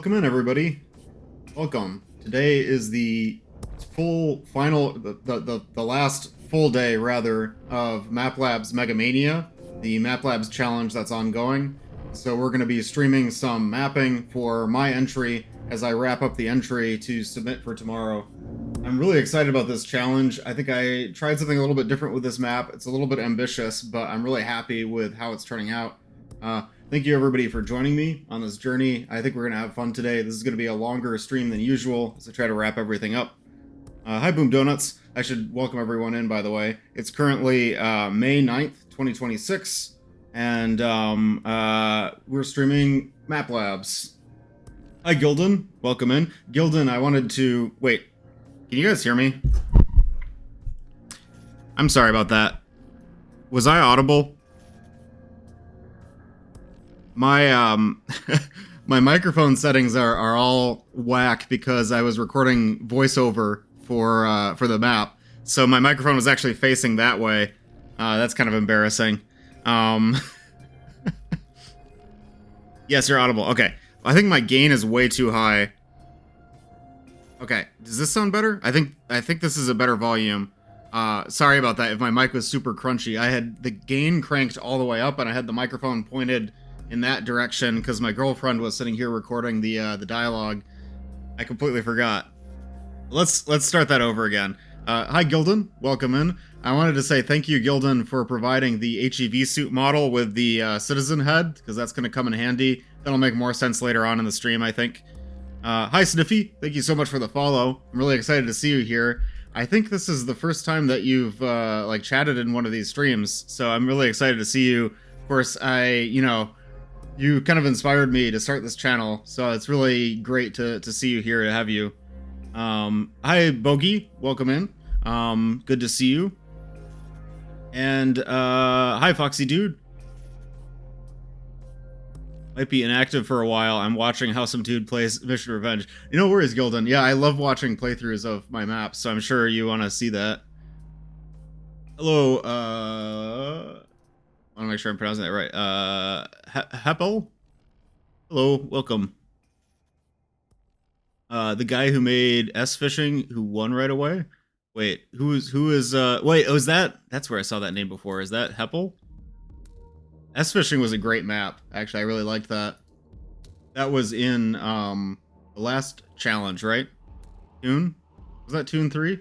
Welcome in, everybody. Welcome. Today is the last full day, rather, of MapLab's Mega Mania, the MapLab's challenge that's ongoing. So we're going to be streaming some mapping for my entry as I wrap up the entry to submit for tomorrow. I'm really excited about this challenge. I think I tried something a little bit different with this map. It's a little bit ambitious, but I'm really happy with how it's turning out. Thank you, everybody, for joining me on this journey. I think we're going to have fun today. This is going to be a longer stream than usual as I try to wrap everything up. Hi, Boom Donuts. I should welcome everyone in, by the way. It's currently May 9th, 2026, and we're streaming MapLabs. Hi, Gildan. Welcome in. Gildan, I wanted to... Wait, can you guys hear me? I'm sorry about that. Was I audible? My my microphone settings are all whack because I was recording voiceover for the map, so my microphone was actually facing that way. That's kind of embarrassing. Yes, you're audible. Okay, I think my gain is way too high. Okay, does this sound better? I think this is a better volume. Sorry about that if my mic was super crunchy. I had the gain cranked all the way up and I had the microphone pointed in that direction because my girlfriend was sitting here recording the dialogue. I completely forgot. Let's start that over again. Hi, Gildan. Welcome in. I wanted to say thank you, Gildan, for providing the HEV suit model with the citizen head, because that's going to come in handy. That'll make more sense later on in the stream, I think. Hi, Sniffy. Thank you so much for the follow. I'm really excited to see you here. I think this is the first time that you've like chatted in one of these streams, so I'm really excited to see you. Of course, you kind of inspired me to start this channel, so it's really great to see you here, to have you. Hi, Bogey. Welcome in. Good to see you. And, hi, Foxy Dude. Might be inactive for a while. I'm watching how some dude plays Mission Revenge. No worries, Gildan. Yeah, I love watching playthroughs of my maps, so I'm sure you want to see that. Hello, I want to make sure I'm pronouncing that right. Heppel? Hello, welcome. The guy who made S-Fishing, who won right away? Wait, who is, wait, oh, is that's where I saw that name before. Is that Heppel? S-Fishing was a great map. Actually, I really liked that. That was in, the last challenge, right? Toon? Was that Toon 3? I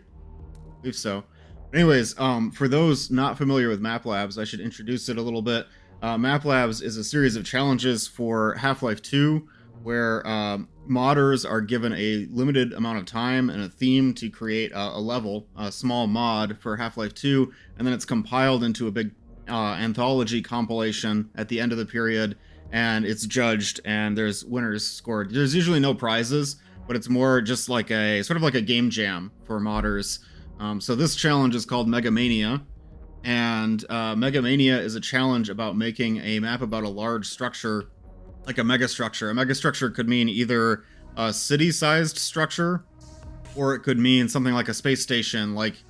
believe so. Anyways, for those not familiar with MapLabs, I should introduce it a little bit. MapLabs is a series of challenges for Half-Life 2, where modders are given a limited amount of time and a theme to create a level, a small mod for Half-Life 2, and then it's compiled into a big anthology compilation at the end of the period, and it's judged, and there's winners scored. There's usually no prizes, but it's more just like a sort of like a game jam for modders. So this challenge is called Mega Mania, and Mega Mania is a challenge about making a map about a large structure, like a megastructure. A megastructure could mean either a city-sized structure, or it could mean something like a space station, like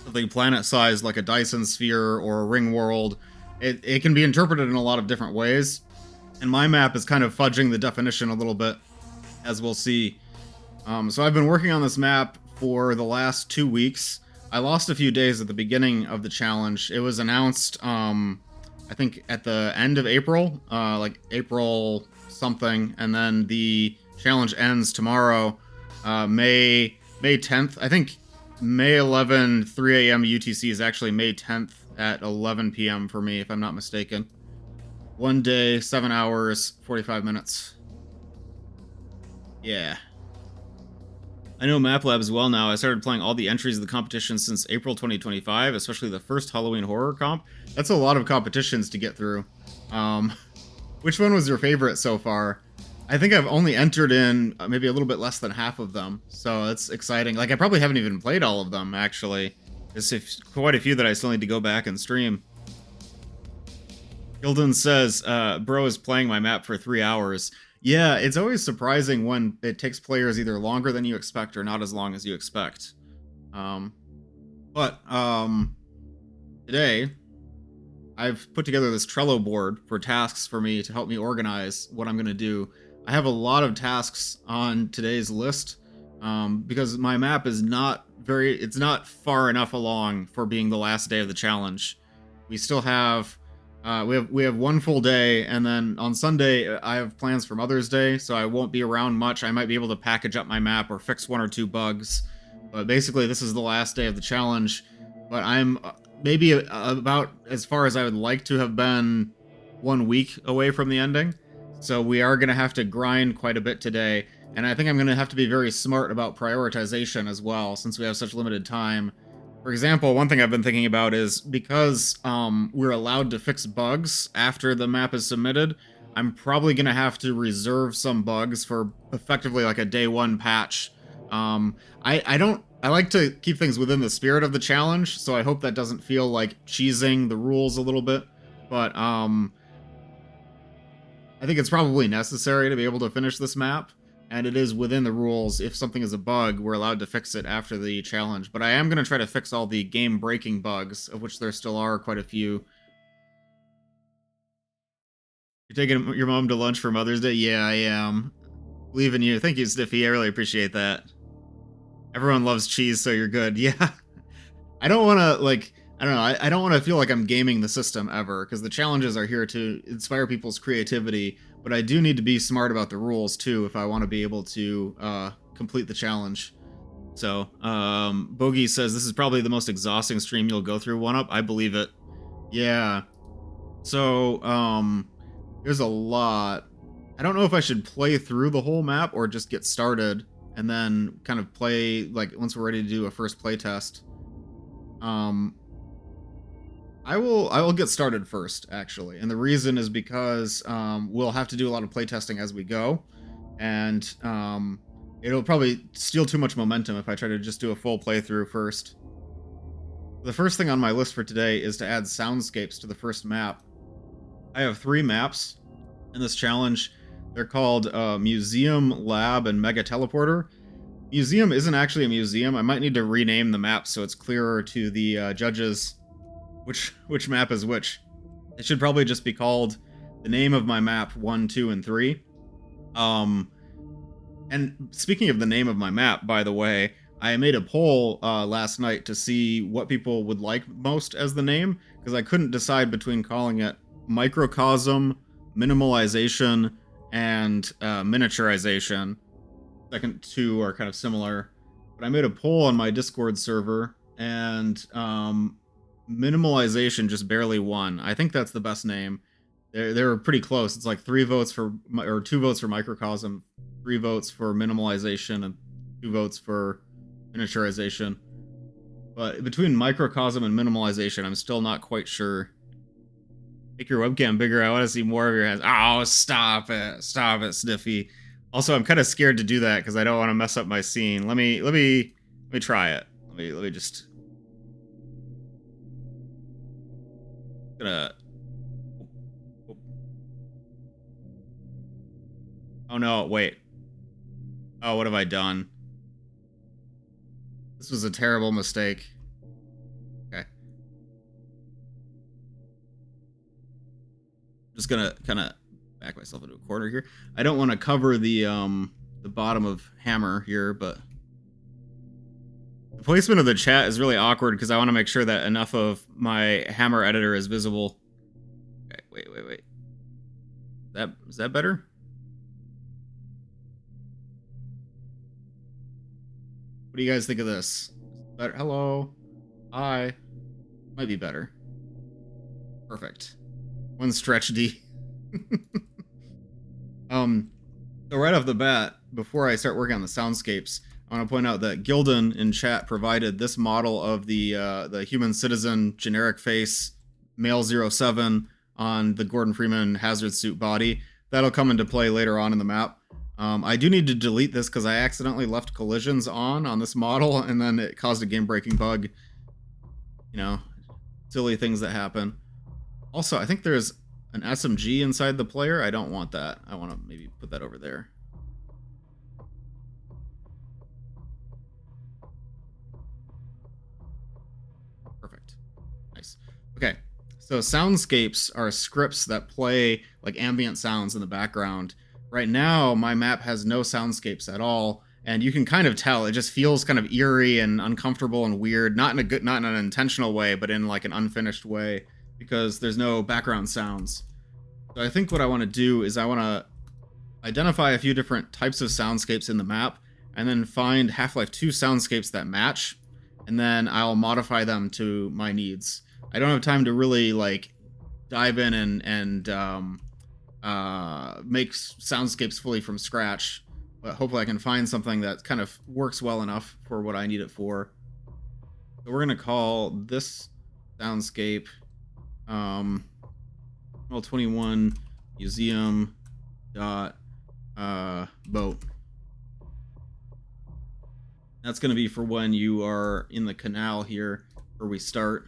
something planet-sized, like a Dyson sphere or a ring world. It can be interpreted in a lot of different ways, and my map is kind of fudging the definition a little bit, as we'll see. So I've been working on this map for the last 2 weeks. I lost a few days at the beginning of the challenge. It was announced, I think at the end of April, like April something, and then the challenge ends tomorrow, May 10th. I think May 11, 3 a.m. UTC is actually May 10th at 11 p.m. for me, if I'm not mistaken. 1 day, 7 hours, 45 minutes. Yeah. I know MapLabs well now. I started playing all the entries of the competition since April 2025, especially the first Halloween horror comp. That's a lot of competitions to get through. Which one was your favorite so far? I think I've only entered in maybe a little bit less than half of them, so it's exciting. Like, I probably haven't even played all of them, actually. There's quite a few that I still need to go back and stream. Gildan says, bro is playing my map for 3 hours. Yeah, it's always surprising when it takes players either longer than you expect or not as long as you expect. Today, I've put together this Trello board for tasks for me to help me organize what I'm going to do. I have a lot of tasks on today's list because my map is not it's not far enough along for being the last day of the challenge. We still have we have one full day, and then on Sunday I have plans for Mother's Day, so I won't be around much. I might be able to package up my map or fix one or two bugs, but basically this is the last day of the challenge. But I'm maybe about as far as I would like to have been 1 week away from the ending. So we are going to have to grind quite a bit today. And I think I'm going to have to be very smart about prioritization as well, since we have such limited time. For example, one thing I've been thinking about is because we're allowed to fix bugs after the map is submitted, I'm probably going to have to reserve some bugs for effectively like a day one patch. I like to keep things within the spirit of the challenge, so I hope that doesn't feel like cheesing the rules a little bit. But I think it's probably necessary to be able to finish this map, and it is within the rules. If something is a bug, we're allowed to fix it after the challenge. But I am going to try to fix all the game-breaking bugs, of which there still are quite a few. You're taking your mom to lunch for Mother's Day? Yeah, I am. Believe in you. Thank you, Stiffy. I really appreciate that. Everyone loves cheese, so you're good. Yeah. I don't want to, like... I don't know, I don't want to feel like I'm gaming the system ever, because the challenges are here to inspire people's creativity, but I do need to be smart about the rules, too, if I want to be able to complete the challenge. So, Bogey says, this is probably the most exhausting stream you'll go through, 1UP. I believe it. Yeah. So, there's a lot. I don't know if I should play through the whole map, or just get started, and then kind of play, like, once we're ready to do a first play test. I will get started first, actually, and the reason is because we'll have to do a lot of playtesting as we go, and it'll probably steal too much momentum if I try to just do a full playthrough first. The first thing on my list for today is to add soundscapes to the first map. I have 3 maps in this challenge. They're called Museum, Lab, and Mega Teleporter. Museum isn't actually a museum. I might need to rename the map so it's clearer to the judges which map is which. It should probably just be called the name of my map 1, 2, and 3. And speaking of the name of my map, by the way, I made a poll last night to see what people would like most as the name, because I couldn't decide between calling it Microcosm, Minimalization, and Miniaturization. Second 2 are kind of similar. But I made a poll on my Discord server, and Minimalization just barely won. I think that's the best name. They were pretty close. It's like 3 votes for, or 2 votes for Microcosm, 3 votes for Minimalization, and 2 votes for Miniaturization. But between Microcosm and Minimalization, I'm still not quite sure. Make your webcam bigger. I want to see more of your hands. Oh, stop it. Stop it, Sniffy. Also, I'm kind of scared to do that because I don't want to mess up my scene. Let me try it. Let me just gonna. Oh no, wait. Oh, what have I done? This was a terrible mistake. Okay. I'm just gonna kind of back myself into a corner here. I don't want to cover the bottom of Hammer here, but the placement of the chat is really awkward because I want to make sure that enough of my Hammer editor is visible. Okay, wait. Is that better? What do you guys think of this? Better? Hello. Hi. Might be better. Perfect. One stretch D. So right off the bat, before I start working on the soundscapes, I want to point out that Gildan in chat provided this model of the human citizen generic face male 07 on the Gordon Freeman hazard suit body. That'll come into play later on in the map. I do need to delete this because I accidentally left collisions on this model, and then it caused a game-breaking bug. You know, silly things that happen. Also, I think there's an SMG inside the player. I don't want that. I want to maybe put that over there. Perfect. Nice. Okay. So soundscapes are scripts that play like ambient sounds in the background. Right now, my map has no soundscapes at all, and you can kind of tell. It just feels kind of eerie and uncomfortable and weird, not in an intentional way, but in like an unfinished way, because there's no background sounds. So I think what I want to do is I want to identify a few different types of soundscapes in the map, and then find Half-Life 2 soundscapes that match, and then I'll modify them to my needs. I don't have time to really like dive in and make soundscapes fully from scratch, but hopefully I can find something that kind of works well enough for what I need it for. So we're gonna call this soundscape well 21 museum dot boat. That's gonna be for when you are in the canal here where we start.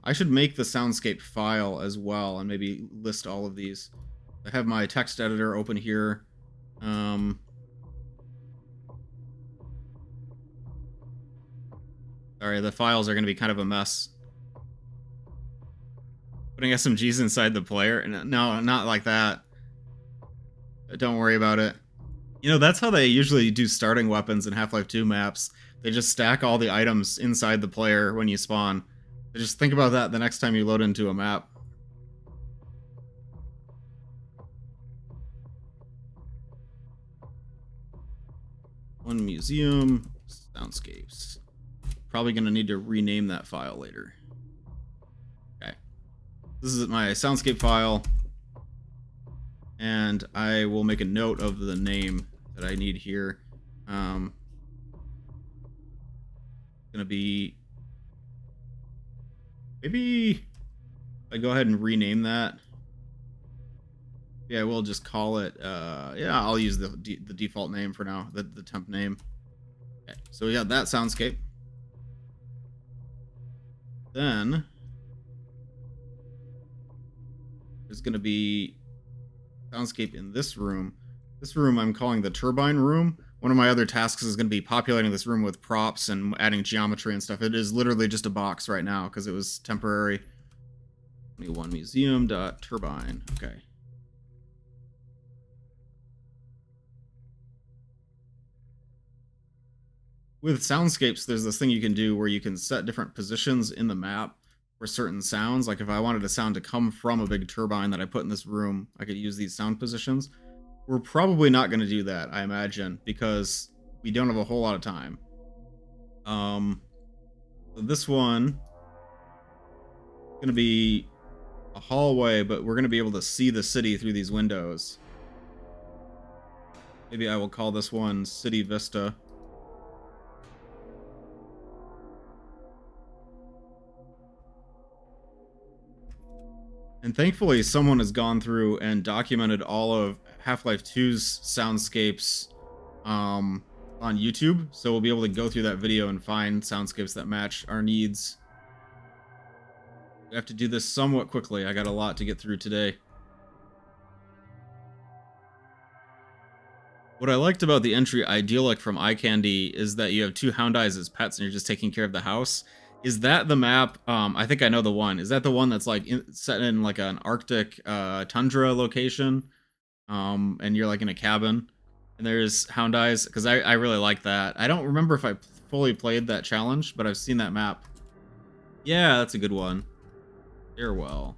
I should make the soundscape file as well and maybe list all of these. I have my text editor open here. Sorry, the files are going to be kind of a mess. Putting SMGs inside the player? No, not like that. Don't worry about it. You know, that's how they usually do starting weapons in Half-Life 2 maps. They just stack all the items inside the player when you spawn. So just think about that the next time you load into a map. One museum, soundscapes. Probably going to need to rename that file later. Okay. This is my soundscape file. And I will make a note of the name that I need here. Going to be... Maybe I go ahead and rename that. Yeah, we'll just call it, yeah, I'll use the default name for now, the temp name. Okay, so we got that soundscape. Then there's going to be soundscape in this room. This room I'm calling the turbine room. One of my other tasks is going to be populating this room with props and adding geometry and stuff. It is literally just a box right now because it was temporary. 21 museum.turbine. Okay. With soundscapes, there's this thing you can do where you can set different positions in the map for certain sounds. Like if I wanted a sound to come from a big turbine that I put in this room, I could use these sound positions. We're probably not going to do that, I imagine, because we don't have a whole lot of time. So this one is going to be a hallway, but we're going to be able to see the city through these windows. Maybe I will call this one City Vista. And thankfully, someone has gone through and documented all of Half-Life 2's soundscapes on YouTube. So we'll be able to go through that video and find soundscapes that match our needs. We have to do this somewhat quickly. I got a lot to get through today. What I liked about the entry Idyllic from Eye Candy is that you have two hound eyes as pets and you're just taking care of the house. Is that the map? I think I know the one. Is that the one that's like set in like an Arctic tundra location? And you're like in a cabin and there's hound eyes? Because I really like that. I don't remember if I fully played that challenge, but I've seen that map. Yeah, that's a good one. Farewell.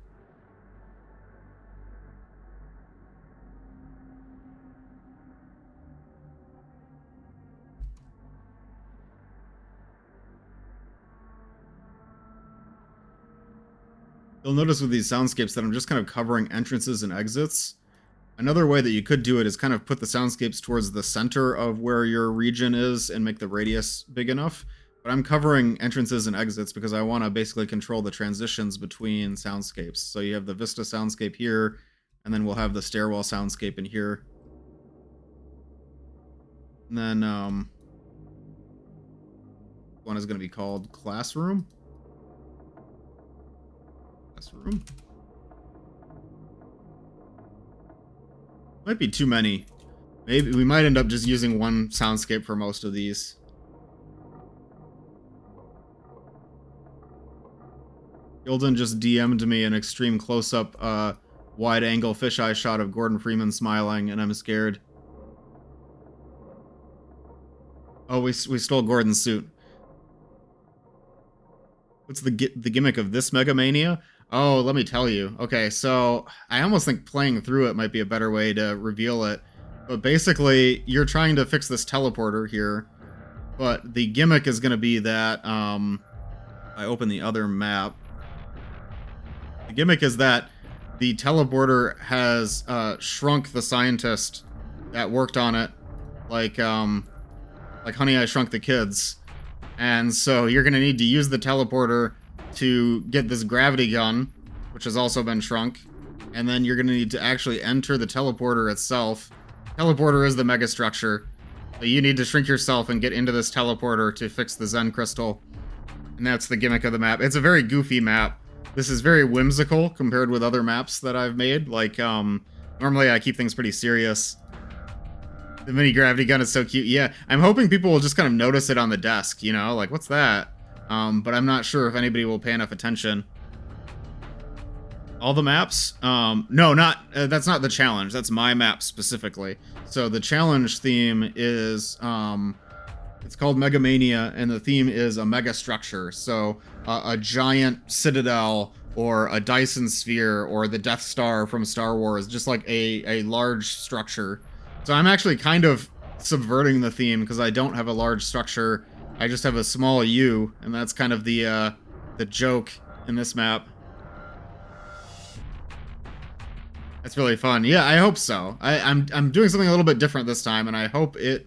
You'll notice with these soundscapes that I'm just kind of covering entrances and exits. Another way that you could do it is kind of put the soundscapes towards the center of where your region is and make the radius big enough. But I'm covering entrances and exits because I want to basically control the transitions between soundscapes. So you have the Vista soundscape here, and then we'll have the stairwell soundscape in here. And then one is going to be called Classroom. Classroom. Might be too many. Maybe we might end up just using one soundscape for most of these. Gildan just DM'd me an extreme close-up wide-angle fisheye shot of Gordon Freeman smiling, and I'm scared. Oh, we stole Gordon's suit. What's the gimmick of this Mega Mania? Oh, let me tell you. Okay, so I almost think playing through it might be a better way to reveal it. But basically, you're trying to fix this teleporter here. But the gimmick is going to be that, I open the other map. The gimmick is that the teleporter has shrunk the scientist that worked on it, like Honey, I Shrunk the Kids. And so you're going to need to use the teleporter to get this gravity gun, which has also been shrunk. And then you're going to need to actually enter the teleporter itself. Teleporter is the mega structure. So you need to shrink yourself and get into this teleporter to fix the Zen crystal. And that's the gimmick of the map. It's a very goofy map. This is very whimsical compared with other maps that I've made. Like, normally I keep things pretty serious. The mini gravity gun is so cute. Yeah, I'm hoping people will just kind of notice it on the desk, you know? Like, what's that? But I'm not sure if anybody will pay enough attention. All the maps? No, not that's not the challenge. That's my map specifically. So the challenge theme is, it's called Mega Mania, and the theme is a mega structure. So a giant citadel, or a Dyson sphere, or the Death Star from Star Wars, just like a large structure. So I'm actually kind of subverting the theme because I don't have a large structure. I just have a small U, and that's kind of the joke in this map. That's really fun. Yeah, I hope so. I'm doing something a little bit different this time, and I hope it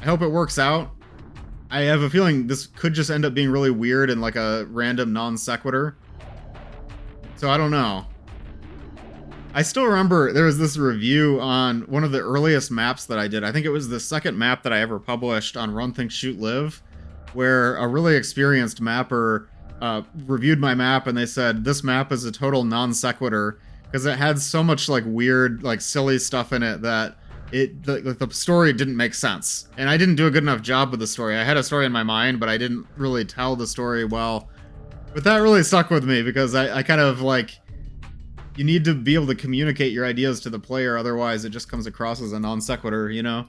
works out. I have a feeling this could just end up being really weird and like a random non sequitur. So I don't know. I still remember there was this review on one of the earliest maps that I did. I think it was the second map that I ever published on Run, Think, Shoot, Live, where a really experienced mapper reviewed my map, and they said, this map is a total non sequitur, because it had so much like weird, like silly stuff in it that the story didn't make sense. And I didn't do a good enough job with the story. I had a story in my mind, but I didn't really tell the story well. But that really stuck with me, because I kind of like... You need to be able to communicate your ideas to the player, otherwise it just comes across as a non sequitur, you know?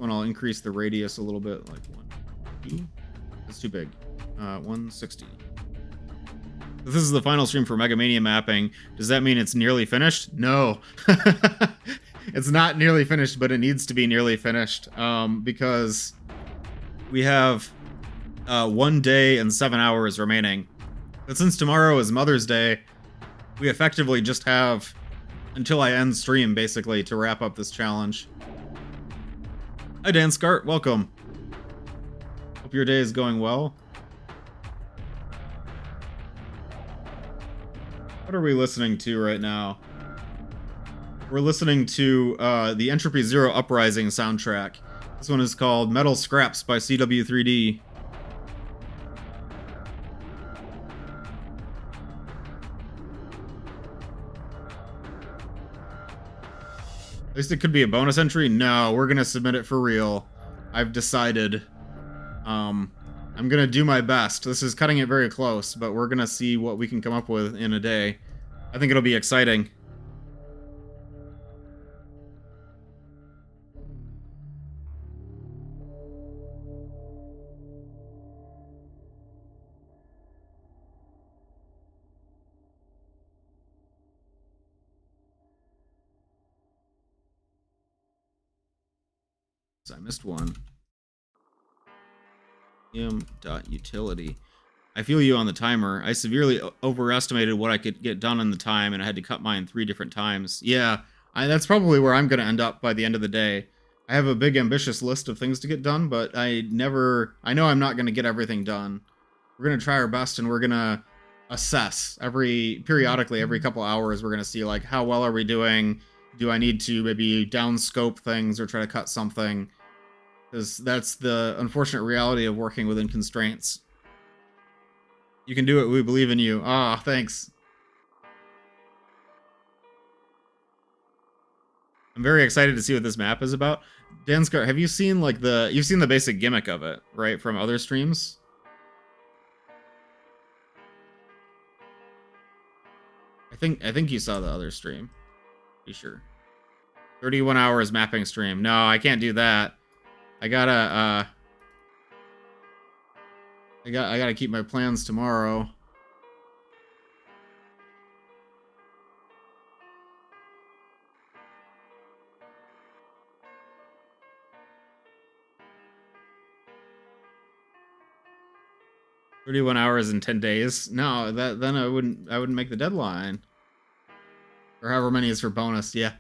And I'll increase the radius a little bit, like 1, 2. That's too big. 160. This is the final stream for Mega Mania mapping. Does that mean it's nearly finished? No. It's not nearly finished, but it needs to be nearly finished, because we have 1 day and 7 hours remaining. But since tomorrow is Mother's Day, we effectively just have until I end stream, basically, to wrap up this challenge. Hi, Dan Scart. Welcome. Hope your day is going well. What are we listening to right now? We're listening to the Entropy Zero Uprising soundtrack. This one is called Metal Scraps by CW3D. At least it could be a bonus entry. No, we're gonna submit it for real. I've decided. I'm gonna do my best. This is cutting it very close, but we're gonna see what we can come up with in a day. I think it'll be exciting. I missed one. Utility. I feel you on the timer. I severely overestimated what I could get done in the time, and I had to cut mine 3 different times. Yeah, that's probably where I'm going to end up by the end of the day. I have a big ambitious list of things to get done, but I know I'm not going to get everything done. We're going to try our best, and we're going to assess periodically, every couple hours. We're going to see, like, how well are we doing? Do I need to maybe downscope things or try to cut something? Because that's the unfortunate reality of working within constraints. You can do it. We believe in you. Ah, thanks. I'm very excited to see what this map is about. Danskar, have you seen like you've seen the basic gimmick of it, right, from other streams? I think you saw the other stream. Be sure. 31 hours mapping stream. No, I can't do that. I gotta I gotta keep my plans tomorrow. "31 hours and 10 days." No, then I wouldn't make the deadline. Or however many is for bonus, yeah.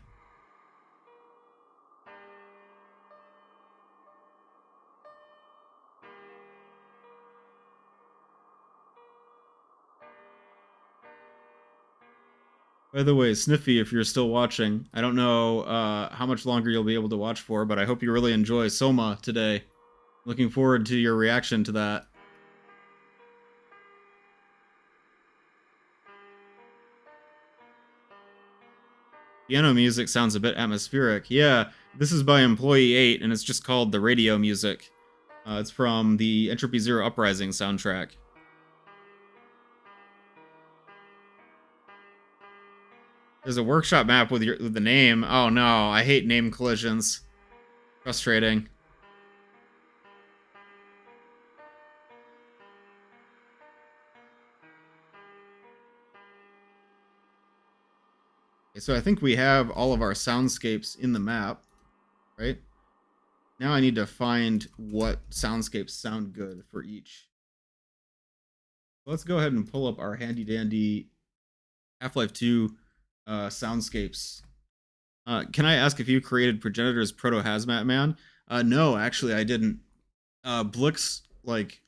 By the way, Sniffy, if you're still watching, I don't know how much longer you'll be able to watch for, but I hope you really enjoy Soma today. Looking forward to your reaction to that. Piano music sounds a bit atmospheric. Yeah, this is by Employee 8, and it's just called the radio music. It's from the Entropy Zero Uprising soundtrack. There's a workshop map with the name. Oh no, I hate name collisions. Frustrating. Okay, so I think we have all of our soundscapes in the map, right? Now I need to find what soundscapes sound good for each. Let's go ahead and pull up our handy dandy Half-Life 2 soundscapes. Can I ask if you created Progenitor's Proto Hazmat Man? No, actually I didn't. Blix, like,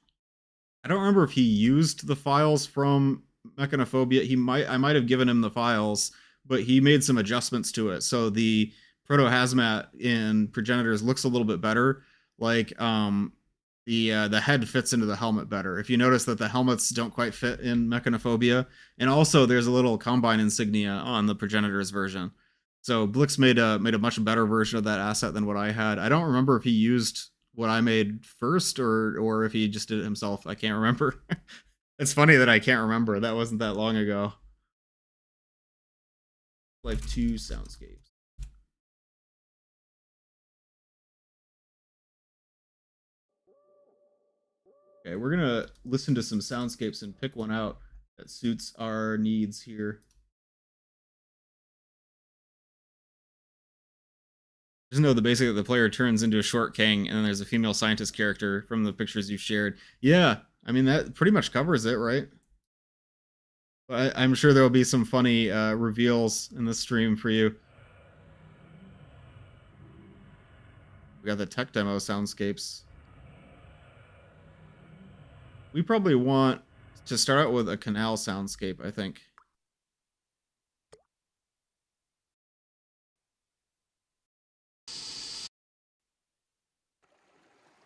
I don't remember if he used the files from Mechanophobia. I might have given him the files, but he made some adjustments to it. So the Proto Hazmat in Progenitors looks a little bit better. Like the head fits into the helmet better. If you notice that the helmets don't quite fit in Mechanophobia, and also there's a little Combine insignia on the Progenitors version. So Blix made a much better version of that asset than what I had. I don't remember if he used what I made first or if he just did it himself. I can't remember. It's funny that I can't remember. That wasn't that long ago. Life 2 soundscapes. Okay, we're gonna listen to some soundscapes and pick one out that suits our needs here. Just know the basic that the player turns into a short king, and then there's a female scientist character from the pictures you shared. Yeah, I mean that pretty much covers it, right? But I'm sure there will be some funny reveals in the stream for you. We got the tech demo soundscapes. We probably want to start out with a canal soundscape, I think.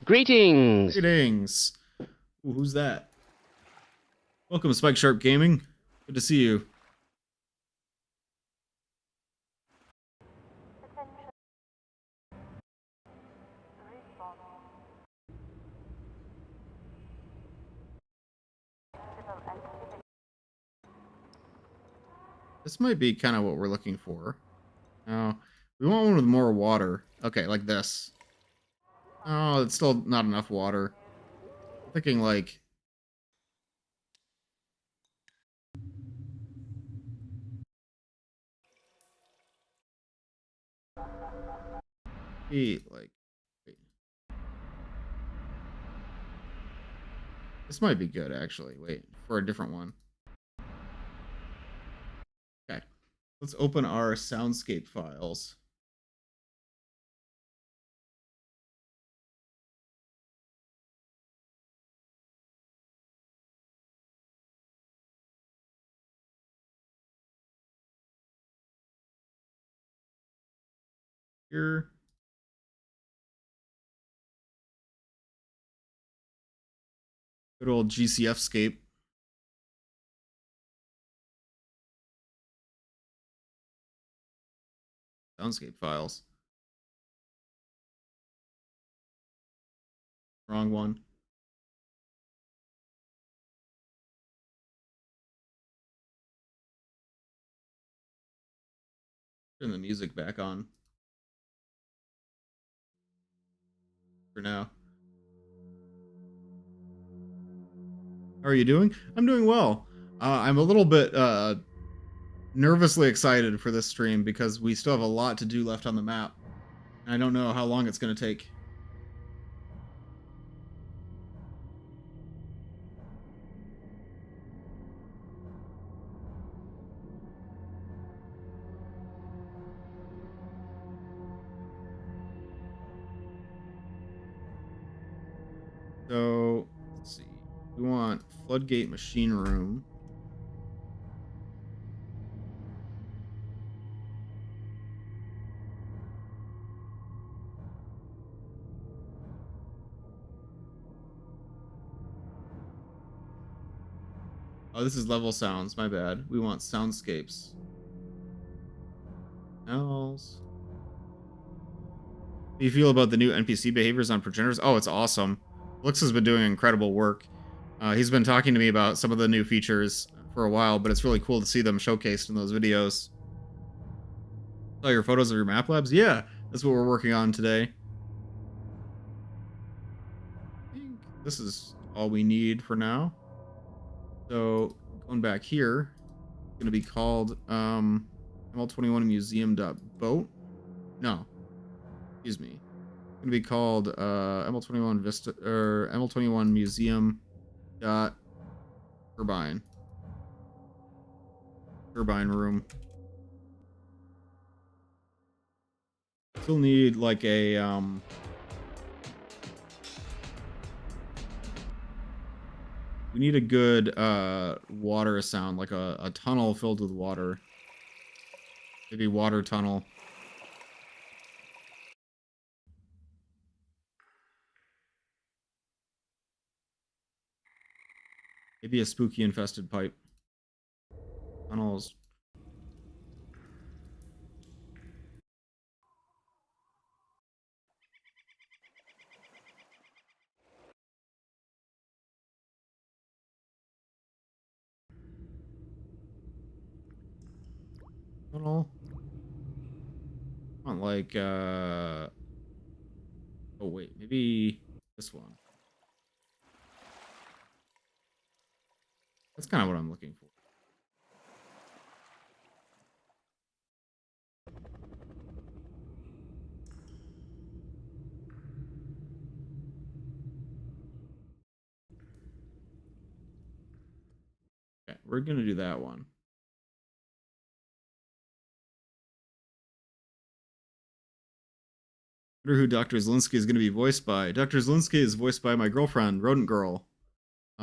Greetings! Greetings! Ooh, who's that? Welcome, Spike Sharp Gaming. Good to see you. This might be kind of what we're looking for. Oh, we want one with more water. Okay, like this. Oh, it's still not enough water. I'm thinking like... like... Wait. This might be good, actually. Wait, for a different one. Okay. Let's open our soundscape files. Here. Good old GCF scape. Soundscape files. Wrong one. Turn the music back on for now. How are you doing? I'm doing well. I'm a little bit nervously excited for this stream because we still have a lot to do left on the map. And I don't know how long it's going to take. So, let's see. We want Floodgate Machine Room. Oh, this is level sounds. My bad. We want soundscapes. Else. How do you feel about the new NPC behaviors on progenitors? Oh, it's awesome. Lux has been doing incredible work. He's been talking to me about some of the new features for a while, but it's really cool to see them showcased in those videos. Saw your photos of your map labs? Yeah, that's what we're working on today. I think this is all we need for now. So going back here, it's going to be called ML21 Museum.boat. No, excuse me. It's going to be called ML21 Vista or ML21 Museum dot turbine room. Still need like a we need a good water sound, like a tunnel filled with water. Maybe water tunnel. Maybe a spooky infested pipe. Tunnels. Tunnel. I want like oh wait, maybe this one. That's kind of what I'm looking for. Okay, we're gonna do that one. I wonder who Dr. Zelinsky is going to be voiced by. Dr. Zelinsky is voiced by my girlfriend, Rodent Girl.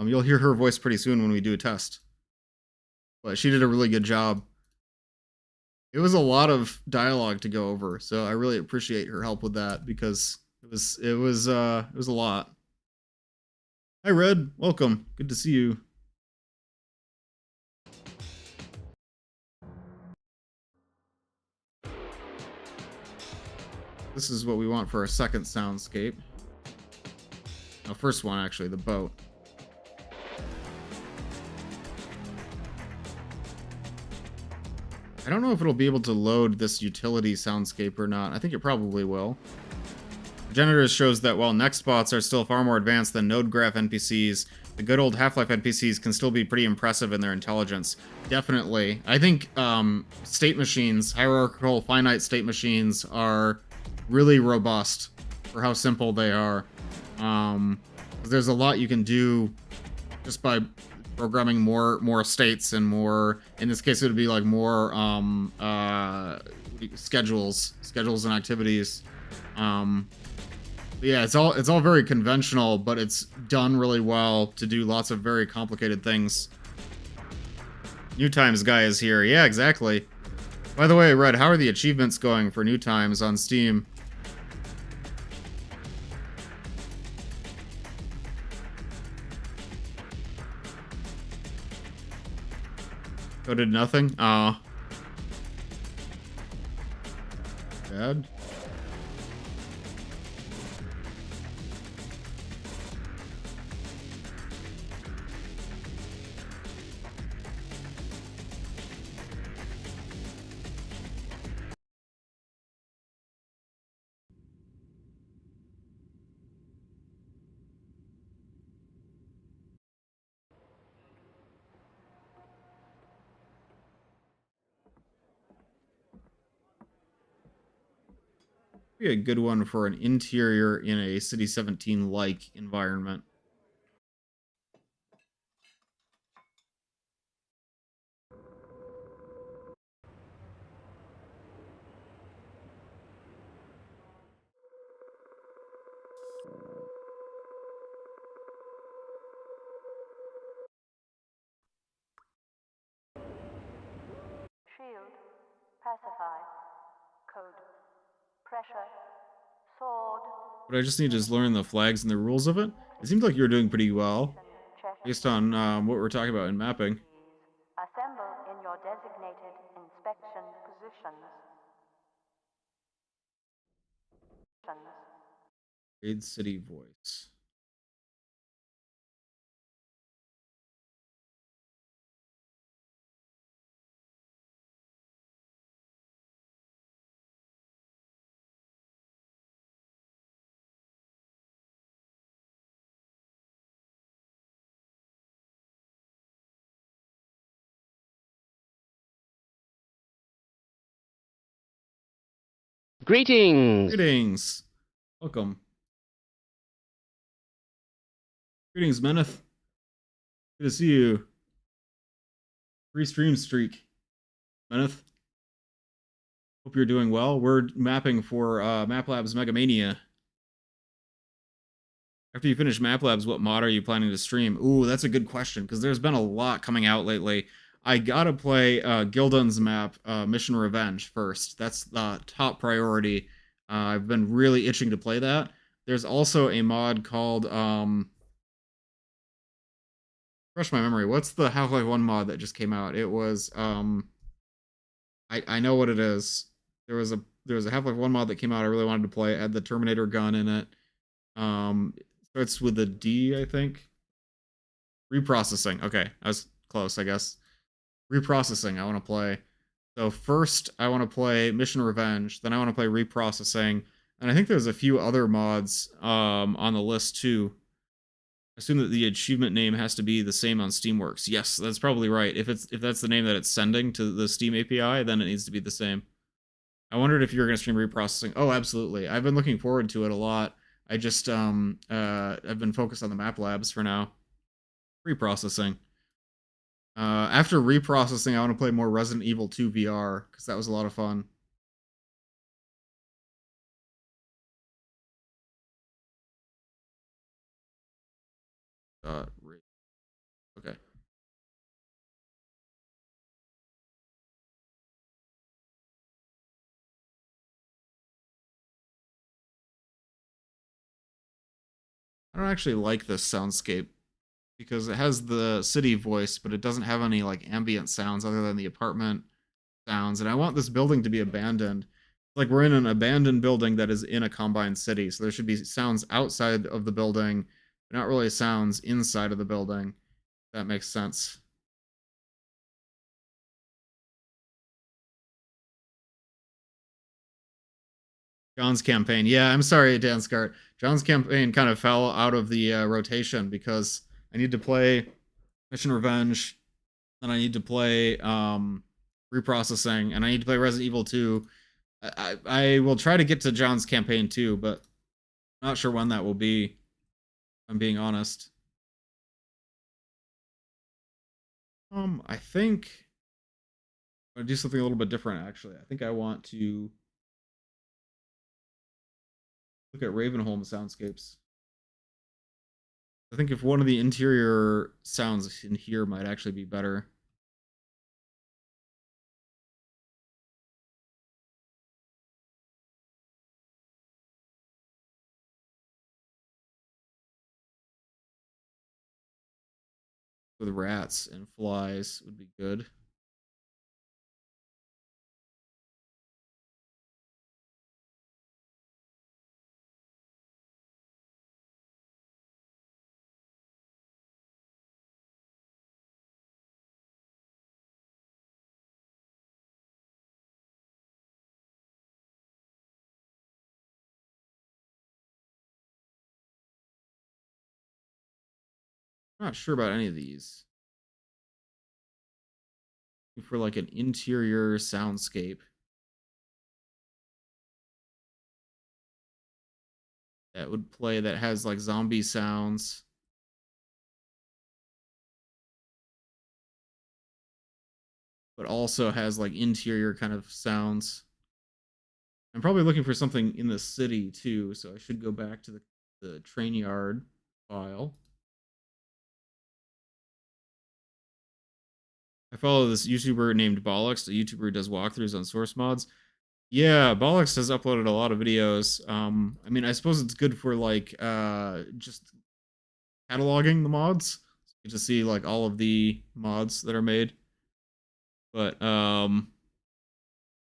You'll hear her voice pretty soon when we do a test. But she did a really good job. It was a lot of dialogue to go over, so I really appreciate her help with that because it was a lot. Hi Red, welcome. Good to see you. This is what we want for our second soundscape. No, first one actually, the boat. I don't know if it'll be able to load this utility soundscape or not. I think it probably will. Progenitors shows that while next bots are still far more advanced than node graph NPCs, the good old Half-Life NPCs can still be pretty impressive in their intelligence. Definitely. I think state machines, hierarchical finite state machines, are really robust for how simple they are. There's a lot you can do just by programming more states and more, in this case it would be like more schedules and activities. Yeah, it's all very conventional, but it's done really well to do lots of very complicated things. New Times guy is here. Yeah, exactly. By the way, Red, how are the achievements going for New Times on Steam? Oh, did nothing? Aw. Bad. Be a good one for an interior in a City 17 like environment. Shield, pacify, code, pressure, sword, But I just need to learn the flags and the rules of it. It seems like you're doing pretty well chest, based on what we're talking about in mapping. assemble in your designated inspection positions. Raid City voice. Greetings! Greetings. Welcome. Greetings, Meneth. Good to see you. Free stream streak. Meneth. Hope you're doing well. We're mapping for MapLab's Mega Mania. After you finish MapLabs, what mod are you planning to stream? Ooh, that's a good question, because there's been a lot coming out lately. I gotta play Gildon's map, Mission Revenge, first. That's the top priority. I've been really itching to play that. There's also a mod called, refresh my memory, what's the Half-Life 1 mod that just came out? It was, I know what it is. There was a Half-Life 1 mod that came out I really wanted to play. It had the Terminator gun in it. It starts with a D, I think. Reprocessing. Okay, I was close, I guess. Reprocessing, I want to play. So first, I want to play Mission Revenge. Then I want to play Reprocessing. And I think there's a few other mods on the list, too. I assume that the achievement name has to be the same on Steamworks. Yes, that's probably right. If that's the name that it's sending to the Steam API, then it needs to be the same. I wondered if you were going to stream Reprocessing. Oh, absolutely. I've been looking forward to it a lot. I just I've been focused on the map labs for now. Reprocessing. After reprocessing, I want to play more Resident Evil 2 VR because that was a lot of fun. Okay. I don't actually like this soundscape because it has the city voice, but it doesn't have any like ambient sounds other than the apartment sounds. And I want this building to be abandoned. Like we're in an abandoned building that is in a combined city, so there should be sounds outside of the building, but not really sounds inside of the building. If that makes sense. John's campaign. Yeah, I'm sorry, Dan Scart. John's campaign kind of fell out of the rotation because I need to play Mission Revenge, then I need to play Reprocessing, and I need to play Resident Evil 2. I will try to get to John's campaign too, but I'm not sure when that will be, if I'm being honest. I think I'm gonna do something a little bit different actually. I think I want to look at Ravenholm soundscapes. I think if one of the interior sounds in here might actually be better. With rats and flies would be good. I'm not sure about any of these. For like an interior soundscape. that would play that has like zombie sounds. But also has like interior kind of sounds. I'm probably looking for something in the city too, so I should go back to the train yard file. I follow this YouTuber named Bollocks, a YouTuber who does walkthroughs on source mods. Yeah, Bollocks has uploaded a lot of videos. I mean, I suppose it's good for like just cataloging the mods. You just see like all of the mods that are made. But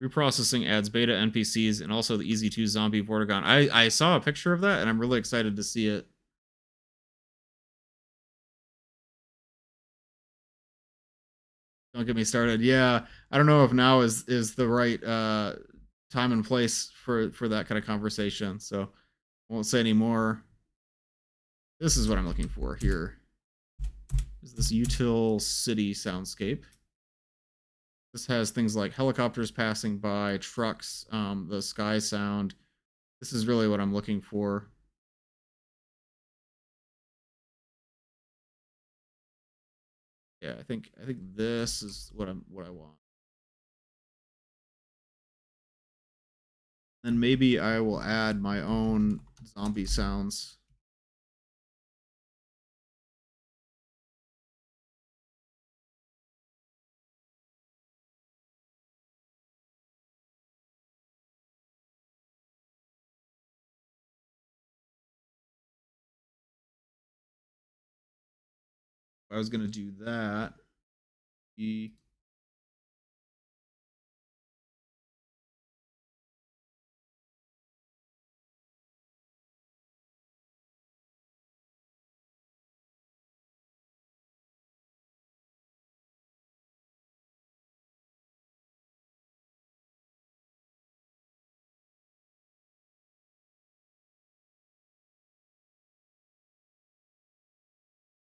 reprocessing adds beta NPCs and also the Easy 2 zombie Vortigon. I saw a picture of that and I'm really excited to see it. Don't get me started. Yeah, I don't know if now is the right time and place for that kind of conversation. So I won't say any more. This is what I'm looking for here. Is this util city soundscape? This has things like helicopters passing by, trucks, the sky sound. This is really what I'm looking for. Yeah, I think this is what I want. Then maybe I will add my own zombie sounds. If I was gonna do that,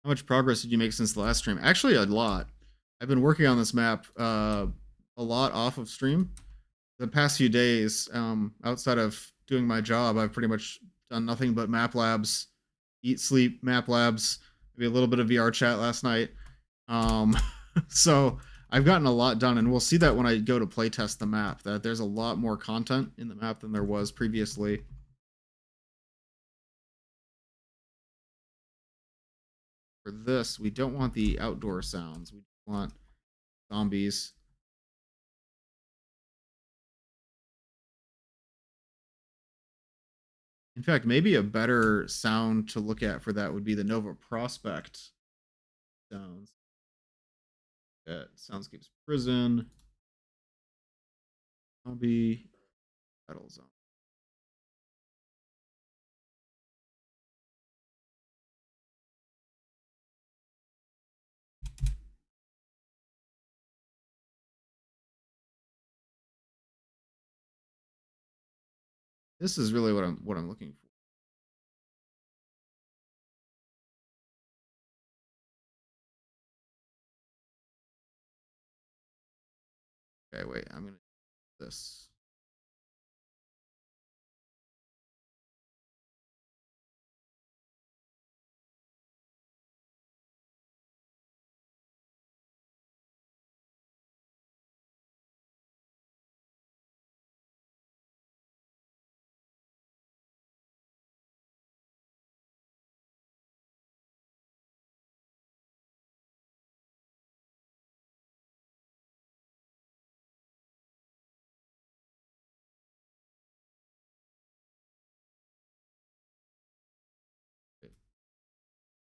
how much progress did you make since the last stream? Actually, a lot. I've been working on this map a lot off of stream. The past few days, outside of doing my job, I've pretty much done nothing but map labs, eat, sleep, map labs, maybe a little bit of VR chat last night. Um, so I've gotten a lot done, and we'll see that when I go to playtest the map, that there's a lot more content in the map than there was previously. For this, we don't want the outdoor sounds. We want zombies. In fact, maybe a better sound to look at for that would be the Nova Prospect sounds. Soundscapes prison. Zombie battle zone. This is really what I'm looking for. Okay, wait, I'm gonna do this.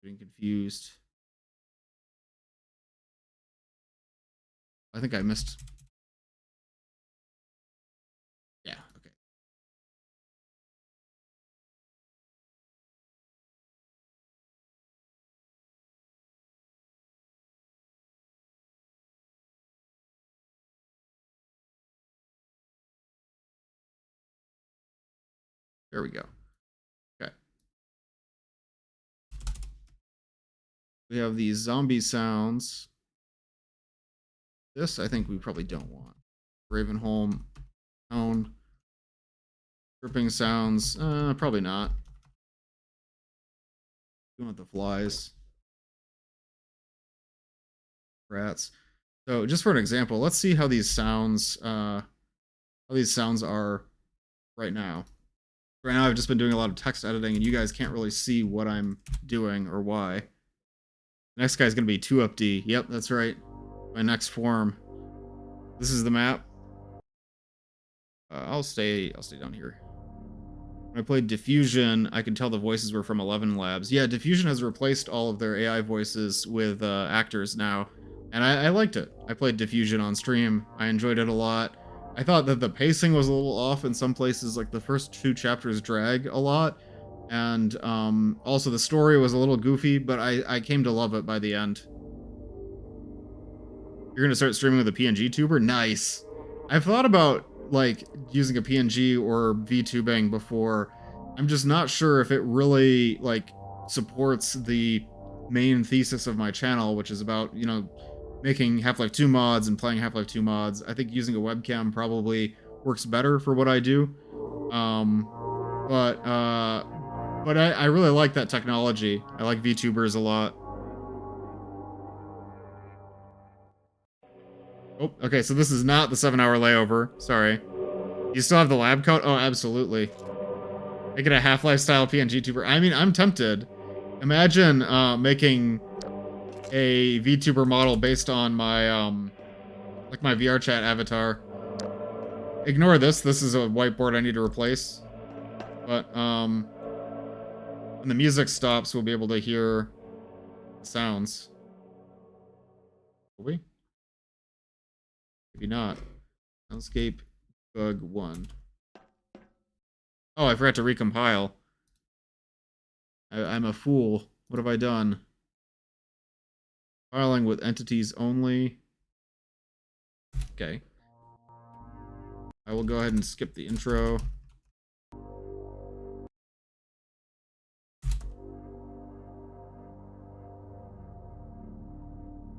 Getting confused. I think I missed. Yeah, okay. There we go. Okay. We have these zombie sounds. This I think we probably don't want. Ravenholm tone. Dripping sounds, probably not. We want the flies. Rats. So just for an example, let's see how these sounds are right now. Right now I've just been doing a lot of text editing and you guys can't really see what I'm doing or why. The next guy's gonna be 2UpD. Yep, that's right. My next form. This is the map. I'll stay down here. When I played Diffusion, I could tell the voices were from 11 Labs. Yeah, Diffusion has replaced all of their AI voices with actors now, and I liked it. I played Diffusion on stream. I enjoyed it a lot. I thought that the pacing was a little off in some places, like the first 2 chapters drag a lot, and also the story was a little goofy, but I came to love it by the end. You're gonna start streaming with a PNG tuber? Nice. I've thought about like using a PNG or VTubing before. I'm just not sure if it really like supports the main thesis of my channel, which is about, you know, making Half-Life 2 mods and playing Half-Life 2 mods. I think using a webcam probably works better for what I do. But I really like that technology. I like VTubers a lot. Oh, okay, so this is not the 7-hour layover. Sorry. You still have the lab coat? Oh, absolutely. Make it a Half-Life style PNG tuber. I mean, I'm tempted. Imagine making a VTuber model based on my like my VR chat avatar. Ignore this. This is a whiteboard I need to replace. But when the music stops, we'll be able to hear the sounds. Will we? Maybe not. Soundscape bug 1. Oh, I forgot to recompile. I'm a fool. What have I done? Filing with entities only. Okay. I will go ahead and skip the intro.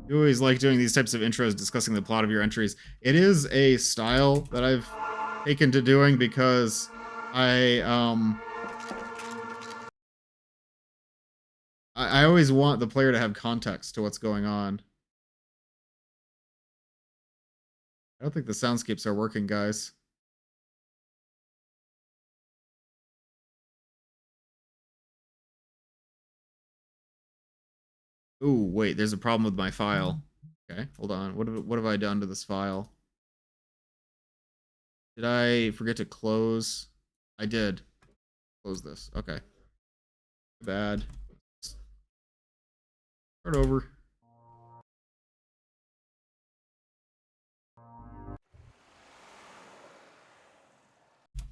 You always like doing these types of intros, discussing the plot of your entries. It is a style that I've taken to doing because I always want the player to have context to what's going on. I don't think the soundscapes are working, guys. Ooh, wait, there's a problem with my file. Okay, hold on. What have I done to this file? Did I forget to close? I did. Close this. Okay. Bad. Start over.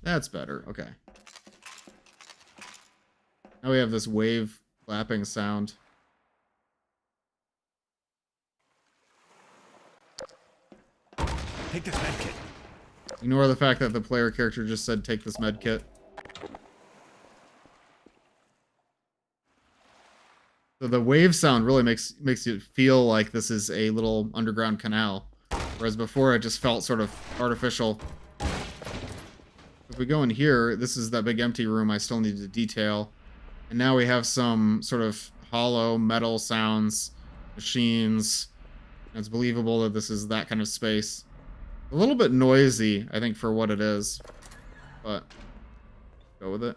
That's better. Okay. Now we have this wave clapping sound. Take this medkit. Ignore the fact that the player character just said take this medkit. So the wave sound really makes it feel like this is a little underground canal. Whereas before it just felt sort of artificial. If we go in here, this is that big empty room I still need to detail. And now we have some sort of hollow metal sounds, machines. And it's believable that this is that kind of space. A little bit noisy, I think, for what it is. But go with it.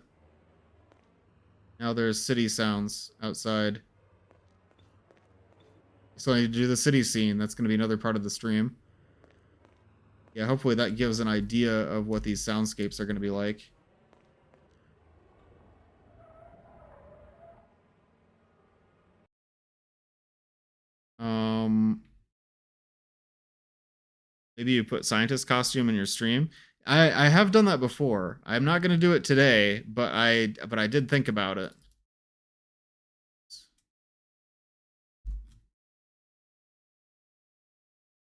Now there's city sounds outside. So I need to do the city scene. That's going to be another part of the stream. Yeah, hopefully that gives an idea of what these soundscapes are going to be like. Maybe you put scientist costume in your stream. I have done that before. I'm not going to do it today, but I did think about it.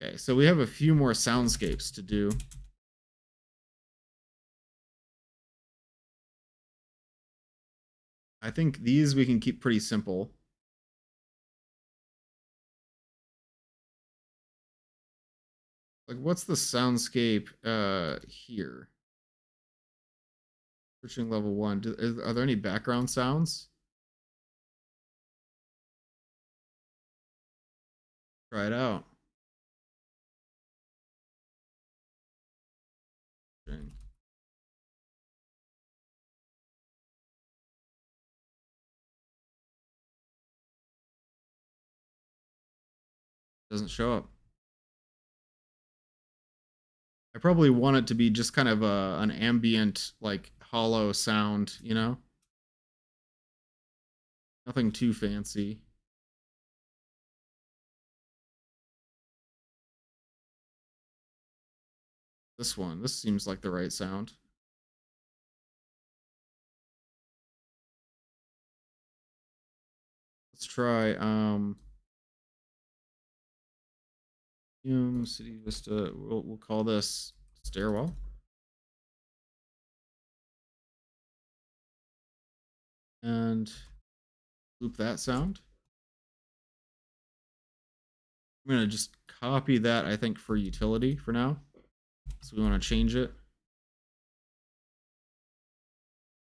Okay, so we have a few more soundscapes to do. I think these we can keep pretty simple. Like, what's the soundscape here? Searching level 1. Are there any background sounds? Try it out. Dang. Doesn't show up. I probably want it to be just kind of an ambient, like hollow sound, you know? Nothing too fancy. This seems like the right sound. Let's try City Vista. We'll call this stairwell. And loop that sound. I'm gonna just copy that, I think, for utility for now. So we want to change it.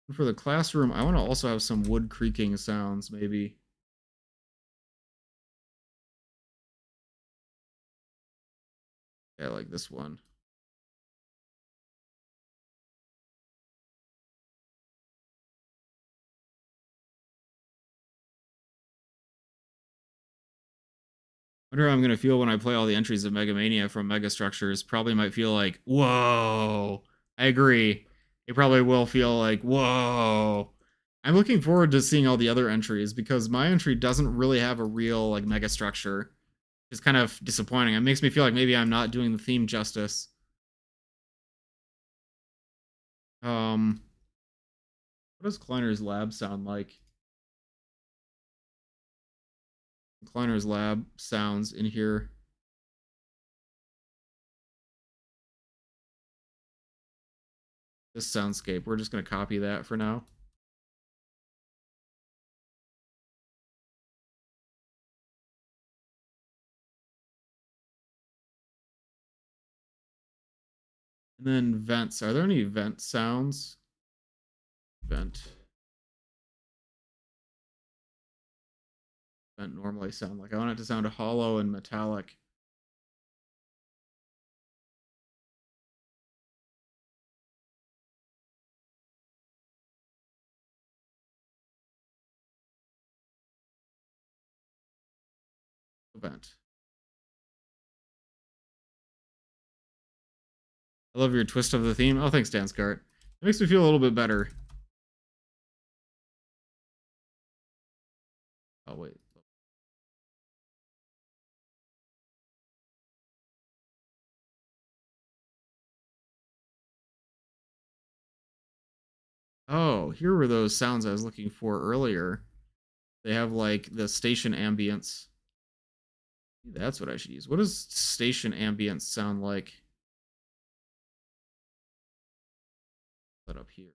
And for the classroom, I want to also have some wood creaking sounds, maybe. Yeah, like this one. I wonder how I'm gonna feel when I play all the entries of Mega Mania from Mega Structures. Probably might feel like, whoa. I agree. It probably will feel like, whoa. I'm looking forward to seeing all the other entries because my entry doesn't really have a real like mega structure. It's kind of disappointing. It makes me feel like maybe I'm not doing the theme justice. What does Kleiner's lab sound like? Kleiner's lab sounds in here. This soundscape. We're just gonna copy that for now. And then vents. Are there any vent sounds? Vent. Vent normally sound like. I want it to sound hollow and metallic. Vent. I love your twist of the theme. Oh, thanks, Dan Scart. It makes me feel a little bit better. Oh, wait. Oh, here were those sounds I was looking for earlier. They have like the station ambience. That's what I should use. What does station ambience sound like? Put up here.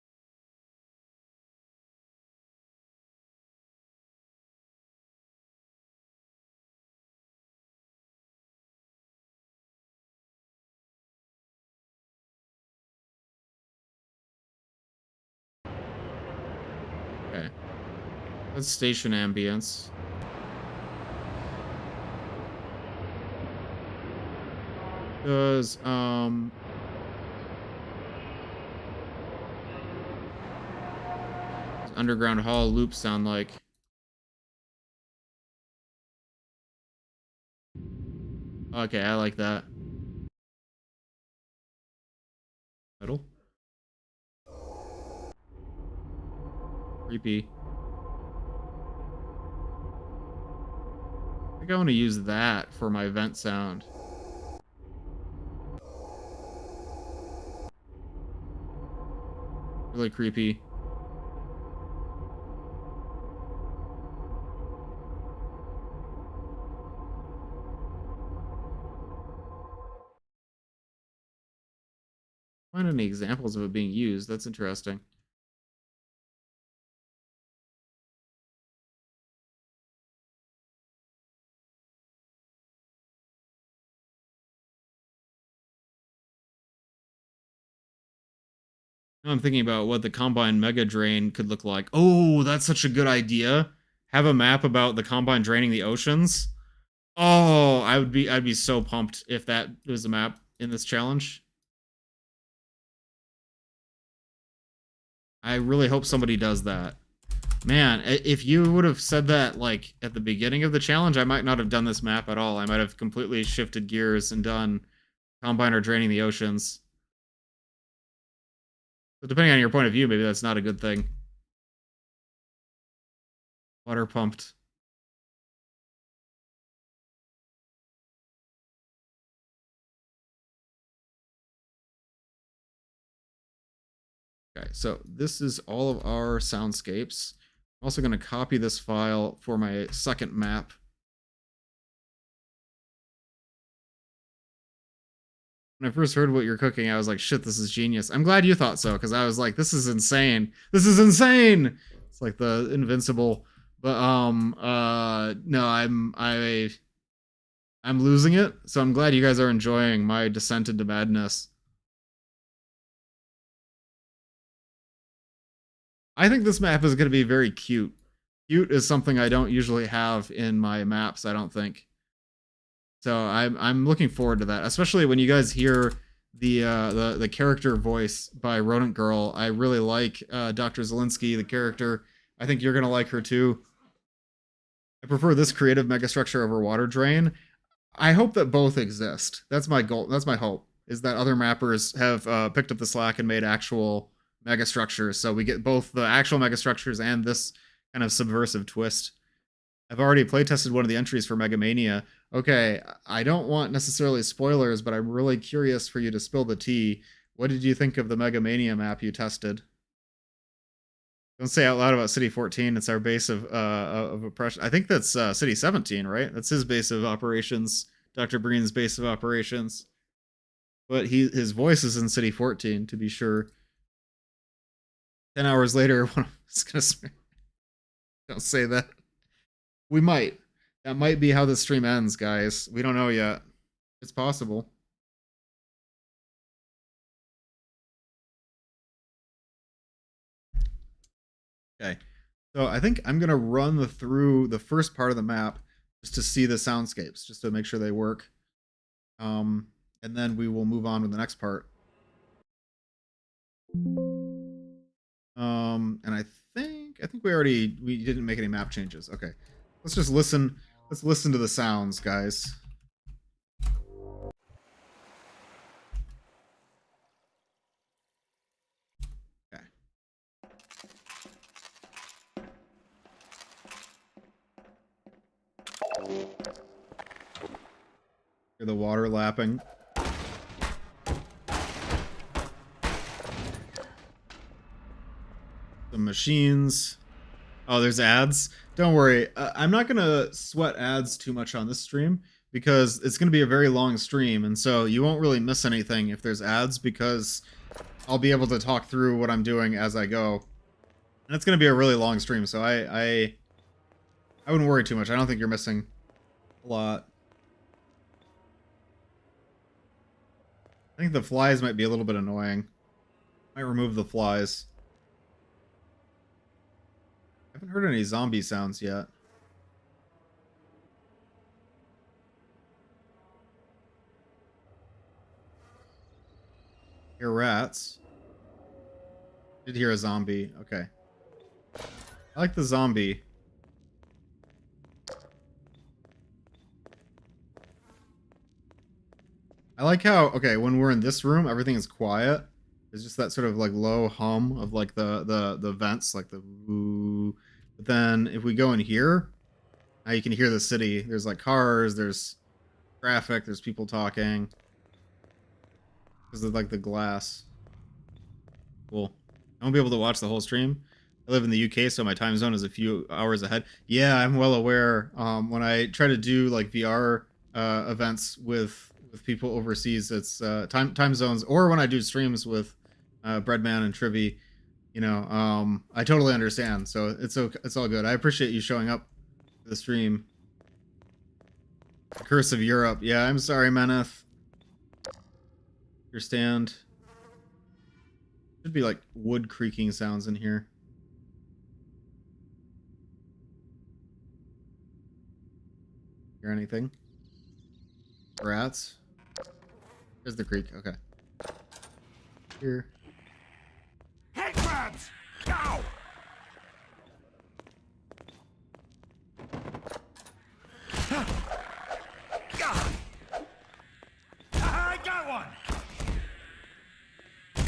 Okay. That's station ambience. Does underground hall loop sound like? Okay, I like that. Metal. Creepy. I think I want to use that for my vent sound. Really creepy. Find any examples of it being used. That's interesting. Now I'm thinking about what the Combine Mega Drain could look like. Oh, that's such a good idea. Have a map about the Combine draining the oceans. Oh, I'd be so pumped if that was a map in this challenge. I really hope somebody does that. Man, if you would have said that like at the beginning of the challenge, I might not have done this map at all. I might have completely shifted gears and done Combiner draining the oceans. So depending on your point of view, maybe that's not a good thing. Water pumped. Okay, so this is all of our soundscapes. I'm also going to copy this file for my second map. When I first heard what you're cooking, I was like, shit, this is genius. I'm glad you thought so, because I was like, this is insane. This is insane! It's like the Invincible. But no, I'm losing it, so I'm glad you guys are enjoying my descent into madness. I think this map is going to be very cute. Cute is something I don't usually have in my maps, I don't think. So I'm looking forward to that, especially when you guys hear the character voice by Rodent Girl. I really like Dr. Zelinsky, the character. I think you're gonna like her too. I prefer this creative megastructure over Water Drain. I hope that both exist. That's my goal. That's my hope. Is that other mappers have picked up the slack and made actual megastructures, so we get both the actual megastructures and this kind of subversive twist. I've already playtested one of the entries for Mega Mania. Okay, I don't want necessarily spoilers, but I'm really curious for you to spill the tea. What did you think of the Mega Mania map you tested? Don't say out loud about City 14. It's our base of oppression. I think that's City 17, right? That's his base of operations. Dr. Breen's base of operations. But his voice is in City 14, to be sure. 10 hours later, it's gonna. Don't say that. We might. That might be how the stream ends, guys. We don't know yet. It's possible. Okay. So I think I'm gonna run through the first part of the map just to see the soundscapes, just to make sure they work. And then we will move on to the next part. And I think we didn't make any map changes. Okay. Let's just listen. Let's listen to the sounds, guys. Okay. Hear the water lapping. The machines. Oh, there's ads. Don't worry. I'm not going to sweat ads too much on this stream because it's going to be a very long stream. And so you won't really miss anything if there's ads because I'll be able to talk through what I'm doing as I go. And it's going to be a really long stream. So I wouldn't worry too much. I don't think you're missing a lot. I think the flies might be a little bit annoying. Might remove the flies. I haven't heard any zombie sounds yet. Hear rats. Did hear a zombie. Okay. I like the zombie. I like how, okay, when we're in this room, everything is quiet. There's just that sort of like low hum of like the vents, like the woo. But then if we go in here, now you can hear the city. There's like cars, there's traffic, there's people talking. Because of like the glass. Cool. I won't be able to watch the whole stream. I live in the UK, so my time zone is a few hours ahead. Yeah, I'm well aware. When I try to do like VR events with people overseas, it's time zones, or when I do streams with Breadman and Trivi, you know, I totally understand. So it's all good. I appreciate you showing up to the stream. Curse of Europe. Yeah, I'm sorry, Meneth. Understand. Should be like wood creaking sounds in here. Hear anything? Rats. There's the creek. Okay. Here. Head crabs! Go! I got one!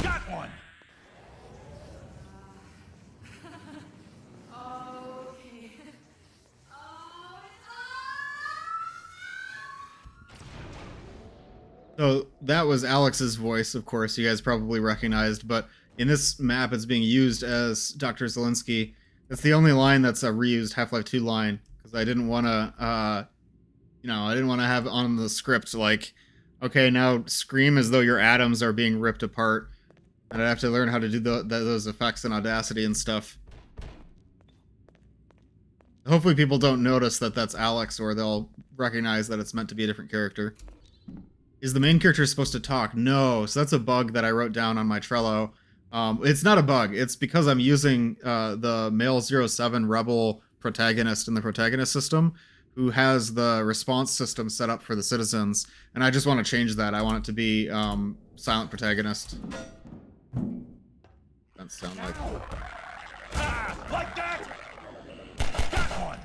Got one! So that was Alex's voice, of course, you guys probably recognized, but in this map it's being used as Dr. Zelensky. That's the only line that's a reused Half-Life 2 line, because I didn't want to, I didn't want to have on the script like, okay, now scream as though your atoms are being ripped apart, and I'd have to learn how to do those effects in Audacity and stuff. Hopefully people don't notice that that's Alex, or they'll recognize that it's meant to be a different character. Is the main character supposed to talk? No, so that's a bug that I wrote down on my Trello. It's not a bug. It's because I'm using the male 07 rebel protagonist in the protagonist system, who has the response system set up for the citizens, and I just want to change that. I want it to be silent protagonist. That sound like. Like that? Got one!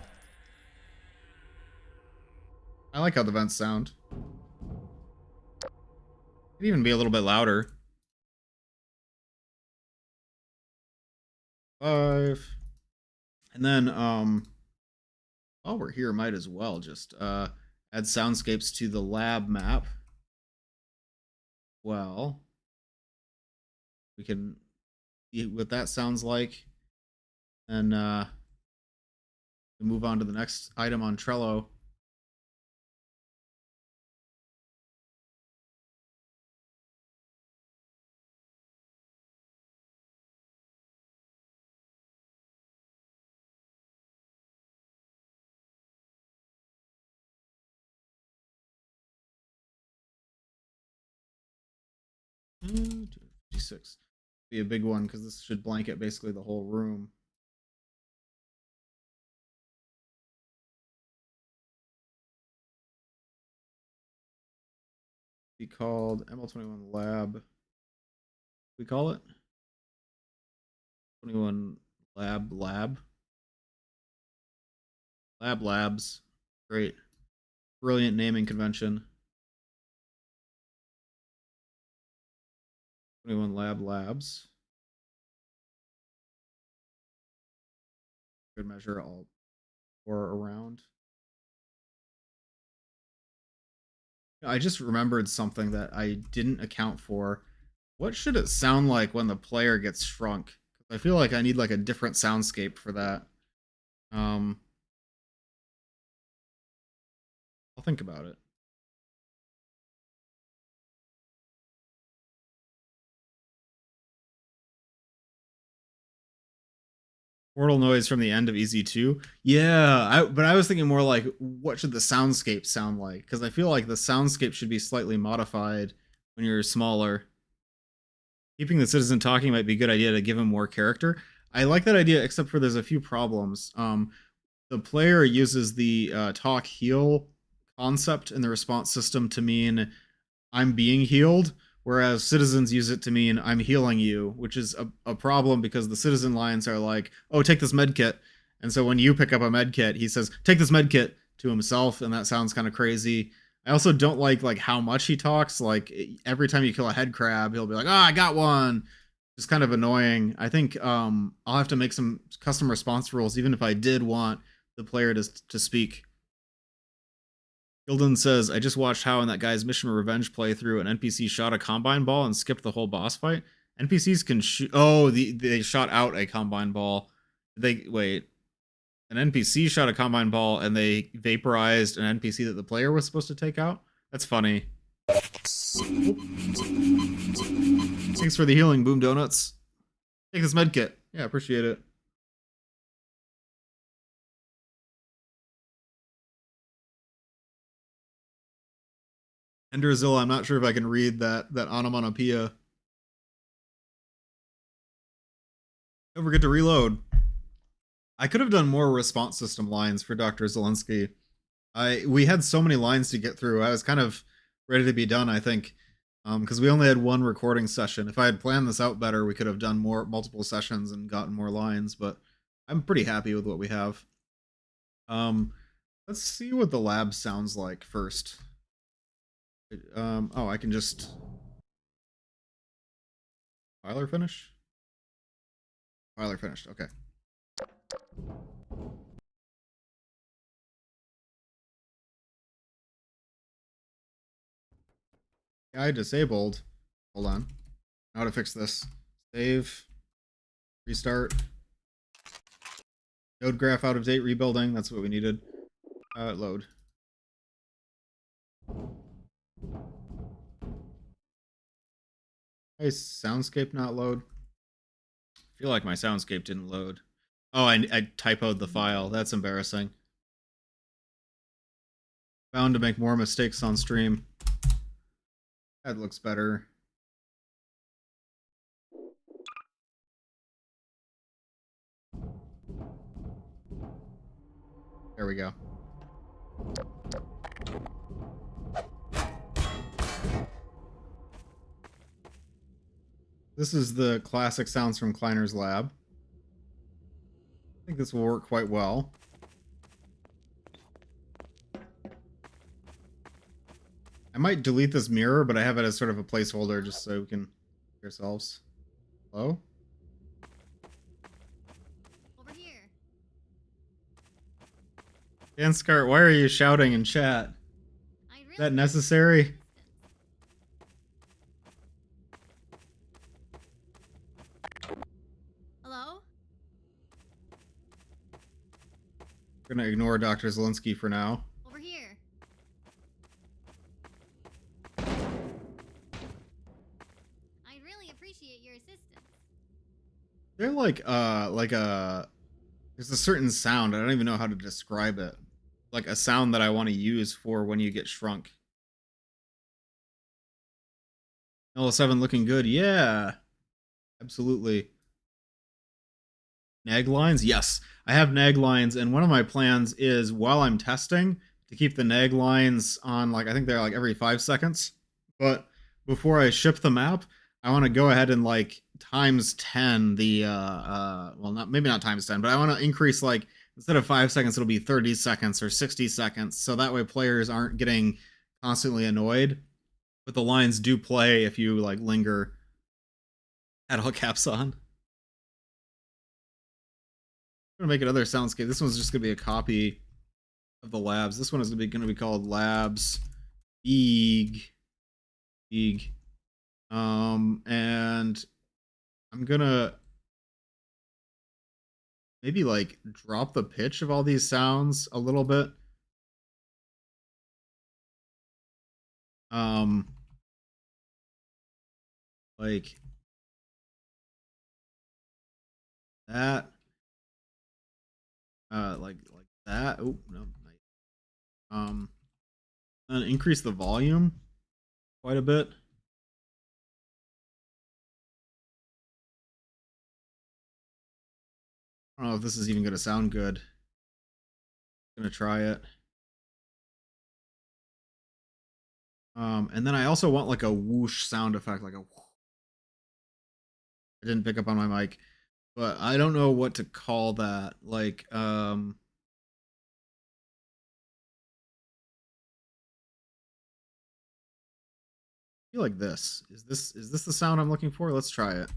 I like how the vents sound. Could even be a little bit louder. 5. And then, while we're here, might as well just add soundscapes to the lab map. Well, we can see what that sounds like, and move on to the next item on Trello. Mm, 256. Be a big one because this should blanket basically the whole room. Be called ML21 Lab. We call it 21 Labs. Great, brilliant naming convention. 21 Labs. Good measure all 4 around. I just remembered something that I didn't account for. What should it sound like when the player gets shrunk? I feel like I need like a different soundscape for that. I'll think about it. Portal noise from the end of EZ2. Yeah, but I was thinking more like, what should the soundscape sound like? Because I feel like the soundscape should be slightly modified when you're smaller. Keeping the citizen talking might be a good idea to give him more character. I like that idea, except for there's a few problems. The player uses the talk heal concept in the response system to mean I'm being healed, whereas citizens use it to mean I'm healing you, which is a problem because the citizen lines are like, oh, take this med kit. And so when you pick up a med kit, he says, take this med kit to himself, and that sounds kind of crazy. I also don't like how much he talks. Like every time you kill a head crab, he'll be like, I got one. It's kind of annoying. I think I'll have to make some custom response rules, even if I did want the player to speak. Gildan says, I just watched how in that guy's Mission Revenge playthrough, an NPC shot a combine ball and skipped the whole boss fight. NPCs can shoot. Oh, they shot out a combine ball. Wait. An NPC shot a combine ball and they vaporized an NPC that the player was supposed to take out? That's funny. Thanks for the healing, Boom Donuts. Take this med kit. Yeah, appreciate it. Enderazilla, I'm not sure if I can read that onomatopoeia. Don't forget to reload. I could have done more response system lines for Dr. Zelensky. We had so many lines to get through. I was kind of ready to be done, I think. Because we only had one recording session. If I had planned this out better, we could have done multiple sessions and gotten more lines, but I'm pretty happy with what we have. Let's see what the lab sounds like first. Oh, I can just filer finish? Filer finished, okay. I disabled. Hold on. How to fix this? Save. Restart. Node graph out of date. Rebuilding. That's what we needed. Load. Hey, soundscape not load. I feel like my soundscape didn't load. Oh, I typoed the file. That's embarrassing. Bound to make more mistakes on stream. That looks better. There we go. This is the classic sounds from Kleiner's lab. I think this will work quite well. I might delete this mirror, but I have it as sort of a placeholder just so we can see ourselves. Hello? Over here. Danskart, why are you shouting in chat? Is that necessary? Hello? We're gonna ignore Dr. Zelensky for now. Over here. I'd really appreciate your assistance. They're like there's a certain sound, I don't even know how to describe it. Like a sound that I want to use for when you get shrunk. 07 looking good, yeah. Absolutely. Nag lines? Yes. I have nag lines, and one of my plans is while I'm testing to keep the nag lines on, like, I think they're like every 5 seconds. But before I ship the map, I want to go ahead and like times 10 the well, not maybe not times 10, but I want to increase, like, instead of 5 seconds it'll be 30 seconds or 60 seconds, so that way players aren't getting constantly annoyed. But the lines do play if you like linger. Had all caps on. I'm gonna make another soundscape. This one's just gonna be a copy of the labs. This one is gonna be called Labs Big. And I'm gonna maybe like drop the pitch of all these sounds a little bit. Like that. Like that. Oh no. And increase the volume quite a bit. I don't know if this is even gonna sound good. I'm gonna try it. And then I also want like a whoosh sound effect, like a whoosh. I didn't pick up on my mic, but I don't know what to call that. Like, I feel like this. Is this the sound I'm looking for? Let's try it.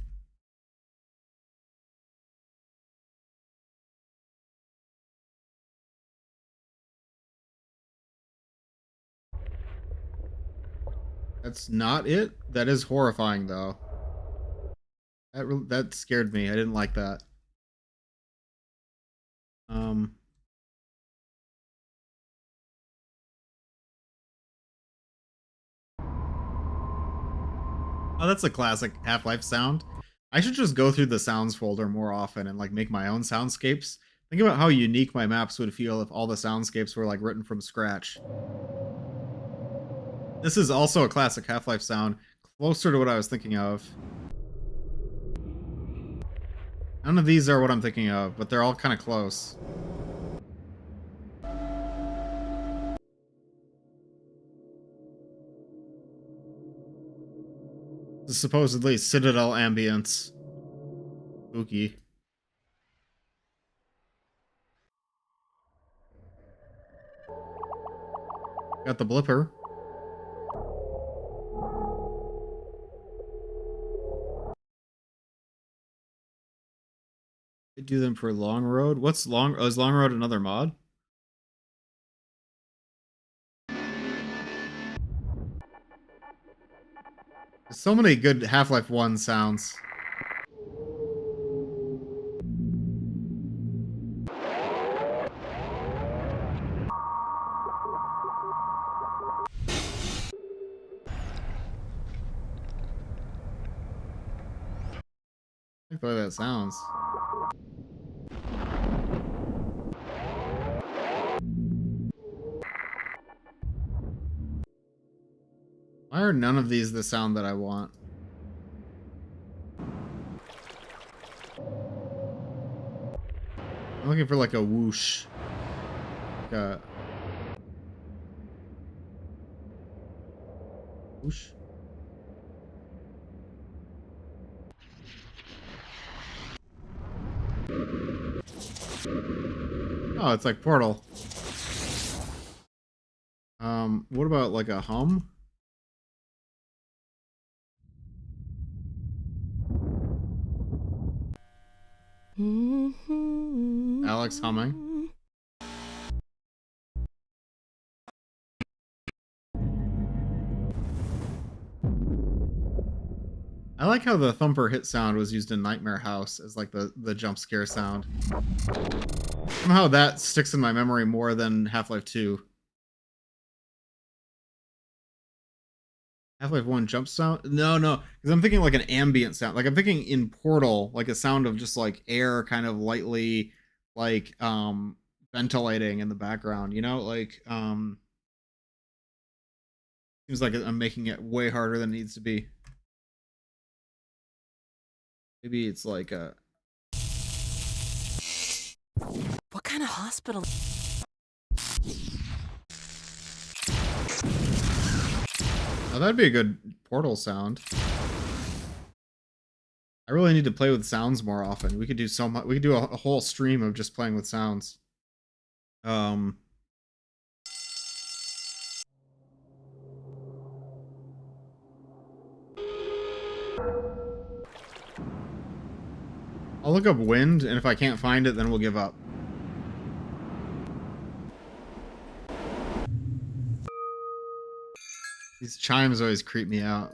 That's not it. That is horrifying though. That scared me. I didn't like that. Oh, that's a classic Half-Life sound. I should just go through the sounds folder more often and like make my own soundscapes. Think about how unique my maps would feel if all the soundscapes were like written from scratch. This is also a classic Half-Life sound, closer to what I was thinking of. None of these are what I'm thinking of, but they're all kind of close. Supposedly Citadel ambience. Spooky. Got the blipper. I do them for Long Road. What's Long? Oh, is Long Road another mod? There's so many good Half-Life 1 sounds. I like the way that sounds. Why are none of these the sound that I want? I'm looking for like a whoosh. Like a whoosh. Oh, it's like Portal. What about like a hum? Alex humming. I like how the thumper hit sound was used in Nightmare House as like the jump scare sound. Somehow that sticks in my memory more than Half-Life 2. Half-Life 1 jump sound? No, no, because I'm thinking like an ambient sound. Like I'm thinking in Portal, like a sound of just like air kind of lightly like ventilating in the background, you know? Like seems like I'm making it way harder than it needs to be. Maybe it's like a What kind of hospital? oh, that'd be a good Portal sound. I really need to play with sounds more often. We could do so much. We could do a whole stream of just playing with sounds. Um, I'll look up wind, and if I can't find it, then we'll give up. These chimes always creep me out.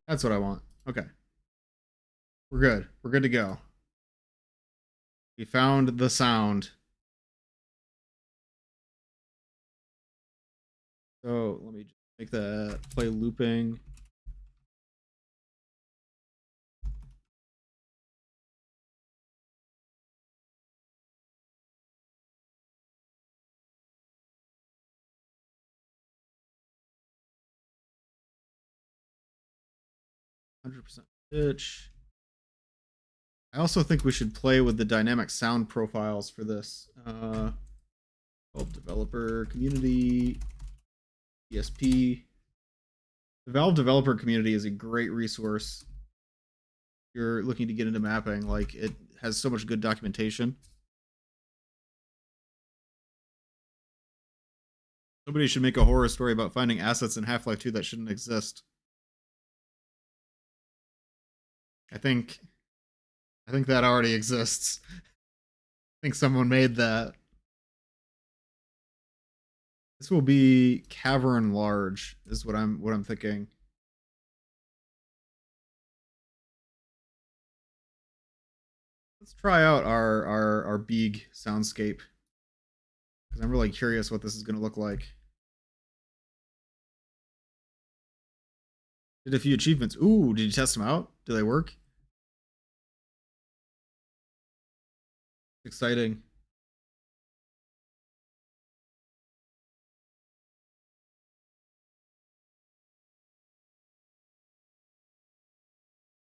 That's what I want. Okay. We're good. We're good to go. We found the sound. So let me just make that play looping. %. Pitch. I also think we should play with the dynamic sound profiles for this. Valve developer community, ESP. The Valve developer community is a great resource. If you're looking to get into mapping, like it has so much good documentation. Somebody should make a horror story about finding assets in Half-Life 2 that shouldn't exist. I think that already exists. I think someone made that. This will be cavern large, is what I'm thinking. Let's try out our Beeg soundscape. Because I'm really curious what this is gonna look like. Did a few achievements. Ooh, did you test them out? Do they work? Exciting.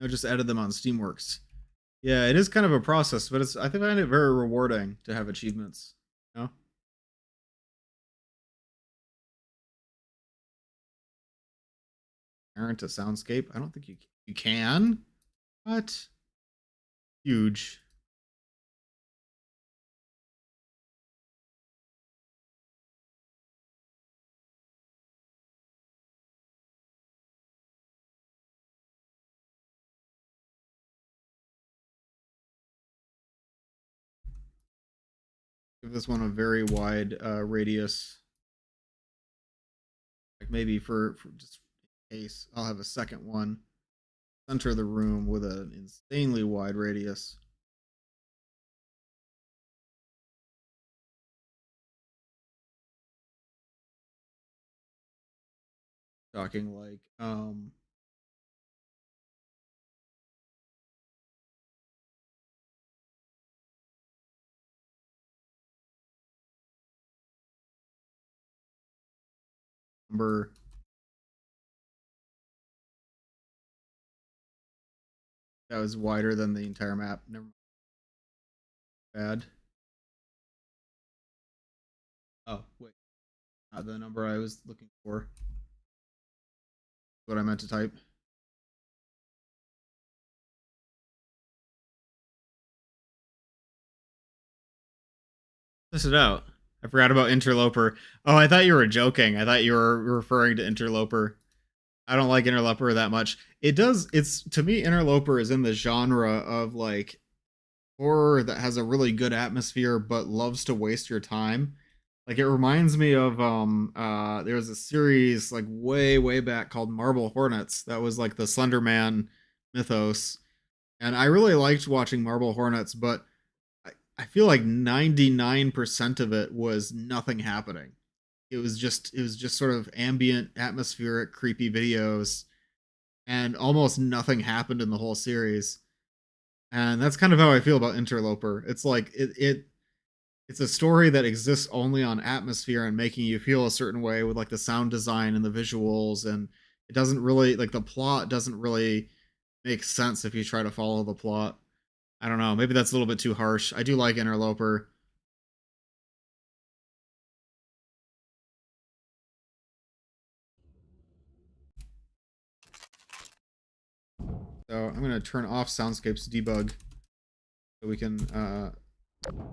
I just added them on Steamworks. Yeah, it is kind of a process, but I think I find it very rewarding to have achievements. You know? Parent to soundscape. I don't think you can. What? Huge. Give this one a very wide radius. Like maybe for just in case, I'll have a second one. Center of the room with an insanely wide radius. Talking like number. That was wider than the entire map. Never bad. Oh, wait. Not the number I was looking for. What I meant to type. Test it out. I forgot about Interloper. Oh, I thought you were joking. I thought you were referring to Interloper. I don't like Interloper that much. It's to me, Interloper is in the genre of like horror that has a really good atmosphere but loves to waste your time. Like it reminds me of there was a series like way back called Marble Hornets that was like the Slender Man mythos. And I really liked watching Marble Hornets, but I feel like 99% of it was nothing happening. It was just sort of ambient, atmospheric, creepy videos, and almost nothing happened in the whole series. And that's kind of how I feel about Interloper. It's like it's a story that exists only on atmosphere and making you feel a certain way with like the sound design and the visuals, and it doesn't really like the plot doesn't really make sense if you try to follow the plot. I don't know, maybe that's a little bit too harsh. I do like Interloper. So I'm gonna turn off Soundscape's debug so we can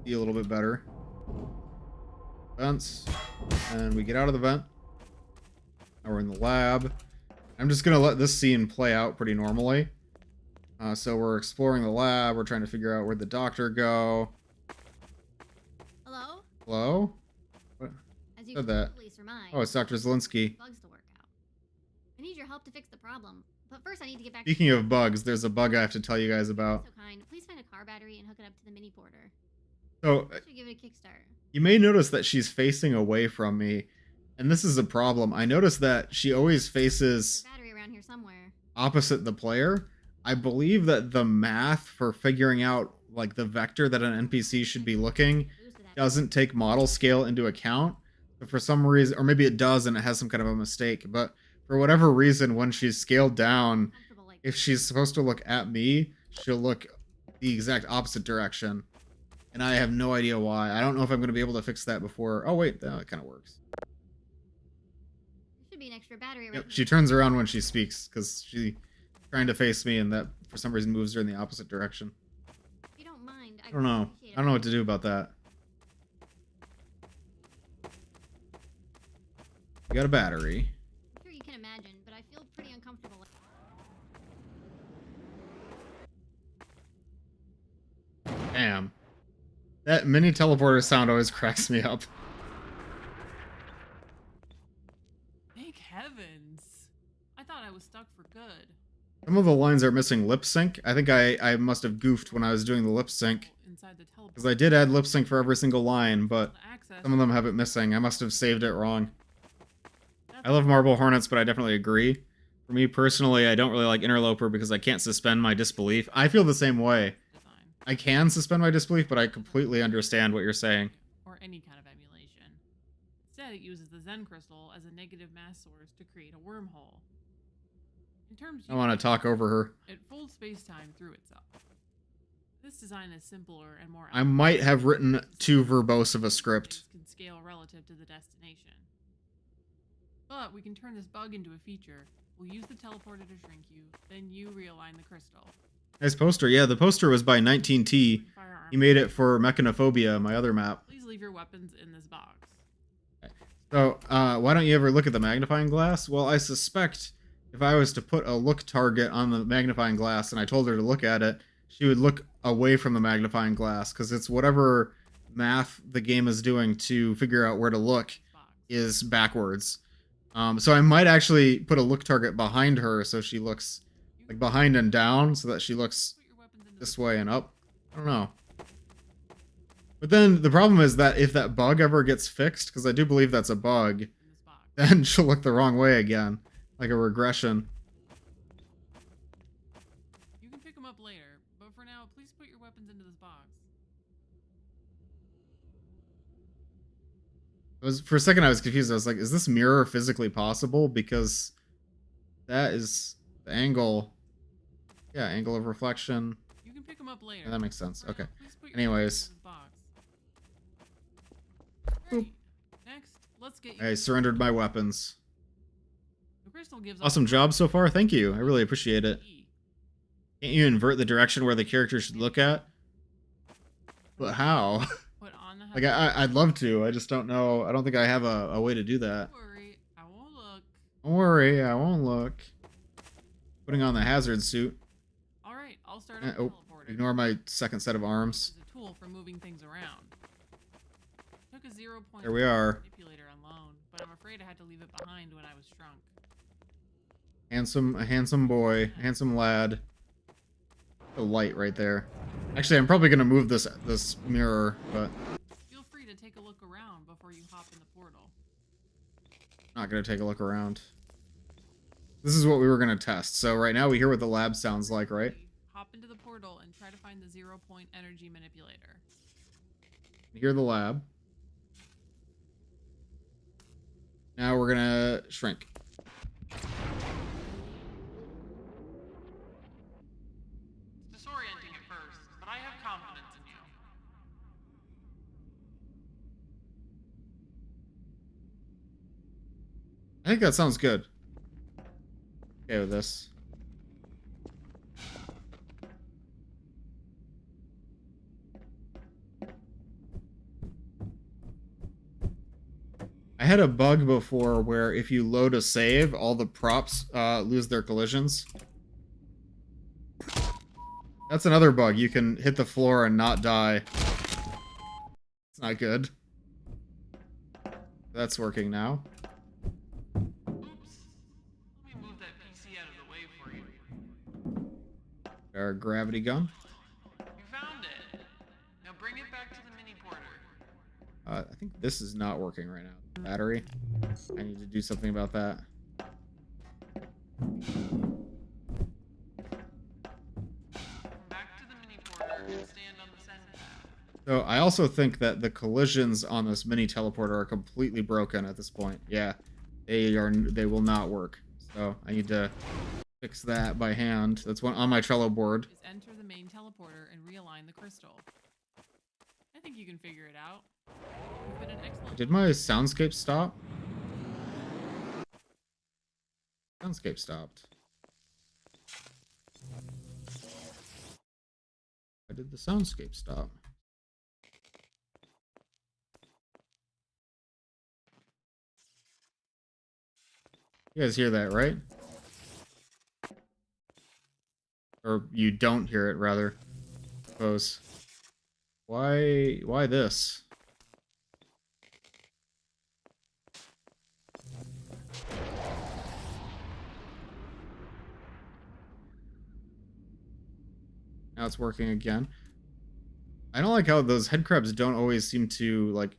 see a little bit better. Vents, and we get out of the vent. Now we're in the lab. I'm just gonna let this scene play out pretty normally. So we're exploring the lab. We're trying to figure out where'd the doctor go. Hello? Hello? What? As you Said can that. probably surmise, Oh, it's Dr. Zelinsky. bugs to work out. I need your help to fix the problem. But first I need to get back Speaking to of bugs, there's a bug I have to tell you guys about. So kind. Please find a car battery and hook it up to the mini porter. So I should give it a kickstart. you may notice that she's facing away from me, and this is a problem. I notice that she always faces Battery around here somewhere. opposite the player. I believe that the math for figuring out like the vector that an NPC should be looking doesn't take model scale into account. But for some reason, or maybe it does and it has some kind of a mistake, but for whatever reason, when she's scaled down, if she's supposed to look at me, she'll look the exact opposite direction. And I have no idea why. I don't know if I'm going to be able to fix that before. Oh, wait, that kind of works. There should be an extra battery right Yep, here. she turns around when she speaks because she's trying to face me and that for some reason moves her in the opposite direction. If you don't mind, I don't know. I don't know what to do about that. We got a battery. I'm sure you can imagine, but I feel pretty uncomfortable. Damn. That mini teleporter sound always cracks me up. Thank heavens. I thought I was stuck for good. Some of the lines are missing lip sync. I think I must have goofed when I was doing the lip sync. Inside the Because I did add lip sync for every single line, but access. some of them have it missing. I must have saved it wrong. I love Marble Hornets, but I definitely agree. For me personally, I don't really like Interloper because I can't suspend my disbelief. I feel the same way. Design. I can suspend my disbelief, but I completely understand what you're saying. Or any kind of emulation. Instead, it uses the Zen crystal as a negative mass source to create a wormhole. In terms I want to talk over her. it folds space-time through itself. This design is simpler and more. I might have written too verbose of a script. Can scale relative to the destination. But we can turn this bug into a feature. We'll use the teleporter to shrink you, then you realign the crystal. Nice poster. Yeah, the poster was by 19T. Firearm. He made it for Mechanophobia, my other map. Please leave your weapons in this box. So, why don't you ever look at the magnifying glass? Well, I suspect if I was to put a look target on the magnifying glass and I told her to look at it, she would look away from the magnifying glass, because it's whatever math the game is doing to figure out where to look is backwards. So I might actually put a look target behind her so she looks like behind and down, so that she looks this way and up. I don't know. But then the problem is that if that bug ever gets fixed, because I do believe that's a bug, then she'll look the wrong way again, like a regression. You can pick them up later, but for now, please put your weapons into this box. For a second I was confused. I was like, is this mirror physically possible? Because that is the angle. Yeah, angle of reflection. You can pick them up later. Yeah, that makes sense. For Okay. now, please put your Anyways. weapons in this box. Great. Next, let's get you. I surrendered my weapons. The crystal gives Awesome off- job so far. Thank you. I really appreciate it. Can't you invert the direction where the character should look at? But how? Put on the Like, I'd love to. I just don't know. I don't think I have a way to do that. Don't worry, I won't look. Don't worry, I won't look. Putting on the hazard suit. All right, I'll start up the Oh, teleporter. ignore my second set of arms. It's a tool for moving things around. Took a 0.0 There we are. manipulator on loan, but I'm afraid I had to leave it behind when I was shrunk. A handsome boy, handsome lad. The light right there. Actually, I'm probably gonna move this mirror, but Feel free to take a look around before you hop in the portal. not gonna take a look around. This is what we were gonna test. So right now we hear what the lab sounds like, right? Hop into the portal and try to find the 0-point energy manipulator. We hear the lab. Now we're gonna shrink. It's disorienting at first, but I have confidence in you. I think that sounds good. Okay with this. I had a bug before where if you load a save, all the props lose their collisions. That's another bug. You can hit the floor and not die. It's not good. That's working now. Oops. Let me move that PC out of the way for you. Our gravity gun. You found it. Now bring it back to the mini porter. I think this is not working right now. Battery. I need to do something about that. Back to the mini porter and stand on the send pad. So I also think that the collisions on this mini teleporter are completely broken at this point. Yeah, they will not work. So I need to fix that by hand. That's one on my Trello board. Is enter the main teleporter and realign the crystal. I think you can figure it out. You've been an excellent. Did my soundscape stop? Soundscape stopped. Why did the soundscape stop? You guys hear that, right? Or you don't hear it, rather. I suppose. Why this? Now it's working again. I don't like how those head crabs don't always seem to, like,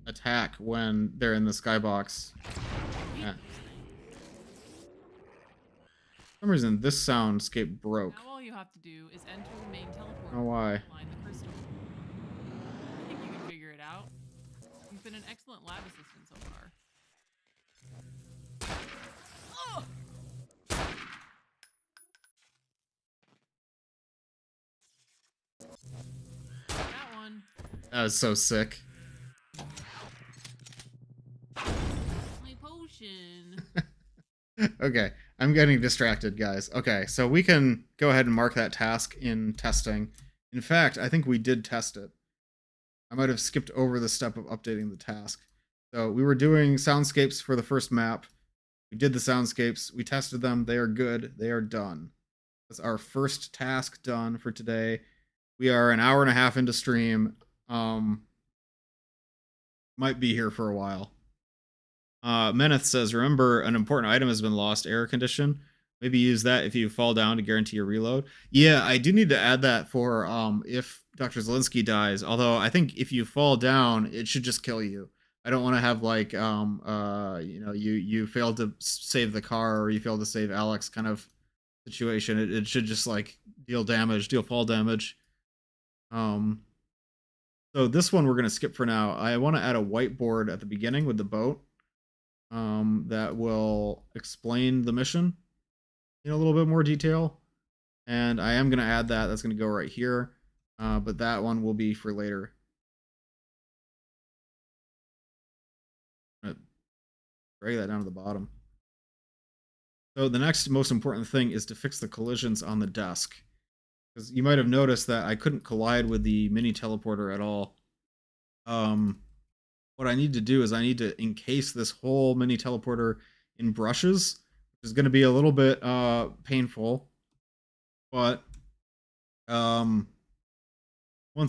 attack when they're in the skybox. Yeah. For some reason, this soundscape broke. Now all you have to do is enter the main teleporter. Oh, why? And realign the crystal. I think you can figure it out. You've been an excellent lab assistant so far. That one. That was so sick. My potion. Okay, I'm getting distracted, guys. Okay, so we can go ahead and mark that task in testing. In fact, I think we did test it. I might have skipped over the step of updating the task. So we were doing soundscapes for the first map. We did the soundscapes. We tested them. They are good. They are done. That's our first task done for today. We are an hour and a half into stream. Might be here for a while. Meneth says, remember, an important item has been lost. Air condition. Maybe use that if you fall down to guarantee a reload. Yeah, I do need to add that for if Dr. Zelinsky dies. Although I think if you fall down, it should just kill you. I don't want to have like you failed to save the car or you failed to save Alex kind of situation. It should just like deal fall damage. So this one we're gonna skip for now. I want to add a whiteboard at the beginning with the boat. That will explain the mission in a little bit more detail. And I am going to add that. That's going to go right here. But that one will be for later. Drag that down to the bottom. So the next most important thing is to fix the collisions on the desk. Because you might have noticed that I couldn't collide with the mini teleporter at all. What I need to do is I need to encase this whole mini teleporter in brushes, which is going to be a little bit painful, but once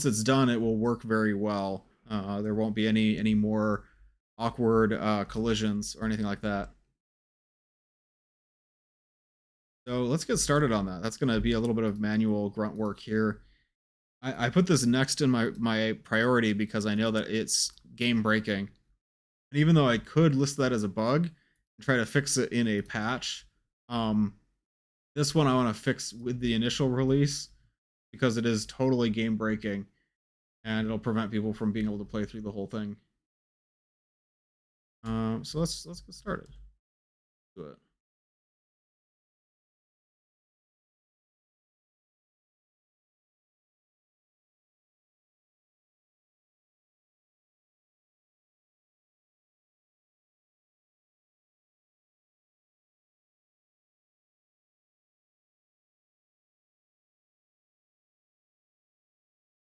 it's done, it will work very well. There won't be any more awkward collisions or anything like that. So let's get started on that. That's going to be a little bit of manual grunt work here. I put this next in my priority because I know that it's game breaking. And even though I could list that as a bug and try to fix it in a patch, this one I want to fix with the initial release because it is totally game breaking and it'll prevent people from being able to play through the whole thing. So let's get started. Do it.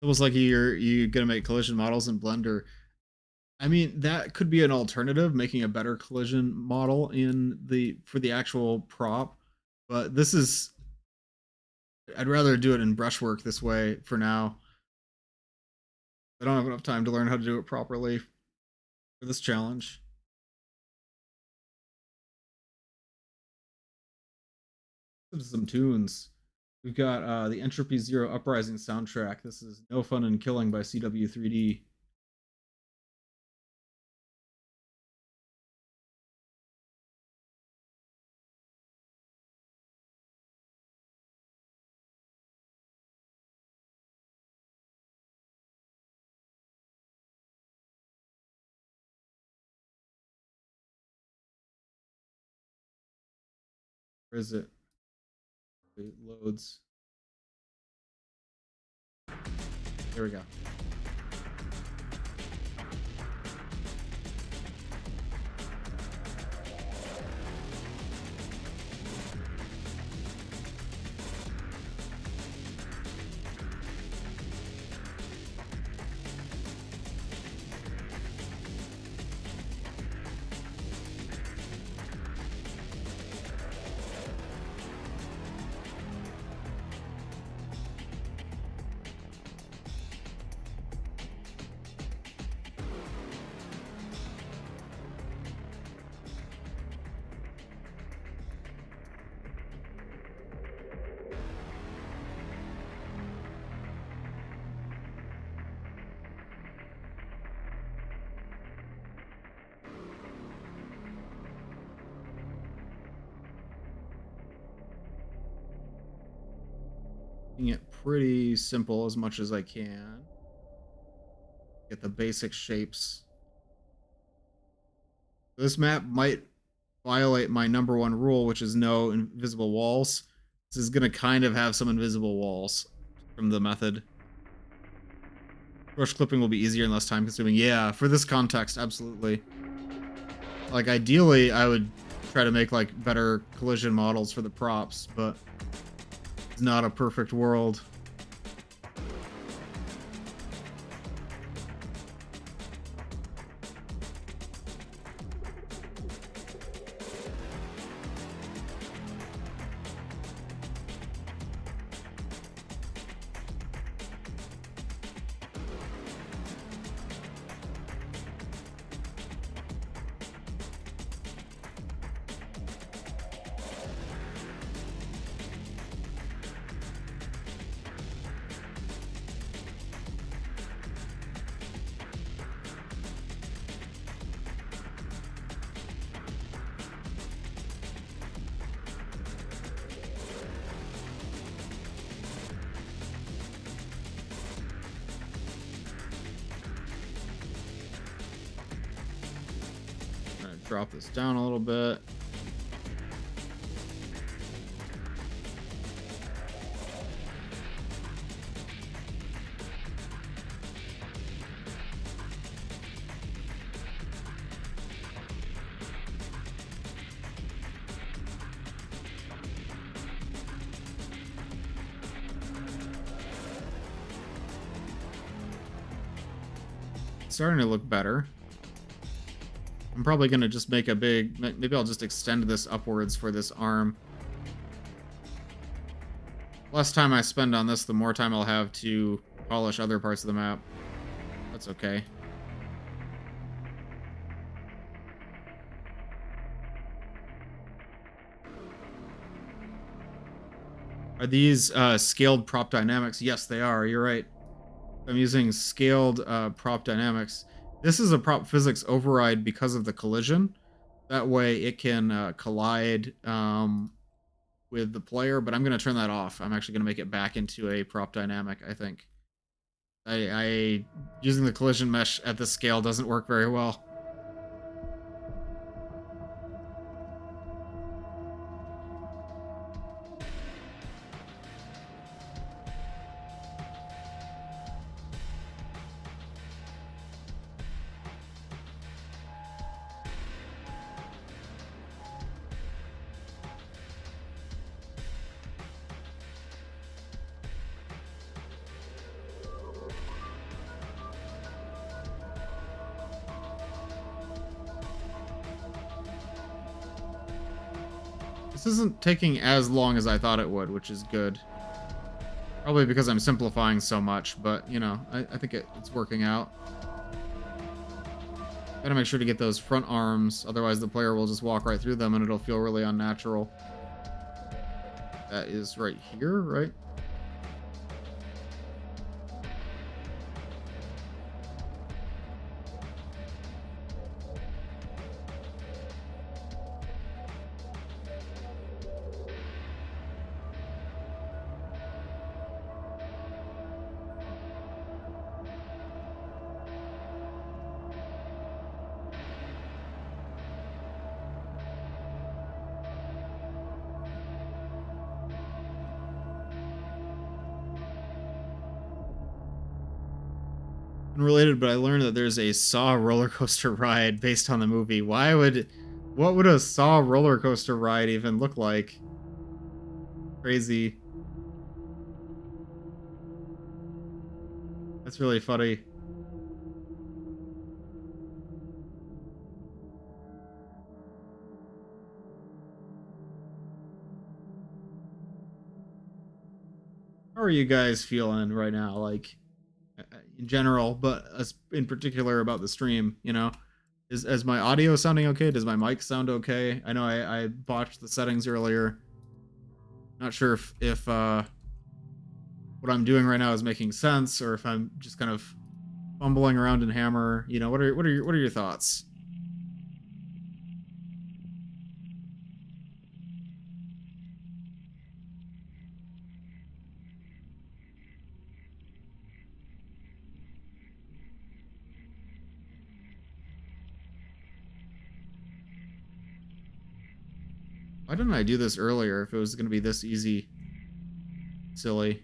It was like you're gonna make collision models in Blender. I mean, that could be an alternative, making a better collision model for the actual prop. But this is, I'd rather do it in brushwork this way for now. I don't have enough time to learn how to do it properly for this challenge. Some tunes. We've got the Entropy Zero Uprising soundtrack. This is No Fun in Killing by CW3D. Where is it? It loads. There we go. Making it pretty simple as much as I can. Get the basic shapes. This map might violate my #1 rule, which is no invisible walls. This is going to kind of have some invisible walls from the method. Brush clipping will be easier and less time consuming. Yeah, for this context, absolutely. Like, ideally, I would try to make, like, better collision models for the props, but it's not a perfect world. Drop this down a little bit. It's starting to look better. I'm probably going to just make a big... Maybe I'll just extend this upwards for this arm. Less time I spend on this, the more time I'll have to polish other parts of the map. That's okay. Are these scaled prop dynamics? Yes, they are. You're right. I'm using scaled prop dynamics. This is a prop physics override because of the collision. That way it can collide with the player, but I'm going to turn that off. I'm actually going to make it back into a prop dynamic, I think. Using the collision mesh at this scale doesn't work very well. This isn't taking as long as I thought it would, which is good. Probably because I'm simplifying so much, but, you know, I think it's working out. Gotta make sure to get those front arms, otherwise the player will just walk right through them and it'll feel really unnatural. That is right here, right? Unrelated, but I learned that there's a Saw roller coaster ride based on the movie. What would a Saw roller coaster ride even look like? Crazy. That's really funny. How are you guys feeling right now? Like, in general, but in particular about the stream, you know? Is my audio sounding okay? Does my mic sound okay? I know I botched the settings earlier. Not sure if what I'm doing right now is making sense, or if I'm just kind of fumbling around in Hammer. You know, what are your thoughts? Why didn't I do this earlier if it was going to be this easy? Silly.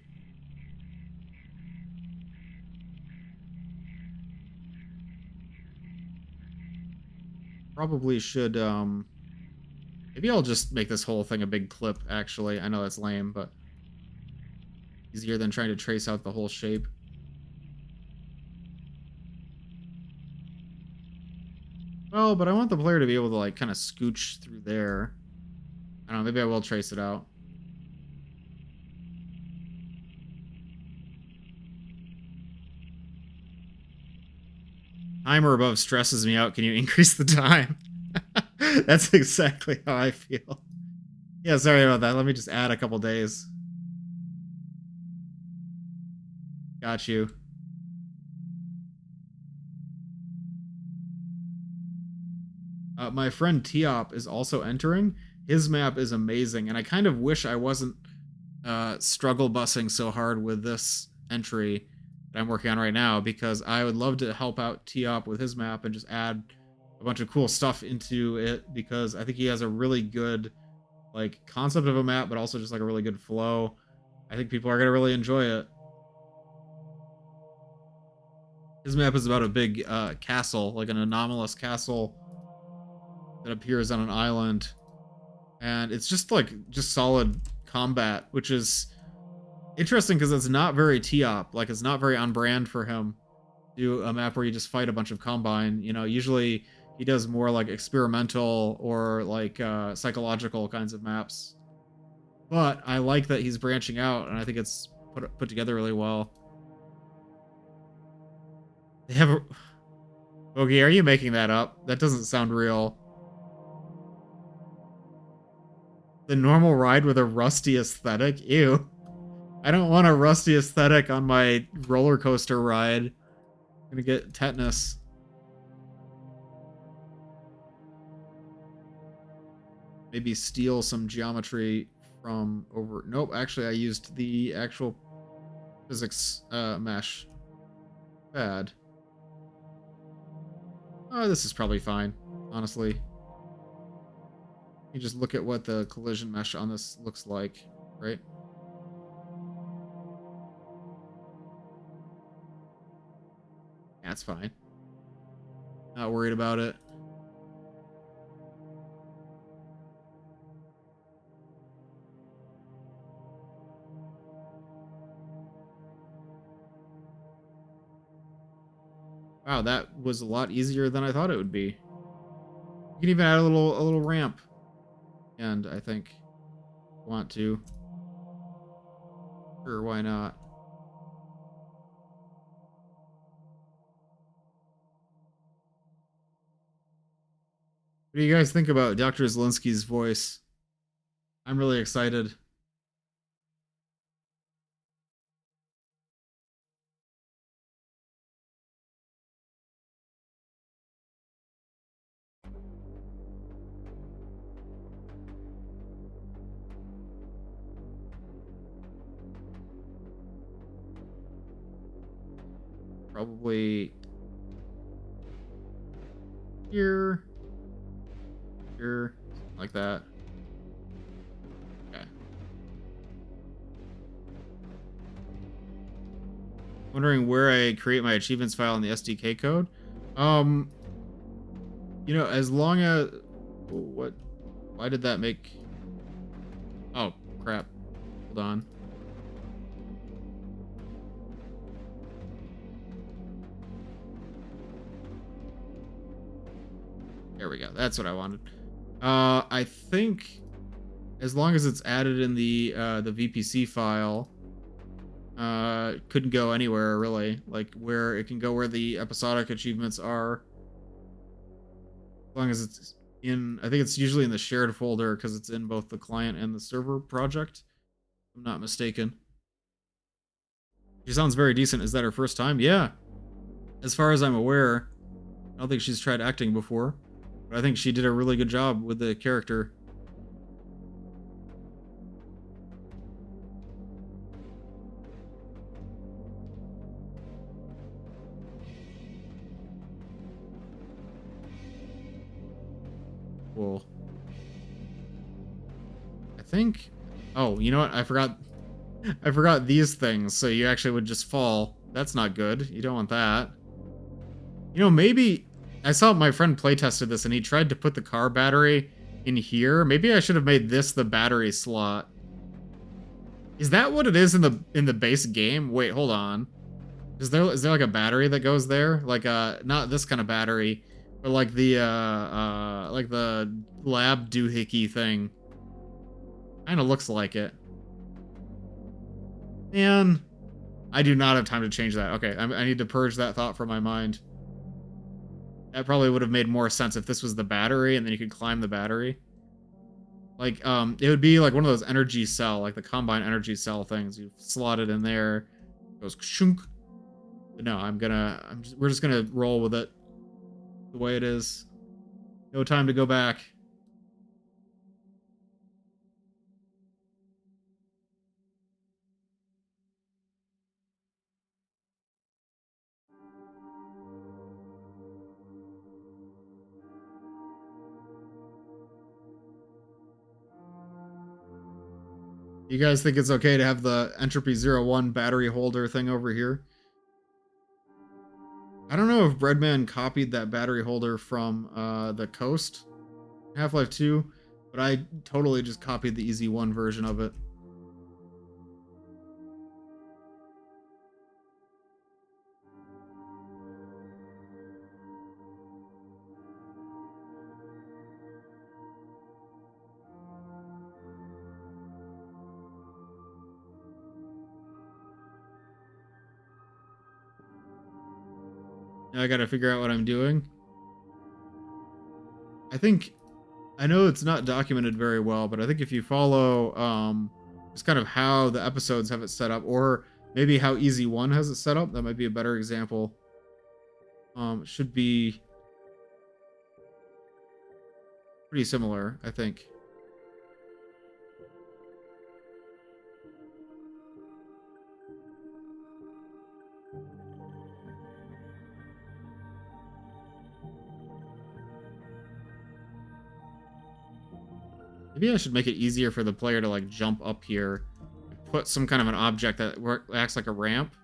Probably should, maybe I'll just make this whole thing a big clip, actually. I know that's lame, but easier than trying to trace out the whole shape. Well, but I want the player to be able to, like, kind of scooch through there. I don't know, maybe I will trace it out. Timer above stresses me out. Can you increase the time? That's exactly how I feel. Yeah, sorry about that. Let me just add a couple days. Got you. My friend Tiop is also entering. His map is amazing, and I kind of wish I wasn't struggle bussing so hard with this entry that I'm working on right now, because I would love to help out Tiop with his map and just add a bunch of cool stuff into it, because I think he has a really good like concept of a map, but also just like a really good flow. I think people are gonna really enjoy it. His map is about a big castle, like an anomalous castle that appears on an island, and it's just like solid combat, which is interesting because it's not very T-op, like it's not very on brand for him. Do a map where you just fight a bunch of combine. You know, usually he does more like experimental or like psychological kinds of maps. But I like that he's branching out, and I think it's put together really well. They have a... Bogey, are you making that up? That doesn't sound real. The normal ride with a rusty aesthetic? Ew. I don't want a rusty aesthetic on my roller coaster ride. I'm gonna get tetanus. Maybe steal some geometry from over... Nope, actually I used the actual physics mesh. Bad. Oh, this is probably fine, honestly. You just look at what the collision mesh on this looks like, right? That's fine. Not worried about it. Wow, that was a lot easier than I thought it would be. You can even add a little ramp. And I think want to. Sure, why not? What do you guys think about Dr. Zelinsky's voice? I'm really excited. Probably here, like that. Okay. Wondering where I create my achievements file in the SDK code. You know, as long as what? Why did that make? Oh crap! Hold on. There we go. That's what I wanted. I think as long as it's added in the VPC file, couldn't go anywhere really. Like where it can go where the episodic achievements are. As long as it's in, I think it's usually in the shared folder because it's in both the client and the server project. If I'm not mistaken. She sounds very decent. Is that her first time? Yeah. As far as I'm aware, I don't think she's tried acting before. But I think she did a really good job with the character. Cool. I think... Oh, you know what? I forgot these things, so you actually would just fall. That's not good. You don't want that. You know, maybe I saw my friend play tested this and he tried to put the car battery in here. Maybe I should have made this the battery slot. Is that what it is in the base game? Wait, hold on. Is there like a battery that goes there? Like not this kind of battery, but like the lab doohickey thing. Kinda looks like it. Man, I do not have time to change that. Okay, I need to purge that thought from my mind. That probably would have made more sense if this was the battery and then you could climb the battery. Like, it would be like one of those energy cell, like the combine energy cell things. You slot it in there, goes shunk. But no, we're just gonna roll with it the way it is. No time to go back. You guys think it's okay to have the Entropy 01 battery holder thing over here? I don't know if Breadman copied that battery holder from the Coast Half-Life 2, but I totally just copied the Easy 1 version of it. Now I gotta figure out what I'm doing. I know it's not documented very well, but I think if you follow just kind of how the episodes have it set up, or maybe how Easy 1 has it set up, that might be a better example. It should be pretty similar, I think. Maybe I should make it easier for the player to like jump up here. Put some kind of an object that acts like a ramp.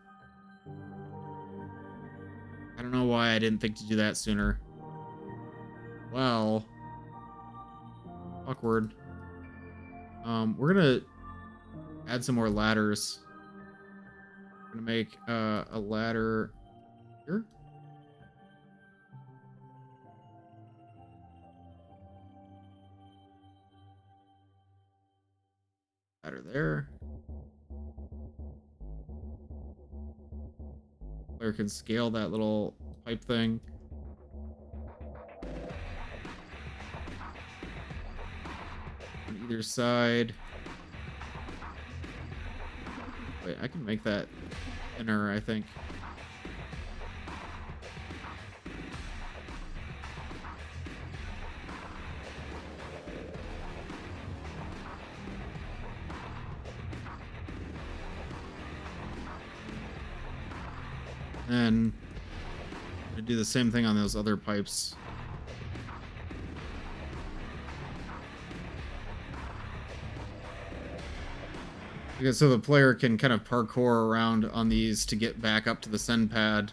I don't know why I didn't think to do that sooner. Well, awkward. We're gonna add some more ladders. We're gonna make a ladder here. Ladder there. Player can scale that little pipe thing. On either side. Wait, I can make that thinner, I think. And I'm gonna do the same thing on those other pipes. Because so the player can kind of parkour around on these to get back up to the send pad.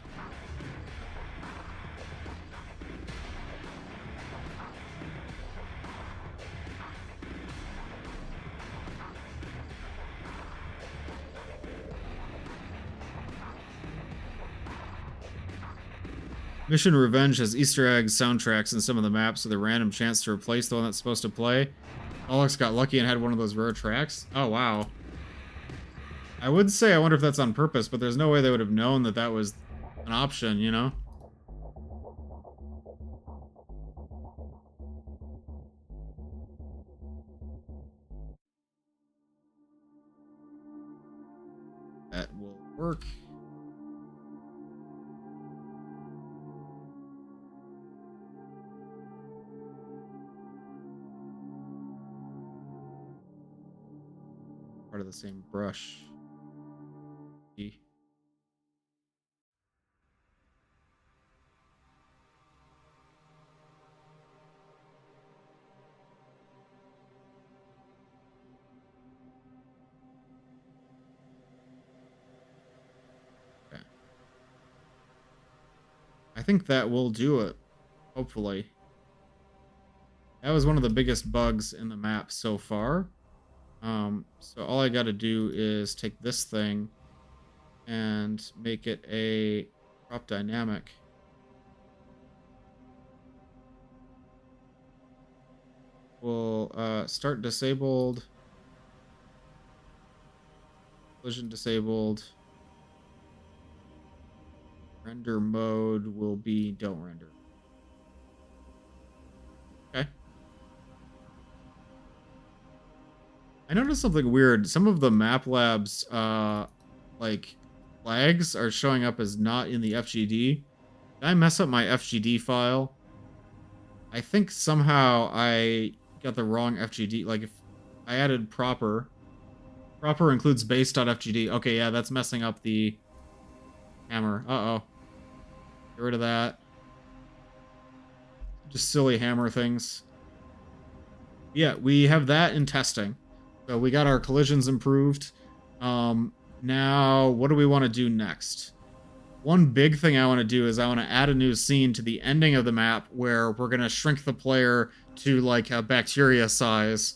Mission Revenge has Easter egg soundtracks in some of the maps with a random chance to replace the one that's supposed to play. Alex got lucky and had one of those rare tracks. Oh, wow. I would say I wonder if that's on purpose, but there's no way they would have known that that was an option, you know? That will work. Part of the same brush. Okay. I think that will do it. Hopefully. That was one of the biggest bugs in the map so far. So all I got to do is take this thing and make it a crop dynamic. We'll start disabled, collision disabled. Render mode will be don't render. Okay. I noticed something weird. Some of the map labs, like flags are showing up as not in the FGD. Did I mess up my FGD file? I think somehow I got the wrong FGD. Like if I added proper includes base.fgd. Okay, yeah, that's messing up the hammer. Uh-oh. Get rid of that. Just silly hammer things. Yeah, we have that in testing. So we got our collisions improved. Now, what do we want to do next? One big thing I want to do is I want to add a new scene to the ending of the map where we're going to shrink the player to like a bacteria size.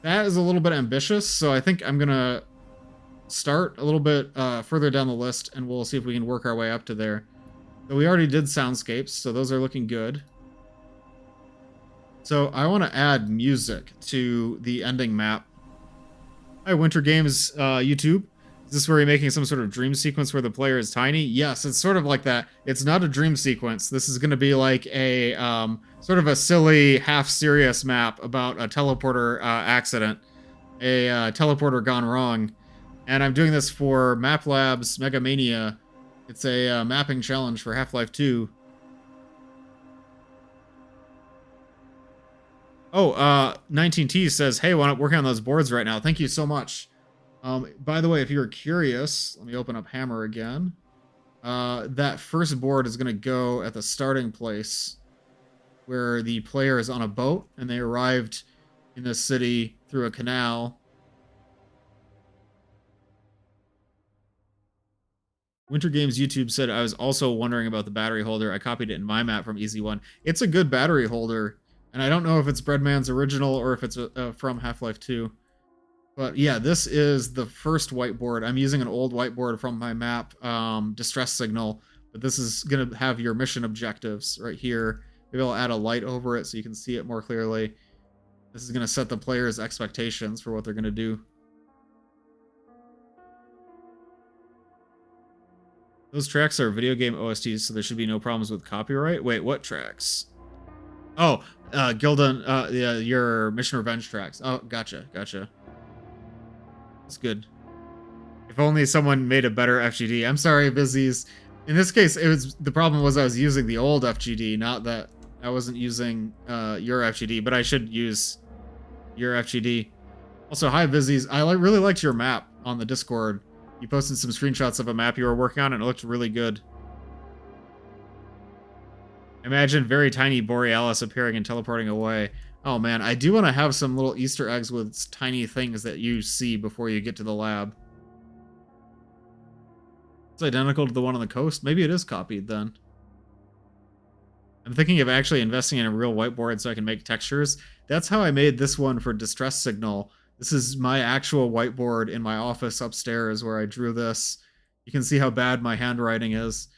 That is a little bit ambitious, so I think I'm going to start a little bit further down the list and we'll see if we can work our way up to there. So we already did soundscapes, so those are looking good. So I want to add music to the ending map. Hi, Winter Games YouTube. Is this where you're making some sort of dream sequence where the player is tiny? Yes, it's sort of like that. It's not a dream sequence. This is going to be like a sort of a silly, half-serious map about a teleporter accident. A teleporter gone wrong. And I'm doing this for Map Labs Mega Mania. It's a mapping challenge for Half-Life 2. Oh, 19T says, hey, why not working on those boards right now? Thank you so much. By the way, if you're curious, let me open up Hammer again. That first board is going to go at the starting place where the player is on a boat and they arrived in the city through a canal. Winter Games YouTube said, I was also wondering about the battery holder. I copied it in my map from Easy One. It's a good battery holder. And I don't know if it's Breadman's original or if it's from Half-Life 2. But yeah, this is the first whiteboard. I'm using an old whiteboard from my map, Distress Signal. But this is going to have your mission objectives right here. Maybe I'll add a light over it so you can see it more clearly. This is going to set the player's expectations for what they're going to do. Those tracks are video game OSTs, so there should be no problems with copyright. Wait, what tracks? Oh, Gildan, yeah, your Mission Revenge tracks. Oh, gotcha. That's good. If only someone made a better FGD. I'm sorry, Busies. In this case, the problem was I was using the old FGD, not that I wasn't using your FGD, but I should use your FGD. Also, hi, Busies. I really liked your map on the Discord. You posted some screenshots of a map you were working on, and it looked really good. Imagine very tiny Borealis appearing and teleporting away. Oh man, I do want to have some little Easter eggs with tiny things that you see before you get to the lab. It's identical to the one on the coast. Maybe it is copied then. I'm thinking of actually investing in a real whiteboard so I can make textures. That's how I made this one for Distress Signal. This is my actual whiteboard in my office upstairs where I drew this. You can see how bad my handwriting is.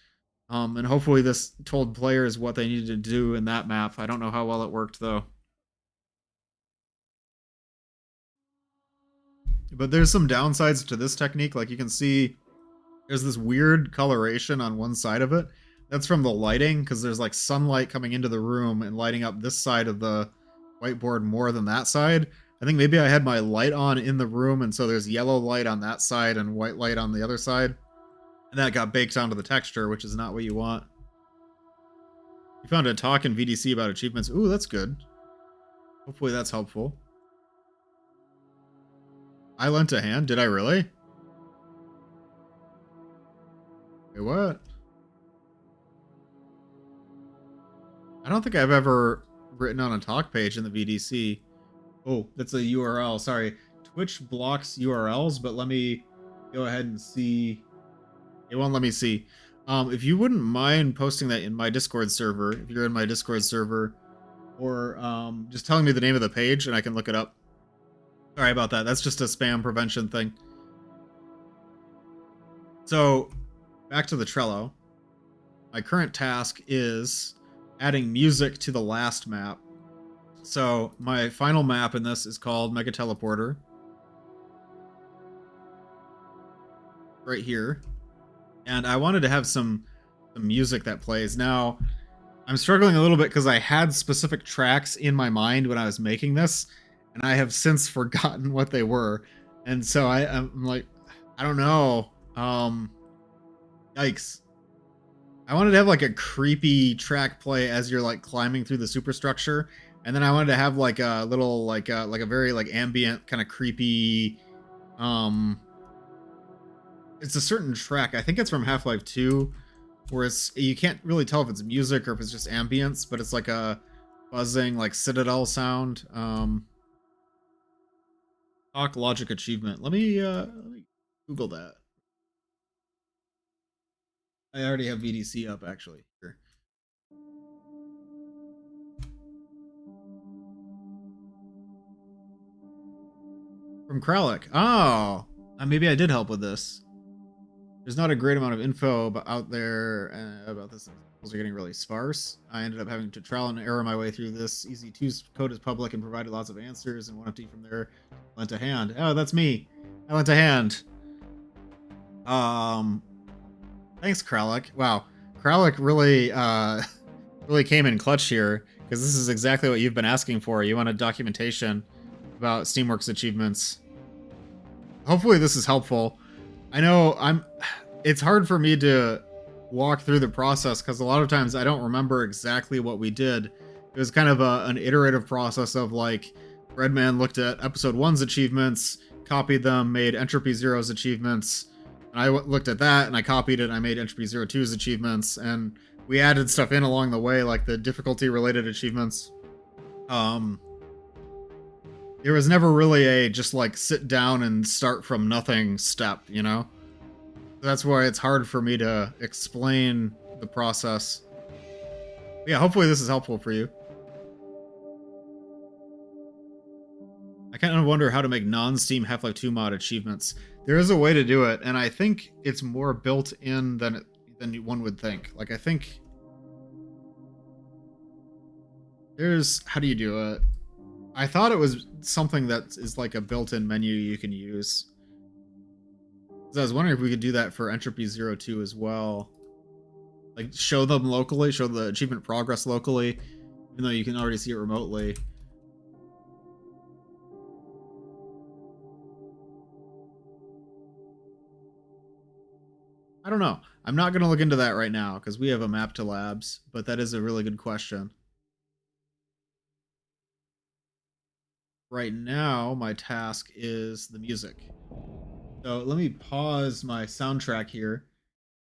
And hopefully this told players what they needed to do in that map. I don't know how well it worked, though. But there's some downsides to this technique. Like you can see there's this weird coloration on one side of it. That's from the lighting, because there's like sunlight coming into the room and lighting up this side of the whiteboard more than that side. I think maybe I had my light on in the room, and so there's yellow light on that side and white light on the other side. And that got baked onto the texture, which is not what you want. You found a talk in VDC about achievements. Ooh, that's good. Hopefully that's helpful. I lent a hand? Did I really? Wait, what? I don't think I've ever written on a talk page in the VDC. Oh, that's a URL. Sorry. Twitch blocks URLs, but let me go ahead and see. It won't let me see. If you wouldn't mind posting that in my Discord server, if you're in my Discord server, or just telling me the name of the page and I can look it up. Sorry about that. That's just a spam prevention thing. So, back to the Trello. My current task is adding music to the last map. So, my final map in this is called Mega Teleporter. Right here. And I wanted to have some music that plays. Now, I'm struggling a little bit because I had specific tracks in my mind when I was making this, and I have since forgotten what they were. And so I'm like, I don't know. Yikes. I wanted to have like a creepy track play as you're like climbing through the superstructure, and then I wanted to have like a little like a very like ambient kind of creepy it's a certain track. I think it's from Half-Life 2 where it's you can't really tell if it's music or if it's just ambience, but it's like a buzzing like Citadel sound. Talk logic achievement. Let me Google that. I already have VDC up actually. Here. From Kralik. Oh, maybe I did help with this. There's not a great amount of info out there about this. Are getting really sparse. I ended up having to trial and error my way through this. Easy 2's code is public and provided lots of answers, and one empty from there lent a hand. Oh, that's me. I lent a hand. Thanks, Kralik. Wow, Kralik really really came in clutch here, because this is exactly what you've been asking for. You wanted documentation about Steamworks achievements. Hopefully this is helpful. I know it's hard for me to walk through the process because a lot of times I don't remember exactly what we did. It was kind of an iterative process of like Redman looked at episode 1's achievements, copied them, made Entropy Zero's achievements, and I looked at that and I copied it and I made Entropy Zero 2's achievements, and we added stuff in along the way, like the difficulty related achievements. There was never really a just like sit down and start from nothing step, you know? That's why it's hard for me to explain the process. But yeah, hopefully this is helpful for you. I kind of wonder how to make non-Steam Half-Life 2 mod achievements. There is a way to do it, and I think it's more built in than one would think. Like, I think there's... How do you do it? I thought it was something that is like a built-in menu you can use. I was wondering if we could do that for Entropy Zero 2 as well. Like, show them locally, show the achievement progress locally, even though you can already see it remotely. I don't know. I'm not going to look into that right now, because we have a map to labs, but that is a really good question. Right now, my task is the music. So let me pause my soundtrack here.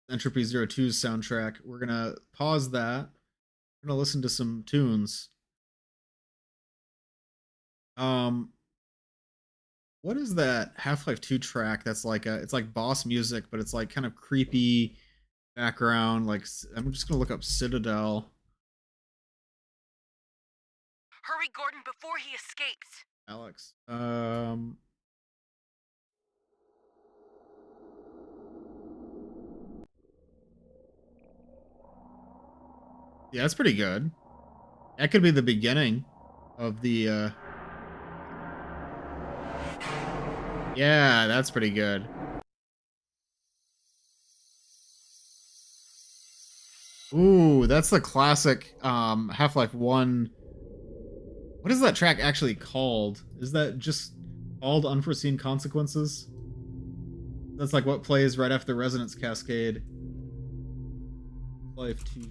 Entropy Zero 2's soundtrack. We're gonna pause that. We're gonna listen to some tunes. What is that Half-Life 2 track that's like it's like boss music, but it's like kind of creepy background. Like, I'm just gonna look up Citadel. Hurry, Gordon, before he escapes. Alex. Yeah, that's pretty good. That could be the beginning of the, Yeah, that's pretty good. Ooh, that's the classic, Half-Life 1. What is that track actually called? Is that just called Unforeseen Consequences? That's like what plays right after the Resonance Cascade. Life 2.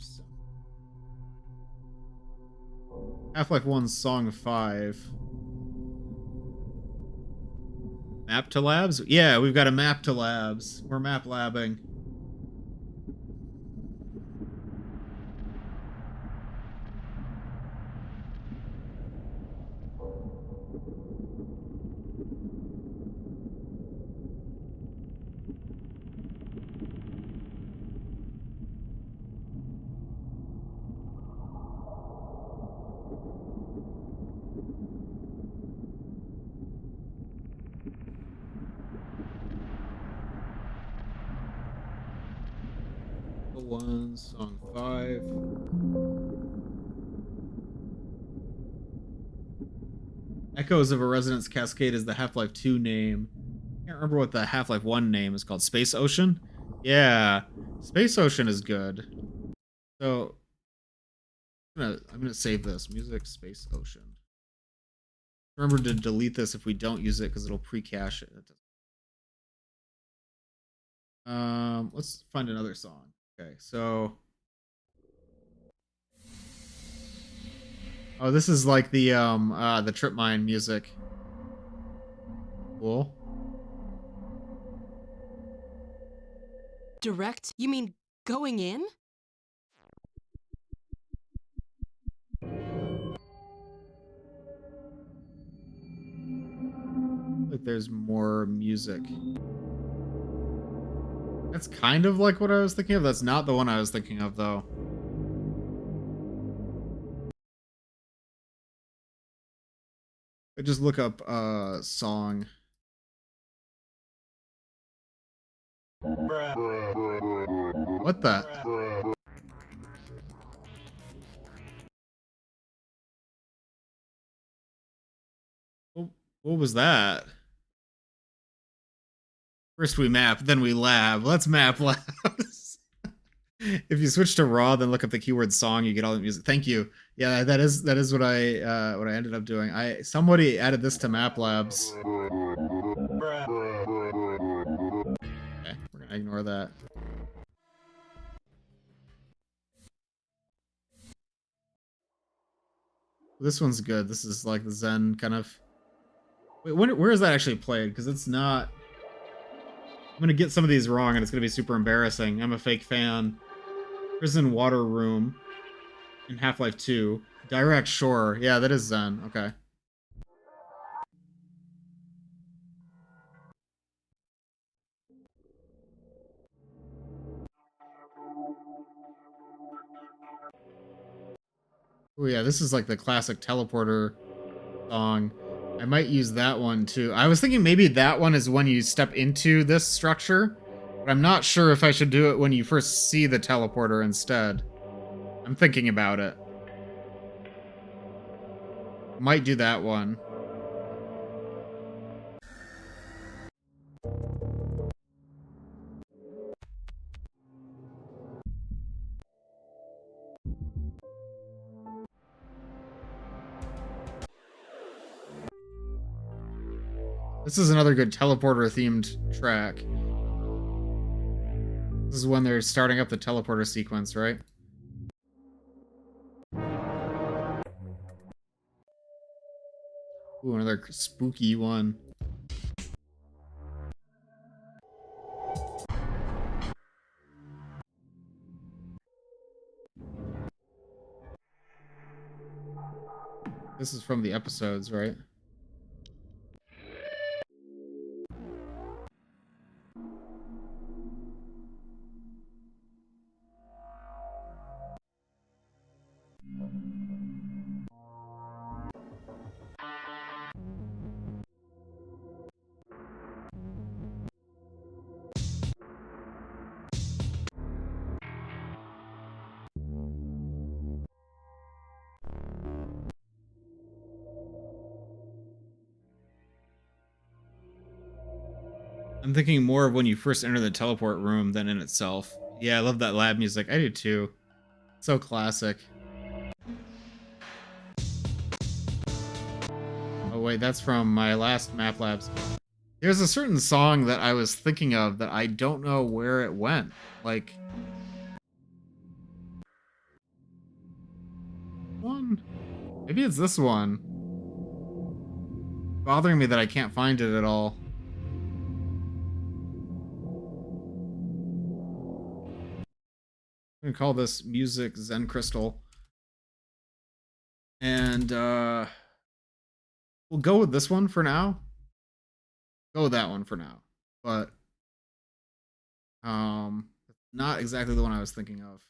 Half-Life 1's Song 5. Map to labs? Yeah, we've got a map to labs. We're map labbing. 1, song 5. Echoes of a Resonance Cascade is the Half-Life 2 name. I can't remember what the Half-Life 1 name is called. Space Ocean? Yeah. Space Ocean is good. So I'm gonna save this. Music Space Ocean. Remember to delete this if we don't use it because it'll pre-cache it. Let's find another song. Okay, so oh, this is like the Trip Mine music. Cool. Direct? You mean going in? Like there's more music. That's kind of like what I was thinking of. That's not the one I was thinking of though. I just look up song. What the? What was that? First we map, then we lab. Let's map labs. If you switch to raw, then look up the keyword song, you get all the music. Thank you. Yeah, that is what I ended up doing. Somebody added this to map labs. Okay, we're gonna ignore that. This one's good. This is like the Zen kind of. Wait, where is that actually played? Because it's not. I'm gonna get some of these wrong, and it's gonna be super embarrassing. I'm a fake fan. Prison Water Room in Half-Life 2. Direct Shore. Yeah, that is Zen. Okay. Oh yeah, this is like the classic teleporter song. I might use that one too. I was thinking maybe that one is when you step into this structure, but I'm not sure if I should do it when you first see the teleporter instead. I'm thinking about it. Might do that one. This is another good teleporter themed track. This is when they're starting up the teleporter sequence, right? Ooh, another spooky one. This is from the episodes, right? I'm thinking more of when you first enter the teleport room than in itself. Yeah, I love that lab music. I do too. So classic. Oh wait, that's from my last map labs. There's a certain song that I was thinking of that I don't know where it went. Like one? Maybe it's this one. Bothering me that I can't find it at all. I'm gonna call this music Zen Crystal. And we'll go with this one for now. Go with that one for now. But not exactly the one I was thinking of.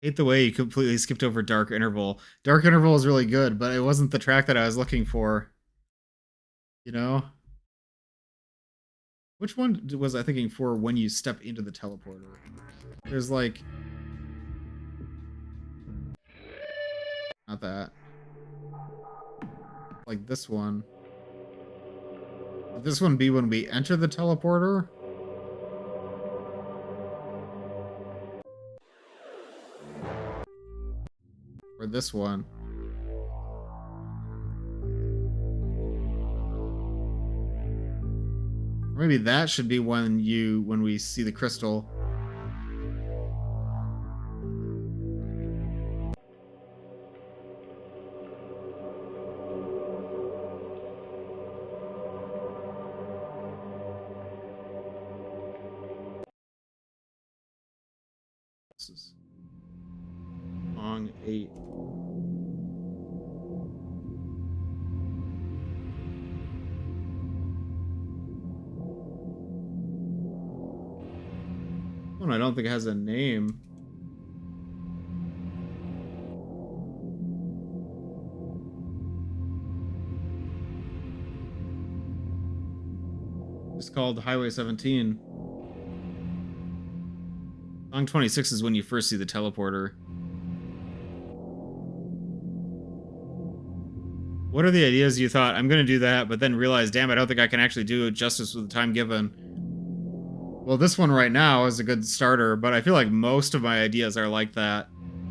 Hate the way you completely skipped over Dark Interval. Dark Interval is really good, but it wasn't the track that I was looking for. You know? Which one was I thinking for when you step into the teleporter? There's like... Not that. Like this one. Would this one be when we enter the teleporter? Or this one? Or maybe that should be when we see the crystal. This is song 8. One I don't think has a name. It's called Highway 17. Song 26 is when you first see the teleporter. What are the ideas you thought, I'm going to do that, but then realized, damn, I don't think I can actually do it justice with the time given? Well, this one right now is a good starter, but I feel like most of my ideas are like that.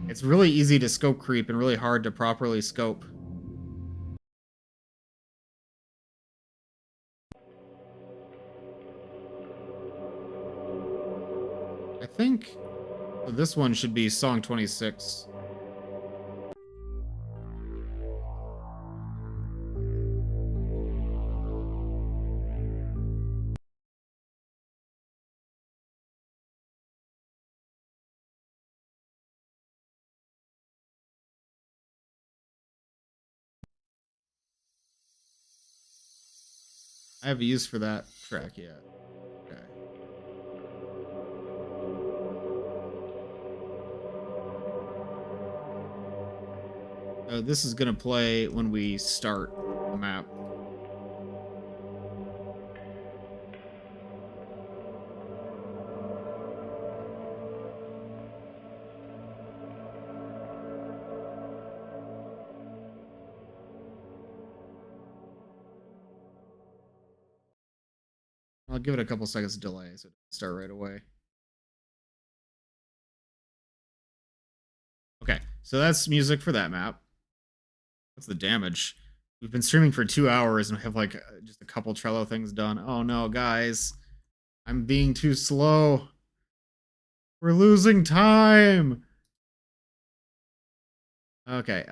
It's really easy to scope creep and really hard to properly scope. I think this one should be song 26. I have a use for that track yet. Okay. This is gonna play when we start the map. I'll give it a couple seconds delay so it doesn't start right away. Okay, so that's music for that map. What's the damage? We've been streaming for 2 hours and have like just a couple Trello things done. Oh no, guys. I'm being too slow. We're losing time. Okay,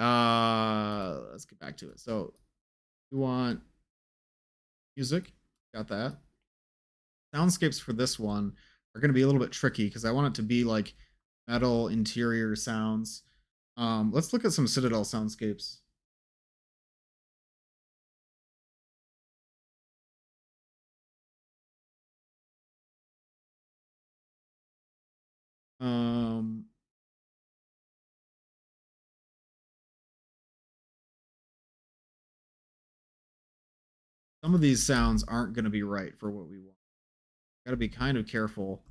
let's get back to it. So, you want music? Got that. Soundscapes for this one are going to be a little bit tricky because I want it to be like metal interior sounds. Let's look at some Citadel soundscapes. Um, some of these sounds aren't going to be right for what we want. Got to be kind of careful.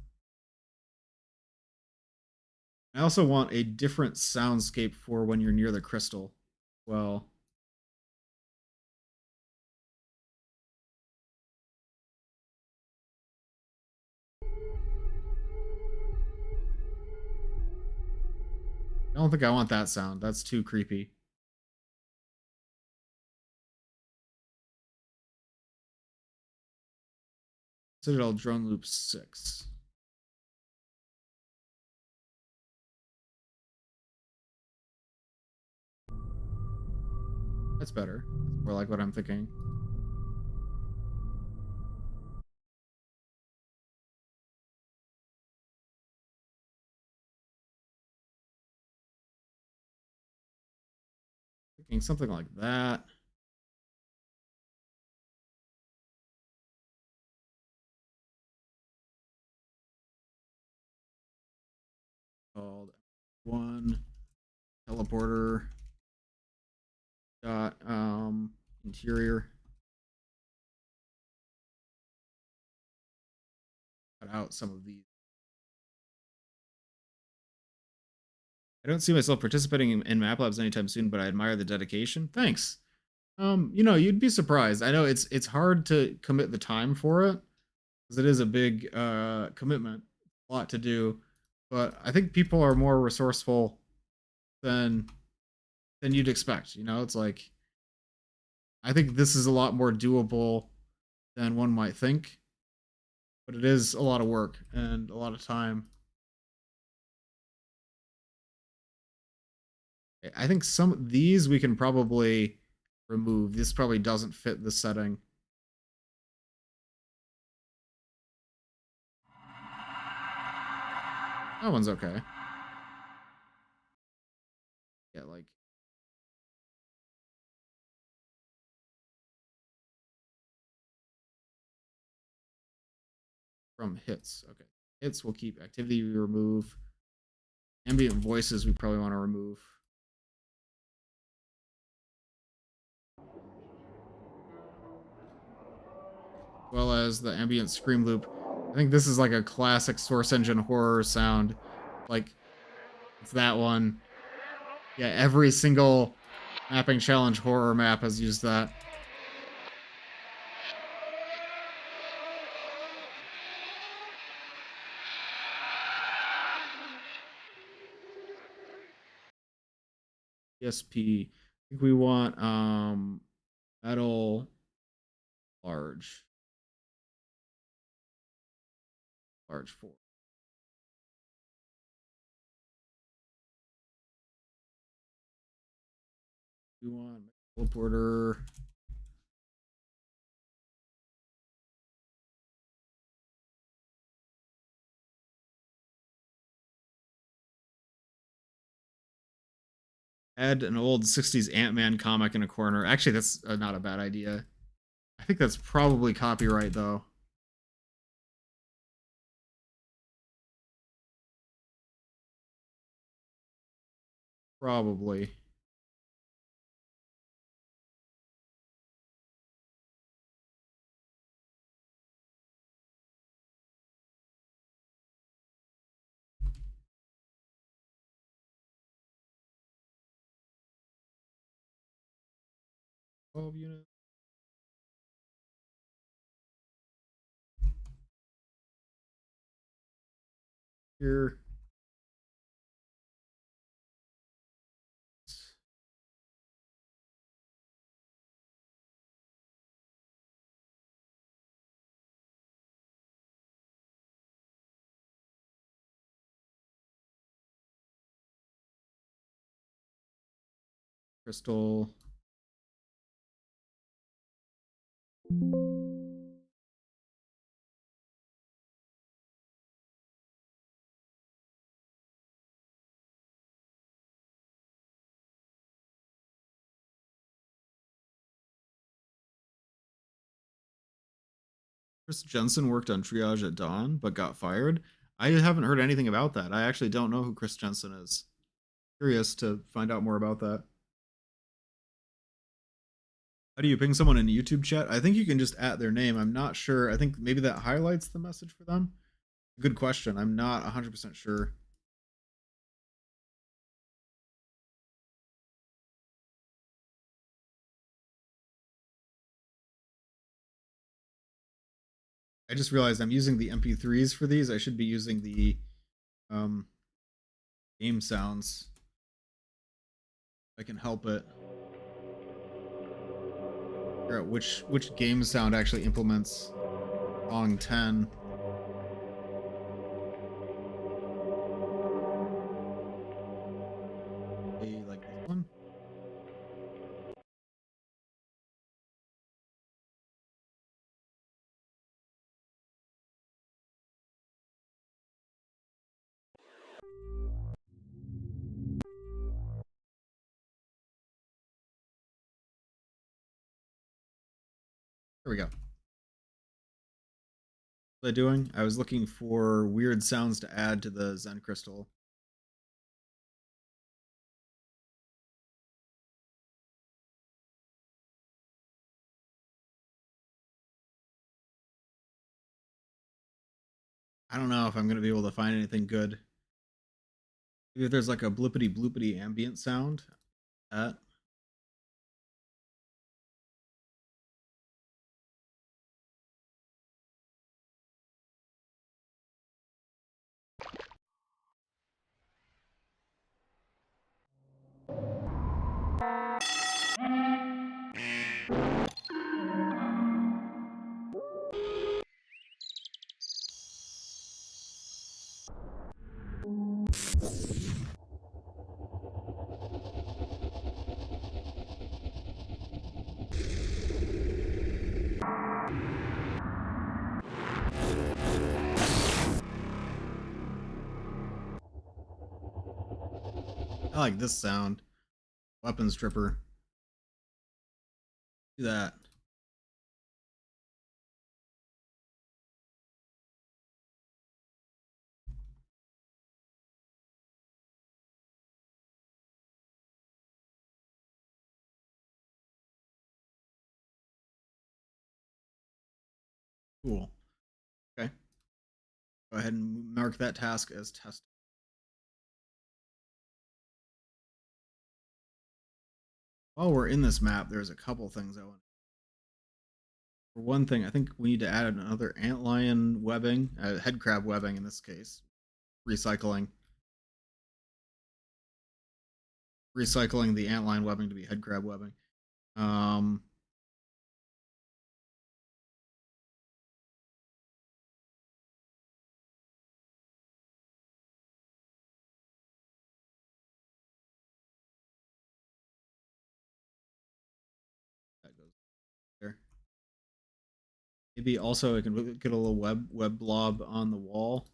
I also want a different soundscape for when you're near the crystal. Well, I don't think I want that sound. That's too creepy. Citadel Drone Loop 6. That's better. That's more like what I'm thinking. Thinking something like that. Called one teleporter dot interior. out some of these. I don't see myself participating in map labs anytime soon, but I admire the dedication. Thanks. You'd be surprised. I know it's hard to commit the time for it because it is a big commitment, a lot to do. But I think people are more resourceful than you'd expect. It's like I think this is a lot more doable than one might think, but it is a lot of work and a lot of time. I think some of these we can probably remove. This probably doesn't fit the setting. That one's okay. Yeah, like from hits. Okay. Hits we'll keep. Activity we remove. Ambient voices we probably want to remove. As well as the ambient scream loop. I think this is like a classic Source Engine horror sound. Like, it's that one. Yeah, every single mapping challenge horror map has used that. ESP. I think we want metal large. Large 4. We want teleporter. Add an old 60s Ant-Man comic in a corner. Actually, that's not a bad idea. I think that's probably copyright, though. Probably. Units. Here. Crystal. Chris Jensen worked on Triage at Dawn, but got fired. I haven't heard anything about that. I actually don't know who Chris Jensen is. Curious to find out more about that. How do you ping someone in YouTube chat? I think you can just at their name. I'm not sure. I think maybe that highlights the message for them. Good question. I'm not 100% sure. I just realized I'm using the MP3s for these. I should be using the game sounds. If I can help it. Figure out which game sound actually implements song 10. Like this one. There we go. What was I doing? I was looking for weird sounds to add to the Zen crystal. I don't know if I'm gonna be able to find anything good. Maybe if there's like a blippity bloopity ambient sound. That. I like this sound. Weapon stripper. Do that. Cool. Okay. Go ahead and mark that task as test. While we're in this map, there's a couple things I want. For one thing, I think we need to add another antlion webbing, head crab webbing in this case. Recycling the antlion webbing to be head crab webbing. That goes there. Maybe also I can get a little web blob on the wall.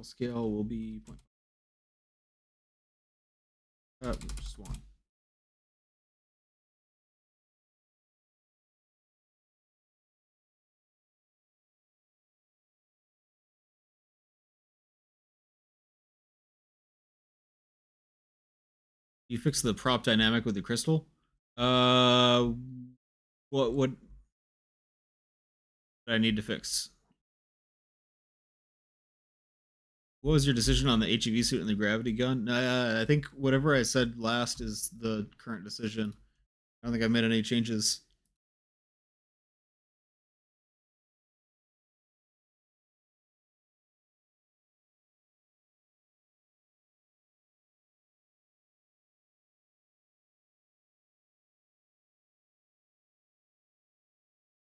Scale will be just one. You fix the prop dynamic with the crystal. What do I need to fix? What was your decision on the HEV suit and the gravity gun? I think whatever I said last is the current decision. I don't think I made any changes.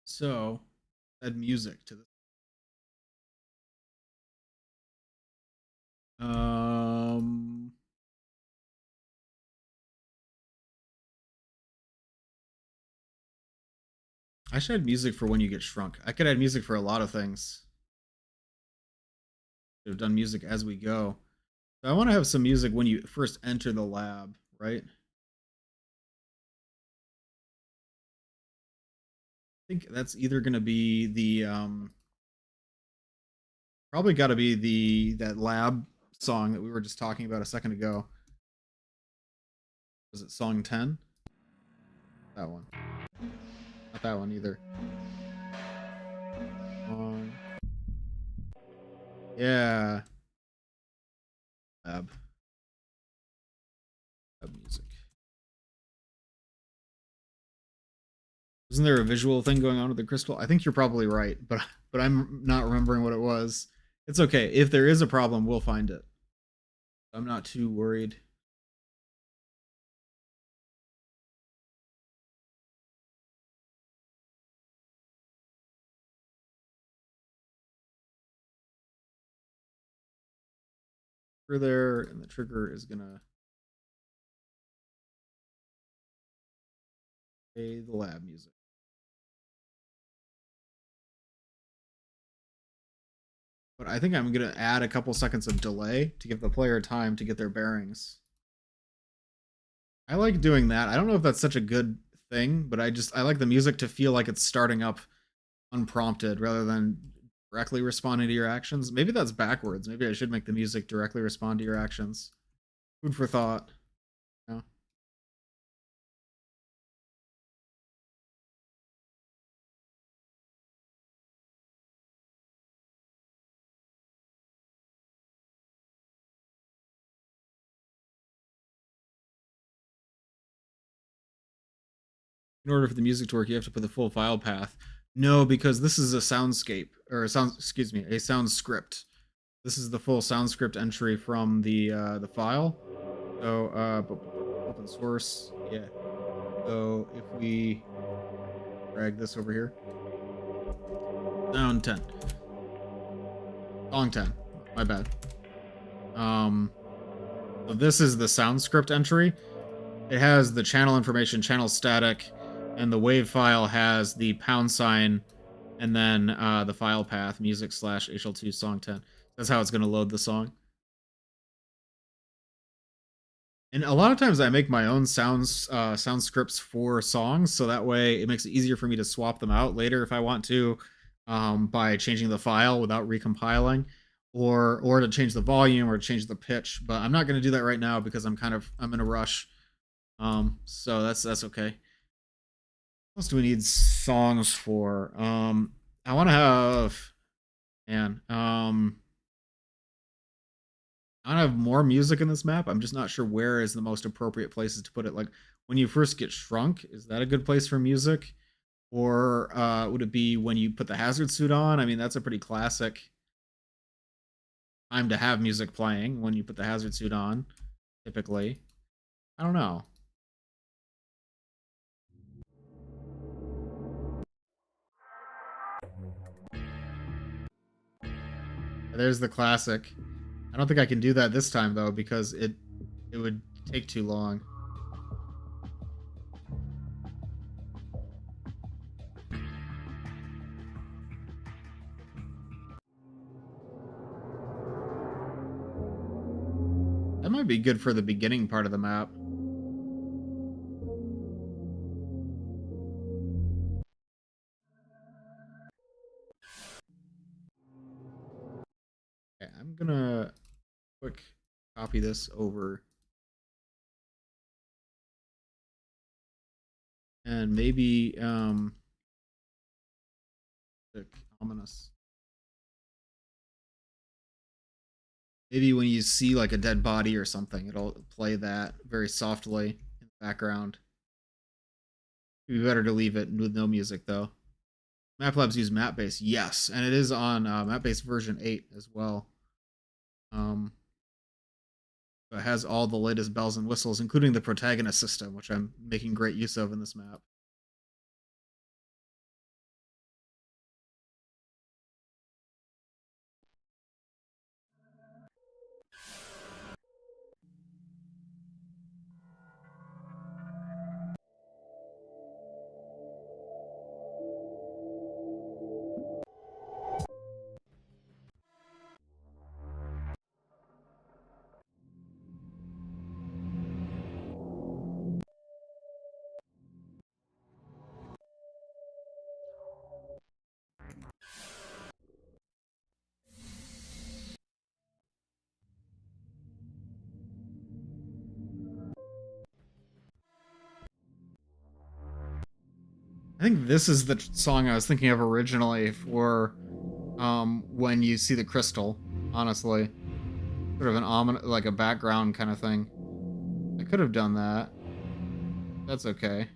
So, add music to this. I should add music for when you get shrunk. I could add music for a lot of things. Should have done music as we go. So I want to have some music when you first enter the lab, right? I think that's either going to be the probably got to be that lab song that we were just talking about a second ago. Was it song 10? That one. Not that one either. Yeah. Lab music. Isn't there a visual thing going on with the crystal? I think you're probably right, but I'm not remembering what it was. It's okay. If there is a problem, we'll find it. I'm not too worried. There, and the trigger is gonna play the lab music. But I think I'm gonna add a couple seconds of delay to give the player time to get their bearings. I like doing that. I don't know if that's such a good thing, but I like the music to feel like it's starting up unprompted rather than directly responding to your actions. Maybe that's backwards. Maybe I should make the music directly respond to your actions. Food for thought. You know? In order for the music to work, you have to put the full file path. No, because this is a soundscape or a sound. Excuse me, a sound script. This is the full sound script entry from the file. So open source, yeah. So if we drag this over here, sound 10, song 10. My bad. So this is the sound script entry. It has the channel information, channel static, and the wave file has the # and then the file path music / HL2 song 10. That's how it's going to load the song. And a lot of times I make my own sound scripts for songs, so that way it makes it easier for me to swap them out later if I want to, by changing the file without recompiling, or to change the volume or change the pitch. But I'm not going to do that right now because I'm in a rush. So that's okay. What else do we need songs for? I want to have, man, I want to have more music in this map. I'm just not sure where is the most appropriate places to put it. Like when you first get shrunk, is that a good place for music? Or would it be when you put the hazard suit on? I mean, that's a pretty classic time to have music playing when you put the hazard suit on, typically. I don't know. There's the classic. I don't think I can do that this time though because it would take too long. That might be good for the beginning part of the map. Okay, I'm gonna quick copy this over. And maybe ominous. Maybe when you see like a dead body or something, it'll play that very softly in the background. It'd be better to leave it with no music though. MapLabs use MapBase, yes, and it is on MapBase version 8 as well. It has all the latest bells and whistles, including the protagonist system, which I'm making great use of in this map. I think this is the song I was thinking of originally for when you see the crystal, honestly. Sort of an ominous, like a background kind of thing. I could have done that. That's okay.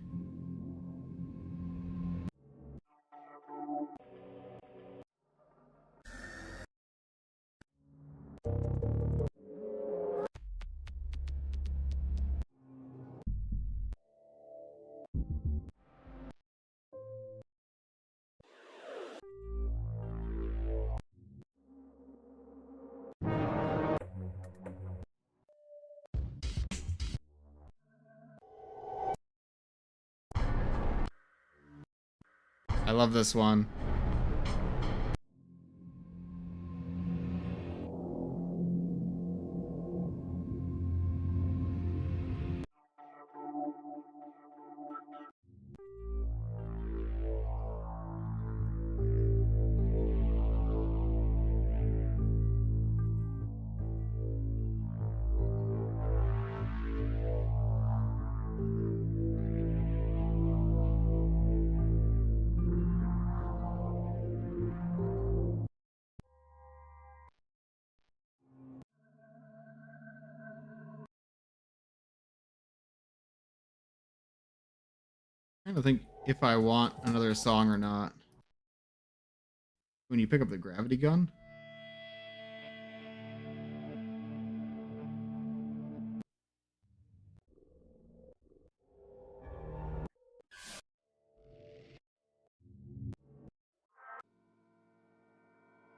I love this one. trying to think if I want another song or not. When you pick up the gravity gun.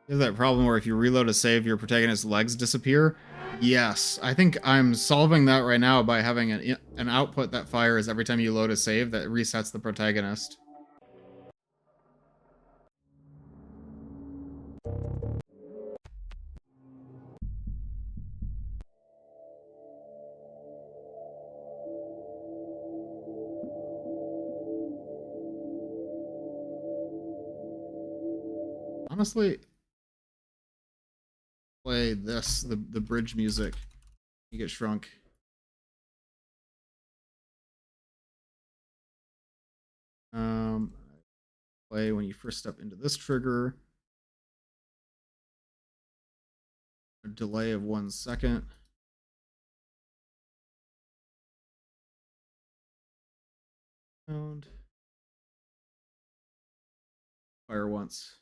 There's that problem where if you reload a save, your protagonist's legs disappear. Yes, I think I'm solving that right now by having an output that fires every time you load a save that resets the protagonist. Honestly, play this, the bridge music. You get shrunk. Play when you first step into this trigger. A delay of 1 second. And fire once.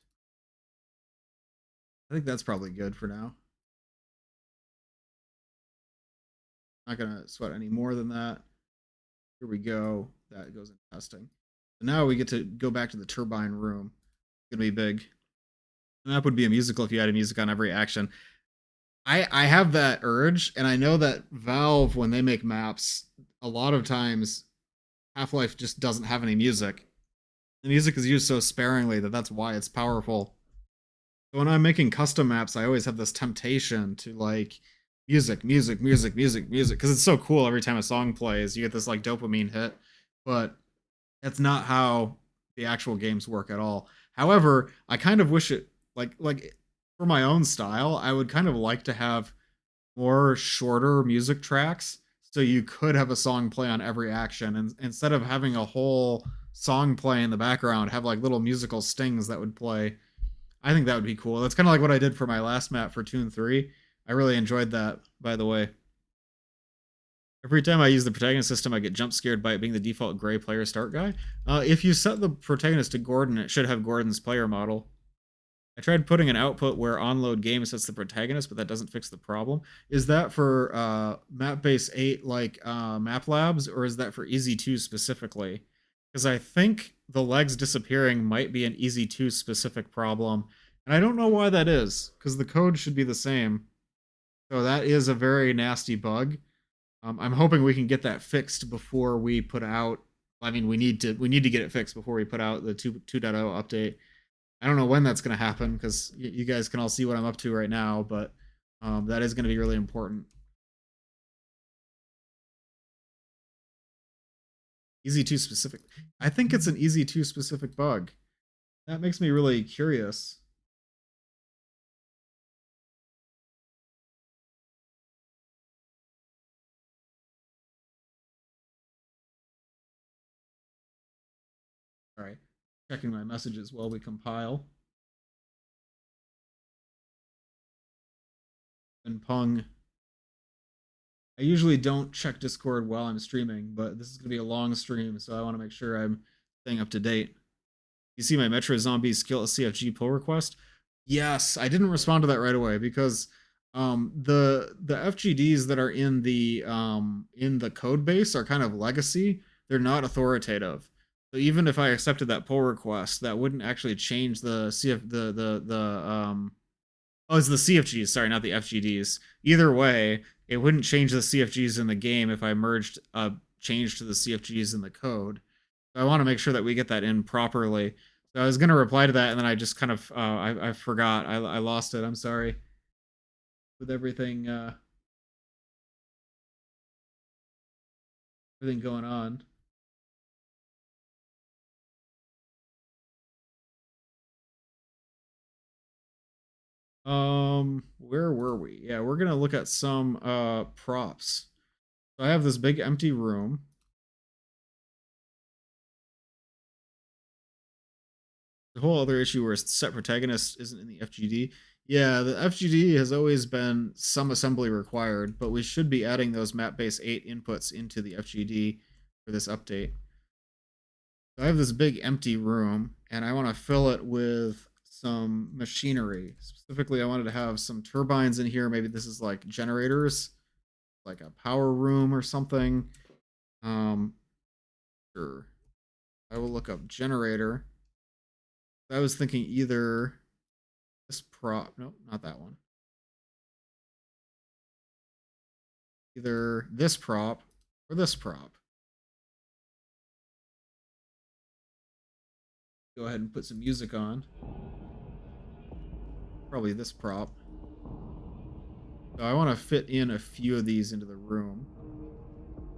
I think that's probably good for now. Not gonna sweat any more than that. Here we go. That goes in testing. So now we get to go back to the turbine room. It's gonna be big. The map would be a musical if you had a music on every action. I have that urge, and I know that Valve, when they make maps, a lot of times Half-Life just doesn't have any music. The music is used so sparingly that that's why it's powerful. So when I'm making custom maps, I always have this temptation to like music, music, music, music, music, because it's so cool every time a song plays. You get this like dopamine hit, but that's not how the actual games work at all. However, I kind of wish it like for my own style, I would kind of like to have more shorter music tracks so you could have a song play on every action, and instead of having a whole song play in the background, have like little musical stings that would play. I think that would be cool. That's kind of like what I did for my last map for Toon 3. I really enjoyed that, by the way. Every time I use the protagonist system, I get jump scared by it being the default gray player start guy. If you set the protagonist to Gordon, it should have Gordon's player model. I tried putting an output where onload game sets the protagonist, but that doesn't fix the problem. Is that for map base 8 like map labs, or is that for Easy 2 specifically? Because I think the legs disappearing might be an Easy 2 specific problem. And I don't know why that is, because the code should be the same. So that is a very nasty bug. I'm hoping we can get that fixed before we put out. I mean, we need to get it fixed before we put out the 2.0 update. I don't know when that's going to happen, because you guys can all see what I'm up to right now, but that is going to be really important. Easy 2 specific. I think it's an Easy 2 specific bug. That makes me really curious. All right, checking my messages while we compile. And Pung. I usually don't check Discord while I'm streaming, but this is going to be a long stream, so I want to make sure I'm staying up to date. You see my Metro Zombie skill CFG pull request? Yes, I didn't respond to that right away because the FGDs that are in the code base are kind of legacy. They're not authoritative. So even if I accepted that pull request, that wouldn't actually change the oh, it's the CFGs, sorry, not the FGDs. Either way, it wouldn't change the CFGs in the game if I merged a change to the CFGs in the code. So I want to make sure that we get that in properly. So I was going to reply to that, and then I just kind of I forgot. I lost it. I'm sorry. With everything everything going on. Where were we? Yeah, we're gonna look at some props. So I have this big empty room. The whole other issue where set protagonist isn't in the FGD. Yeah, the FGD has always been some assembly required, but we should be adding those map base 8 inputs into the FGD for this update. I have this big empty room, and I want to fill it with some machinery. Specifically, I wanted to have some turbines in here. Maybe this is like generators, like a power room or something. Sure. I will look up generator. I was thinking either this prop. Nope, not that one. Either this prop or this prop. Go ahead and put some music on. Probably this prop. So I want to fit in a few of these into the room.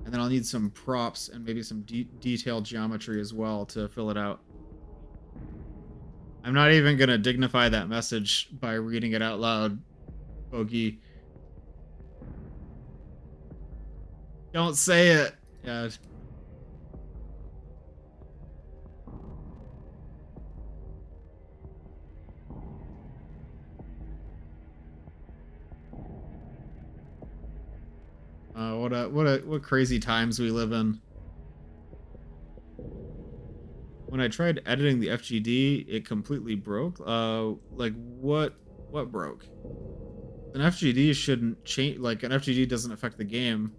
And then I'll need some props and maybe some detailed geometry as well to fill it out. I'm not even going to dignify that message by reading it out loud, Bogey. Don't say it. Yeah. What crazy times we live in. When I tried editing the FGD, it completely broke. Like what broke? An FGD shouldn't change. Like an FGD doesn't affect the game.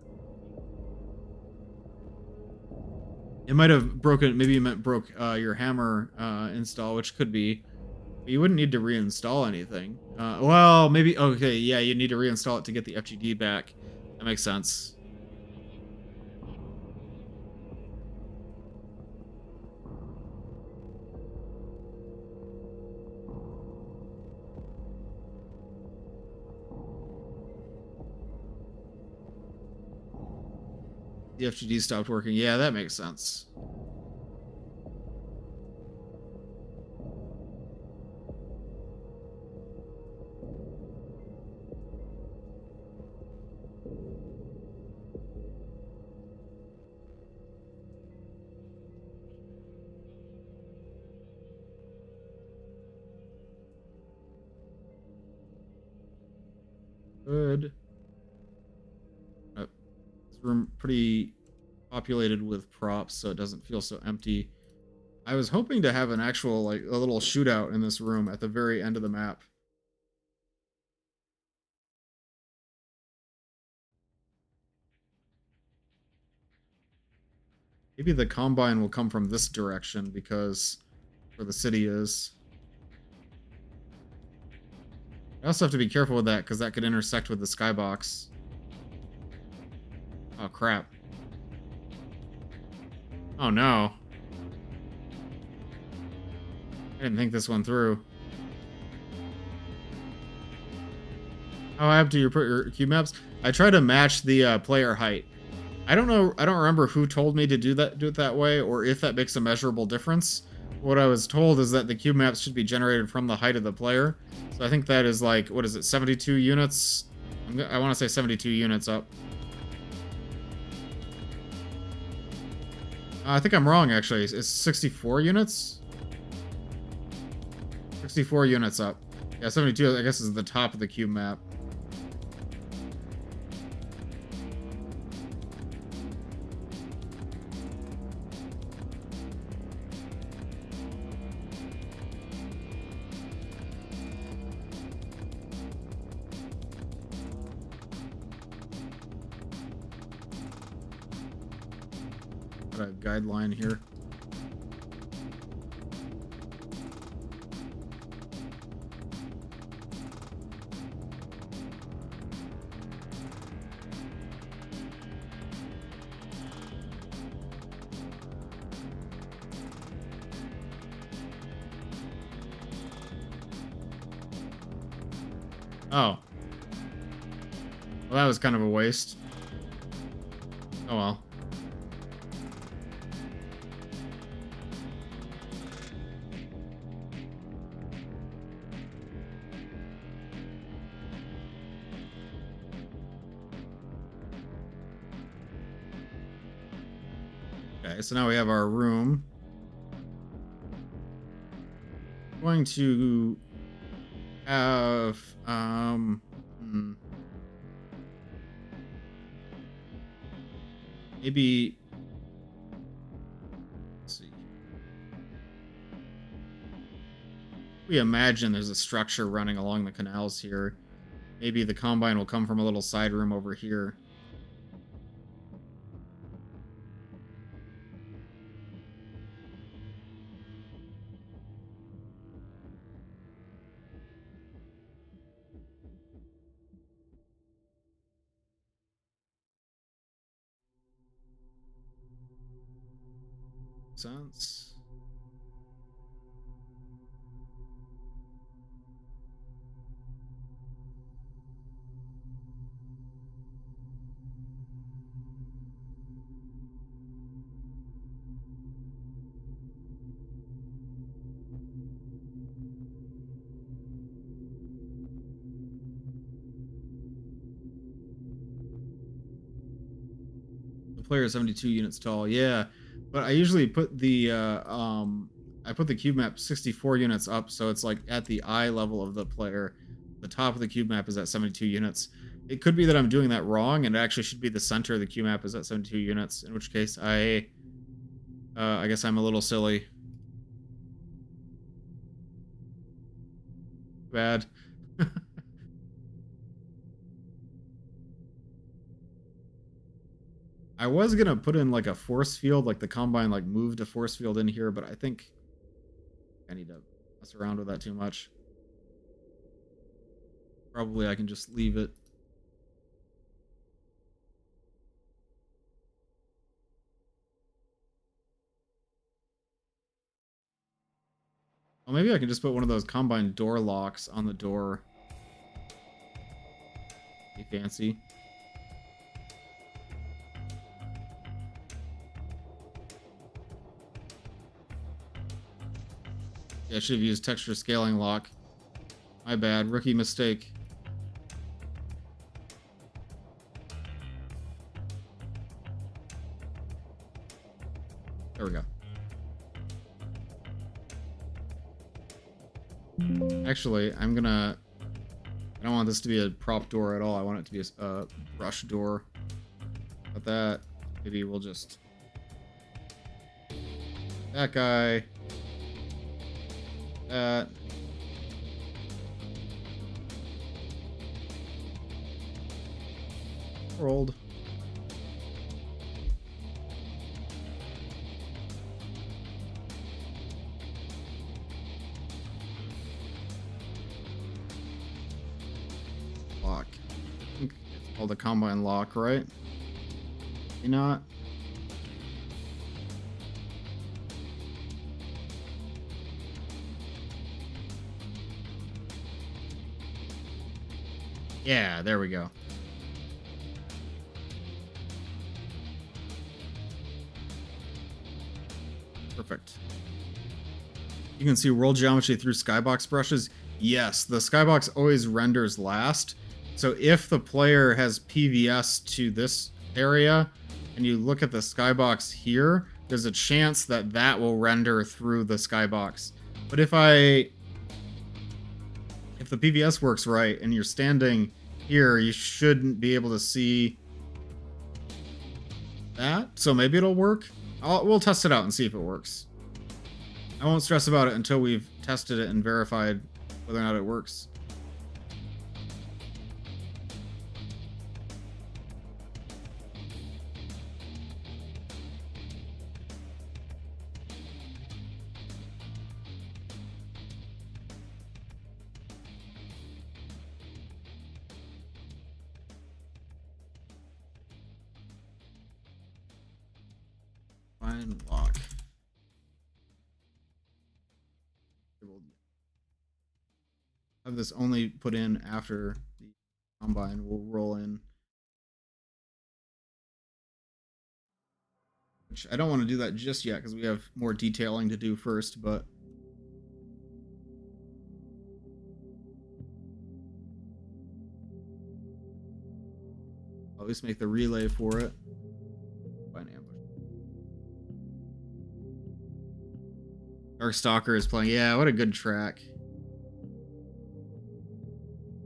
It might have broken. Maybe you meant broke your hammer install, which could be. But you wouldn't need to reinstall anything. Well, maybe. Okay, yeah, you need to reinstall it to get the FGD back. That makes sense. The FGD stopped working. Yeah, that makes sense. Good. This room pretty populated with props, so it doesn't feel so empty. I was hoping to have an actual, like, a little shootout in this room at the very end of the map. Maybe the Combine will come from this direction, because where the city is. I also have to be careful with that, because that could intersect with the skybox. Oh, crap. Oh, no. I didn't think this one through. How high up do you put your cube maps? I try to match the player height. I don't know. I don't remember who told me to do it that way, or if that makes a measurable difference. What I was told is that the cube maps should be generated from the height of the player. So I think that is like, what is it, 72 units? I want to say 72 units up. I think I'm wrong, actually. It's 64 units? 64 units up. Yeah, 72, I guess, is the top of the cube map. Got a guideline here. Oh. Well, that was kind of a waste. Oh well. Okay, so now we have our room. I'm going to have maybe, let's see. We imagine there's a structure running along the canals here. Maybe the combine will come from a little side room over here. Sense. The player is 72 units tall. Yeah, but I usually put the I put the cube map 64 units up, so it's like at the eye level of the player. The top of the cube map is at 72 units. It could be that I'm doing that wrong, and it actually should be the center of the cube map is at 72 units. In which case, I guess I'm a little silly. Bad. I was gonna put in like a force field, like the combine like moved a force field in here, but I think I need to mess around with that too much. Probably I can just leave it. Well, maybe I can just put one of those combine door locks on the door. Be fancy. Yeah, I should have used texture scaling lock. My bad. Rookie mistake. There we go. Actually, I don't want this to be a prop door at all. I want it to be a brush door. But that, maybe we'll just... That guy. That. Rolled. Lock. I think it's called a combine lock, right? You not? Yeah, there we go. Perfect. You can see world geometry through skybox brushes. Yes, the skybox always renders last. So if the player has PVS to this area and you look at the skybox here, there's a chance that that will render through the skybox. But if the PVS works right and you're standing here, you shouldn't be able to see that. So maybe it'll work. We'll test it out and see if it works. I won't stress about it until we've tested it and verified whether or not it works. Fine lock. We'll have this only put in after the combine. We'll roll in. Which I don't want to do that just yet because we have more detailing to do first, but I'll at least make the relay for it. Find ambush. Darkstalker is playing. Yeah, what a good track.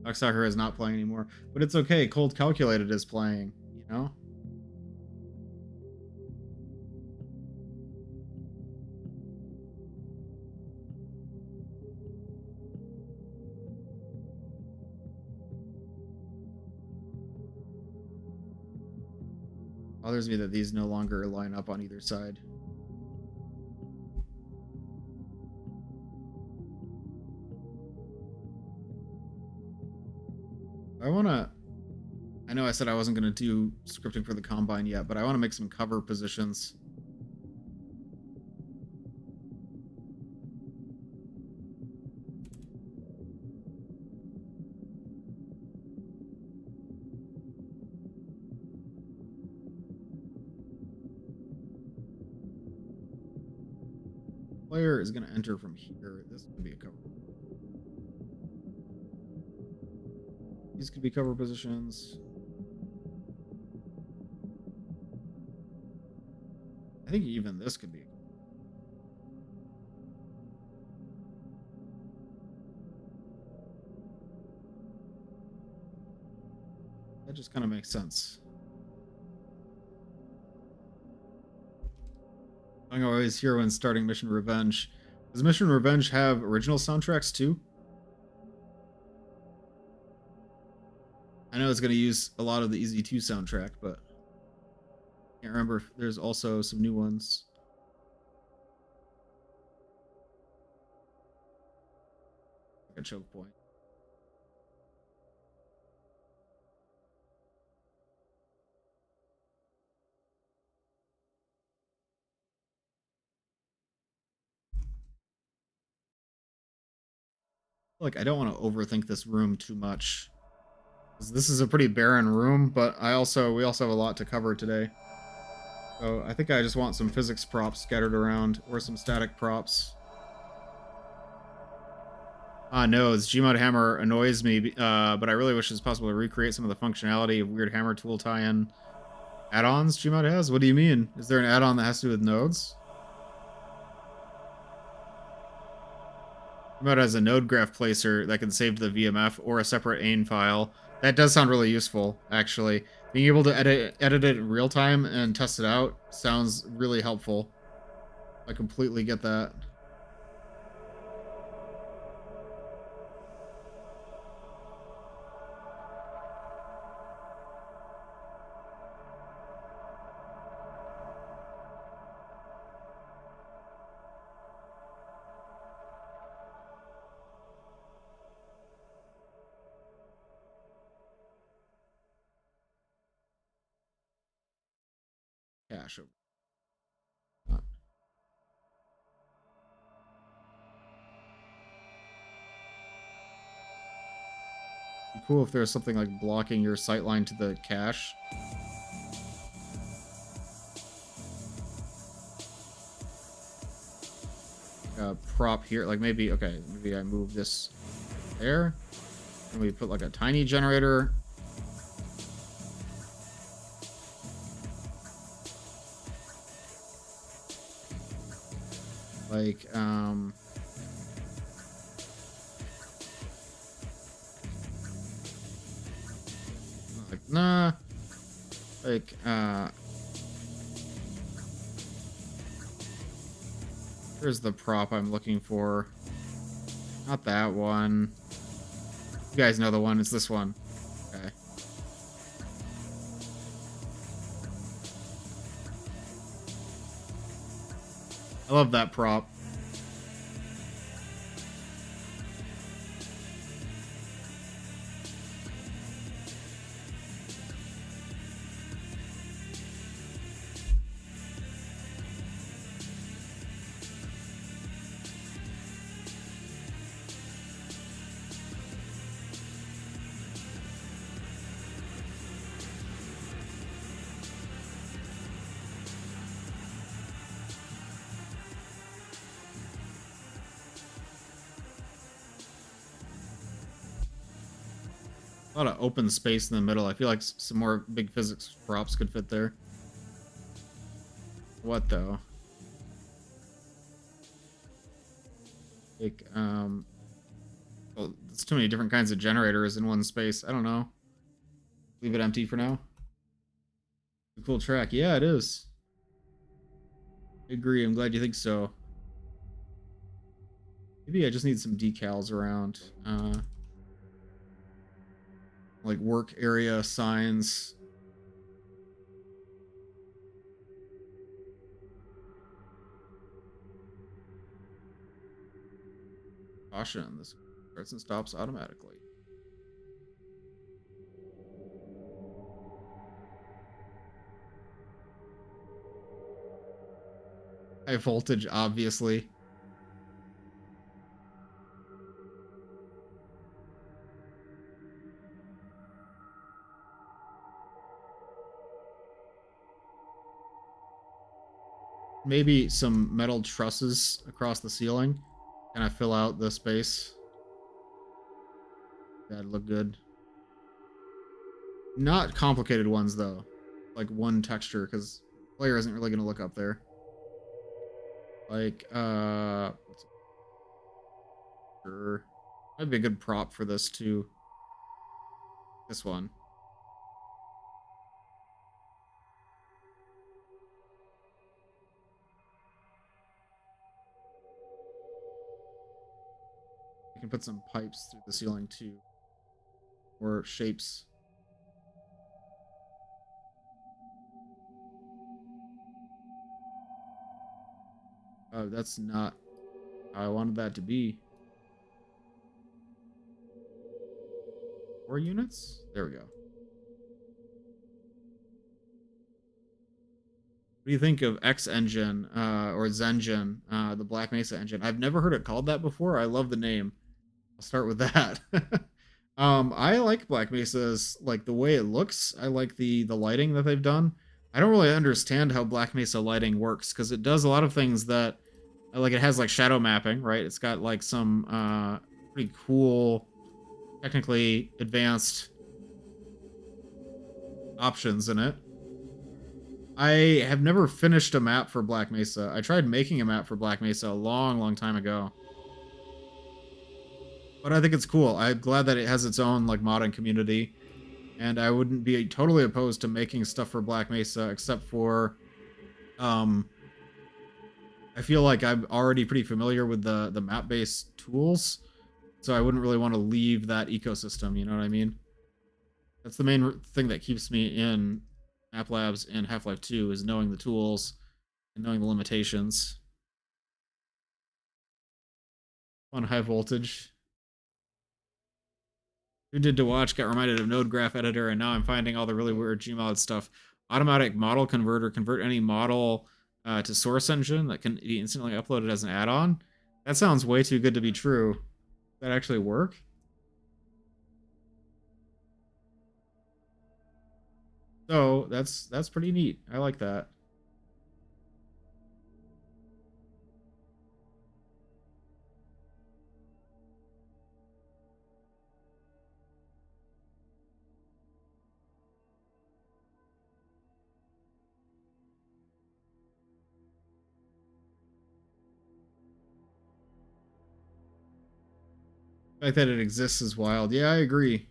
Darkstalker is not playing anymore, but it's okay. Cold Calculated is playing, you know? Bothers me that these no longer line up on either side. I know I said I wasn't going to do scripting for the Combine yet, but I want to make some cover positions. Player is going to enter from here. This could be a cover. These could be cover positions. I think even this could be. That just kind of makes sense. I'm always here when starting Mission Revenge. Does Mission Revenge have original soundtracks too? I know it's going to use a lot of the Easy 2 soundtrack, but I can't remember if there's also some new ones. Like a choke point. Like, I don't want to overthink this room too much. This is a pretty barren room, but we also have a lot to cover today. So I think I just want some physics props scattered around, or some static props. No, this Gmod hammer annoys me, but I really wish it's possible to recreate some of the functionality of weird hammer tool tie-in add-ons Gmod has. What do you mean? Is there an add-on that has to do with nodes? Gmod has a node graph placer that can save to the VMF or a separate AIN file. That does sound really useful, actually. Being able to edit it in real time and test it out sounds really helpful. I completely get that. Cache over. Be cool if there's something like blocking your sightline to the cache. Prop here, like maybe I move this there, and we put like a tiny generator. Like, nah, like, here's the prop I'm looking for. Not that one. You guys know the one, it's this one. Okay. I love that prop. A lot of open space in the middle. I feel like some more big physics props could fit there. What though? Like, well, there's too many different kinds of generators in one space. I don't know. Leave it empty for now. A cool track. Yeah, it is. I agree. I'm glad you think so. Maybe I just need some decals around. Like work area signs. Caution, this starts and stops automatically. High voltage, obviously. Maybe some metal trusses across the ceiling. Kind of fill out the space. That'd look good. Not complicated ones, though. Like one texture, because player isn't really going to look up there. Like, sure. That'd be a good prop for this, too. This one. You can put some pipes through the ceiling, too. Or shapes. Oh, that's not how I wanted that to be. 4 units? There we go. What do you think of X Engine or Zengen, the Black Mesa engine? I've never heard it called that before. I love the name. I'll start with that. I like Black Mesa's, like, the way it looks. I like the lighting that they've done. I don't really understand how Black Mesa lighting works, because it does a lot of things that, like, it has, like, shadow mapping, right? It's got, like, some pretty cool, technically advanced options in it. I have never finished a map for Black Mesa. I tried making a map for Black Mesa a long, long time ago. But I think it's cool. I'm glad that it has its own, like, modding community. And I wouldn't be totally opposed to making stuff for Black Mesa, except for, I feel like I'm already pretty familiar with the map-based tools. So I wouldn't really want to leave that ecosystem, you know what I mean? That's the main thing that keeps me in Map Labs and Half-Life 2, is knowing the tools and knowing the limitations. On high voltage. Who did to watch got reminded of Node Graph Editor, and now I'm finding all the really weird Gmod stuff. Automatic model converter, convert any model to source engine that can be instantly uploaded as an add-on. That sounds way too good to be true. Does that actually work? So that's pretty neat. I like that. The fact that it exists is wild. Yeah, I agree.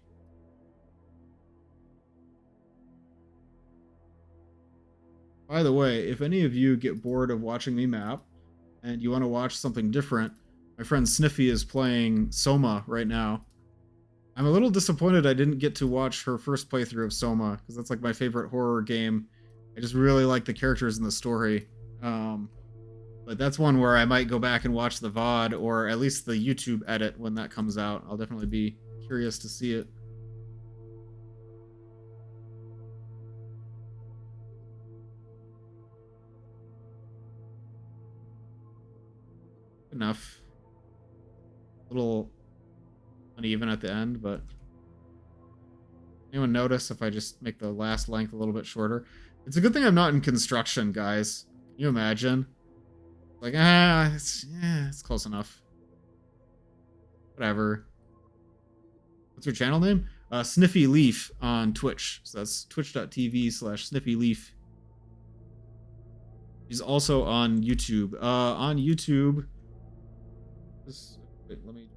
By the way, if any of you get bored of watching me map and you want to watch something different, my friend Sniffy is playing Soma right now. I'm a little disappointed I didn't get to watch her first playthrough of Soma, because that's like my favorite horror game. I just really like the characters and the story. But that's one where I might go back and watch the VOD, or at least the YouTube edit when that comes out. I'll definitely be curious to see it. Enough. A little uneven at the end, but anyone notice if I just make the last length a little bit shorter? It's a good thing I'm not in construction, guys. Can you imagine? Like, it's close enough. Whatever. What's your channel name? Sniffy Leaf on Twitch. So that's twitch.tv/sniffyleaf. He's also on YouTube. On YouTube... Wait, let me...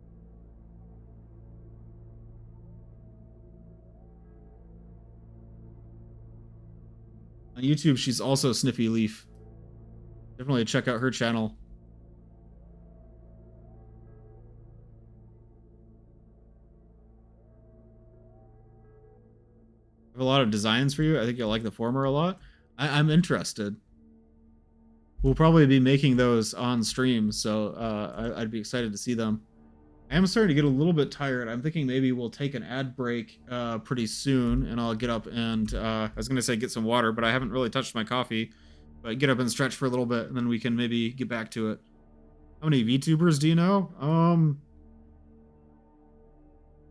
On YouTube, she's also Sniffy Leaf. Definitely check out her channel. I have a lot of designs for you. I think you'll like the former a lot. I'm interested. We'll probably be making those on stream, so I'd be excited to see them. I am starting to get a little bit tired. I'm thinking maybe we'll take an ad break pretty soon, and I'll get up and I was gonna say get some water, but I haven't really touched my coffee. But get up and stretch for a little bit, and then we can maybe get back to it. How many VTubers do you know?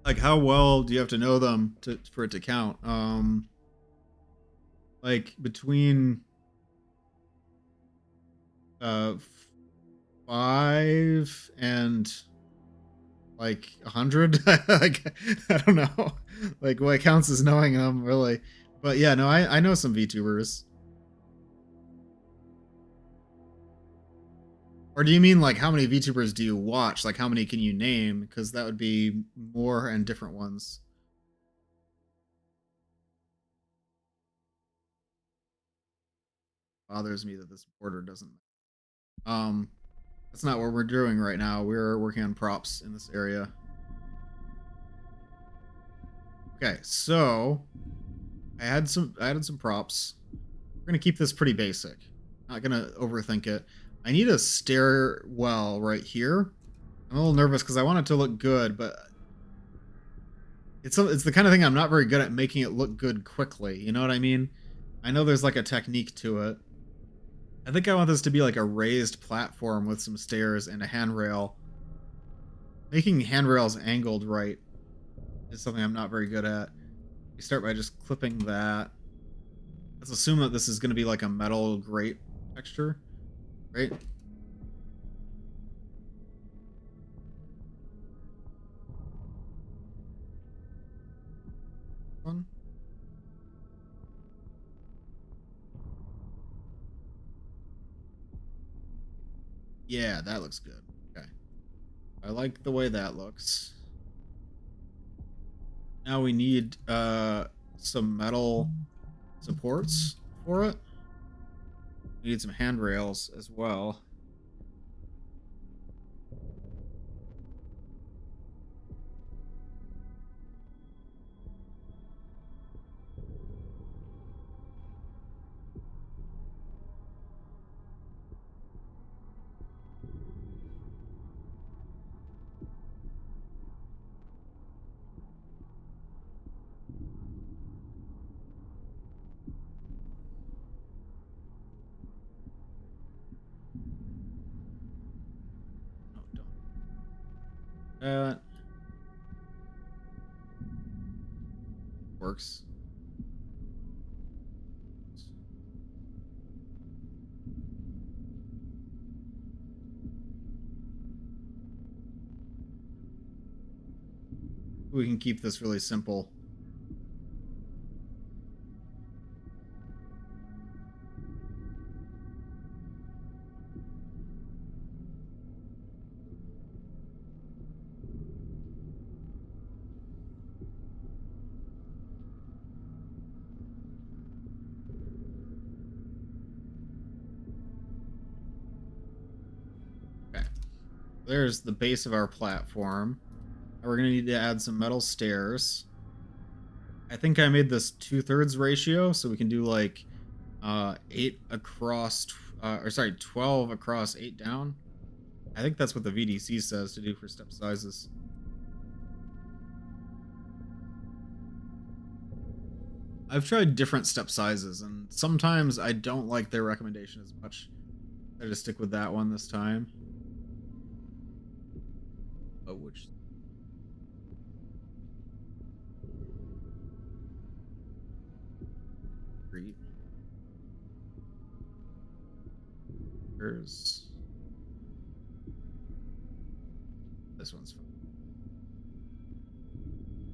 Like how well do you have to know them for it to count? Like between 5 and like 100. Like I don't know, like what counts as knowing them really. But yeah, no, I know some VTubers. Or do you mean like how many VTubers do you watch? Like how many can you name? Because that would be more and different ones. Bothers me that this border doesn't. That's not what we're doing right now. We're working on props in this area. Okay, so I added some props. We're gonna keep this pretty basic. Not gonna overthink it. I need a stairwell right here. I'm a little nervous because I want it to look good, but it's the kind of thing I'm not very good at making it look good quickly. You know what I mean? I know there's like a technique to it. I think I want this to be like a raised platform with some stairs and a handrail. Making handrails angled right is something I'm not very good at. We start by just clipping that. Let's assume that this is going to be like a metal grate texture, right? One. Yeah, that looks good. Okay. I like the way that looks. Now we need some metal supports for it. We need some handrails as well. No, don't. That works. We can keep this really simple. Okay. There's the base of our platform. Now we're going to need to add some metal stairs. I think I made this 2/3 ratio, so we can do like 8 across, or sorry, 12 across 8 down. I think that's what the VDC says to do for step sizes. I've tried different step sizes, and sometimes I don't like their recommendation as much. I just stick with that one this time. Oh, which... There's... This one's fun.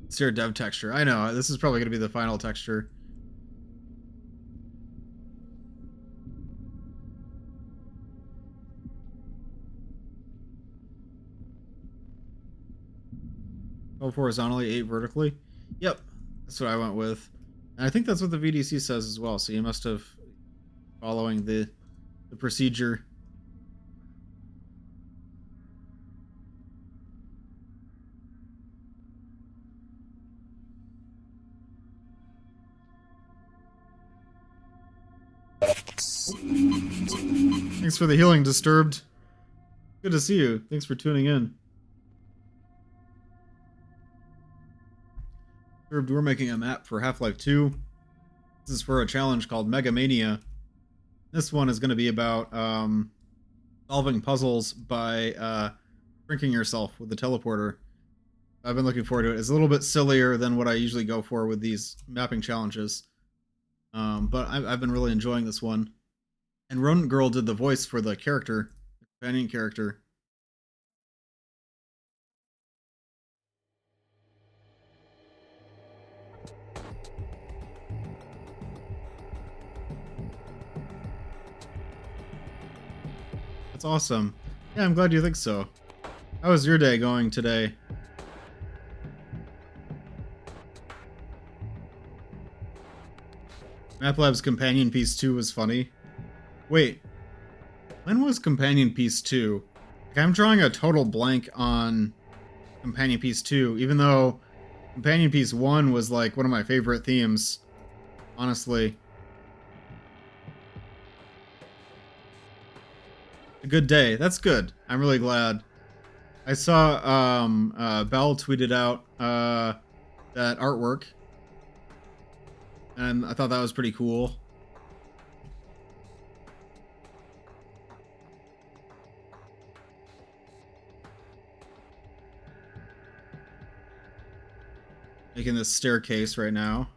It's your dev texture. I know, this is probably going to be the final texture. Oh, horizontally, 8 vertically. Yep, that's what I went with. And I think that's what the VDC says as well, so you must have following the procedure. Thanks for the healing, Disturbed. Good to see you. Thanks for tuning in. We're making a map for Half-Life 2. This is for a challenge called Mega Mania. This one is going to be about solving puzzles by shrinking yourself with the teleporter. I've been looking forward to it. It's a little bit sillier than what I usually go for with these mapping challenges. But I've been really enjoying this one. And Rodent Girl did the voice for the character, the companion character. That's awesome. Yeah, I'm glad you think so. How was your day going today? MapLab's Companion Piece 2 was funny. Wait, when was Companion Piece 2? Like, I'm drawing a total blank on Companion Piece 2, even though Companion Piece 1 was like one of my favorite themes, honestly. A good day. That's good. I'm really glad. I saw Belle tweeted out that artwork, and I thought that was pretty cool. Making this staircase right now.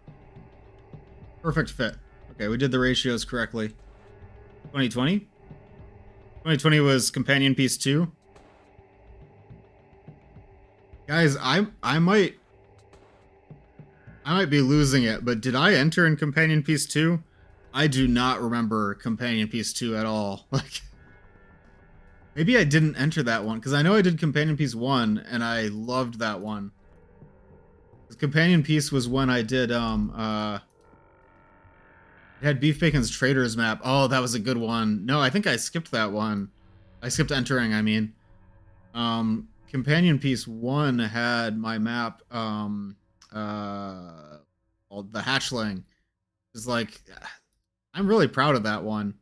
Perfect fit. Okay, we did the ratios correctly. 2020? 2020 was Companion Piece 2. Guys, I might be losing it, but did I enter in Companion Piece 2? I do not remember Companion Piece 2 at all. Like, maybe I didn't enter that one, because I know I did Companion Piece 1, and I loved that one. Companion Piece was when I did, it had Beef Bacon's Traders map. Oh, that was a good one. No, I think I skipped that one. I skipped entering, I mean. Companion Piece 1 had my map, called The Hatchling. It's like, I'm really proud of that one.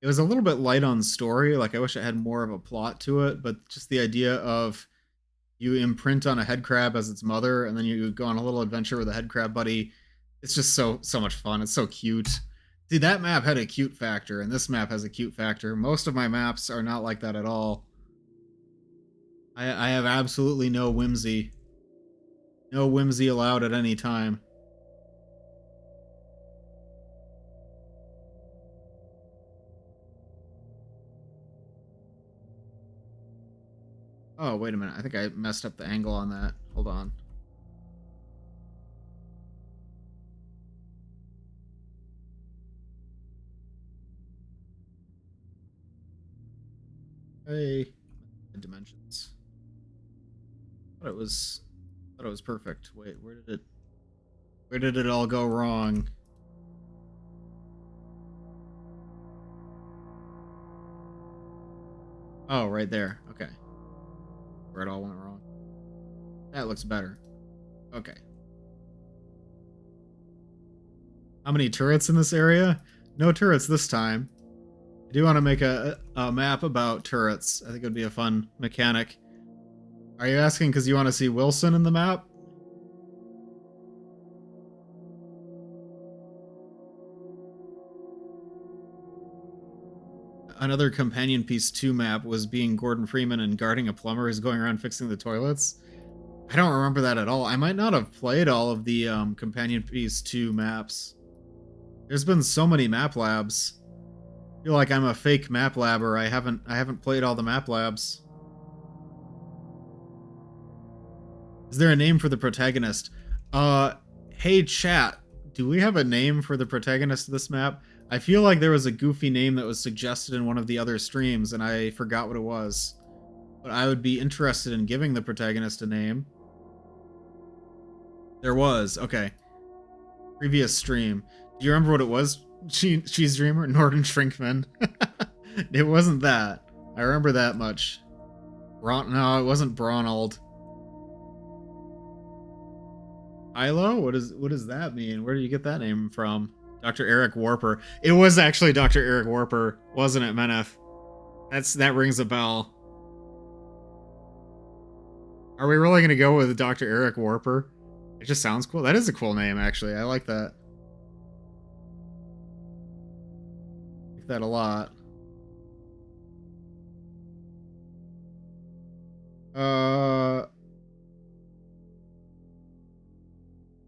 It was a little bit light on story. Like, I wish it had more of a plot to it, but just the idea of you imprint on a head crab as its mother, and then you go on a little adventure with a head crab buddy. It's just so much fun. It's so cute. See, that map had a cute factor, and this map has a cute factor. Most of my maps are not like that at all. I have absolutely no whimsy. No whimsy allowed at any time. Oh, wait a minute. I think I messed up the angle on that. Hold on. Hey, dimensions. Thought it was perfect. Wait, where did it all go wrong? Oh, right there. Okay. Where it all went wrong. That looks better. Okay. How many turrets in this area? No turrets this time. I do want to make a map about turrets. I think it would be a fun mechanic. Are you asking because you want to see Wilson in the map? Another Companion Piece 2 map was being Gordon Freeman and guarding a plumber who's going around fixing the toilets. I don't remember that at all. I might not have played all of the Companion Piece 2 maps. There's been so many map labs. I feel like I'm a fake map labber. I haven't played all the map labs. Is there a name for the protagonist? Hey chat, do we have a name for the protagonist of this map? I feel like there was a goofy name that was suggested in one of the other streams, and I forgot what it was. But I would be interested in giving the protagonist a name. There was, okay. Previous stream. Do you remember what it was? Cheese Dreamer? Norton Shrinkman. It wasn't that. I remember that much. No, it wasn't Bronald. Ilo? What does that mean? Where did you get that name from? Dr. Eric Warper. It was actually Dr. Eric Warper, wasn't it, Meneth? That rings a bell. Are we really gonna go with Dr. Eric Warper? It just sounds cool. That is a cool name, actually. I like that. I like that a lot.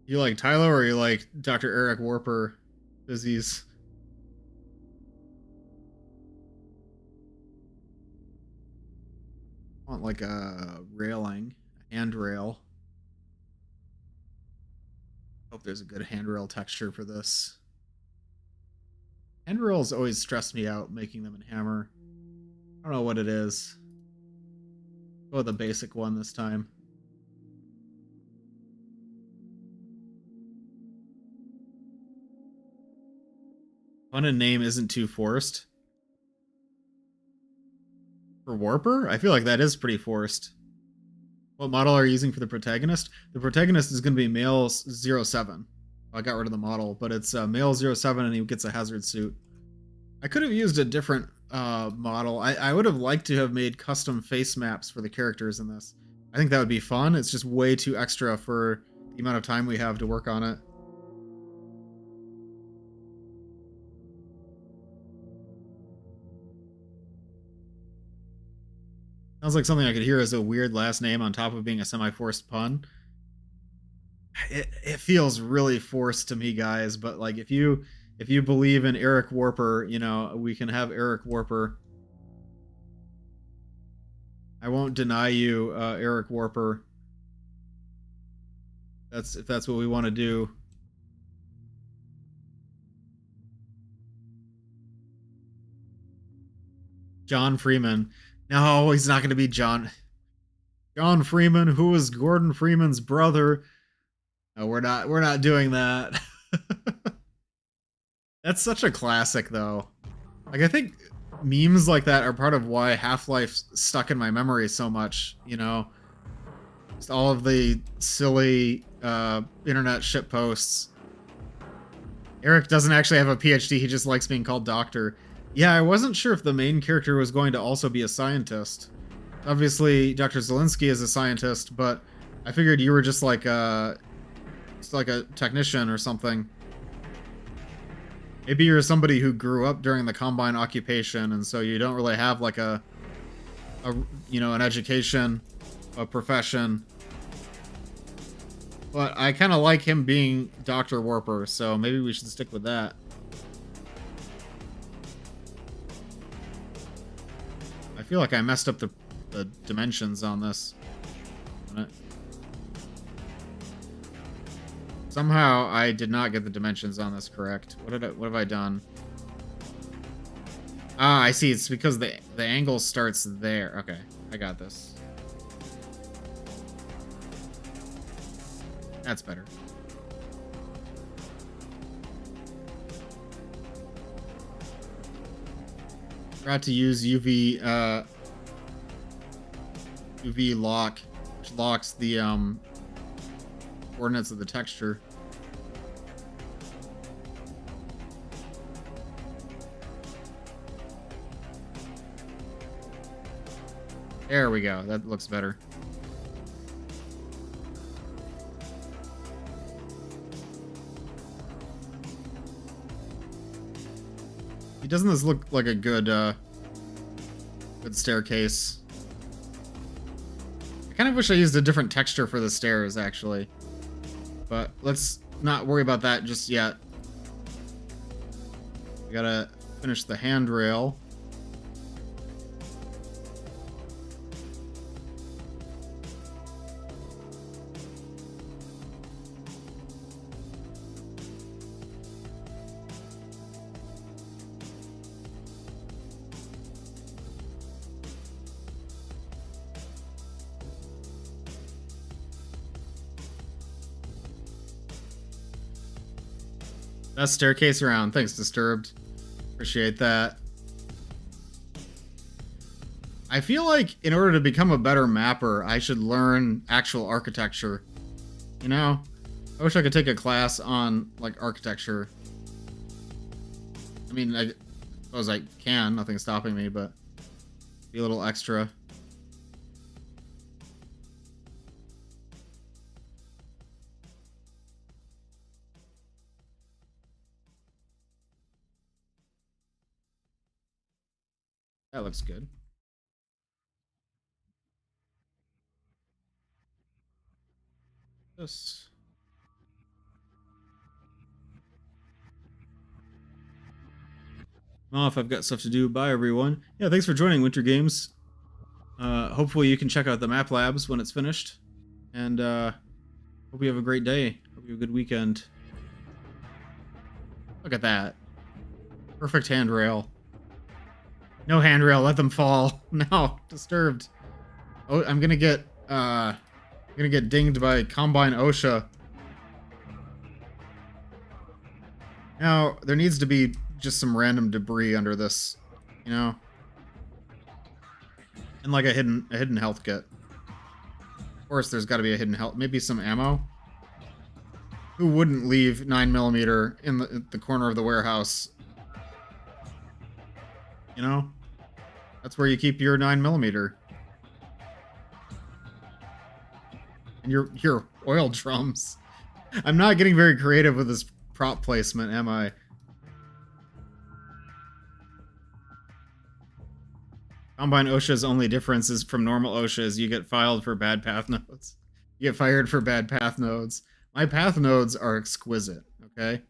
You like Tyler or you like Dr. Eric Warper disease? I want like a railing, a handrail. Hope there's a good handrail texture for this. Handrails always stress me out making them in Hammer. I don't know what it is. Go with the basic one this time. Fun and name isn't too forced. For Warper? I feel like that is pretty forced. What model are you using for the protagonist? The protagonist is going to be male 07. I got rid of the model, but it's male 07 and he gets a hazard suit. I could have used a different model. I would have liked to have made custom face maps for the characters in this. I think that would be fun. It's just way too extra for the amount of time we have to work on it. Sounds like something I could hear as a weird last name on top of being a semi-forced pun. It feels really forced to me, guys, but like if you believe in Eric Warper, you know, we can have Eric Warper. I won't deny you, Eric Warper. If that's what we want to do. John Freeman. No, he's not going to be John. John Freeman, who is Gordon Freeman's brother. No, we're not doing that. That's such a classic, though. Like, I think memes like that are part of why Half-Life stuck in my memory so much, you know? Just all of the silly internet shit posts. Eric doesn't actually have a PhD, he just likes being called doctor. Yeah, I wasn't sure if the main character was going to also be a scientist. Obviously, Dr. Zelensky is a scientist, but I figured you were just like a technician or something. Maybe you're somebody who grew up during the Combine occupation, and so you don't really have like an education, a profession. But I kind of like him being Dr. Warper, so maybe we should stick with that. I feel like I messed up the dimensions on this. Somehow I did not get the dimensions on this correct. What have I done? Ah, I see. It's because the angle starts there. Okay, I got this. That's better. Forgot to use UV lock, which locks the coordinates of the texture. There we go. That looks better. Doesn't this look like a good staircase? I kind of wish I used a different texture for the stairs, actually. But let's not worry about that just yet. We gotta finish the handrail. Best staircase around. Thanks, Disturbed. Appreciate that. I feel like in order to become a better mapper, I should learn actual architecture. You know? I wish I could take a class on, like, architecture. I mean, I suppose I can. Nothing's stopping me, but be a little extra. That looks good. This. I'm off. I've got stuff to do. Bye, everyone. Yeah, thanks for joining Winter Games. Hopefully you can check out the map labs when it's finished. And hope you have a great day. Hope you have a good weekend. Look at that. Perfect handrail. No handrail, let them fall. No, disturbed. Oh, I'm gonna get dinged by Combine OSHA. Now, there needs to be just some random debris under this, you know? And like a hidden health kit. Of course, there's got to be a hidden health. Maybe some ammo. Who wouldn't leave 9mm in the corner of the warehouse? You know, that's where you keep your 9mm. And your oil drums. I'm not getting very creative with this prop placement, am I? Combine OSHA's only difference is from normal OSHA is you get filed for bad path nodes. You get fired for bad path nodes. My path nodes are exquisite, okay?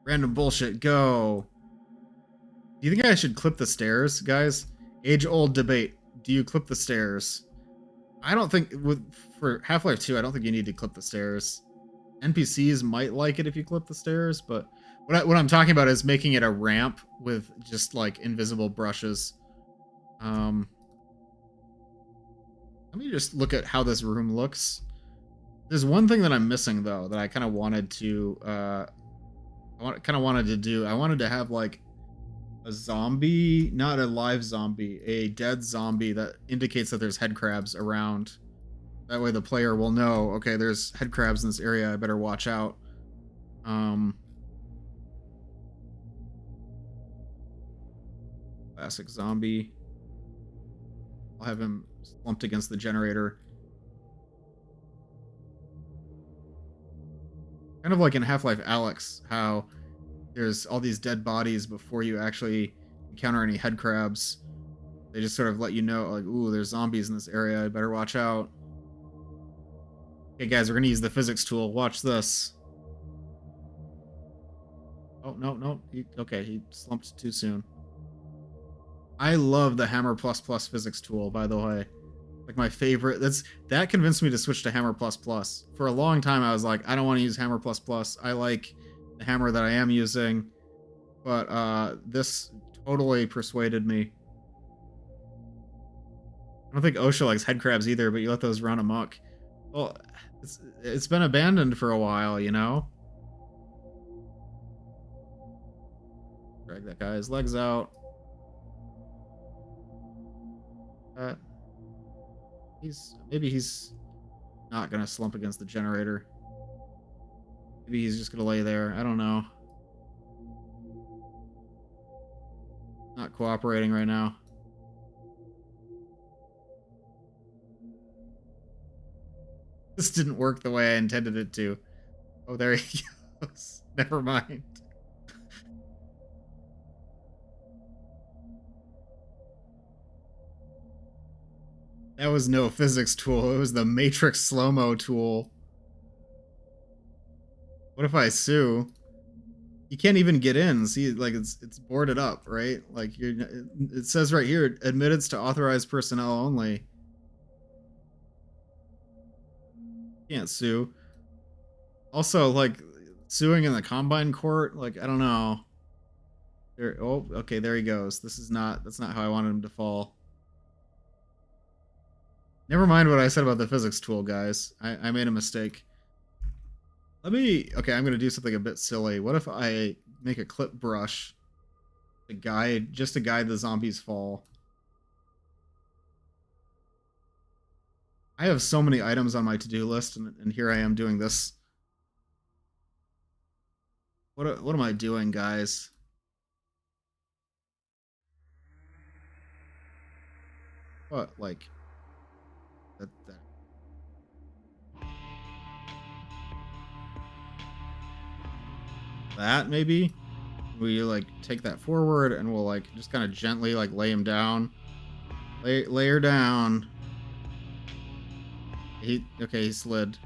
Random bullshit, go. Do you think I should clip the stairs, guys? Age-old debate. Do you clip the stairs? I don't think, for Half-Life 2, I don't think you need to clip the stairs. NPCs might like it if you clip the stairs, but what I'm talking about is making it a ramp with just, like, invisible brushes. Let me just look at how this room looks. There's one thing that I'm missing, though, that I kind of wanted to, do. I wanted to have, like, a zombie, not a live zombie, a dead zombie that indicates that there's head crabs around. That way the player will know, okay, there's head crabs in this area, I better watch out. Classic zombie. I'll have him slumped against the generator. Kind of like in Half-Life Alyx, how there's all these dead bodies before you actually encounter any head crabs. They just sort of let you know, like, ooh, there's zombies in this area, I better watch out. Okay, guys, we're gonna use the physics tool. Watch this. Oh, no. He slumped too soon. I love the Hammer++ physics tool, by the way. Like my favorite. That convinced me to switch to Hammer++. For a long time, I was like, I don't want to use Hammer++. I like the hammer that I am using. But this totally persuaded me. I don't think OSHA likes head crabs either, but you let those run amok. Well, it's been abandoned for a while, you know? Drag that guy's legs out. Maybe he's not gonna slump against the generator. Maybe he's just gonna lay there. I don't know. Not cooperating right now. This didn't work the way I intended it to. Oh, there he goes. Never mind. That was no physics tool. It was the Matrix slow-mo tool. What if I sue? You can't even get in. See, like it's boarded up, right? Like it says right here, admittance to authorized personnel only. Can't sue. Also, like suing in the Combine court, like I don't know. There. Oh, okay, there he goes. That's not how I wanted him to fall. Never mind what I said about the physics tool, guys. I made a mistake. Okay, I'm gonna do something a bit silly. What if I make a clip brush to guide the zombies' fall? I have so many items on my to-do list, and here I am doing this. What am I doing, guys? What, like that maybe? We like take that forward and we'll like just kind of gently like lay him down. Lay her down. Okay, he slid.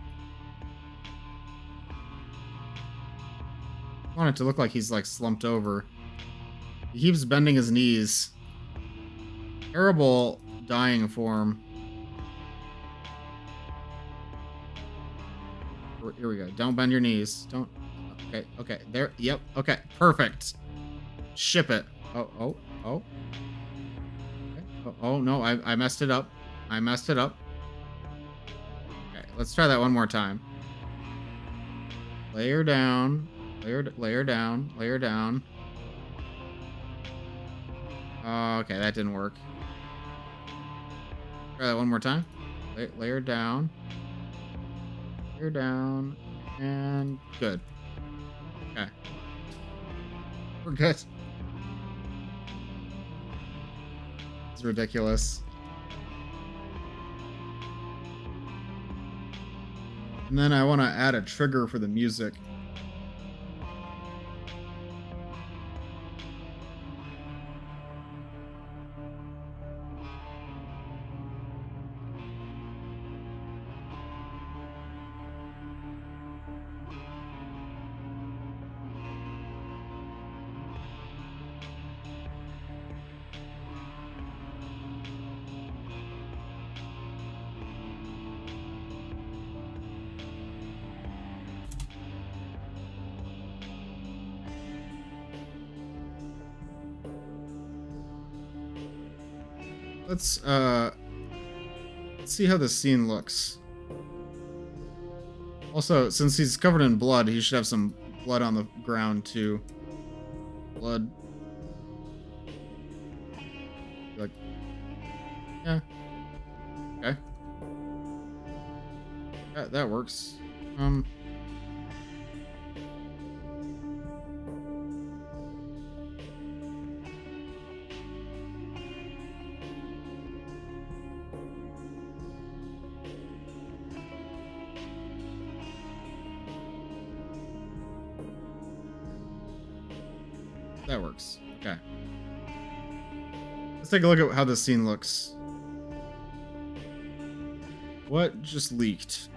I want it to look like he's like slumped over. He keeps bending his knees. Terrible dying form. Here we go. Don't bend your knees. Don't. Okay. There. Yep. Okay. Perfect. Ship it. Oh. Okay. Oh, no. I messed it up. Okay. Let's try that one more time. Lay her down. Lay her down. Okay, that didn't work. Try that one more time. Lay her down. And good. Okay. We're good. It's ridiculous. And then I want to add a trigger for the music. Let's see how the scene looks. Also, since he's covered in blood, he should have some blood on the ground too. Blood. Like, yeah. Okay. That works. That works. Okay. Let's take a look at how this scene looks. What just leaked?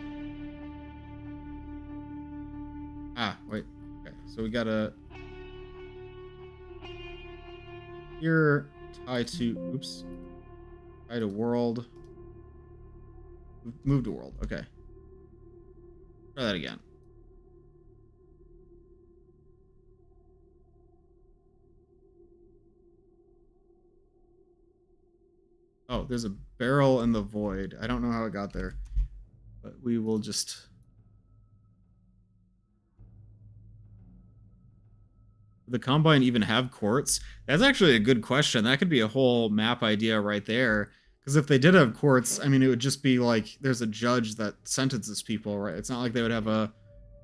Ah, wait. Okay, so we gotta... Here, tie to... Oops. Tie to world. Move to world. Okay. Try that again. Oh, there's a barrel in the void. I don't know how it got there, but we will just... Does the Combine even have quartz? That's actually a good question. That could be a whole map idea right there. Because if they did have quartz, I mean, it would just be like there's a judge that sentences people, right? It's not like they would have a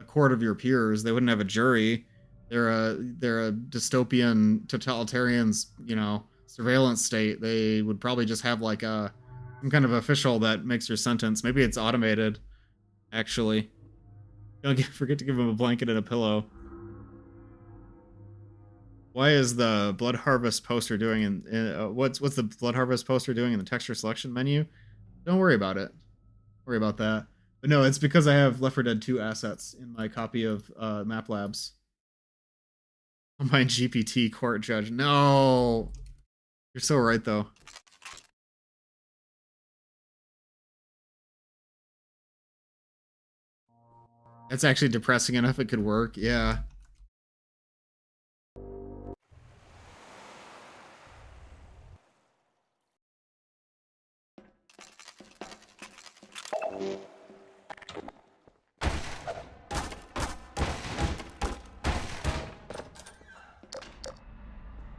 court of your peers. They wouldn't have a jury. They're a dystopian totalitarians, you know, surveillance state. They would probably just have like some kind of official that makes your sentence. Maybe it's automated, actually. Don't forget to give him a blanket and a pillow. Why is the Blood Harvest poster doing what's the Blood Harvest poster doing in the texture selection menu? Don't worry about it. Worry about that. But no, it's because I have Left 4 Dead 2 assets in my copy of Map Labs. Combine GPT court judge. No. You're so right, though. That's actually depressing enough it could work. Yeah.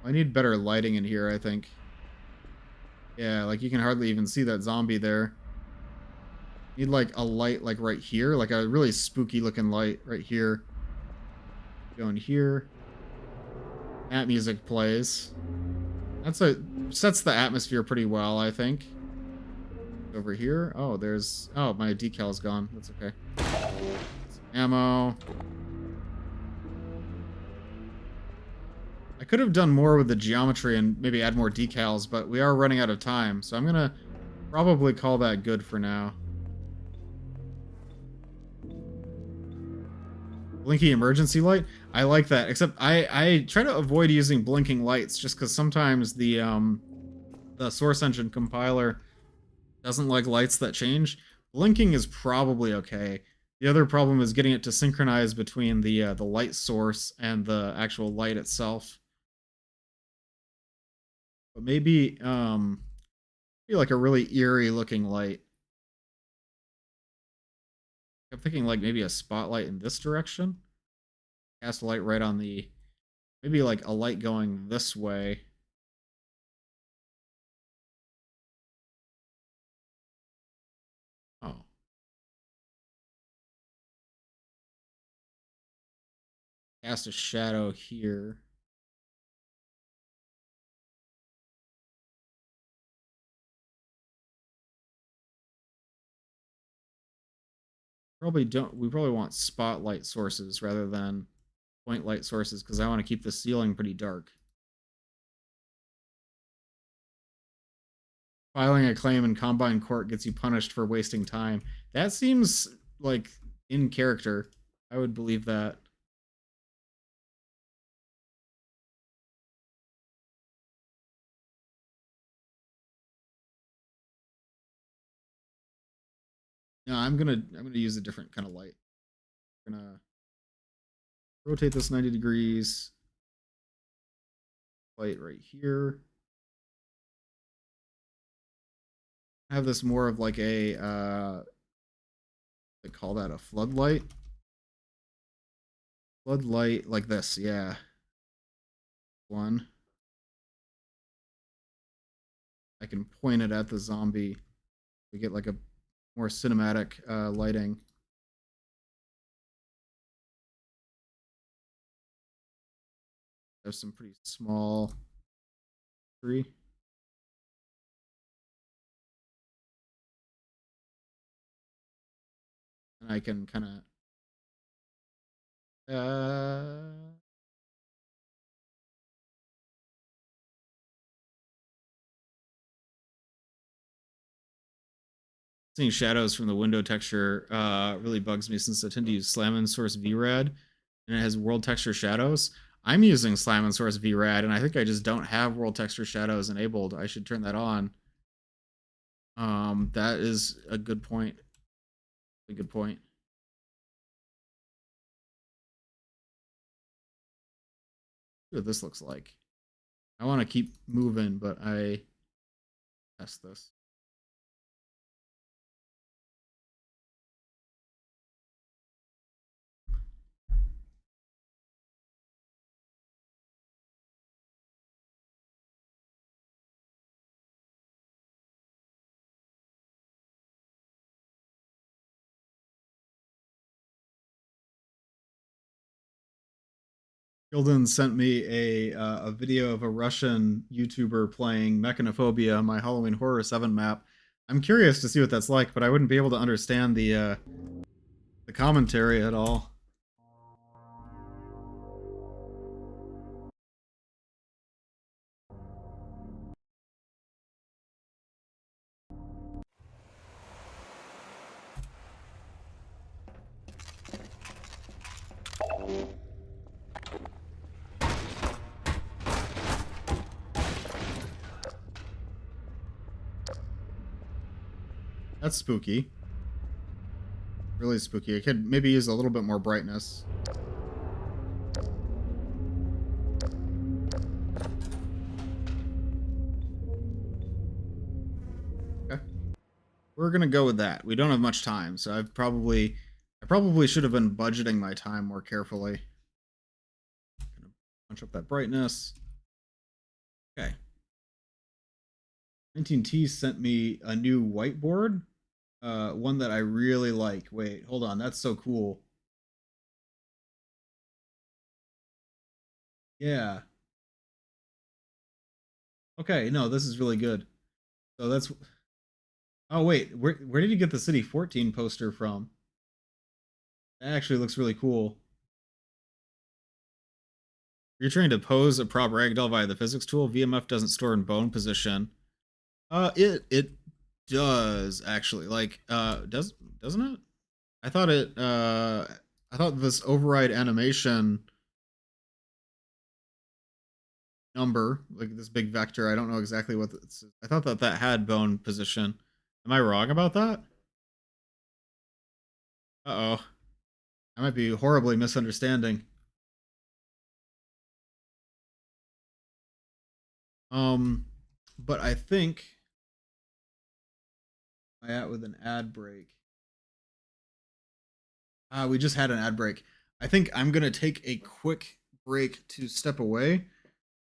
I need better lighting in here, I think. Yeah, like you can hardly even see that zombie there. Need like a light like right here, like a really spooky looking light right here. Going here. That music plays. Sets the atmosphere pretty well, I think. Over here. Oh, my decal's gone. That's okay. Some ammo. I could have done more with the geometry and maybe add more decals, but we are running out of time, so I'm gonna probably call that good for now. Blinky emergency light? I like that, except I try to avoid using blinking lights just because sometimes the source engine compiler doesn't like lights that change. Blinking is probably okay. The other problem is getting it to synchronize between the light source and the actual light itself. But maybe like a really eerie looking light. I'm thinking like maybe a spotlight in this direction. Cast a light right on the, maybe like a light going this way. Oh. Cast a shadow here. We probably want spotlight sources rather than point light sources because I want to keep the ceiling pretty dark. Filing a claim in Combine Court gets you punished for wasting time. That seems like in character. I would believe that. No, I'm gonna use a different kind of light. I'm gonna rotate this 90 degrees. Light right here. Have this more of like a they call that a floodlight. Floodlight like this, yeah. One. I can point it at the zombie. We get like a more cinematic lighting. There's some pretty small tree. And I can kind of seeing shadows from the window texture really bugs me since I tend to use Slam and Source VRAD and it has world texture shadows. I'm using Slam and Source VRAD and I think I just don't have world texture shadows enabled. I should turn that on. That is a good point. A good point. See what this looks like. I want to keep moving, but I test this. Gildan sent me a video of a Russian YouTuber playing Mechanophobia, my Halloween Horror 7 map. I'm curious to see what that's like, but I wouldn't be able to understand the commentary at all. That's spooky. Really spooky. I could maybe use a little bit more brightness. Okay. We're gonna go with that. We don't have much time, so I probably should have been budgeting my time more carefully. Gonna punch up that brightness. Okay. 19T sent me a new whiteboard. One that I really like. Wait, hold on. That's so cool. Yeah. Okay, no, this is really good. So that's... Oh, wait. Where did you get the City 14 poster from? That actually looks really cool. You're trying to pose a prop ragdoll via the physics tool. VMF doesn't store in bone position. It does actually. Like, doesn't it? I thought I thought this override animation number, like this big vector, I don't know exactly what it's. I thought that had bone position. Am I wrong about that? Uh-oh. I might be horribly misunderstanding. But I think I at with an ad break. We just had an ad break. I think I'm gonna take a quick break to step away.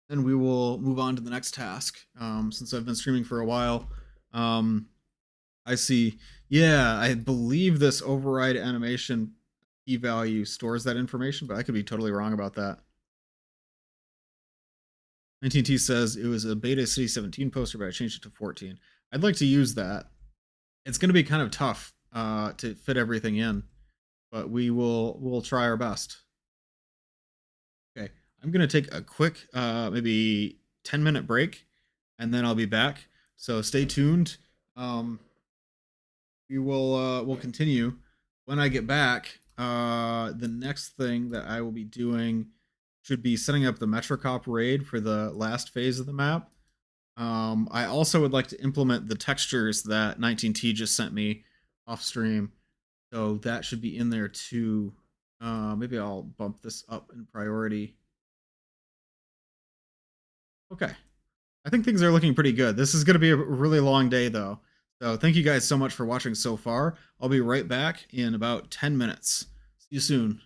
Then we will move on to the next task. Since I've been streaming for a while. I see. Yeah, I believe this override animation key value stores that information, but I could be totally wrong about that. 19T says it was a beta City 17 poster, but I changed it to 14. I'd like to use that. It's going to be kind of tough to fit everything in, but we'll try our best. Okay, I'm going to take a quick maybe 10-minute break, and then I'll be back. So stay tuned. We'll continue. When I get back, the next thing that I will be doing should be setting up the Metrocop raid for the last phase of the map. I also would like to implement the textures that 19T just sent me off stream. So that should be in there too. Maybe I'll bump this up in priority. Okay. I think things are looking pretty good. This is going to be a really long day though. So thank you guys so much for watching so far. I'll be right back in about 10 minutes. See you soon.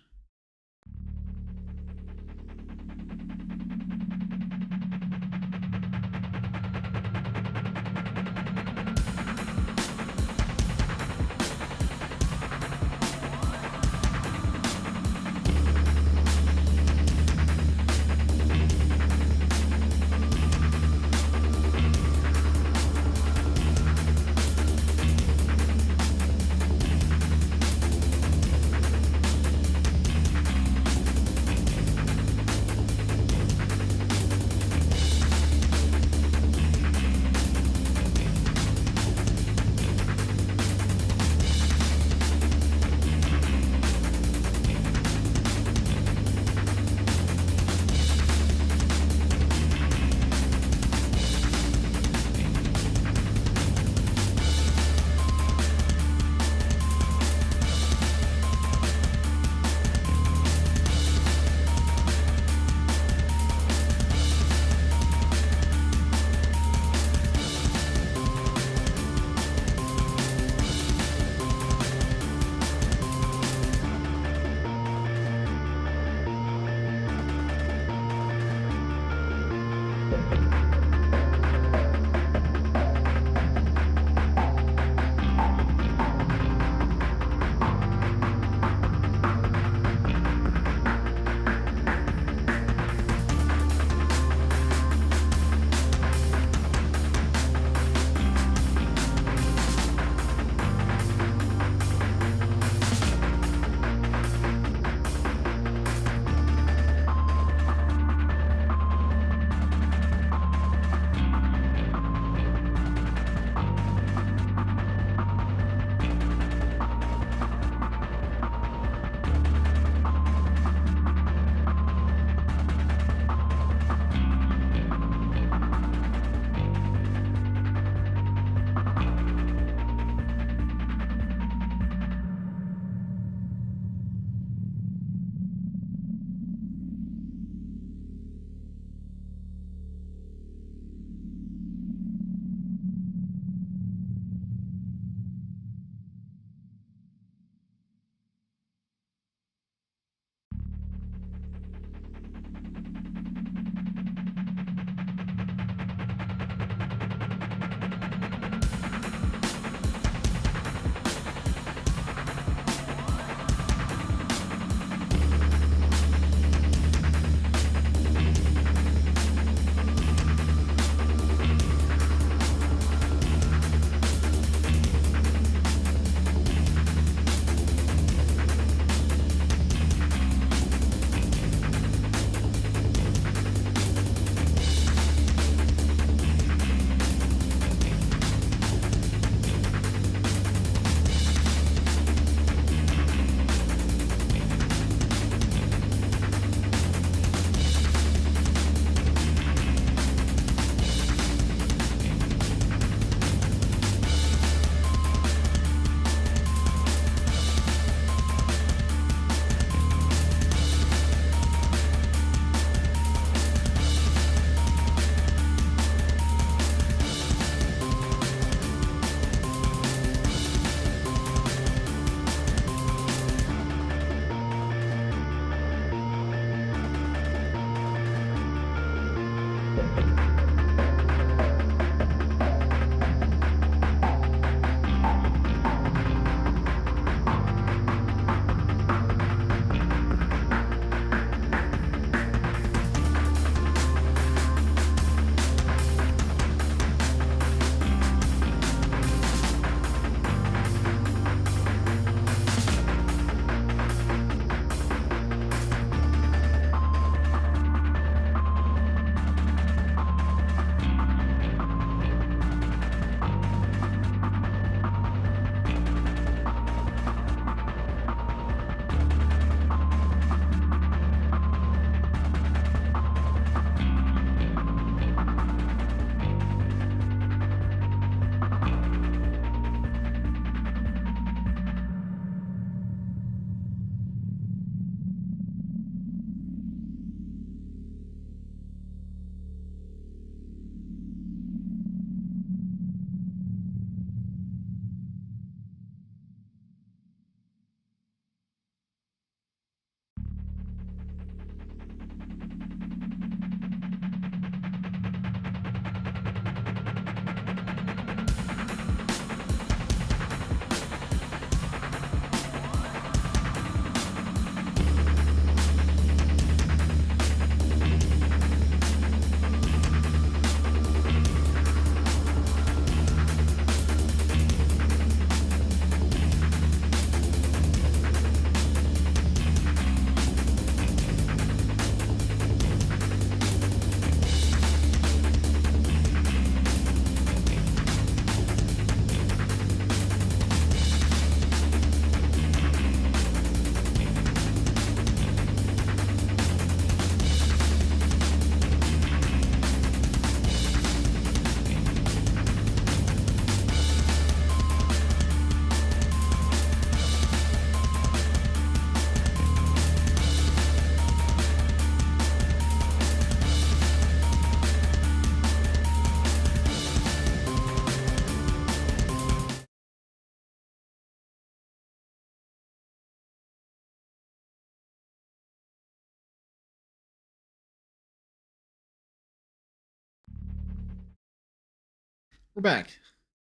We're back.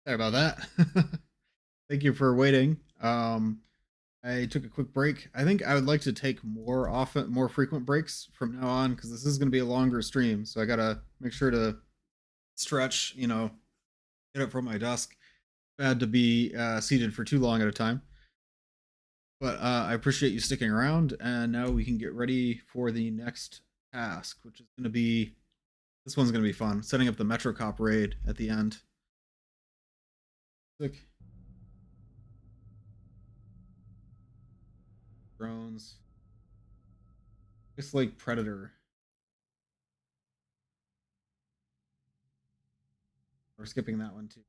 Sorry about that. Thank you for waiting. I took a quick break. I think I would like to take more frequent breaks from now on because this is going to be a longer stream. So I gotta make sure to stretch. Get up from my desk. Bad to be seated for too long at a time. But I appreciate you sticking around, and now we can get ready for the next task, which is going to be this one's going to be fun. Setting up the Metro Cop raid at the end. Sick. Drones. Just like Predator. We're skipping that one too.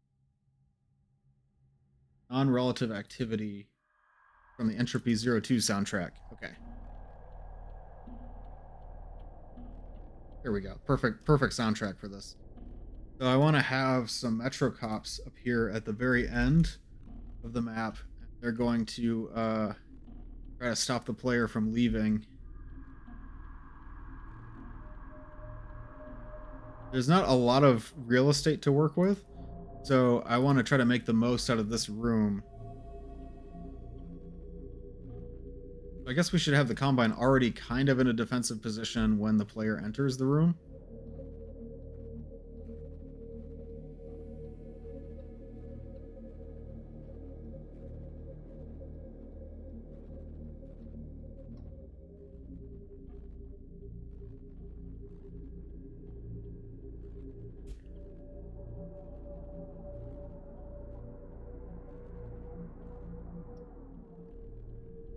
Non-relative activity from the Entropy 02 soundtrack. Okay. There we go. Perfect soundtrack for this. So I want to have some Metro Cops appear at the very end of the map. They're going to try to stop the player from leaving. There's not a lot of real estate to work with, so I want to try to make the most out of this room. I guess we should have the Combine already kind of in a defensive position when the player enters the room.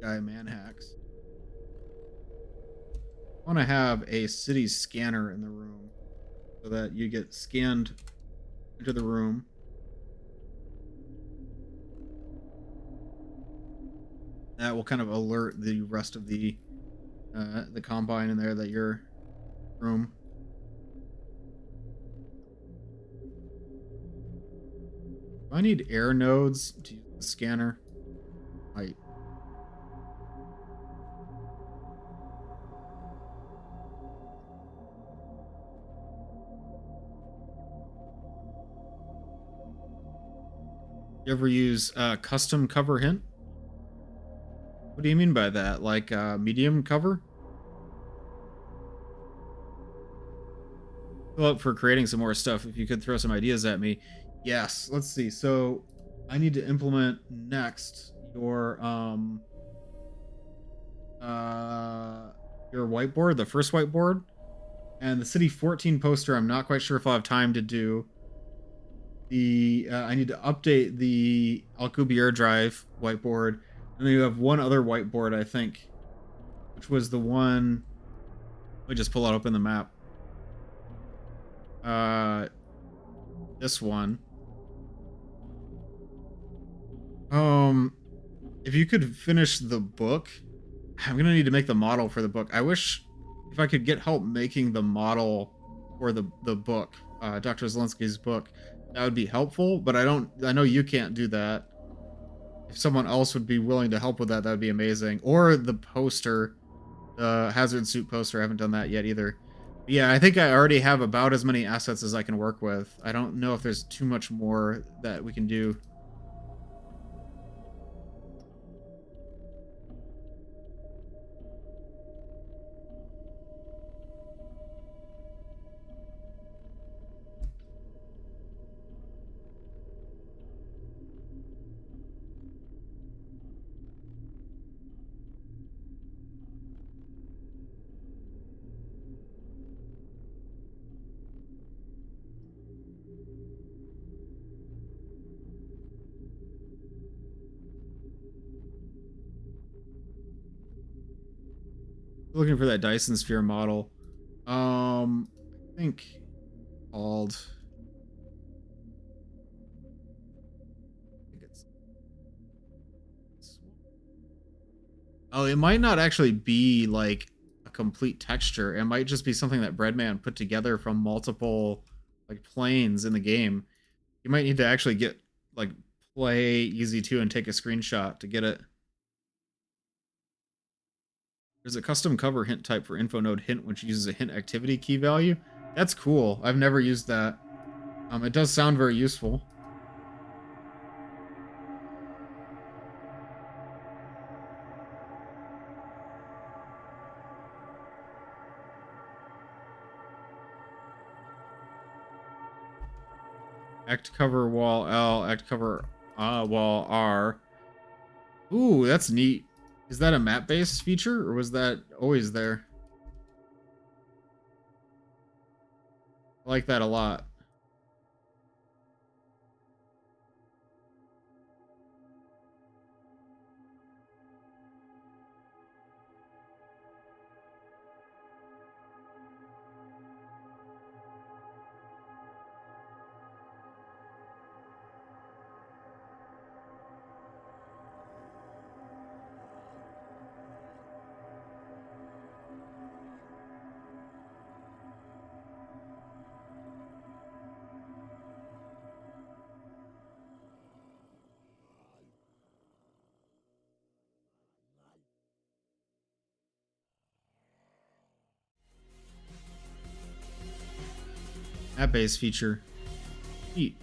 Guy manhacks. I want to have a city scanner in the room so that you get scanned into the room. That will kind of alert the rest of the Combine in there that your room. Do I need air nodes to use the scanner? Right. You ever use custom cover hint? What do you mean by that? Like medium cover? Fill up for creating some more stuff. If you could throw some ideas at me. Yes. Let's see. So I need to implement next your whiteboard, the first whiteboard, and the City 14 poster. I'm not quite sure if I'll have time to do. I need to update the Alcubierre Drive whiteboard, and then you have one other whiteboard, I think, which was the one. Let me just pull it up in the map. This one. If you could finish the book, I'm gonna need to make the model for the book. I wish if I could get help making the model for the book, Dr. Zelensky's book. That would be helpful, but I know you can't do that. If someone else would be willing to help with that, that would be amazing. Or the poster, the hazard suit poster. I haven't done that yet either. But yeah, I think I already have about as many assets as I can work with. I don't know if there's too much more that we can do. Looking for that Dyson Sphere model. I think called. I think it's. Oh, it might not actually be like a complete texture. It might just be something that Breadman put together from multiple like planes in the game. You might need to actually get like play Easy 2 and take a screenshot to get it. There's a custom cover hint type for info node hint, which uses a hint activity key value. That's cool. I've never used that. It does sound very useful. Act cover wall L, act cover wall R. Ooh, that's neat. Is that a map-based feature, or was that always there? I like that a lot. Map-based feature. Neat.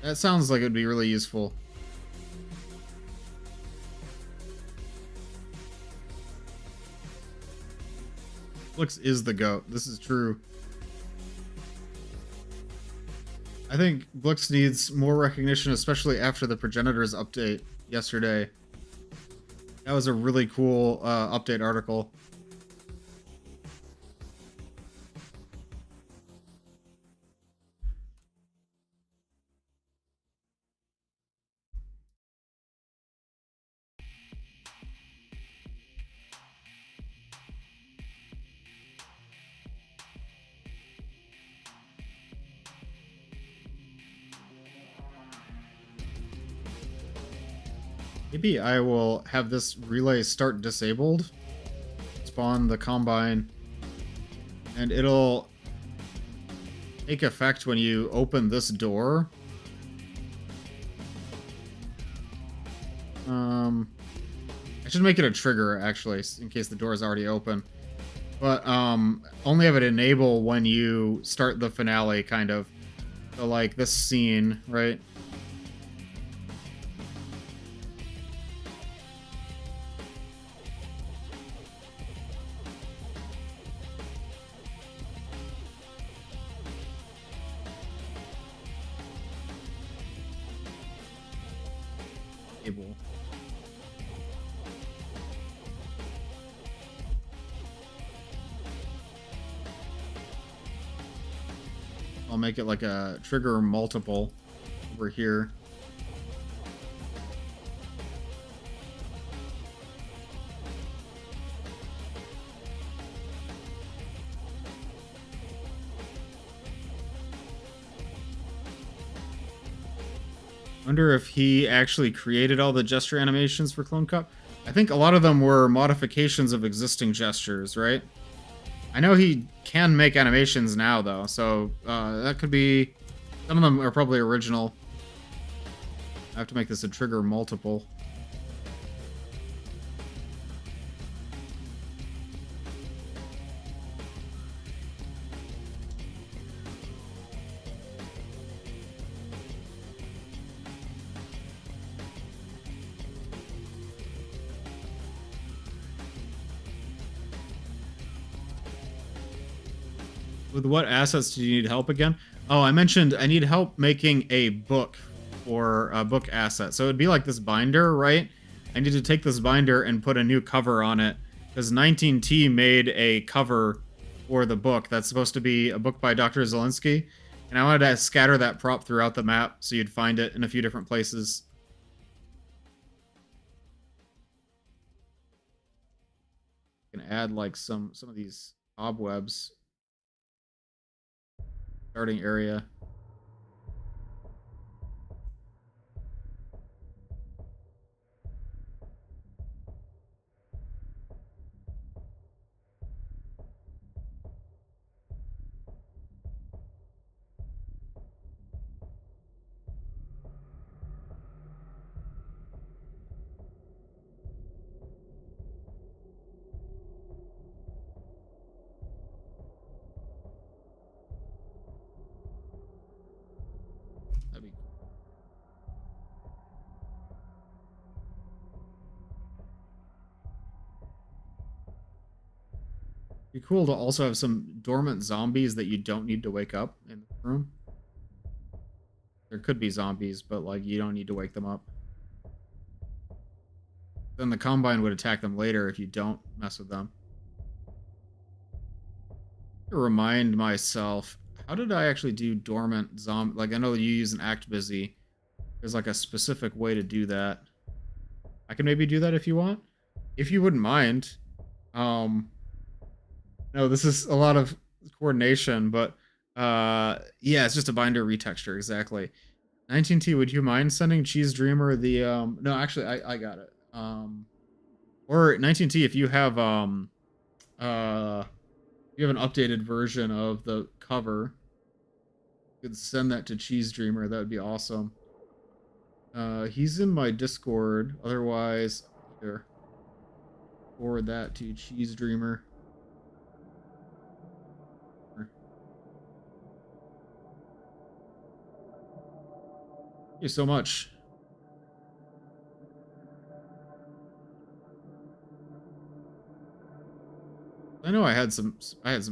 That sounds like it would be really useful. Blix is the GOAT. This is true. I think Blix needs more recognition, especially after the Progenitors update yesterday. That was a really cool update article. Maybe I will have this relay start disabled, spawn the Combine, and it'll take effect when you open this door. I should make it a trigger, actually, in case the door is already open. But only have it enable when you start the finale, kind of. So, like, this scene, right? Able. I'll make it like a trigger multiple over here. Wonder if he actually created all the gesture animations for Clone Cup. I think a lot of them were modifications of existing gestures, right? I know he can make animations now, though, so that could be... Some of them are probably original. I have to make this a trigger multiple. With what assets do you need help again? Oh, I mentioned I need help making a book or a book asset. So it'd be like this binder, right? I need to take this binder and put a new cover on it because 19T made a cover for the book that's supposed to be a book by Dr. Zelinsky. And I wanted to scatter that prop throughout the map so you'd find it in a few different places. I can add like some of these cobwebs. Starting area. Be cool to also have some dormant zombies that you don't need to wake up in the room. There could be zombies, but like you don't need to wake them up. Then the Combine would attack them later if you don't mess with them. To remind myself, how did I actually do dormant zombie? Like, I know you use an act busy. There's like a specific way to do that. I can maybe do that if you want. If you wouldn't mind. No, this is a lot of coordination, but yeah, it's just a binder retexture, exactly. 19T, would you mind sending Cheese Dreamer the no, actually I got it. Or 19T, if you have an updated version of the cover, you could send that to Cheese Dreamer, that would be awesome. He's in my Discord, otherwise here. Forward that to Cheese Dreamer. Thank you so much. I know I had some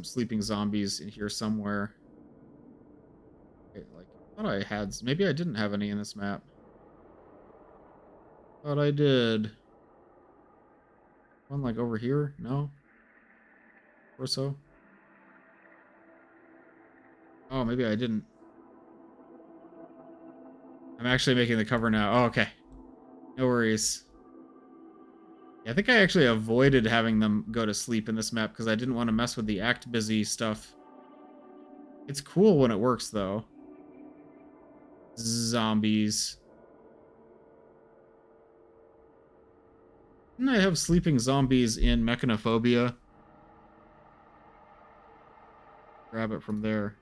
sleeping zombies in here somewhere. Okay, like I thought I had, maybe I didn't have any in this map. Thought I did. One like over here? No? Or so? Oh, maybe I didn't. I'm actually making the cover now. Oh, okay. No worries. Yeah, I think I actually avoided having them go to sleep in this map because I didn't want to mess with the act busy stuff. It's cool when it works, though. Zombies. Didn't I have sleeping zombies in Mechanophobia? Grab it from there.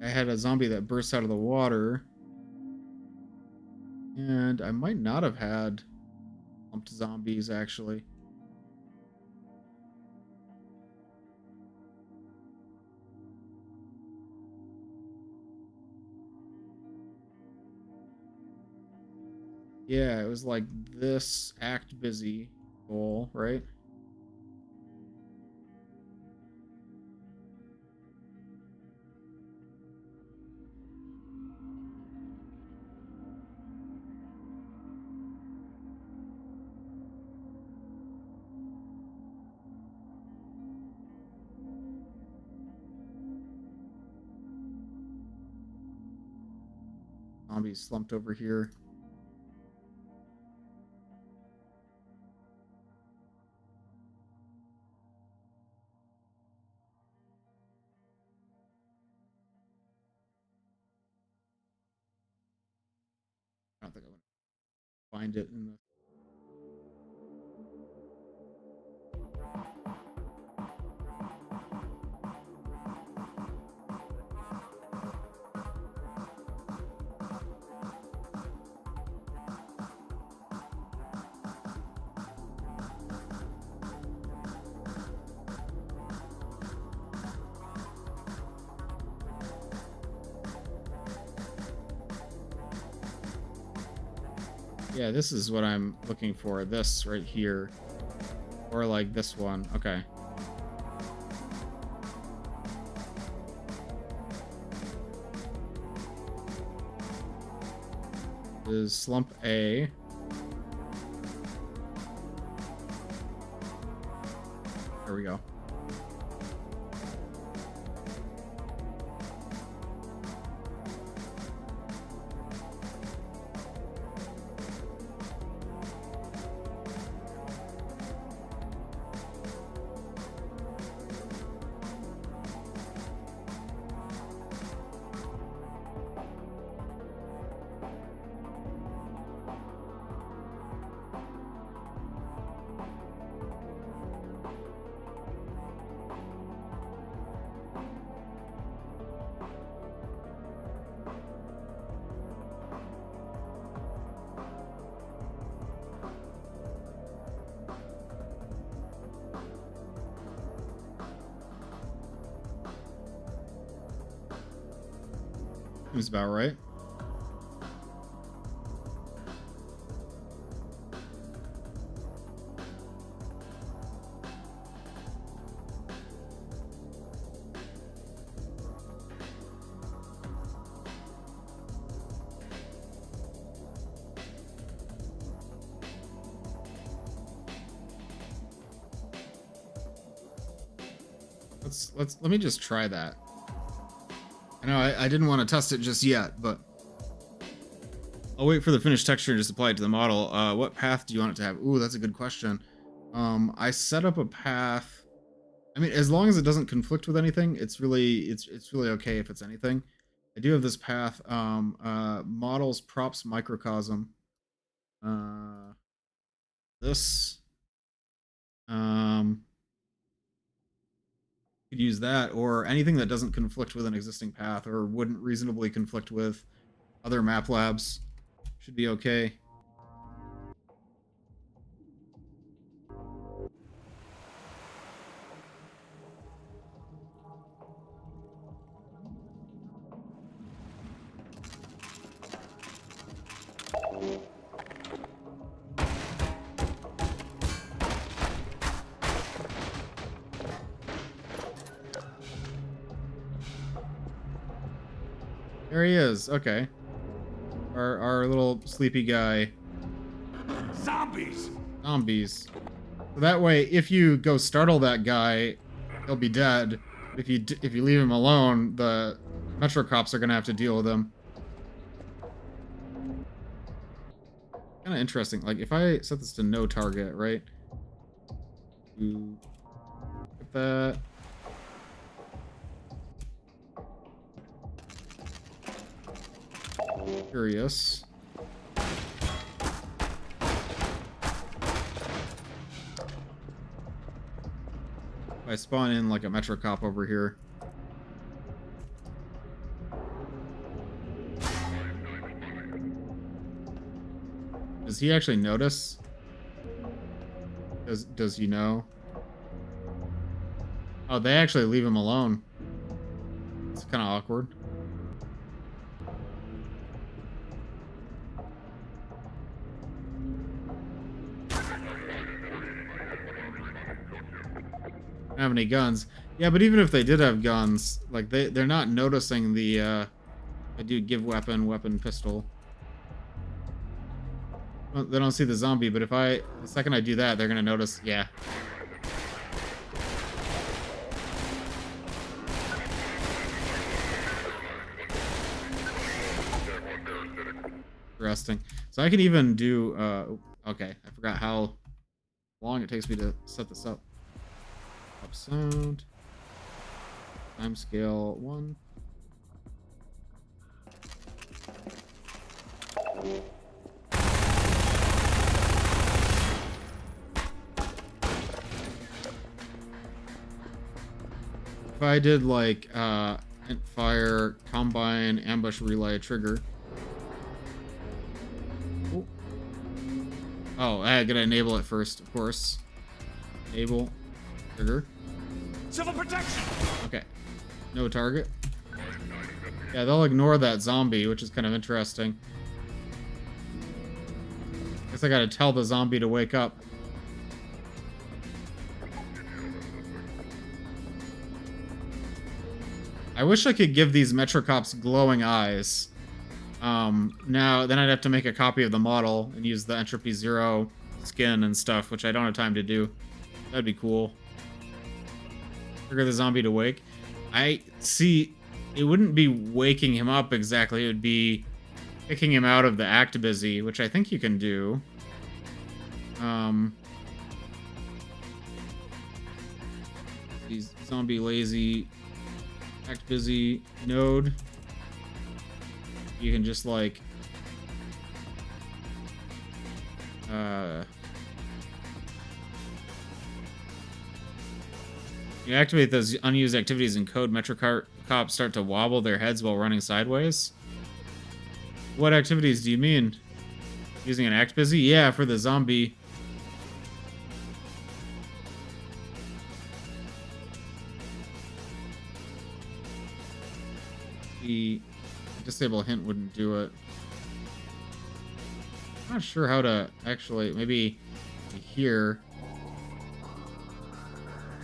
I had a zombie that burst out of the water. And I might not have had pumped zombies, actually. Yeah, it was like this act busy goal, right? Zombies slumped over here. I don't think I'm gonna find it in the. Yeah, this is what I'm looking for. This right here. Or like this one. Okay. This is slump A. There we go. Seems about right. Let me just try that. I know I didn't want to test it just yet, but I'll wait for the finished texture and just apply it to the model. What path do you want it to have? Ooh, that's a good question. I set up a path. I mean, as long as it doesn't conflict with anything, it's really okay if it's anything. I do have this path. Models, props, microcosm. This. Could use that, or anything that doesn't conflict with an existing path or wouldn't reasonably conflict with other map labs. Should be okay. There he is. Okay. Our little sleepy guy. Zombies! Zombies. So that way, if you go startle that guy, he'll be dead. If you leave him alone, the Metro cops are gonna have to deal with him. Kind of interesting. Like if I set this to no target, right? You get that. Curious. I spawn in like a Metro cop over here. Does he actually notice? Does he know? Oh, they actually leave him alone. It's kind of awkward. Don't have any guns. Yeah, but even if they did have guns, like they're not noticing the I do give weapon, pistol. Well, they don't see the zombie, but if the second I do that, they're gonna notice. Yeah. Interesting. So I can even do okay, I forgot how long it takes me to set this up. Up sound. Time scale 1. If I did like fire, combine, ambush, relay, trigger. Oh, I gotta enable it first, of course. Enable, trigger. Civil protection! Okay. No target. Yeah, they'll ignore that zombie, which is kind of interesting. Guess I gotta tell the zombie to wake up. I wish I could give these Metro cops glowing eyes. Now, then I'd have to make a copy of the model and use the Entropy 0 skin and stuff, which I don't have time to do. That'd be cool. Trigger the zombie to wake. I see. It wouldn't be waking him up exactly. It would be kicking him out of the act busy, which I think you can do. These zombie lazy act busy node. You can just like you activate those unused activities in code. Metro cops start to wobble their heads while running sideways. What activities do you mean? Using an act busy? Yeah, for the zombie. The disable hint wouldn't do it. I'm not sure how to actually, maybe here,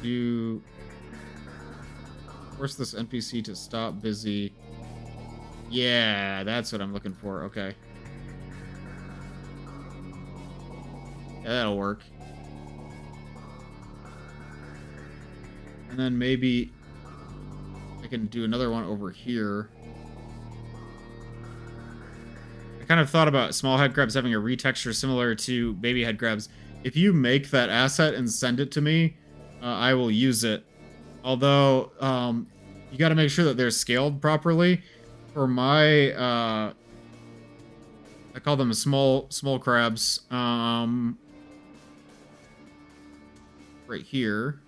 do force this NPC to stop busy. Yeah, that's what I'm looking for. Okay. Yeah, that'll work. And then maybe I can do another one over here. I kind of thought about small head crabs having a retexture similar to baby head crabs. If you make that asset and send it to me, I will use it. Although, you got to make sure that they're scaled properly. For my, I call them small crabs. Right here.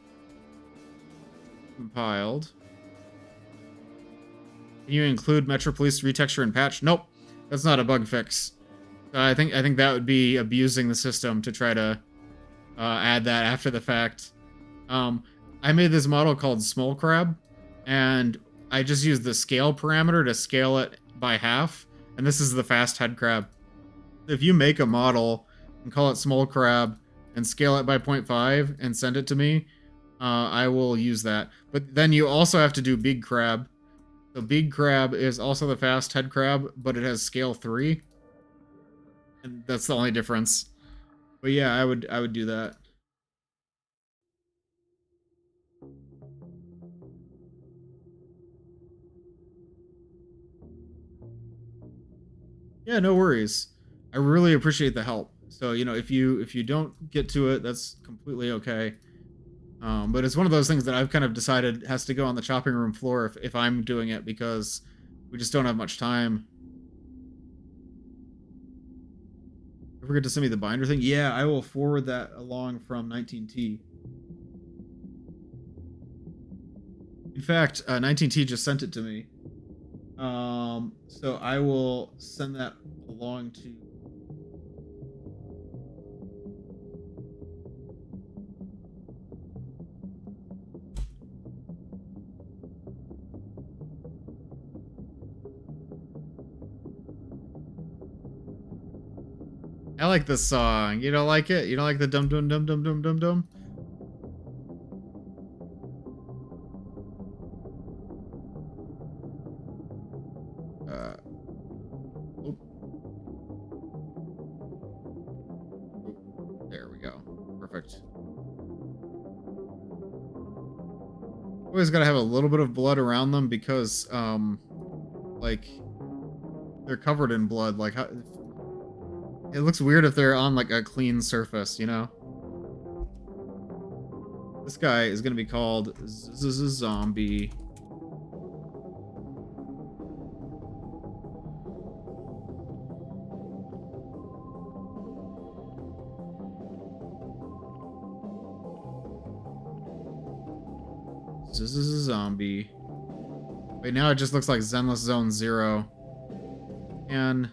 Compiled. Can you include Metro Police retexture and patch? Nope, that's not a bug fix. I think that would be abusing the system to try to add that after the fact. I made this model called Small Crab, and I just used the scale parameter to scale it by half, and this is the fast head crab. If you make a model and call it Small Crab and scale it by 0.5 and send it to me, I will use that. But then you also have to do Big Crab. So Big Crab is also the fast head crab, but it has scale 3. And that's the only difference. But yeah, I would do that. Yeah, no worries. I really appreciate the help. So, you know, if you don't get to it, that's completely okay. But it's one of those things that I've kind of decided has to go on the chopping room floor if I'm doing it, because we just don't have much time. Don't forget to send me the binder thing. Yeah, I will forward that along from 19T. In fact, 19T just sent it to me. So I will send that along to... I like this song. You don't like it? You don't like the dum dum dum dum dum dum dum? Oh. There we go. Perfect. Always gotta have a little bit of blood around them because, like, they're covered in blood. Like, how, it looks weird if they're on, like, a clean surface, you know? This guy is gonna be called Zombie. Zombie. Wait, now it just looks like Zenless Zone 0. And...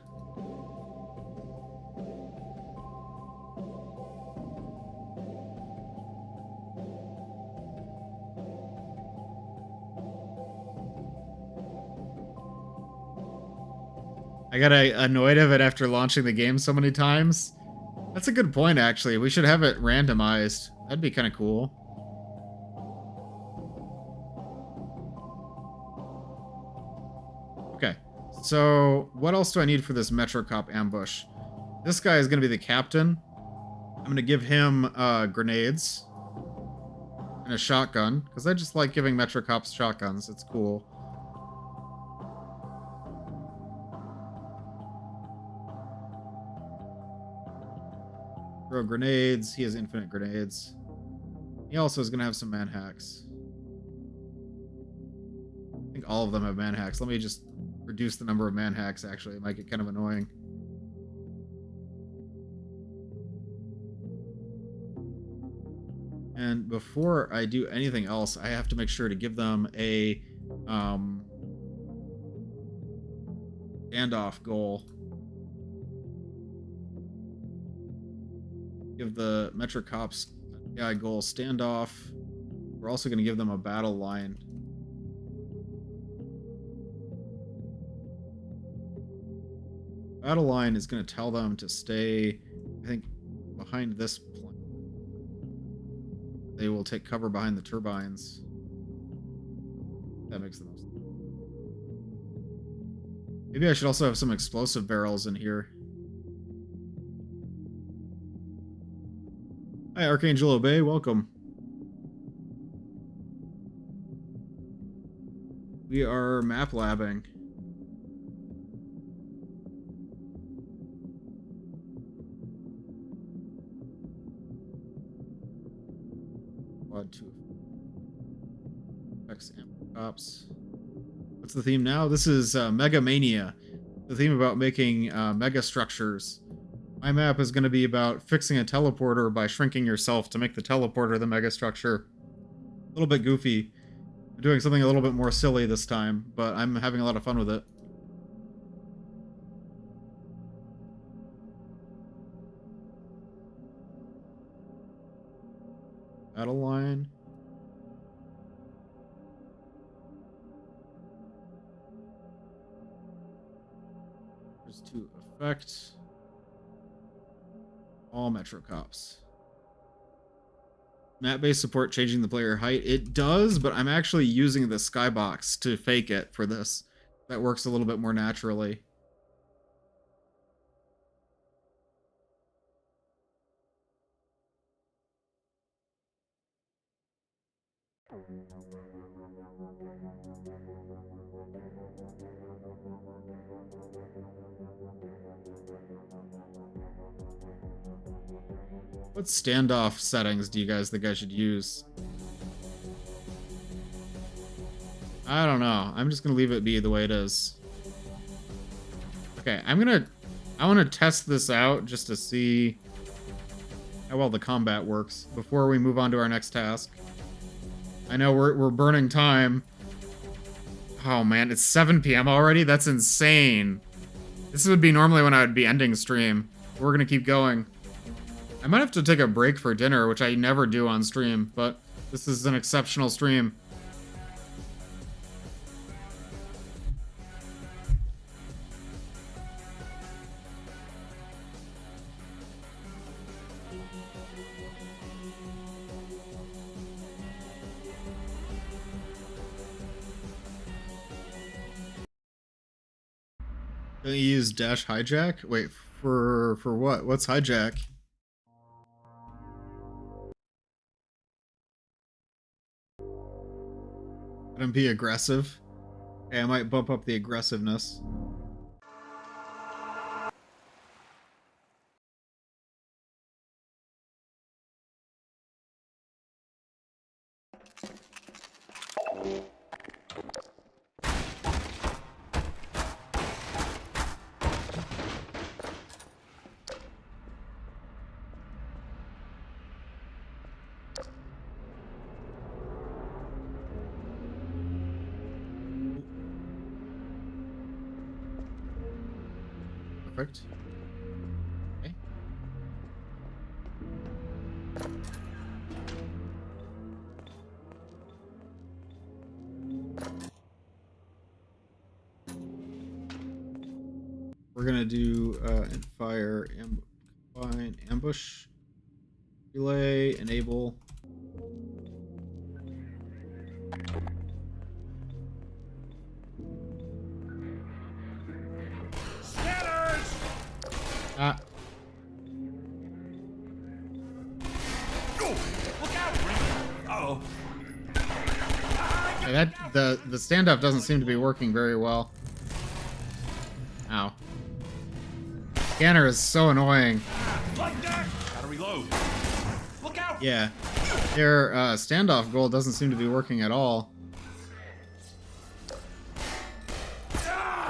I got annoyed of it after launching the game so many times. That's a good point, actually. We should have it randomized. That'd be kind of cool. Okay, so what else do I need for this Metro Cop ambush? This guy is going to be the captain. I'm going to give him grenades and a shotgun, because I just like giving Metro Cops shotguns. It's cool. Throw grenades. He has infinite grenades. He also is going to have some man hacks. I think all of them have man hacks. Let me just reduce the number of man hacks, actually. It might get kind of annoying. And before I do anything else, I have to make sure to give them a standoff goal. Give the Metro Cops a goal standoff. We're also going to give them a battle line. Battle line is going to tell them to stay, I think, behind this plant. They will take cover behind the turbines. That makes the most sense. Maybe I should also have some explosive barrels in here. Hi, Archangel Obey, welcome. We are map labbing. Quad 2 effects amp cops. What's the theme now? This is Mega Mania. The theme about making mega structures. My map is going to be about fixing a teleporter by shrinking yourself to make the teleporter the mega structure. A little bit goofy. I'm doing something a little bit more silly this time, but I'm having a lot of fun with it. Battle line. There's 2 effect. All Metro Cops. Map-based support changing the player height. It does, but I'm actually using the skybox to fake it for this. That works a little bit more naturally. What standoff settings do you guys think I should use? I don't know. I'm just gonna leave it be the way it is. Okay, I want to test this out just to see how well the combat works before we move on to our next task. I know we're burning time. Oh man, it's 7 p.m. already? That's insane. This would be normally when I would be ending stream. We're gonna keep going. I might have to take a break for dinner, which I never do on stream, but this is an exceptional stream. Don't you use dash hijack? Wait, for what? What's hijack? Let him be aggressive. Okay, I might bump up the aggressiveness. Perfect. Okay. We're gonna do and fire combine ambush relay enable. Ah. Uh-oh. Okay, that the standoff doesn't seem to be working very well. Ow. Scanner is so annoying. Like that. Gotta reload. Look out. Yeah. Their standoff goal doesn't seem to be working at all.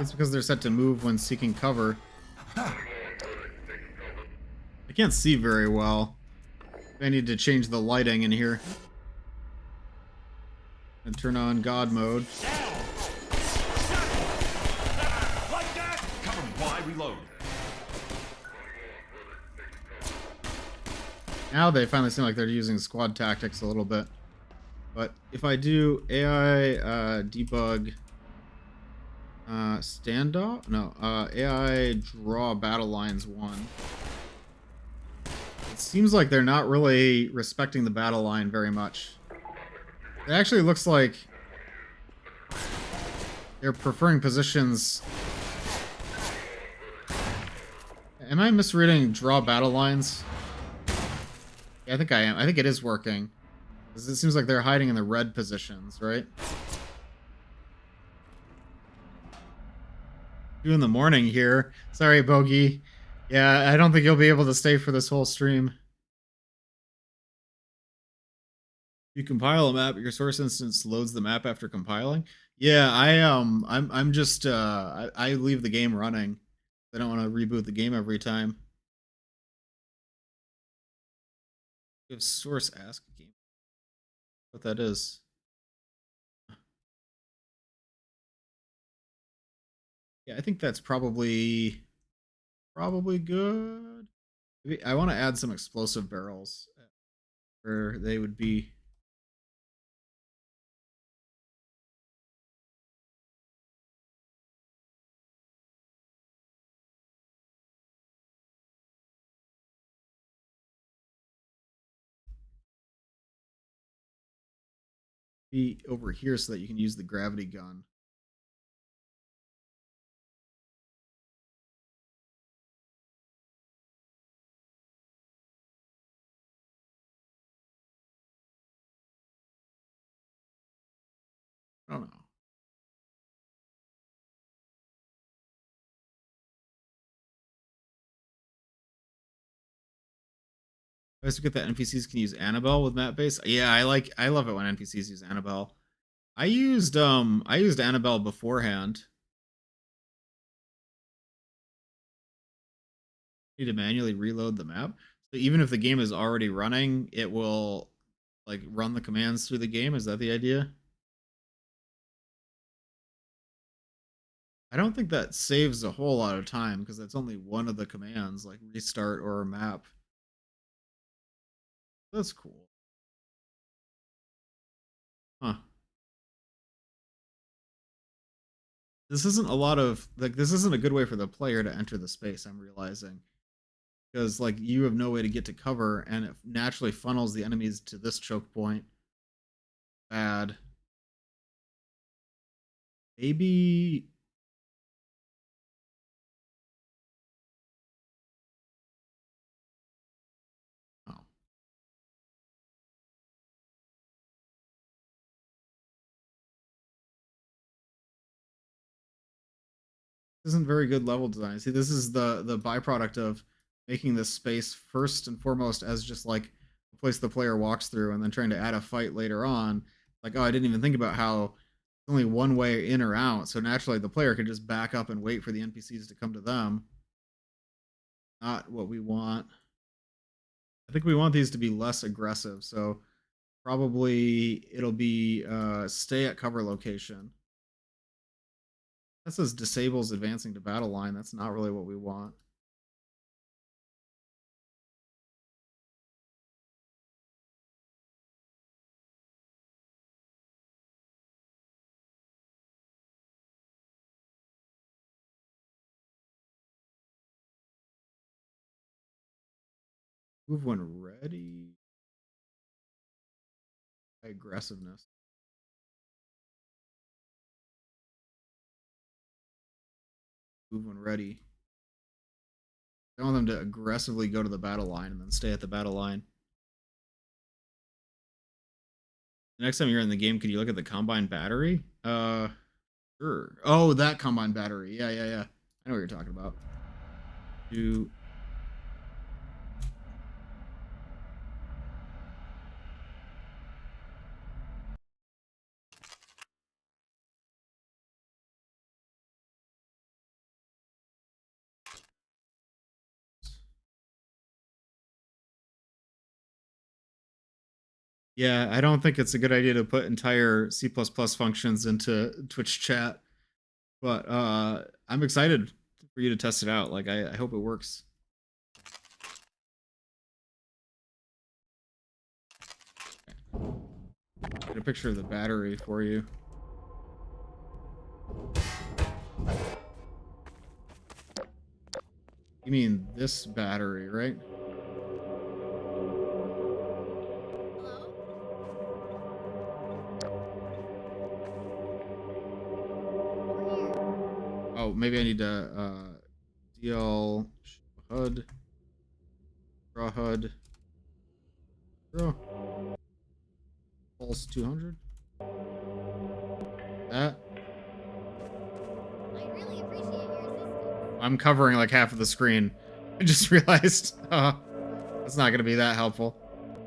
It's because they're set to move when seeking cover. I can't see very well. I need to change the lighting in here. And turn on God mode. Like that. Cover me while I reload. Now they finally seem like they're using squad tactics a little bit. But if I do AI debug Standoff? No. AI draw battle lines 1. It seems like they're not really respecting the battle line very much. It actually looks like they're preferring positions. Am I misreading draw battle lines? Yeah, I think I am. I think it is working. It seems like they're hiding in the red positions, right? 2 in the morning here. Sorry, Bogey. Yeah, I don't think you'll be able to stay for this whole stream. You compile a map, your source instance loads the map after compiling. Yeah, I'm just I leave the game running. I don't want to reboot the game every time. Give source ask game. What that is. Yeah, I think that's probably good. Maybe I want to add some explosive barrels where they would be. Be over here so that you can use the gravity gun. I don't know. I always forget that NPCs can use Annabelle with map base. Yeah, I love it when NPCs use Annabelle. I used Annabelle beforehand. Need to manually reload the map. So even if the game is already running, it will like run the commands through the game. Is that the idea? I don't think that saves a whole lot of time because that's only one of the commands, like restart or map. That's cool. Huh. This isn't a lot of like this isn't a good way for the player to enter the space, I'm realizing. Because like you have no way to get to cover and it naturally funnels the enemies to this choke point. Bad. Maybe oh. This isn't very good level design. See, this is the byproduct of making this space first and foremost as just like a place the player walks through and then trying to add a fight later on. Like, oh, I didn't even think about how it's only one way in or out. So naturally the player can just back up and wait for the NPCs to come to them. Not what we want. I think we want these to be less aggressive. So probably it'll be stay at cover location. That says disables advancing to battle line. That's not really what we want. Move when ready. Aggressiveness. Move when ready. I want them to aggressively go to the battle line and then stay at the battle line. The next time you're in the game, could you look at the combine battery? Sure. Oh, that combine battery. Yeah. I know what you're talking about. Do Yeah, I don't think it's a good idea to put entire C++ functions into Twitch chat, but I'm excited for you to test it out. Like, I hope it works. Get a picture of the battery for you. You mean this battery, right? Hello? Over here. Oh, maybe I need to DL HUD, draw HUD, draw pulse 200. That I'd really appreciate your assistance. I'm covering like half of the screen. I just realized that's not gonna be that helpful.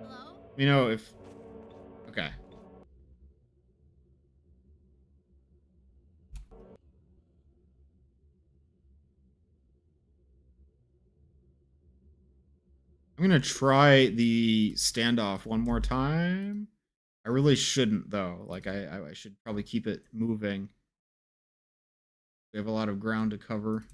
Hello? You know if okay. I'm gonna try the standoff one more time. I really shouldn't though. Like I should probably keep it moving. We have a lot of ground to cover.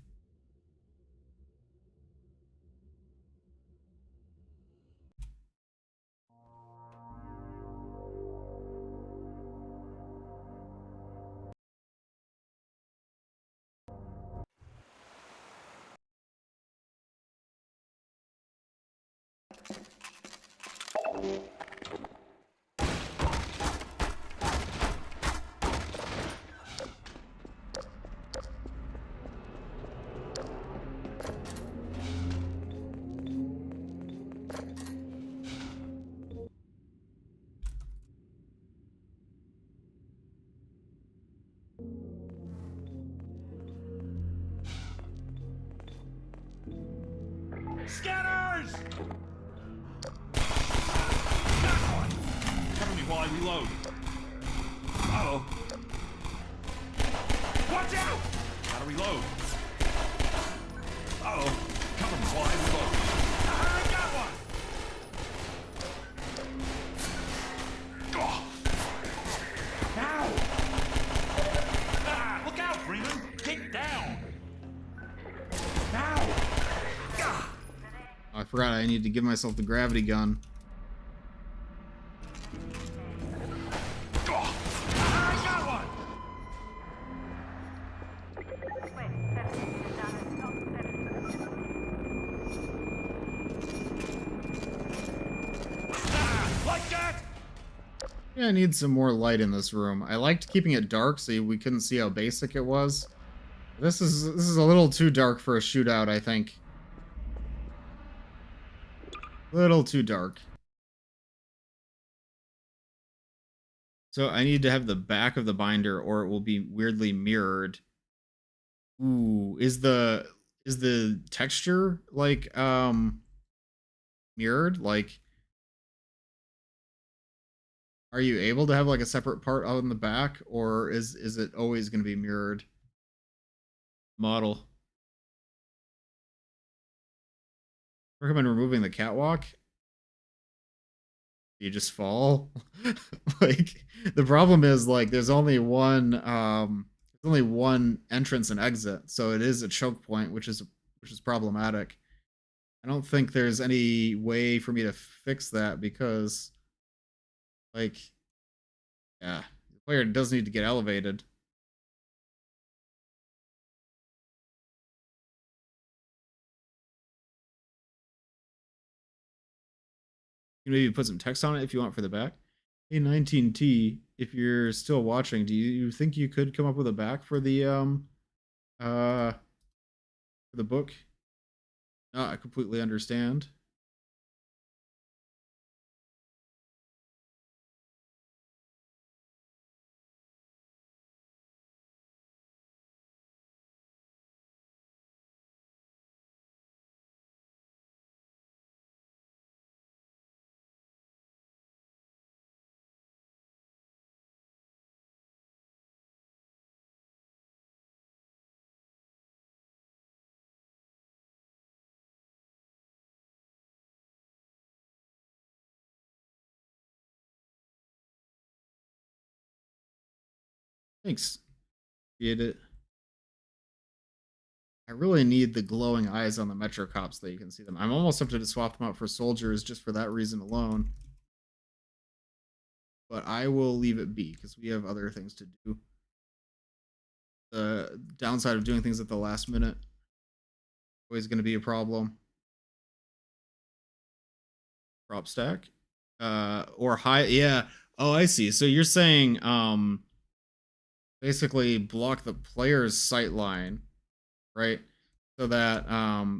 Scanners! Got one! Cover me while I reload. Uh-oh. Watch out! Gotta reload. Uh-oh. Cover me while I reload. I got one! Oh. Now! Ah, look out, Freeman! Get down! Now! Ah. Oh, I forgot I need to give myself the gravity gun. Oh. I got one! Ah, like that! Yeah, I need some more light in this room. I liked keeping it dark so we couldn't see how basic it was. This is a little too dark for a shootout, I think. Little too dark. So I need to have the back of the binder or it will be weirdly mirrored. Ooh, is the texture like mirrored? Like are you able to have like a separate part out in the back or is it always going to be mirrored? Model. Recommend removing the catwalk. You just fall. Like the problem is like there's only one entrance and exit, so it is a choke point, which is problematic. I don't think there's any way for me to fix that because like yeah, the player does need to get elevated. You can maybe put some text on it if you want for the back. Hey 19T, if you're still watching, do you think you could come up with a back for the uh for the book? No, I completely understand. Thanks. Appreciate it. I really need the glowing eyes on the Metro cops so that you can see them. I'm almost tempted to swap them out for soldiers just for that reason alone. But I will leave it be because we have other things to do. The downside of doing things at the last minute. Always going to be a problem. Prop stack. Or high. Yeah. Oh, I see. So you're saying basically block the player's sight line, right? So that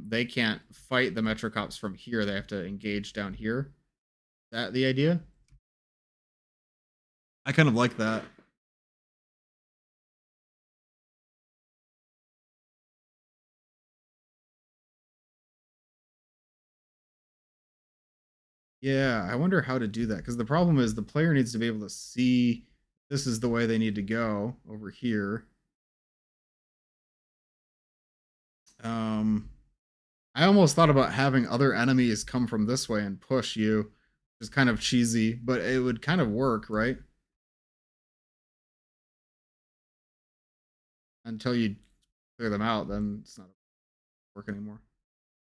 they can't fight the Metrocops from here. They have to engage down here. Is that the idea? I kind of like that. Yeah, I wonder how to do that, because the problem is the player needs to be able to see this is the way they need to go over here. I almost thought about having other enemies come from this way and push you, which is kind of cheesy, but it would kind of work, right? Until you clear them out, then it's not work anymore.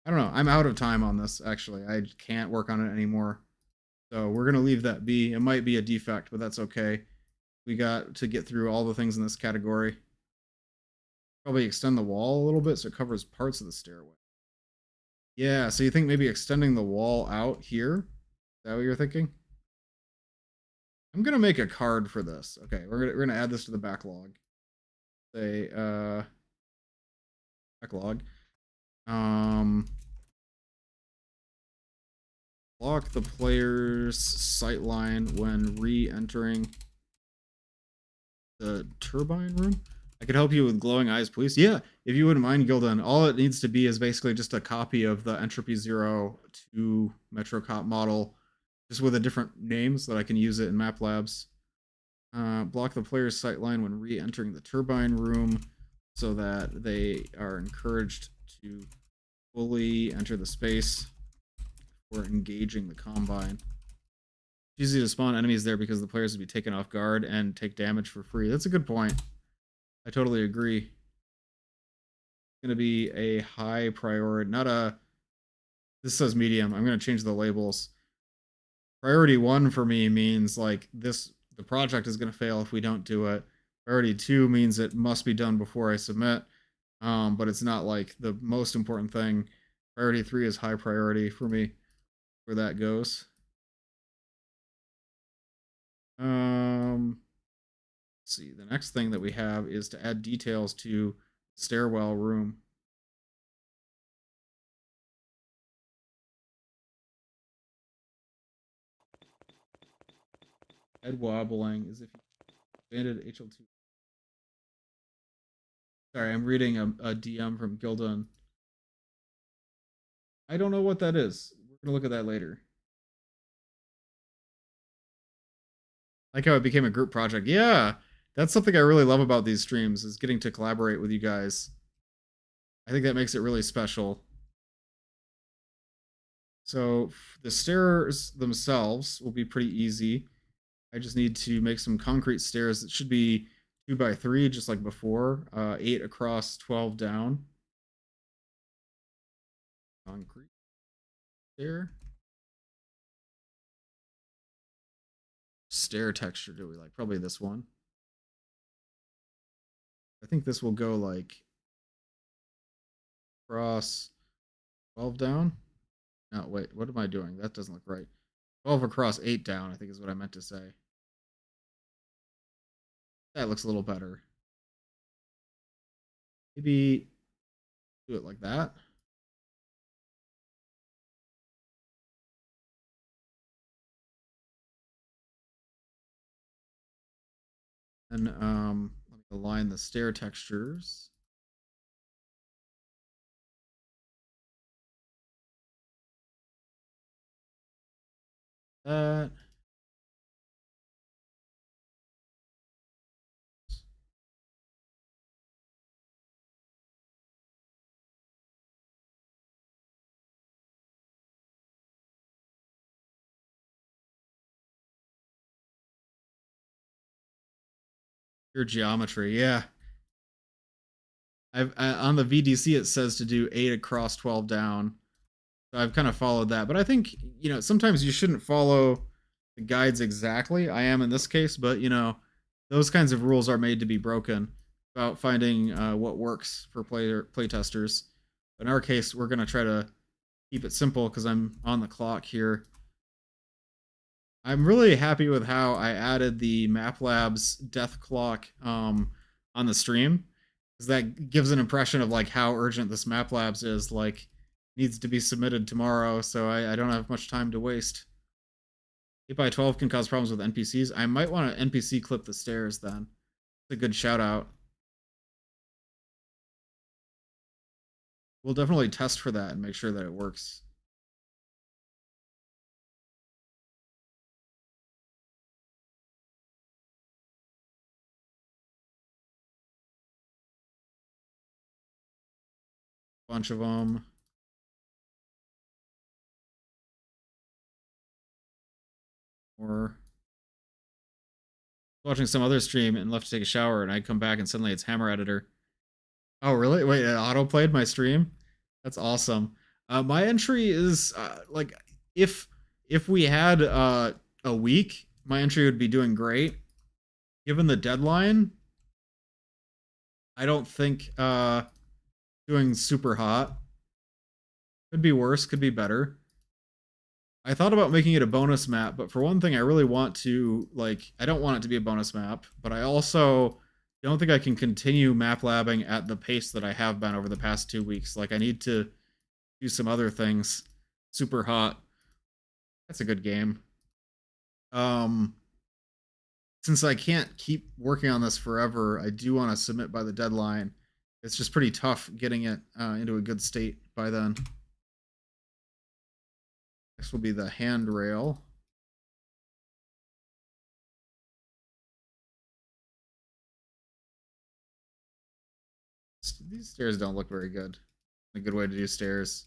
I don't know. I'm out of time on this, actually. I can't work on it anymore. So we're going to leave that be. It might be a defect, but that's okay. We got to get through all the things in this category. Probably extend the wall a little bit so it covers parts of the stairway. Yeah, so you think maybe extending the wall out here? Is that what you're thinking? I'm gonna make a card for this. Okay, we're gonna add this to the backlog. Say backlog. Block the player's sightline when re-entering the turbine room. I could help you with glowing eyes, please. Yeah, if you wouldn't mind, Gildan. All it needs to be is basically just a copy of the Entropy 02 Metrocop model, just with a different name so that I can use it in Map Labs. Block the player's sightline when re-entering the turbine room so that they are encouraged to fully enter the space or engaging the Combine. It's easy to spawn enemies there because the players would be taken off guard and take damage for free. That's a good point. I totally agree. It's going to be a high priority, not a... This says medium. I'm going to change the labels. Priority 1 for me means like this, the project is going to fail if we don't do it. Priority 2 means it must be done before I submit, but it's not like the most important thing. Priority 3 is high priority for me, where that goes. Let's see, the next thing that we have is to add details to stairwell room. Head wobbling is if you expanded HL2. Sorry, I'm reading a DM from Gildan. I don't know what that is. We're gonna look at that later. Like how it became a group project. Yeah, that's something I really love about these streams, is getting to collaborate with you guys. I think that makes it really special. So the stairs themselves will be pretty easy. I just need to make some concrete stairs that should be 2 by 3, just like before. 8 across, 12 down. Concrete stair. Stair texture do we like? Probably this one. I think this will go like across 12 down. No, wait, what am I doing? That doesn't look right. 12 across 8 down, I think is what I meant to say. That looks a little better. Maybe do it like that. And let me align the stair textures. That. Your geometry, yeah. On the VDC it says to do 8 across 12 down. So I've kind of followed that, but I think, you know, sometimes you shouldn't follow the guides exactly. I am in this case, but you know, those kinds of rules are made to be broken about finding what works for play testers. In our case, we're going to try to keep it simple because I'm on the clock here. I'm really happy with how I added the Map Labs death clock on the stream, because that gives an impression of like how urgent this Map Labs is. Like, needs to be submitted tomorrow, so I don't have much time to waste. 8x12 can cause problems with NPCs. I might want to NPC clip the stairs then. It's a good shout out. We'll definitely test for that and make sure that it works. Bunch of them. Or watching some other stream and left to take a shower, and I come back and suddenly it's Hammer Editor. Oh, really? Wait, it auto-played my stream? That's awesome. My entry is like if we had a week, my entry would be doing great. Given the deadline, I don't think doing super hot. Could be worse, could be better. I thought about making it a bonus map, but for one thing, I really want to, like, I don't want it to be a bonus map, but I also don't think I can continue map labbing at the pace that I have been over the past 2 weeks. Like, I need to do some other things. Super hot. That's a good game. Since I can't keep working on this forever, I do want to submit by the deadline. It's just pretty tough getting it into a good state by then. Next will be the handrail. These stairs don't look very good. A good way to do stairs.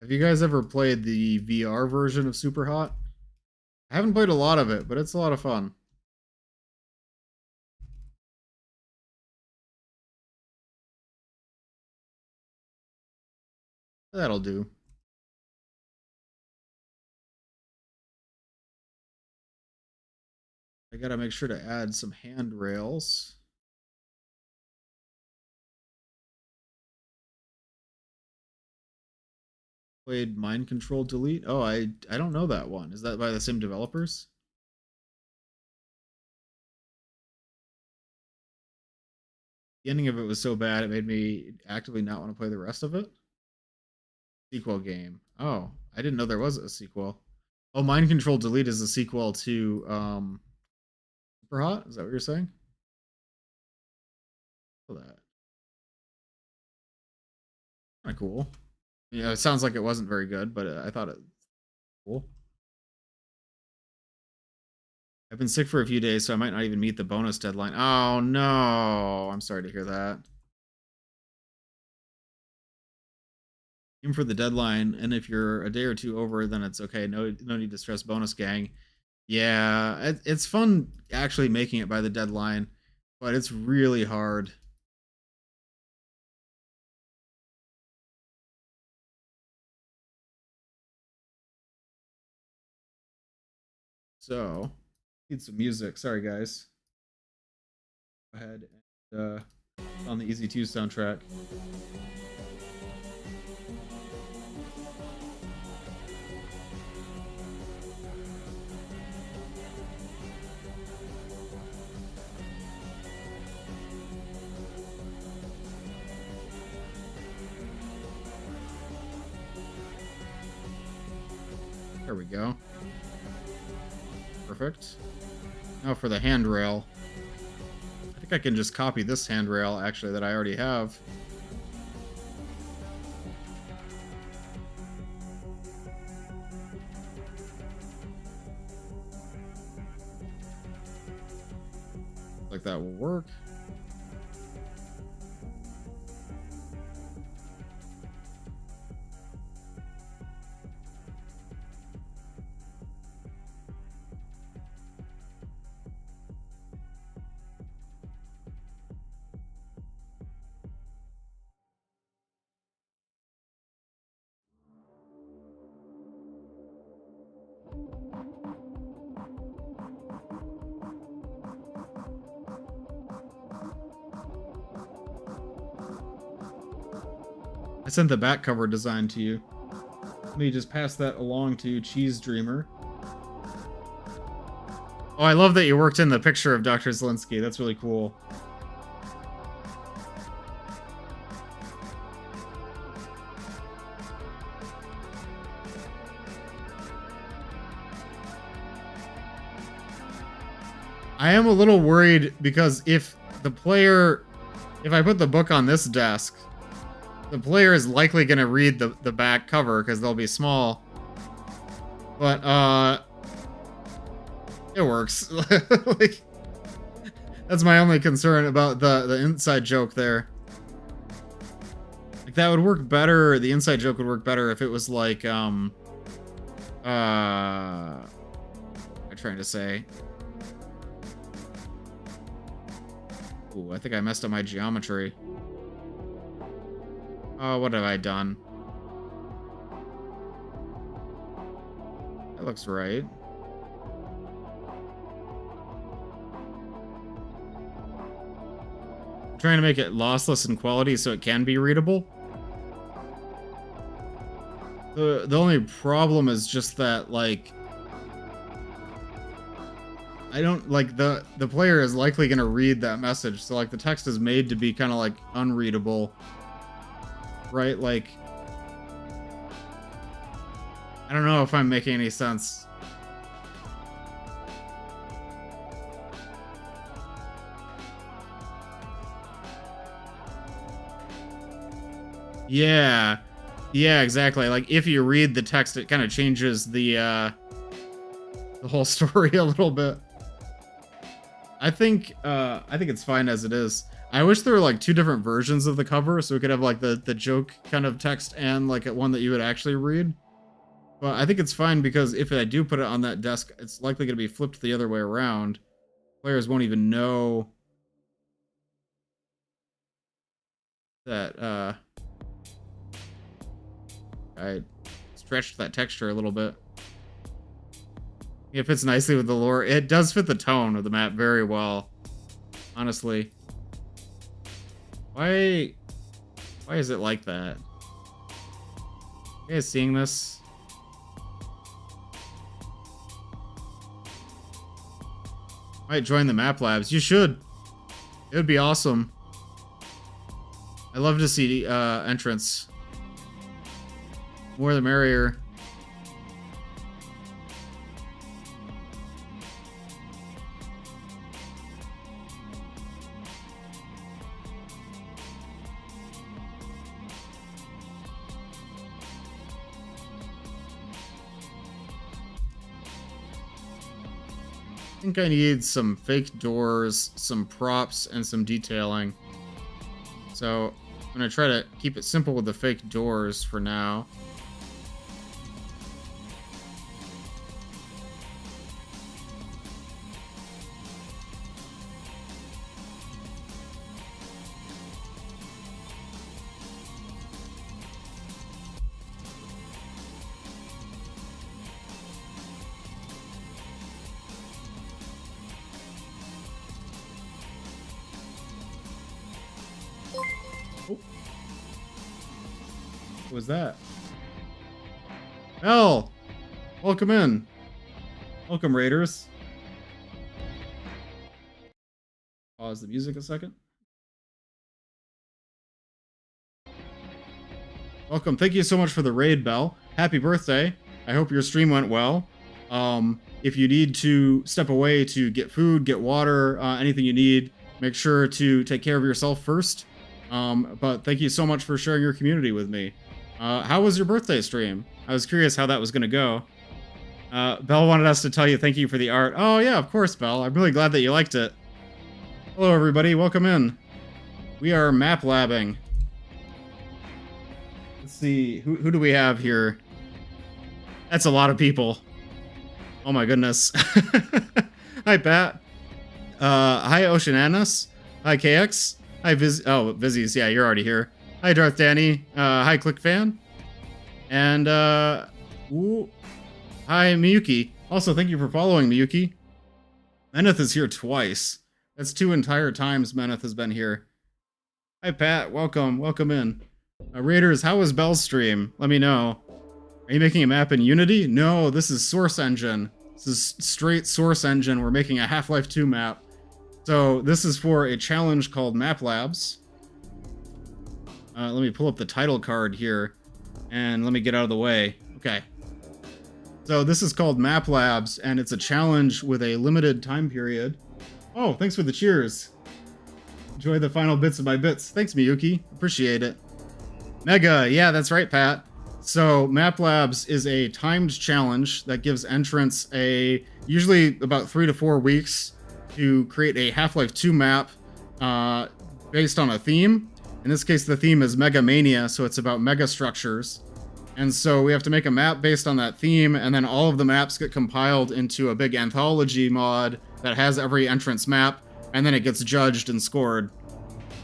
Have you guys ever played the VR version of Superhot? I haven't played a lot of it, but it's a lot of fun. That'll do. I gotta make sure to add some handrails. Played Mind Control Delete? Oh, I don't know that one. Is that by the same developers? The ending of it was so bad it made me actively not want to play the rest of it. Sequel game. Oh, I didn't know there was a sequel. Oh, Mind Control Delete is a sequel to Super Hot? Is that what you're saying? Oh, that. Kind of cool. Yeah, it sounds like it wasn't very good, but I thought it was cool. I've been sick for a few days, so I might not even meet the bonus deadline. Oh no, I'm sorry to hear that. Aim for the deadline, and if you're a day or two over, then it's okay. No need to stress, bonus gang. Yeah, it's fun actually making it by the deadline, but it's really hard. So, need some music. Sorry, guys. Go ahead and on the Easy 2 soundtrack. There we go. Perfect. Now for the handrail. I think I can just copy this handrail, actually, that I already have. Like that will work. sent the back cover design to you. Let me just pass that along to Cheese Dreamer. Oh, I love that you worked in the picture of Dr. Zelinsky. That's really cool. I am a little worried because if I put the book on this desk, the player is likely going to read the back cover because they'll be small. But, it works. Like, that's my only concern about the inside joke there. Like, that would work better, the inside joke would work better if it was like, what am I trying to say? Ooh, I think I messed up my geometry. Oh, what have I done? That looks right. I'm trying to make it lossless in quality so it can be readable. The only problem is just that, like, I don't, like, the player is likely going to read that message, so, like, the text is made to be kind of, like, unreadable. Right? Like, I don't know if I'm making any sense. Yeah. Yeah, exactly. Like, if you read the text, it kind of changes the whole story a little bit. I think it's fine as it is. I wish there were like two different versions of the cover so we could have like the joke kind of text and like one that you would actually read. But I think it's fine because if I do put it on that desk, it's likely going to be flipped the other way around. Players won't even know that I stretched that texture a little bit. It fits nicely with the lore. It does fit the tone of the map very well, honestly. Why is it like that? You guys seeing this? Might join the map labs. You should. It would be awesome. I love to see entrance. More the merrier. I think I need some fake doors, some props, and some detailing. So I'm gonna try to keep it simple with the fake doors for now. What was that? Mel! Welcome in. Welcome, Raiders. Pause the music a second. Welcome. Thank you so much for the raid, Bell. Happy birthday. I hope your stream went well. If you need to step away to get food, get water, anything you need, make sure to take care of yourself first. But thank you so much for sharing your community with me. How was your birthday stream? I was curious how that was going to go. Belle wanted us to tell you thank you for the art. Oh, yeah, of course, Belle. I'm really glad that you liked it. Hello, everybody. Welcome in. We are map labbing. Let's see. Who do we have here? That's a lot of people. Oh, my goodness. Hi, Pat. Hi, Oceananus. Hi, KX. Hi, Vizzies. Yeah, you're already here. Hi, Darth Danny. Hi, ClickFan. And, hi, Miyuki. Also, thank you for following, Miyuki. Meneth is here twice. That's 2 entire times Meneth has been here. Hi, Pat. Welcome. Welcome in. Raiders, how was Bell's stream? Let me know. Are you making a map in Unity? No, this is Source Engine. This is straight Source Engine. We're making a Half-Life 2 map. So this is for a challenge called Map Labs. Let me pull up the title card here, and let me get out of the way. Okay. So this is called Map Labs, and it's a challenge with a limited time period. Oh, thanks for the cheers. Enjoy the final bits of my bits. Thanks, Miyuki. Appreciate it. Mega, yeah, that's right, Pat. So Map Labs is a timed challenge that gives entrants usually about 3 to 4 weeks to create a Half-Life 2 map based on a theme. In this case, the theme is Mega Mania, so it's about mega structures. And so we have to make a map based on that theme, and then all of the maps get compiled into a big anthology mod that has every entrance map, and then it gets judged and scored.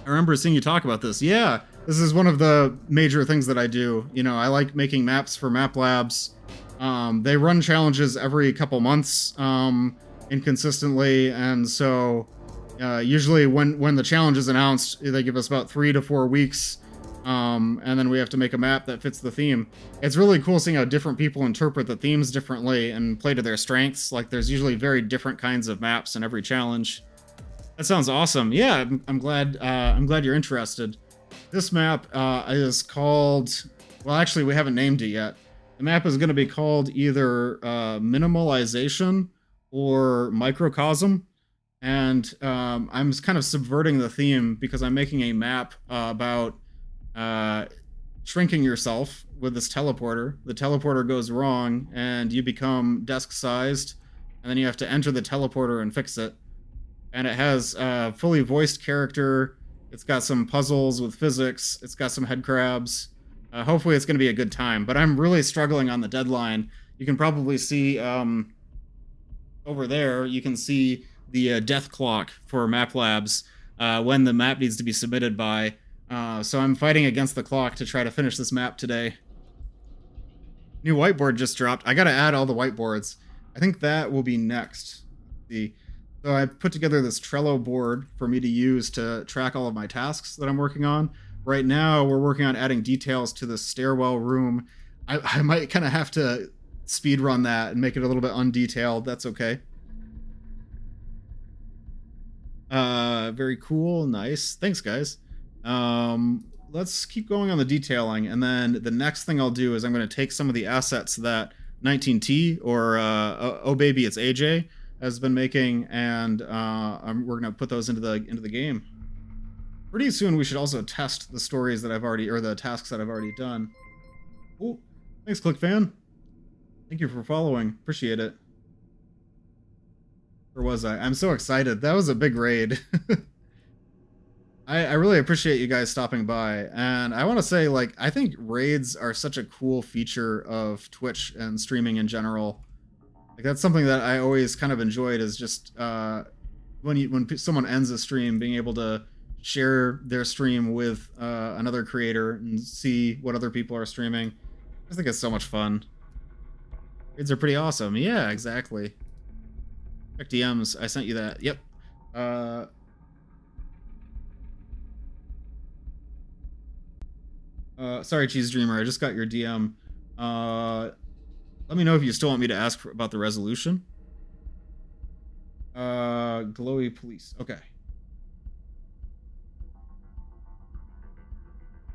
I remember seeing you talk about this. Yeah, this is one of the major things that I do. You know, I like making maps for Map Labs. They run challenges every couple months, inconsistently, and so usually when the challenge is announced, they give us about 3 to 4 weeks, and then we have to make a map that fits the theme. It's really cool seeing how different people interpret the themes differently and play to their strengths. Like, there's usually very different kinds of maps in every challenge. That sounds awesome. Yeah, I'm glad you're interested. This map is called, well, actually, we haven't named it yet. The map is going to be called either Minimalization or Microcosm. And I'm kind of subverting the theme because I'm making a map about shrinking yourself with this teleporter. The teleporter goes wrong, and you become desk-sized, and then you have to enter the teleporter and fix it. And it has a fully voiced character. It's got some puzzles with physics. It's got some head crabs. Hopefully it's going to be a good time, but I'm really struggling on the deadline. You can probably see over there, you can see the death clock for Map Labs when the map needs to be submitted by. So I'm fighting against the clock to try to finish this map today. New whiteboard just dropped. I gotta add all the whiteboards. I think that will be next. Let's see. So I put together this Trello board for me to use to track all of my tasks that I'm working on. Right now, we're working on adding details to the stairwell room. I might kind of have to speed run that and make it a little bit undetailed. That's okay. Very cool. Nice. Thanks, guys. Let's keep going on the detailing, and then the next thing I'll do is I'm going to take some of the assets that 19T or oh baby it's AJ has been making, and we're going to put those into the game. Pretty soon we should also test the stories that I've already, or the tasks that I've already done. Oh, thanks, ClickFan. Thank you for following. Appreciate it. Where was I? I'm so excited. That was a big raid. I really appreciate you guys stopping by. And I want to say, like, I think raids are such a cool feature of Twitch and streaming in general. Like, that's something that I always kind of enjoyed, is just when someone ends a stream, being able to share their stream with another creator and see what other people are streaming. I just think it's so much fun. Raids are pretty awesome. Yeah, exactly. Check DMs. I sent you that. Yep. Sorry, Cheese Dreamer. I just got your DM. Let me know if you still want me to ask about the resolution. Glowy police. Okay.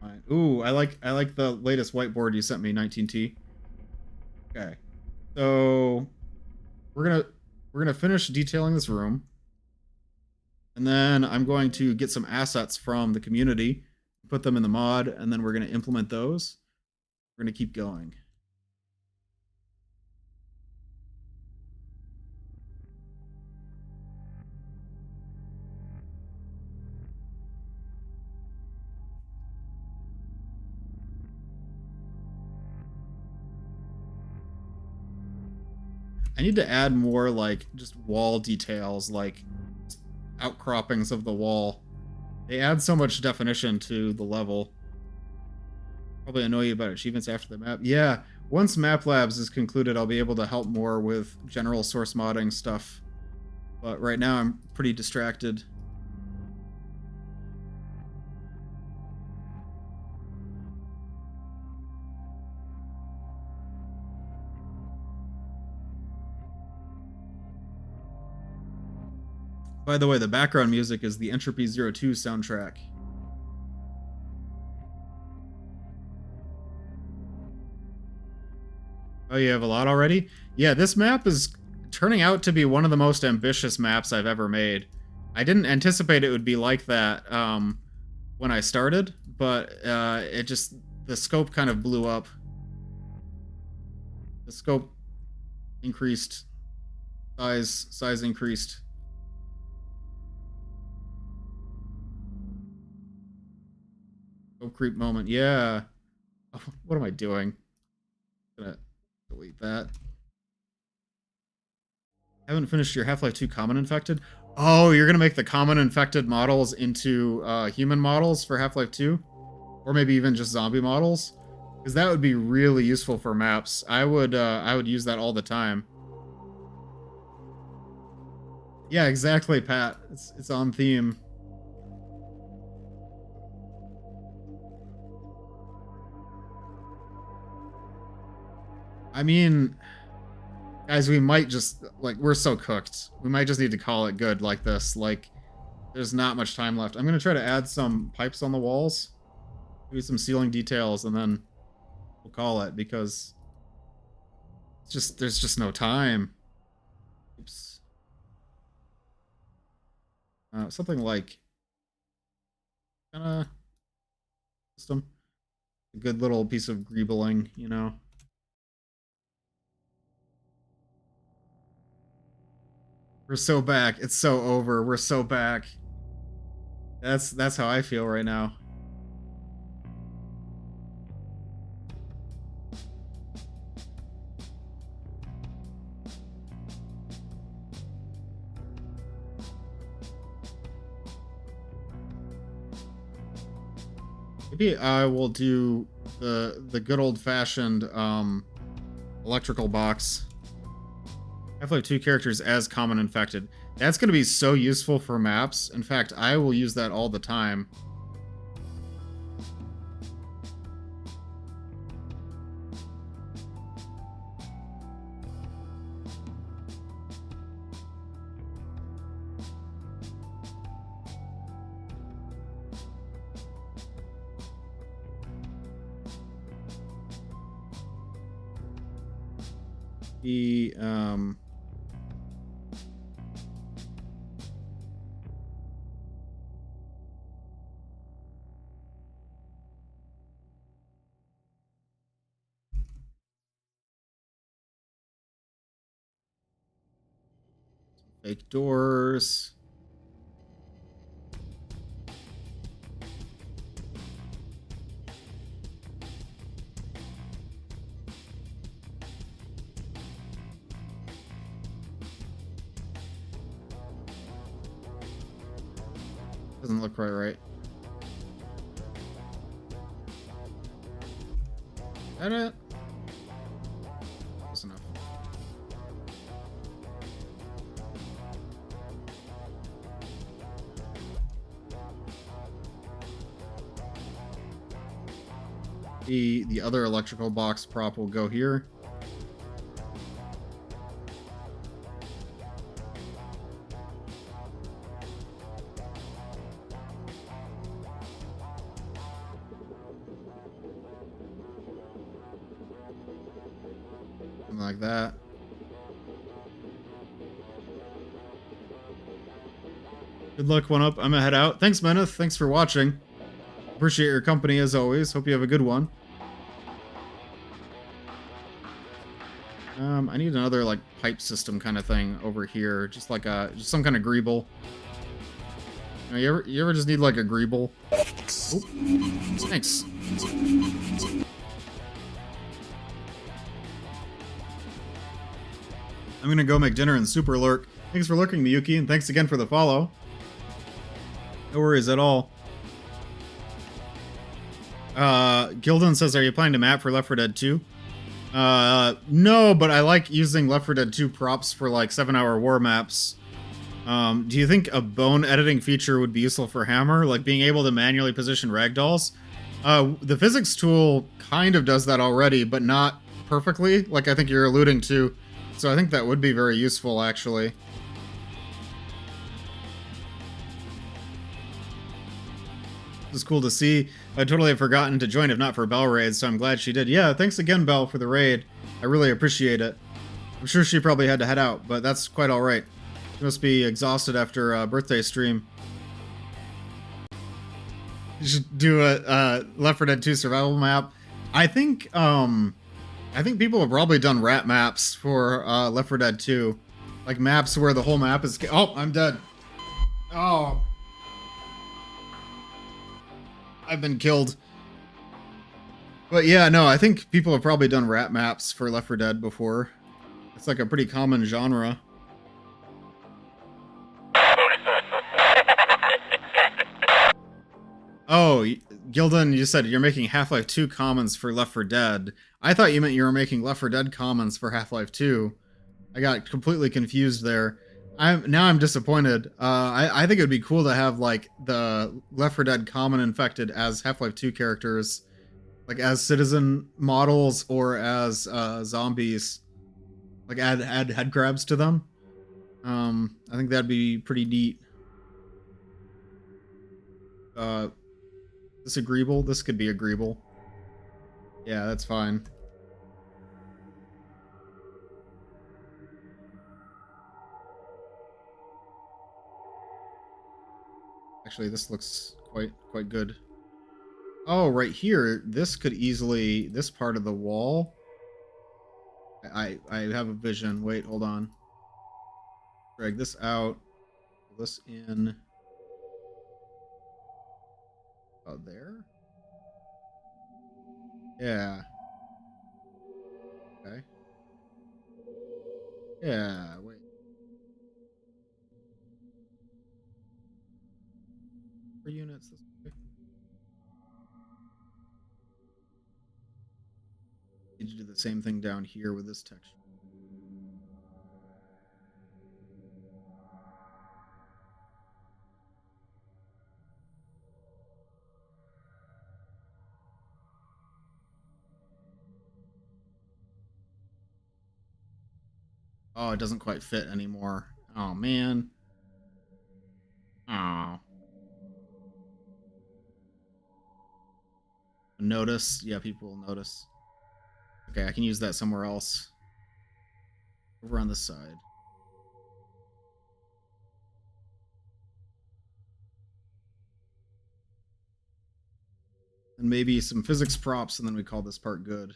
Fine. Ooh, I like the latest whiteboard you sent me, 19T. Okay. So we're gonna finish detailing this room, and then I'm going to get some assets from the community, put them in the mod, and then we're gonna implement those. We're gonna keep going. I need to add more, like, just wall details, like outcroppings of the wall. They add so much definition to the level. Probably annoy you about achievements after the map. Yeah, once Map Labs is concluded, I'll be able to help more with general source modding stuff. But right now, I'm pretty distracted. By the way, the background music is the Entropy 02 soundtrack. Oh, you have a lot already? Yeah, this map is turning out to be one of the most ambitious maps I've ever made. I didn't anticipate it would be like that when I started, but the scope kind of blew up. The scope increased. Size increased. Scope creep moment, yeah. Oh, what am I doing? I'm gonna delete that. Haven't finished your Half-Life 2 Common Infected? Oh, you're gonna make the Common Infected models into human models for Half-Life 2? Or maybe even just zombie models? Because that would be really useful for maps. I would use that all the time. Yeah, exactly, Pat. It's on theme. I mean, guys, we might just, like, we're so cooked. We might just need to call it good like this. Like, there's not much time left. I'm going to try to add some pipes on the walls. Maybe some ceiling details, and then we'll call it, because it's just, there's just no time. Oops. Something like, kind of, system. A good little piece of greebling, you know. We're so back. It's so over. We're so back. That's how I feel right now. Maybe I will do the good old-fashioned electrical box. Half-Life 2 characters as Common Infected. That's going to be so useful for maps. In fact, I will use that all the time. The fake doors. Doesn't look quite right. Is that it? Close enough. The other electrical box prop will go here. Something like that. Good luck, one up. I'm gonna head out. Thanks, Meneth. Thanks for watching. Appreciate your company as always. Hope you have a good one. I need another like pipe system kind of thing over here, just like just some kind of greeble. You ever just need like a greeble? Oop. Thanks. I'm gonna go make dinner and super lurk. Thanks for lurking, Miyuki, and thanks again for the follow. No worries at all. Gildan says, are you planning to map for Left 4 Dead 2? No, but I like using Left 4 Dead 2 props for like 7-hour war maps. Do you think a bone editing feature would be useful for Hammer? Like being able to manually position ragdolls? The physics tool kind of does that already, but not perfectly, like I think you're alluding to. So I think that would be very useful, actually. It was cool to see. I'd totally have forgotten to join if not for Belle raid, so I'm glad she did. Yeah, thanks again, Belle, for the raid. I really appreciate it. I'm sure she probably had to head out, but that's quite alright. She must be exhausted after a birthday stream. You should do a Left 4 Dead 2 survival map. I think people have probably done rat maps for Left 4 Dead 2. Like maps where the whole map is... Oh, I'm dead. Oh. I've been killed. But yeah, no, I think people have probably done rat maps for Left 4 Dead before. It's like a pretty common genre. Oh, Gildan, you said you're making Half-Life 2 commons for Left 4 Dead. I thought you meant you were making Left 4 Dead commons for Half-Life 2. I got completely confused there. Now I'm disappointed. I think it would be cool to have like the Left 4 Dead common infected as Half-Life 2 characters, like as citizen models or as zombies. Like add head crabs to them. I think that'd be pretty neat. This agreeable? This could be agreeable. Yeah, that's fine. Actually, this looks quite good. Oh, right here, this could easily, this part of the wall. I have a vision. Wait, hold on. Drag this out. Pull this in. Oh, there? Yeah. Okay. Yeah, wait. For units this way. Need to do the same thing down here with this texture. Oh, it doesn't quite fit anymore. Oh, man. Oh. Notice? Yeah, people will notice. Okay, I can use that somewhere else. Over on this side. And maybe some physics props, and then we call this part good.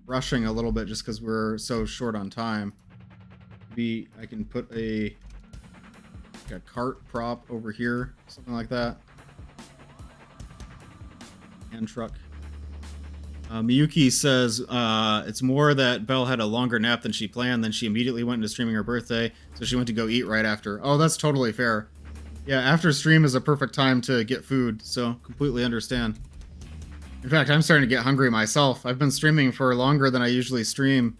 Rushing a little bit just because we're so short on time. Maybe I can put a cart prop over here, something like that. Hand truck. Miyuki says it's more that Belle had a longer nap than she planned, then she immediately went into streaming her birthday, so she went to go eat right after. Oh, that's totally fair. Yeah, after stream is a perfect time to get food, so completely understand. In fact, I'm starting to get hungry myself. I've been streaming for longer than I usually stream.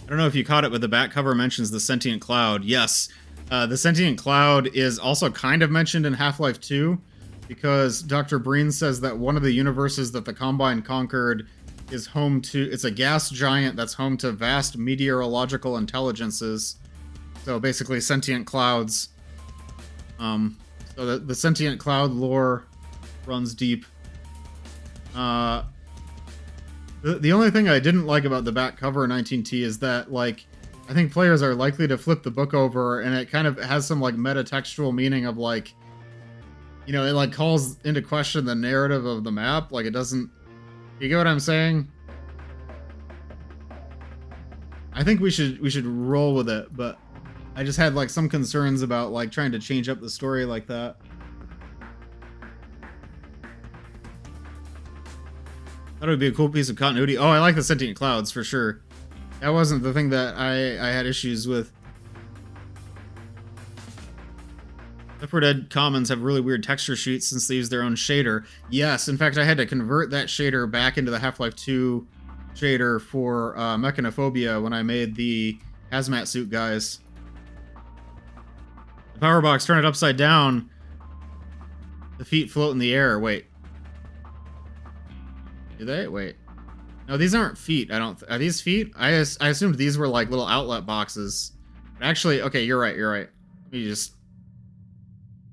I don't know if you caught it, but the back cover mentions the sentient cloud. Yes, the sentient cloud is also kind of mentioned in Half-Life 2, because Dr. Breen says that one of the universes that the Combine conquered is home to... It's a gas giant that's home to vast meteorological intelligences. So basically sentient clouds. So the sentient cloud lore runs deep. The only thing I didn't like about the back cover of 19T is that, like, I think players are likely to flip the book over, and it kind of has some, like, metatextual meaning of, like, you know, it, like, calls into question the narrative of the map. Like, it doesn't... You get what I'm saying? I think we should roll with it, but I just had, like, some concerns about, like, trying to change up the story like that. That would be a cool piece of continuity. Oh, I like the sentient clouds, for sure. That wasn't the thing that I had issues with. Left 4 Dead Commons have really weird texture sheets since they use their own shader. Yes, in fact, I had to convert that shader back into the Half-Life 2 shader for Mechanophobia when I made the hazmat suit guys. The power box, turn it upside down. The feet float in the air. Wait. Do they? Wait. No, these aren't feet. I don't... Are these feet? I assumed these were like little outlet boxes. Actually, okay, you're right, you're right. Let me just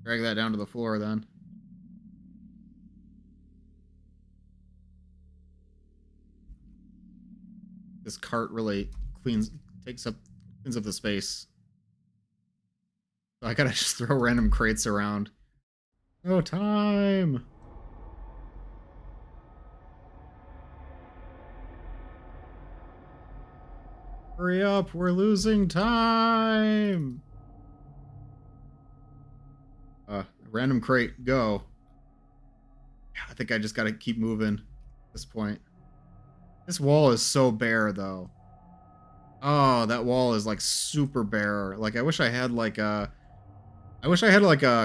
drag that down to the floor then. This cart really cleans up the space. So I gotta just throw random crates around. No time. Hurry up, we're losing time. Random crate, go. I think I just gotta keep moving at this point. This wall is so bare though. Oh, that wall is like super bare. Like I wish I had like a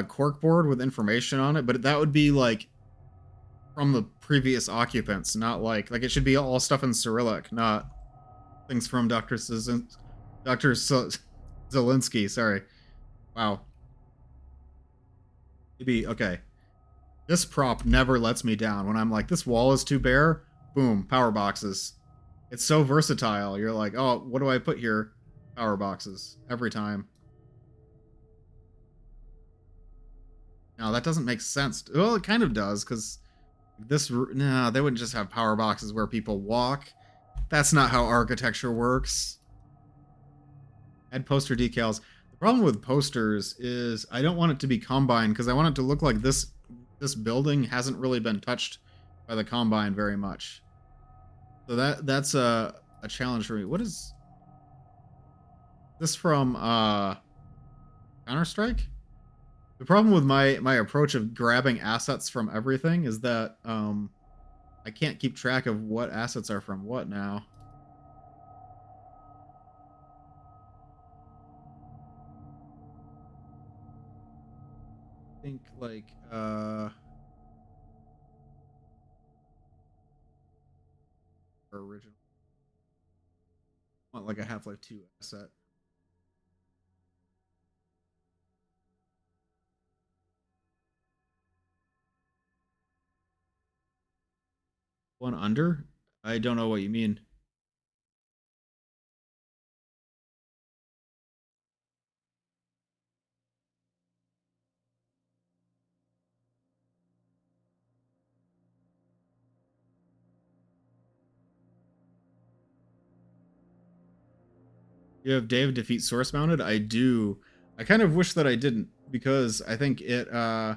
cork board with information on it, but that would be like from the previous occupants, not like it should be all stuff in Cyrillic, not things from Dr. Zelinsky, sorry. Wow. Maybe okay. This prop never lets me down. When I'm like, this wall is too bare, boom, power boxes. It's so versatile. You're like, oh, what do I put here? Power boxes. Every time. No, that doesn't make sense. Well, it kind of does, because no, they wouldn't just have power boxes where people walk. That's not how architecture works. Add poster decals. The problem with posters is I don't want it to be Combine, because I want it to look like this building hasn't really been touched by the Combine very much. So that's a challenge for me. What is this from Counter-Strike? The problem with my approach of grabbing assets from everything is that I can't keep track of what assets are from what now. I think like original. I want like a Half-Life 2 asset. One under? I don't know what you mean. You have Dave defeat source mounted? I do. I kind of wish that I didn't, because I think it oh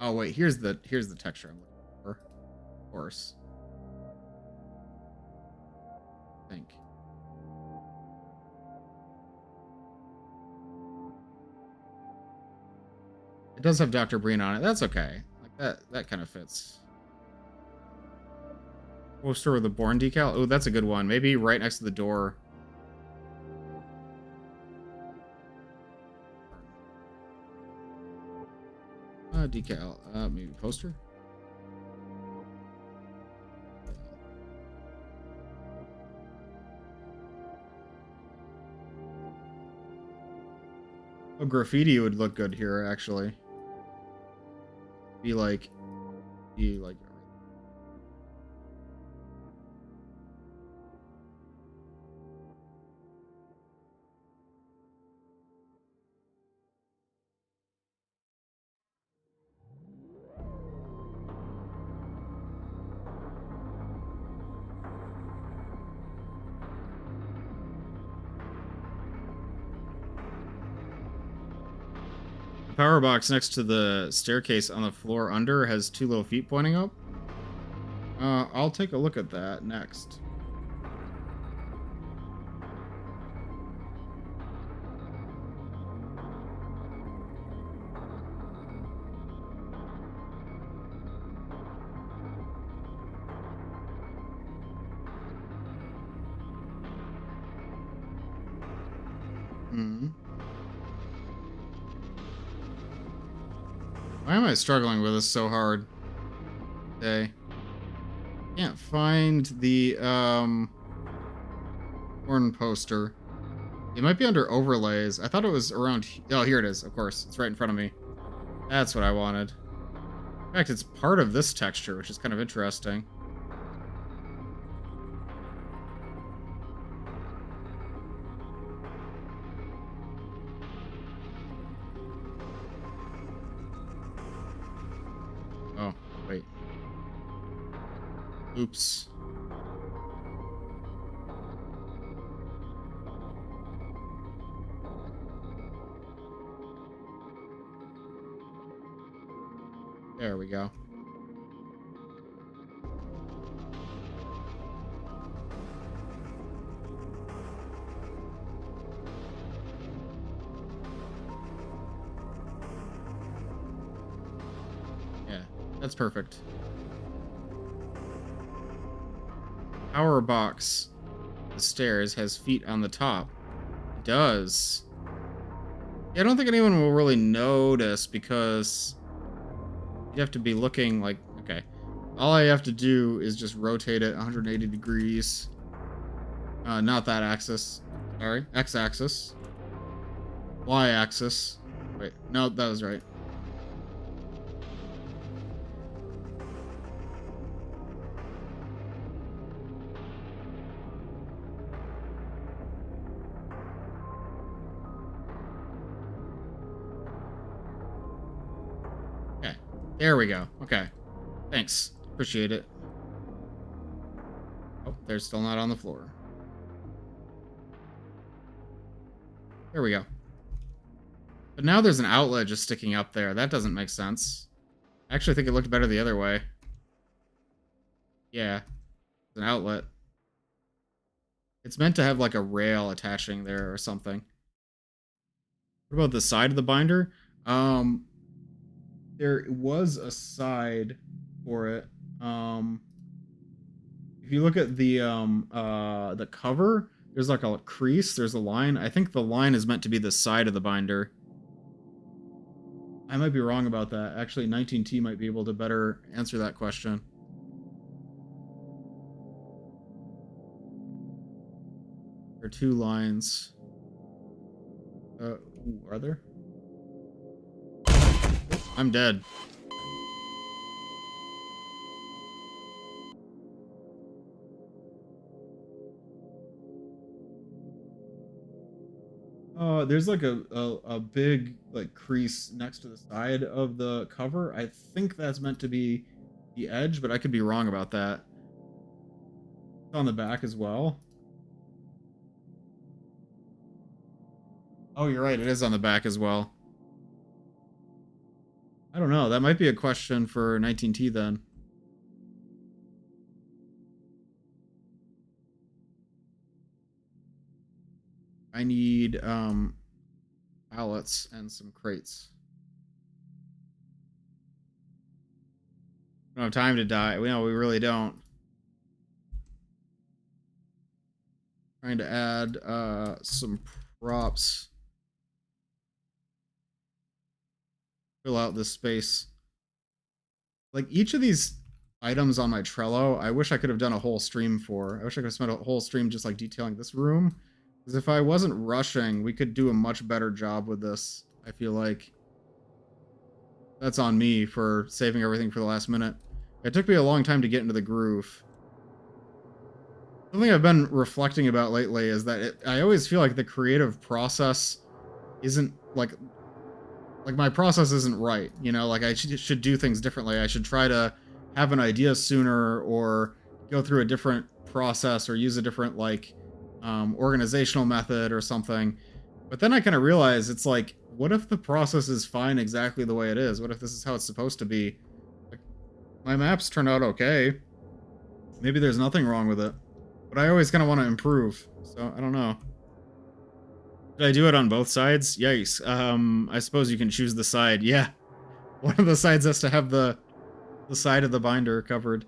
wait, here's the texture I'm looking for. Of course. I think. It does have Dr. Breen on it. That's okay. Like that kind of fits. Poster with the Born decal. Oh, that's a good one. Maybe right next to the door. Decal. Maybe poster. Oh, graffiti would look good here, actually. Be like. The power box next to the staircase on the floor under has two little feet pointing up. I'll take a look at that next. Why am I struggling with this so hard today? Can't find the horn poster. It might be under overlays. I thought it was around. Oh, here it is. Of course, it's right in front of me. That's what I wanted. In fact, it's part of this texture, which is kind of interesting. Oops. There we go. Yeah, that's perfect. Power box. The stairs has feet on the top. It does. Yeah, I don't think anyone will really notice because you'd have to be looking like, okay. All I have to do is just rotate it 180 degrees. Not that axis. Sorry. X-axis. Y-axis. Wait, no, that was right. Okay, there we go. Okay, thanks. Appreciate it. Oh, they're still not on the floor. There we go. But now there's an outlet just sticking up there. That doesn't make sense. I actually think it looked better the other way. Yeah, it's an outlet. It's meant to have like a rail attaching there or something. What about the side of the binder? There was a side for it. If you look at the cover, there's like a crease, there's a line. I think the line is meant to be the side of the binder. I might be wrong about that. Actually, 19T might be able to better answer that question. There are two lines. Ooh, are there? I'm dead. There's like a big like crease next to the side of the cover. I think that's meant to be the edge, but I could be wrong about that. It's on the back as well. Oh, you're right. It is on the back as well. I don't know. That might be a question for 19T then. I need pallets and some crates. We don't have time to die. We really don't. Trying to add some props. Fill out this space. Like each of these items on my Trello, I wish I could have done a whole stream for. I wish I could have spent a whole stream just like detailing this room. Because if I wasn't rushing, we could do a much better job with this, I feel like. That's on me for saving everything for the last minute. It took me a long time to get into the groove. Something I've been reflecting about lately is that I always feel like the creative process isn't, like my process isn't right, you know? Like, I should do things differently. I should try to have an idea sooner or go through a different process or use a different, like, organizational method or something. But then I kind of realize it's like, what if the process is fine exactly the way it is? What if this is how it's supposed to be? Like, my maps turn out okay. Maybe there's nothing wrong with it. But I always kind of want to improve. So, I don't know. Did I do it on both sides? Yikes. I suppose you can choose the side. Yeah. One of the sides has to have the side of the binder covered.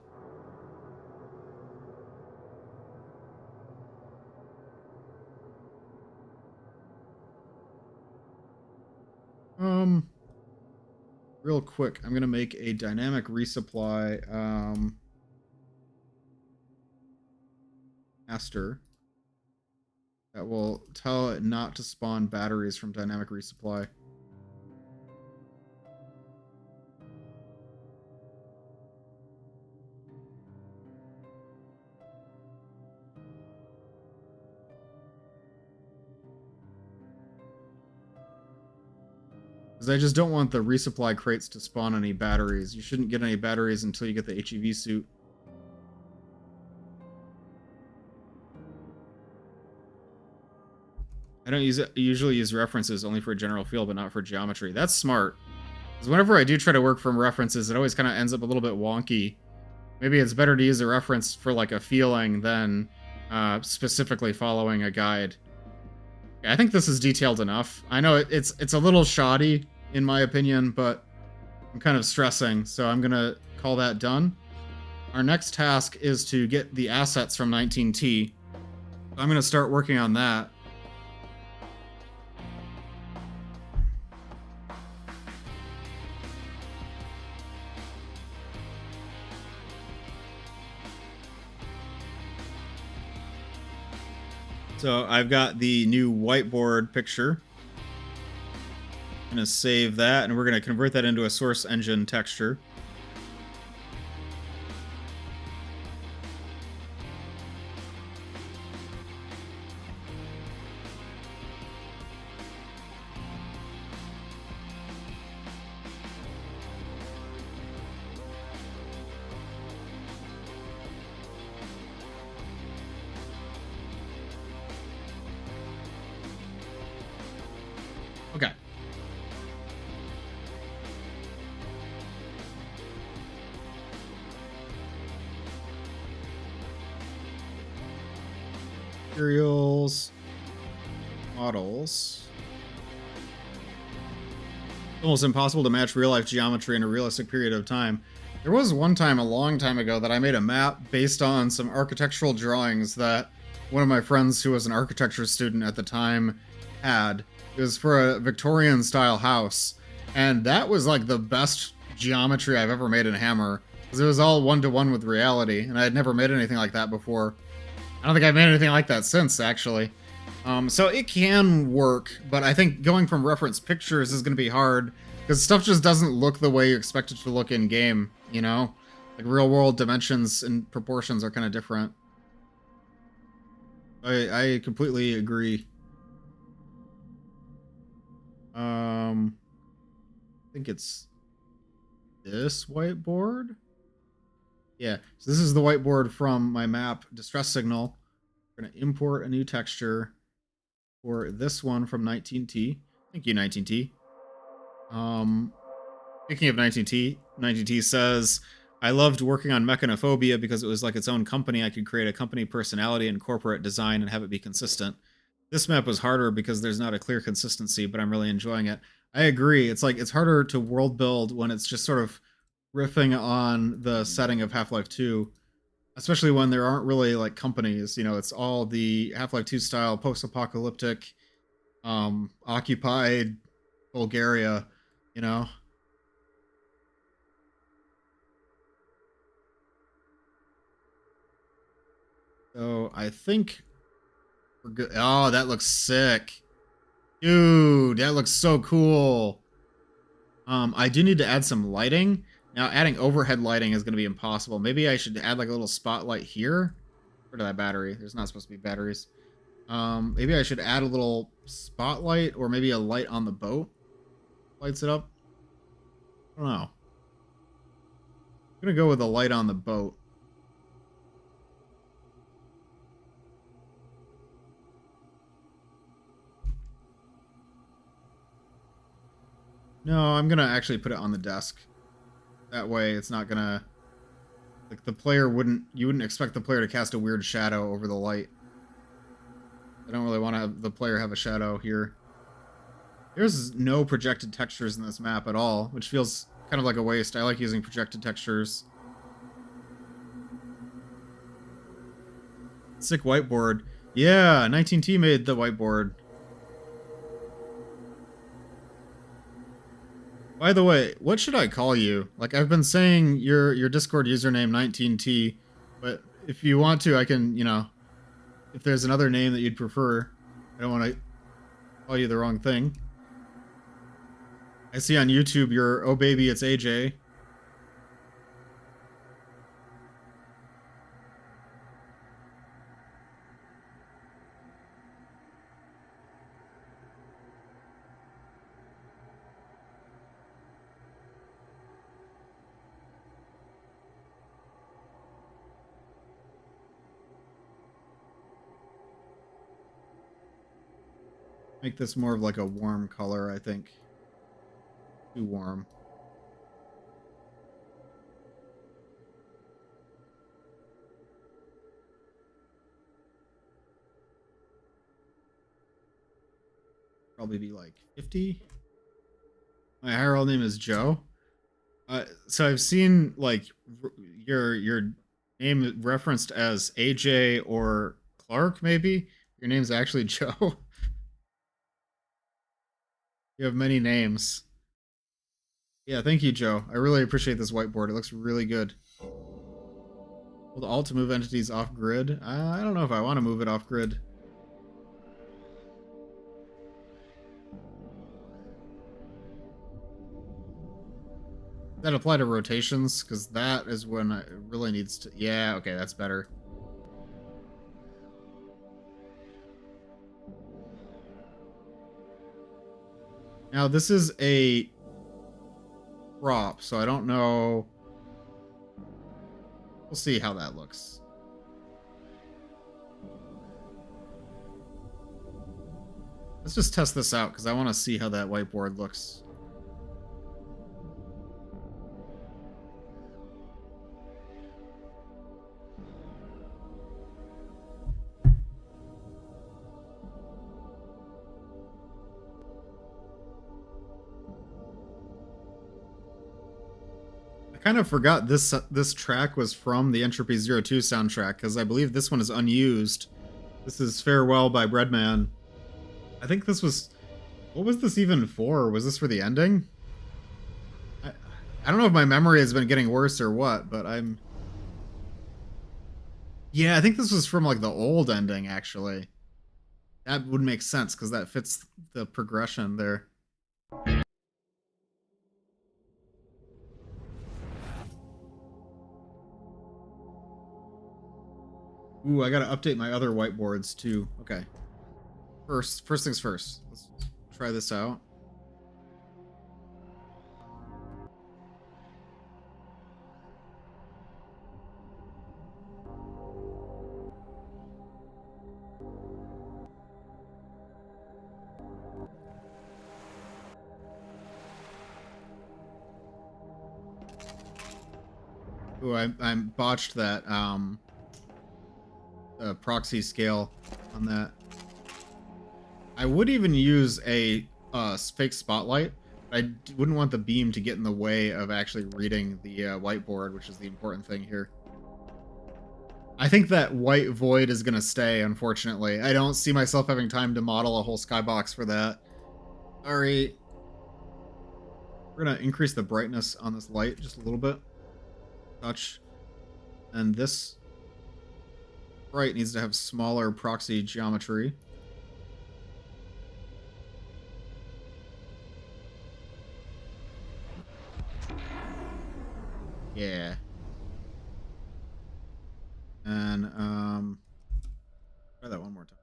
Real quick, I'm gonna make a dynamic resupply master that will tell it not to spawn batteries from dynamic resupply. Because I just don't want the resupply crates to spawn any batteries. You shouldn't get any batteries until you get the HEV suit. I don't usually use references only for a general field, but not for geometry. That's smart. Because whenever I do try to work from references, it always kind of ends up a little bit wonky. Maybe it's better to use a reference for like a feeling than specifically following a guide. Yeah, I think this is detailed enough. I know it's a little shoddy in my opinion, but I'm kind of stressing, so I'm gonna call that done. Our next task is to get the assets from 19T. I'm gonna start working on that. So I've got the new whiteboard picture. I'm gonna save that, and we're gonna convert that into a source engine texture. Okay. Materials, models. It's almost impossible to match real-life geometry in a realistic period of time. There was one time, a long time ago, that I made a map based on some architectural drawings that one of my friends who was an architecture student at the time had. It was for a Victorian-style house, and that was like the best geometry I've ever made in Hammer, because it was all one-to-one with reality, and I had never made anything like that before. I don't think I've made anything like that since, actually. So it can work, but I think going from reference pictures is going to be hard, because stuff just doesn't look the way you expect it to look in-game, you know? Like, real-world dimensions and proportions are kind of different. I completely agree. I think it's this whiteboard? Yeah, so this is the whiteboard from my map, Distress Signal. We're going to import a new texture for this one from 19T. Thank you, 19T. Speaking of 19T, 19T says, I loved working on Mechanophobia because it was like its own company. I could create a company personality and corporate design and have it be consistent. This map was harder because there's not a clear consistency, but I'm really enjoying it. I agree. It's like it's harder to world build when it's just sort of riffing on the setting of Half-Life 2, especially when there aren't really like companies. You know, it's all the Half-Life 2 style post-apocalyptic, occupied Bulgaria, you know. So I think we're good. Oh, that looks sick. Dude, that looks so cool. I do need to add some lighting. Now, adding overhead lighting is going to be impossible. Maybe I should add like a little spotlight here. Where did that battery? There's not supposed to be batteries. Maybe I should add a little spotlight or maybe a light on the boat. Lights it up. I don't know. I'm going to go with a light on the boat. No, I'm going to actually put it on the desk. That way it's not going to... Like, the player wouldn't... You wouldn't expect the player to cast a weird shadow over the light. I don't really want to have the player have a shadow here. There's no projected textures in this map at all, which feels kind of like a waste. I like using projected textures. Sick whiteboard. Yeah, 19T made the whiteboard. By the way, what should I call you? Like, I've been saying your Discord username 19T, but if you want to, I can, you know, if there's another name that you'd prefer. I don't want to call you the wrong thing. I see on YouTube you're, oh baby, it's AJ. Make this more of like a warm color, I think. Too warm. Probably be like 50. My IRL name is Joe. So I've seen like your name referenced as AJ or Clark, maybe. Your name's actually Joe. You have many names. Yeah, thank you, Joe. I really appreciate this whiteboard. It looks really good. Hold Alt to move entities off grid. I don't know if I want to move it off grid. Does that apply to rotations? Because that is when it really needs to... Yeah, okay, that's better. Now, this is a prop, so I don't know... We'll see how that looks. Let's just test this out, because I want to see how that whiteboard looks. I kind of forgot this track was from the Entropy 02 soundtrack, because I believe this one is unused. This is Farewell by Breadman. I think this was... What was this even for? Was this for the ending? I don't know if my memory has been getting worse or what, but I'm... Yeah, I think this was from like the old ending, actually. That would make sense, because that fits the progression there. Ooh, I gotta update my other whiteboards too. Okay. First things first. Let's try this out. Ooh, I botched that proxy scale on that. I would even use a fake spotlight. I wouldn't want the beam to get in the way of actually reading the whiteboard, which is the important thing here. I think that white void is going to stay, unfortunately. I don't see myself having time to model a whole skybox for that. Sorry. We're going to increase the brightness on this light just a little bit. Touch. And this sprite needs to have smaller proxy geometry. Yeah. And try that one more time.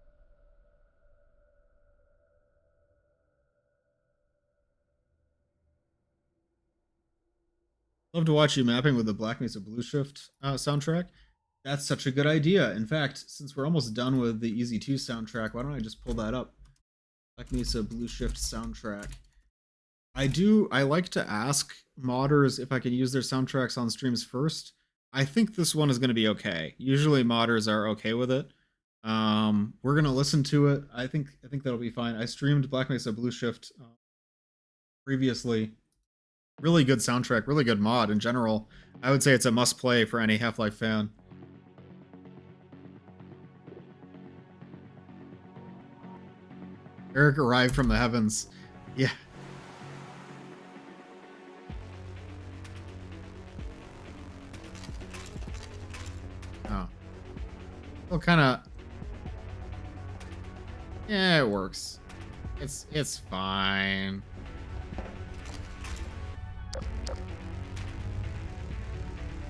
Love to watch you mapping with the Black Mesa Blue Shift soundtrack. That's such a good idea. In fact, since we're almost done with the Easy 2 soundtrack, why don't I just pull that up? Black Mesa Blue Shift soundtrack. I like to ask modders if I can use their soundtracks on streams first. I think this one is going to be okay. Usually modders are okay with it. We're going to listen to it. I think that'll be fine. I streamed Black Mesa Blue Shift previously. Really good soundtrack, really good mod in general. I would say it's a must play for any Half-Life fan. Eric arrived from the heavens. Yeah. Oh. Well, kind of... Yeah, it works. It's fine.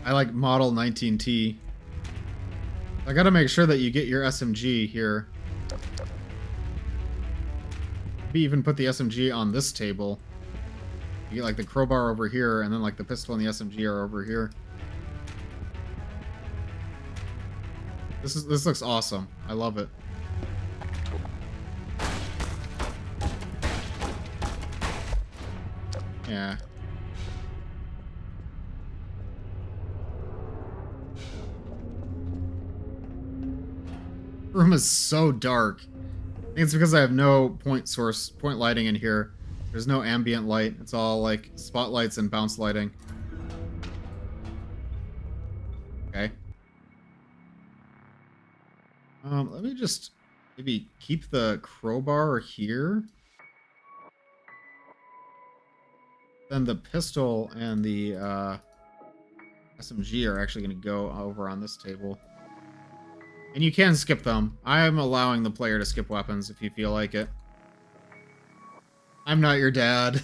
I like Model 19T. I gotta make sure that you get your SMG here. Maybe even put the SMG on this table. You get like the crowbar over here, and then like the pistol and the SMG are over here. This looks awesome. I love it. Yeah. Room is so dark. I think it's because I have no point lighting in here. There's no ambient light. It's all like spotlights and bounce lighting. Okay. Let me just maybe keep the crowbar here. Then the pistol and the SMG are actually going to go over on this table. And you can skip them. I am allowing the player to skip weapons if you feel like it. I'm not your dad.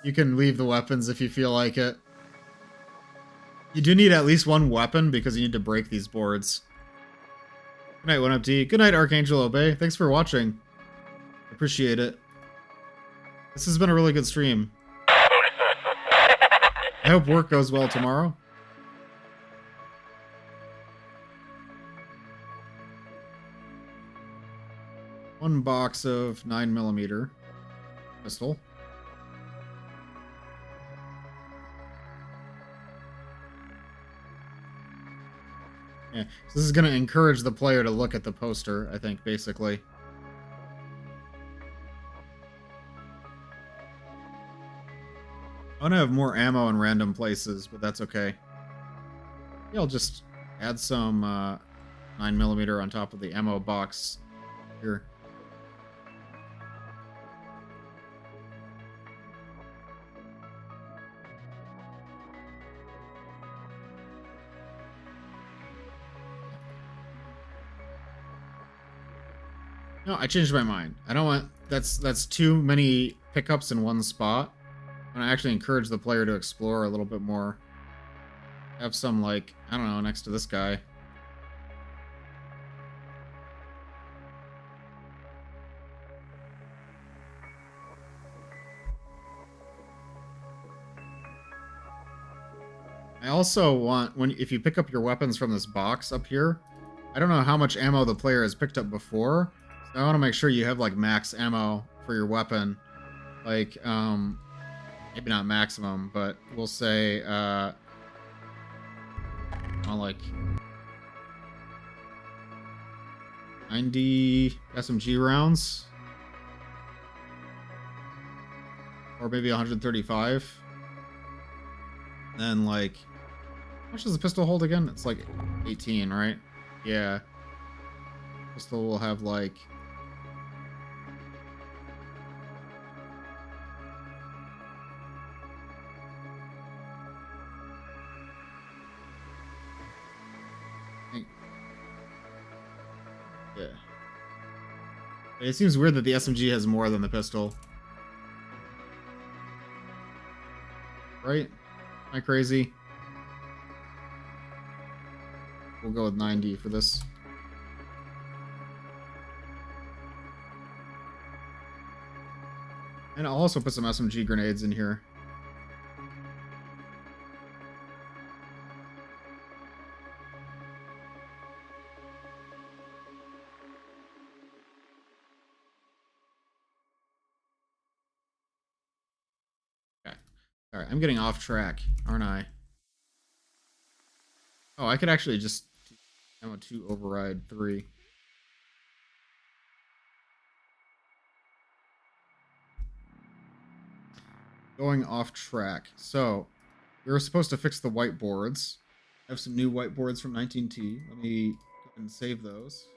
You can leave the weapons if you feel like it. You do need at least one weapon because you need to break these boards. Good night, 1UpD. Good night, Archangel Obey. Thanks for watching. Appreciate it. This has been a really good stream. I hope work goes well tomorrow. One box of 9mm pistol. Yeah, so this is going to encourage the player to look at the poster, I think, basically. I want to have more ammo in random places, but that's okay. Yeah, I'll just add some 9mm on top of the ammo box here. No, I changed my mind. I don't want... That's too many pickups in one spot. I want to actually encourage the player to explore a little bit more. Have some, like, I don't know, next to this guy. I also want, if you pick up your weapons from this box up here, I don't know how much ammo the player has picked up before, so I want to make sure you have, like, max ammo for your weapon. Like, maybe not maximum, but we'll say, well, like, 90 SMG rounds. Or maybe 135. Then, like, how much does the pistol hold again? It's like 18, right? Yeah. Pistol will have, like... Yeah. It seems weird that the SMG has more than the pistol. Right? Am I crazy? We'll go with 90 for this. And I'll also put some SMG grenades in here. Okay. Alright, I'm getting off track, aren't I? Oh, I could actually just ammo 2 override 3. Going off track. So, we were supposed to fix the whiteboards. I have some new whiteboards from 19T. Let me go ahead and save those.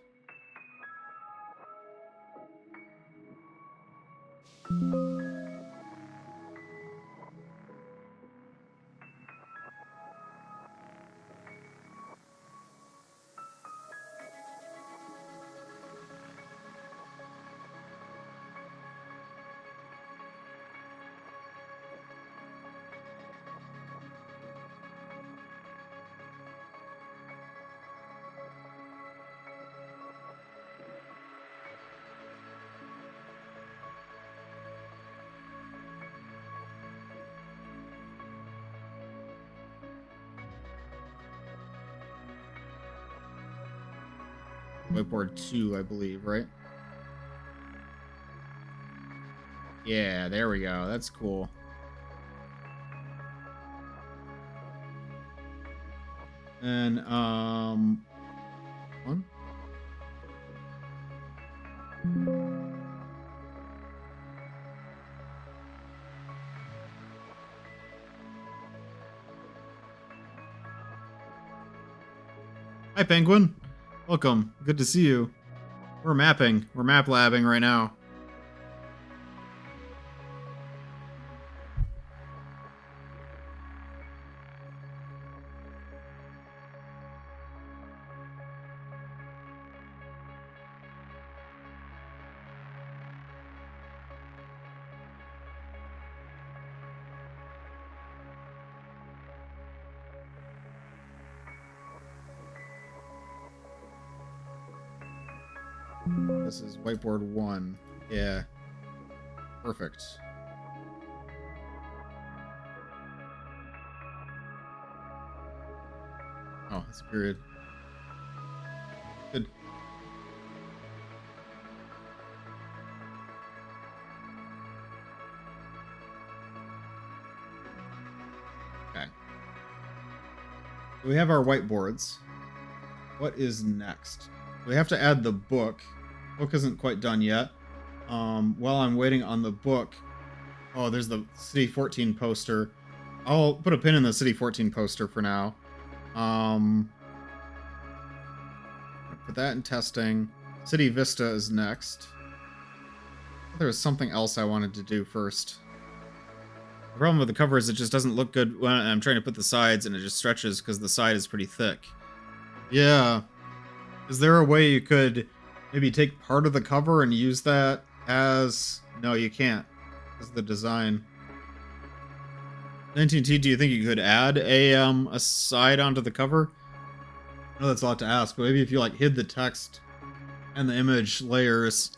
Whiteboard 2, I believe, right? Yeah, there we go. That's cool. And one. Hi, Penguin. Welcome. Good to see you. We're mapping. We're map labbing right now. This is whiteboard 1. Yeah. Perfect. Oh, it's a period. Good. Okay. So we have our whiteboards. What is next? We have to add the book. Book isn't quite done yet. While I'm waiting on the book, oh, there's the City 14 poster. I'll put a pin in the City 14 poster for now. Put that in testing. City Vista is next. There was something else I wanted to do first. The problem with the cover is it just doesn't look good when I'm trying to put the sides, and it just stretches because the side is pretty thick. Yeah. Is there a way you could maybe take part of the cover and use that as... No, you can't. This is the design. 19T, do you think you could add a side onto the cover? I know that's a lot to ask, but maybe if you like hid the text and the image layers.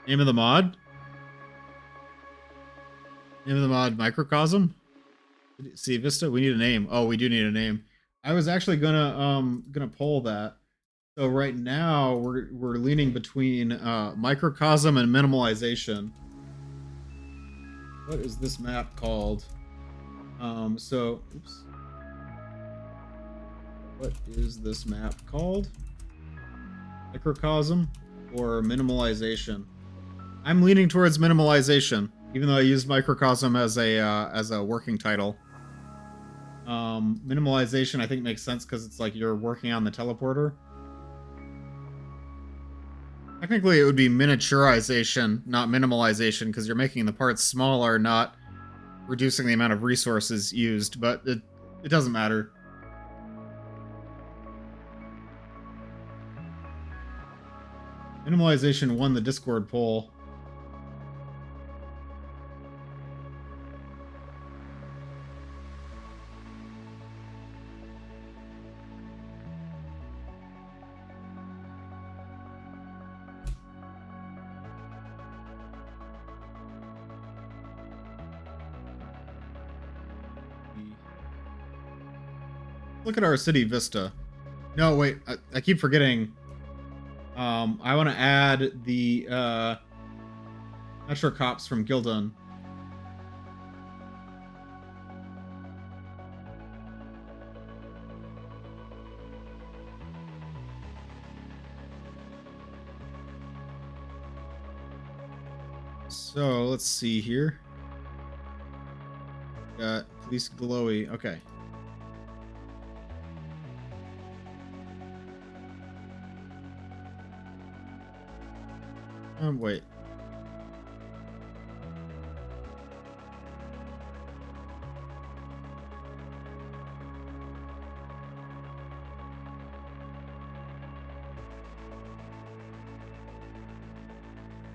Name of the mod? Name of the mod Microcosm? See Vista? We need a name. Oh, we do need a name. I was actually gonna poll that. So right now we're leaning between microcosm and minimalization. What is this map called? Oops. What is this map called? Microcosm or minimalization? I'm leaning towards minimalization, even though I used microcosm as a working title. Minimalization I think makes sense because it's like you're working on the teleporter. Technically, it would be miniaturization, not minimalization, because you're making the parts smaller, not reducing the amount of resources used, but it doesn't matter. Minimalization won the Discord poll. Look at our city vista. No, wait, I keep forgetting. I want to add the Metro Cops from Gildon. So let's see here. Got police glowy. Okay. Wait.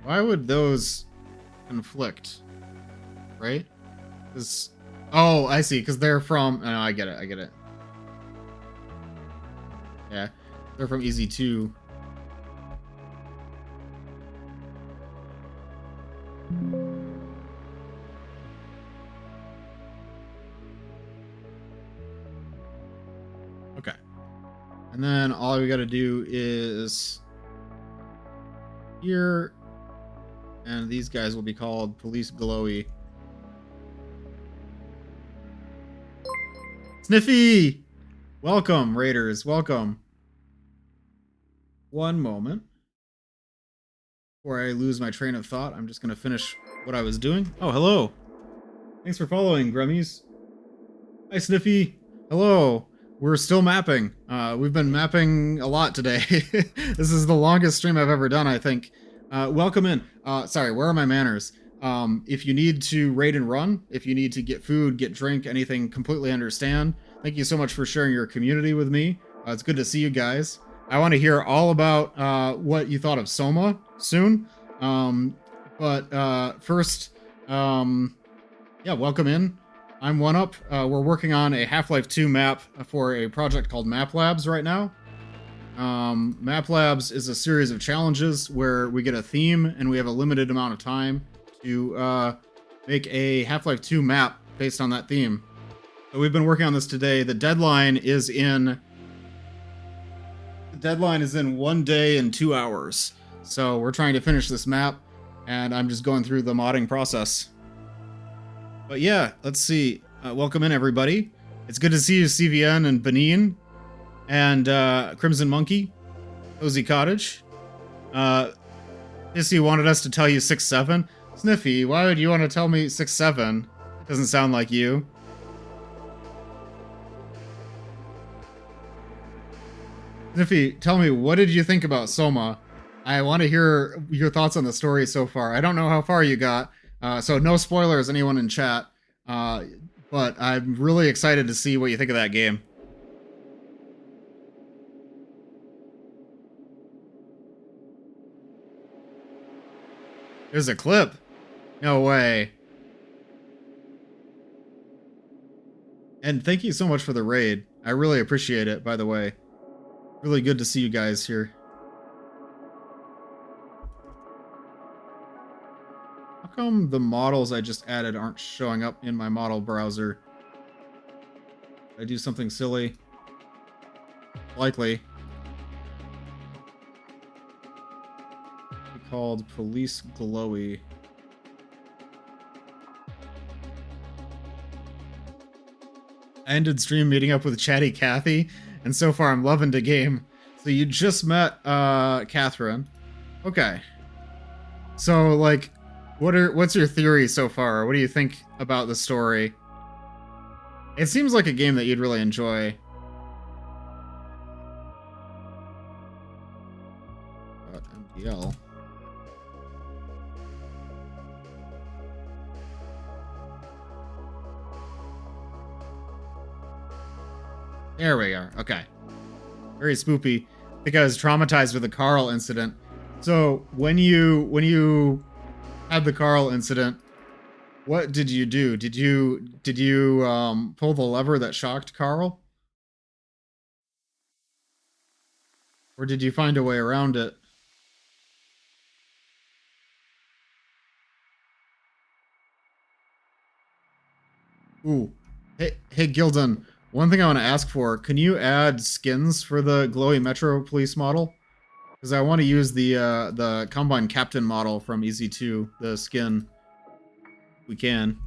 Why would those conflict? Right? Because... Oh, I see, because they're from... Oh, I get it, I get it. Yeah, they're from Easy 2. Okay. And then all we gotta do is... Here... And these guys will be called Police Glowy. Sniffy! Welcome, Raiders. Welcome. One moment. Before I lose my train of thought, I'm just going to finish what I was doing. Oh, hello. Thanks for following, Grummies. Hi, Sniffy. Hello. We're still mapping. We've been mapping a lot today. This is the longest stream I've ever done, I think. Welcome in. Sorry, where are my manners? If you need to raid and run, if you need to get food, get drink, anything, completely understand. Thank you so much for sharing your community with me. It's good to see you guys. I want to hear all about what you thought of Soma soon. First, yeah, welcome in. I'm One Up. We're working on a Half-Life 2 map for a project called Map Labs right now. Map Labs is a series of challenges where we get a theme and we have a limited amount of time to make a Half-Life 2 map based on that theme. So we've been working on this today. The deadline is in 1 day and 2 hours. So we're trying to finish this map, and I'm just going through the modding process. But yeah, let's see. Welcome in, everybody. It's good to see you, CVN and Benin, and Crimson Monkey, Cozy Cottage. Issy wanted us to tell you 6-7. Sniffy, why would you want to tell me 6-7? Doesn't sound like you. Sniffy, tell me, what did you think about Soma? I want to hear your thoughts on the story so far. I don't know how far you got, so no spoilers, anyone in chat. But I'm really excited to see what you think of that game. There's a clip. No way. And thank you so much for the raid. I really appreciate it, by the way. Really good to see you guys here. How come the models I just added aren't showing up in my model browser? Did I do something silly? Likely. Called Police Glowy. I ended stream meeting up with Chatty Cathy, and so far I'm loving the game. So you just met Catherine. Okay. So like, what's your theory so far? What do you think about the story? It seems like a game that you'd really enjoy. MDL. There we are. Okay. Very spoopy. I think I was traumatized with the Carl incident. So when you had the Carl incident, what did you do? Did you pull the lever that shocked Carl? Or did you find a way around it? Ooh. Hey Gildan. One thing I want to ask for, can you add skins for the glowy Metro Police model? Because I want to use the Combine Captain model from EZ2, the skin. We can.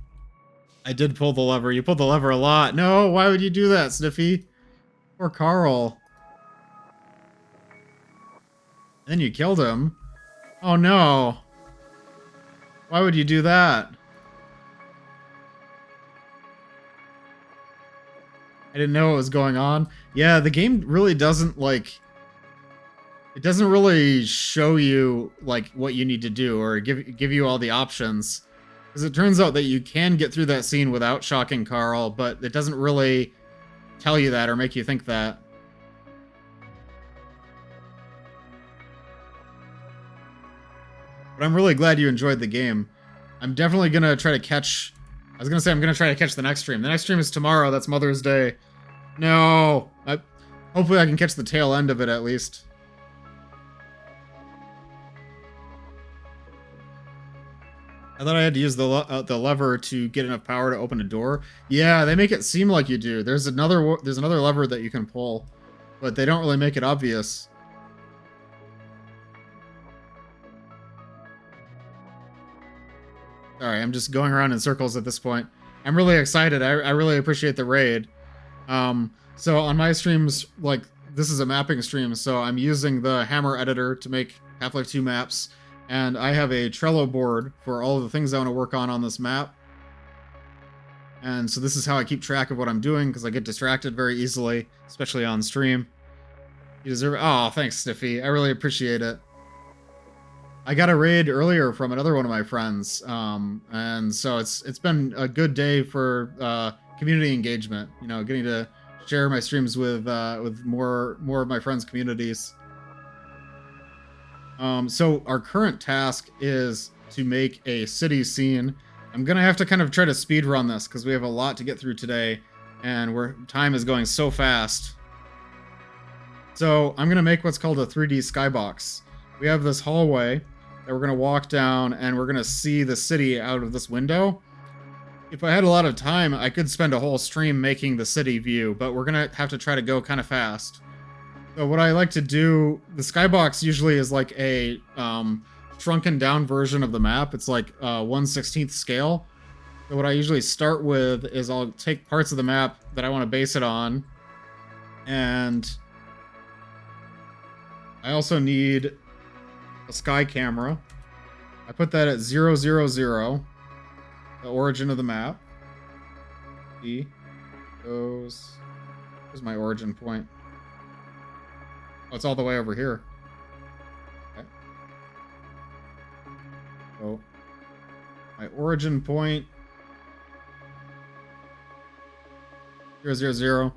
I did pull the lever. You pulled the lever a lot. No, why would you do that, Sniffy? Poor Carl. Then you killed him. Oh no. Why would you do that? I didn't know what was going on. Yeah, the game really doesn't, like... It doesn't really show you, like, what you need to do, or give you all the options. Because it turns out that you can get through that scene without shocking Carl, but it doesn't really tell you that or make you think that. But I'm really glad you enjoyed the game. I'm definitely gonna try to catch... I was gonna say I'm gonna try to catch the next stream. The next stream is tomorrow, that's Mother's Day. No! Hopefully I can catch the tail end of it at least. I thought I had to use the lever to get enough power to open a door. Yeah, they make it seem like you do. There's another lever that you can pull, but they don't really make it obvious. Sorry, I'm just going around in circles at this point. I'm really excited. I really appreciate the raid. So on my streams, like, this is a mapping stream, so I'm using the Hammer editor to make Half-Life 2 maps, and I have a Trello board for all of the things I want to work on this map. And so this is how I keep track of what I'm doing, because I get distracted very easily, especially on stream. You deserve it. Oh, thanks, Sniffy. I really appreciate it. I got a raid earlier from another one of my friends, and so it's been a good day for community engagement. You know, getting to share my streams with more of my friends' communities. So our current task is to make a city scene. I'm gonna have to kind of try to speed run this because we have a lot to get through today, and time is going so fast. So I'm gonna make what's called a 3D skybox. We have this hallway that we're gonna walk down, and we're gonna see the city out of this window. If I had a lot of time, I could spend a whole stream making the city view, but we're gonna have to try to go kind of fast. So what I like to do, the skybox usually is like a shrunken down version of the map. It's like 1/16 scale. So what I usually start with is I'll take parts of the map that I want to base it on, and I also need a sky camera. I put that at 0, 0, 0, the origin of the map. See, goes. Where's my origin point? Oh, it's all the way over here. Okay. So my origin point 0, 0, 0.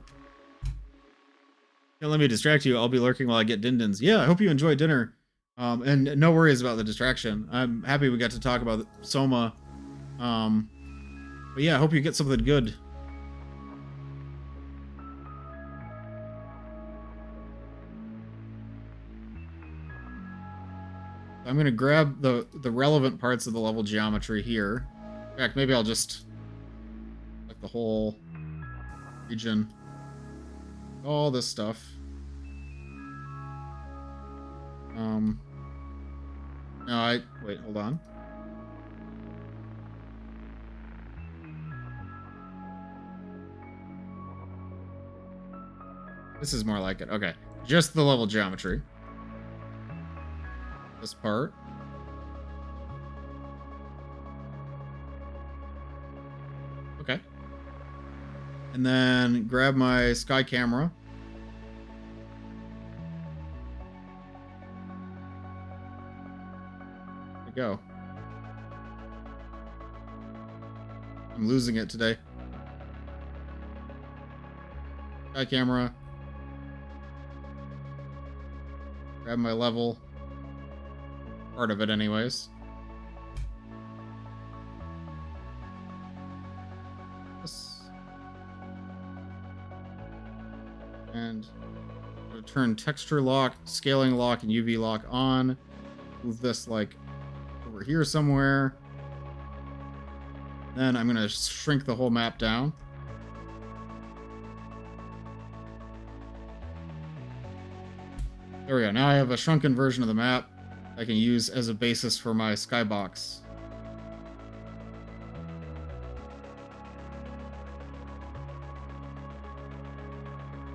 Don't let me distract you. I'll be lurking while I get din-dins. Yeah, I hope you enjoy dinner. And no worries about the distraction. I'm happy we got to talk about Soma. But yeah, I hope you get something good. I'm going to grab the relevant parts of the level geometry here. In fact, maybe I'll just like the whole region. All this stuff. No, wait, hold on. This is more like it. Okay. Just the level geometry. This part. Okay. And then grab my sky camera. There we go. I'm losing it today. Sky camera. Grab my level. Part of it anyways. This. And I'm gonna turn texture lock, scaling lock, and UV lock on. Move this like over here somewhere. Then I'm gonna shrink the whole map down. There we go. Now I have a shrunken version of the map I can use as a basis for my skybox.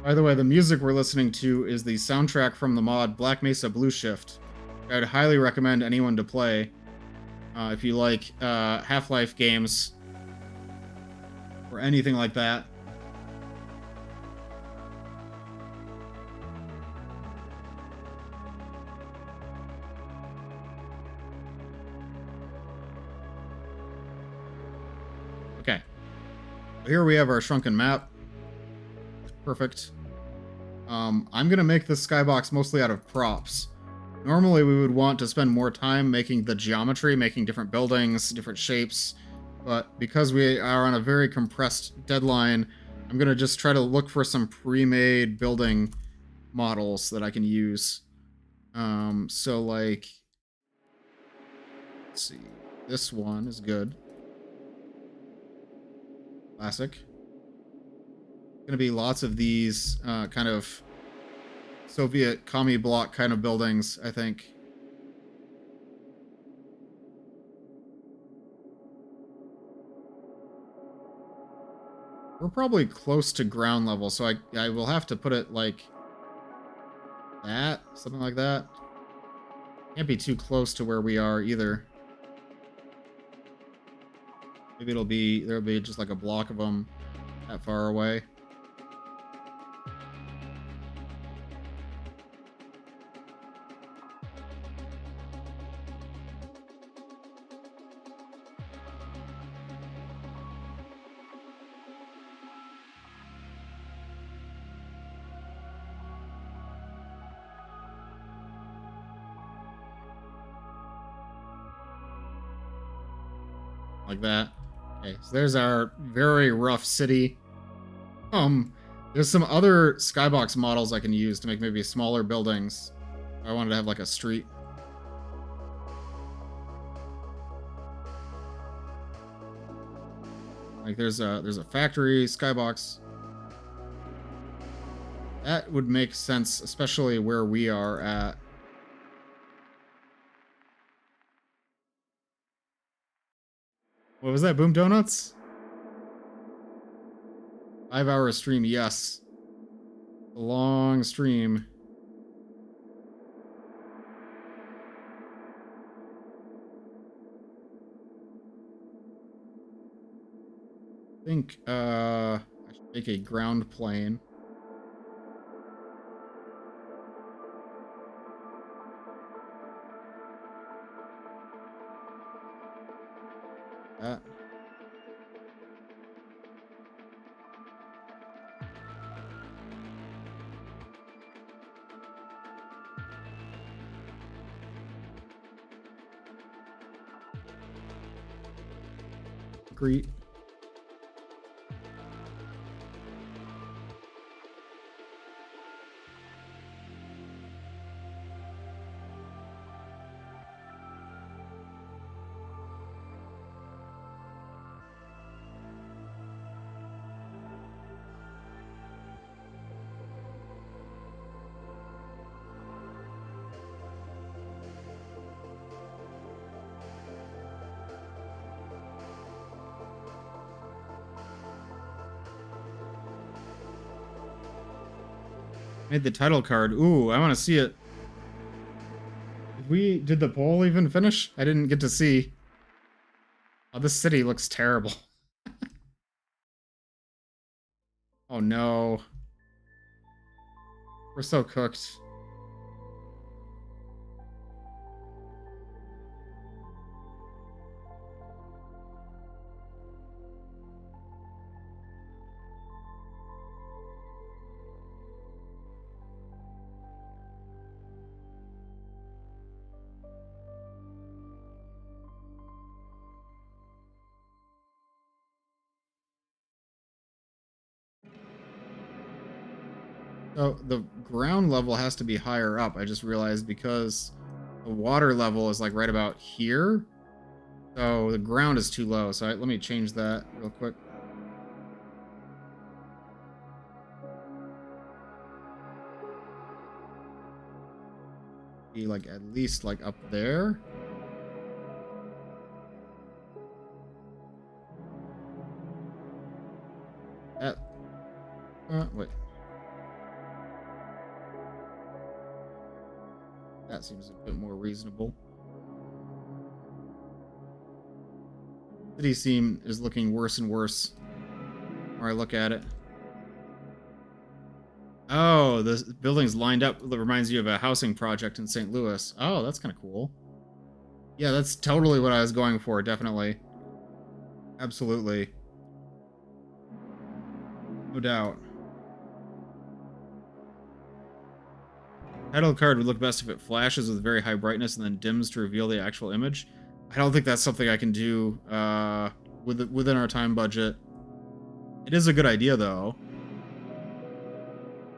By the way, the music we're listening to is the soundtrack from the mod Black Mesa Blue Shift. I'd highly recommend anyone to play if you like Half-Life games or anything like that. Okay. Here we have our shrunken map. Perfect. I'm going to make this skybox mostly out of props. Normally we would want to spend more time making the geometry, making different buildings, different shapes, but because we are on a very compressed deadline, I'm going to just try to look for some pre-made building models that I can use. So like, let's see, this one is good. Classic. Going to be lots of these kind of Soviet commie block kind of buildings, I think. We're probably close to ground level, so I will have to put it like that, something like that. Can't be too close to where we are either. Maybe there'll be just like a block of them that far away. Like that. Okay, so there's our very rough city. There's some other skybox models I can use to make maybe smaller buildings. I wanted to have like a street. Like there's a factory skybox. That would make sense, especially where we are at. What was that? Boom Donuts? 5-hour stream, yes. A long stream. I think I should make a ground plane. That. Great. Made the title card. Ooh, I want to see it. Did the poll even finish? I didn't get to see. Oh, this city looks terrible. Oh no. We're so cooked. So the ground level has to be higher up, I just realized, because the water level is like right about here. So the ground is too low. So let me change that real quick. Be like at least like up there. That. Wait. That seems a bit more reasonable. City scene is looking worse and worse the more I look at it. Oh, the building's lined up. That reminds you of a housing project in St. Louis. Oh, that's kind of cool. Yeah, that's totally what I was going for, definitely. Absolutely. No doubt. Title card would look best if it flashes with very high brightness and then dims to reveal the actual image. I don't think that's something I can do within our time budget. It is a good idea, though.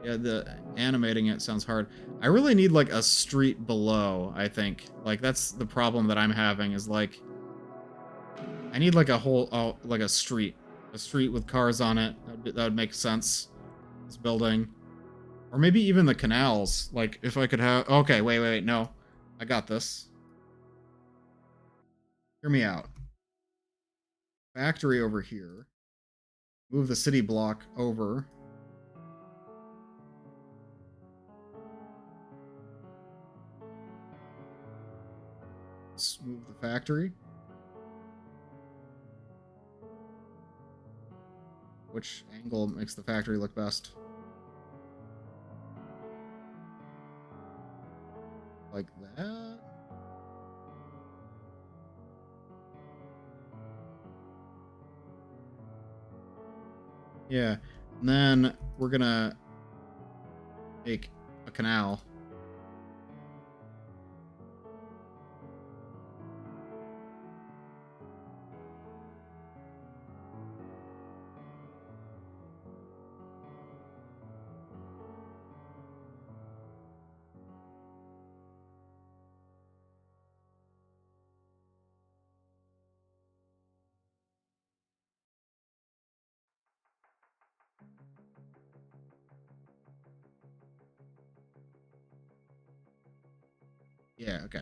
Yeah, the animating it sounds hard. I really need, like, a street below, I think. Like, that's the problem that I'm having, is, like... I need, like, a whole... like, a street. A street with cars on it. That would make sense. This building. Or maybe even the canals. Like, if I could have... Okay, wait, no. I got this. Hear me out. Factory over here. move the city block over. Let's move the factory. Which angle makes the factory look best? Like that? Yeah. And then we're gonna make a canal. Yeah, okay.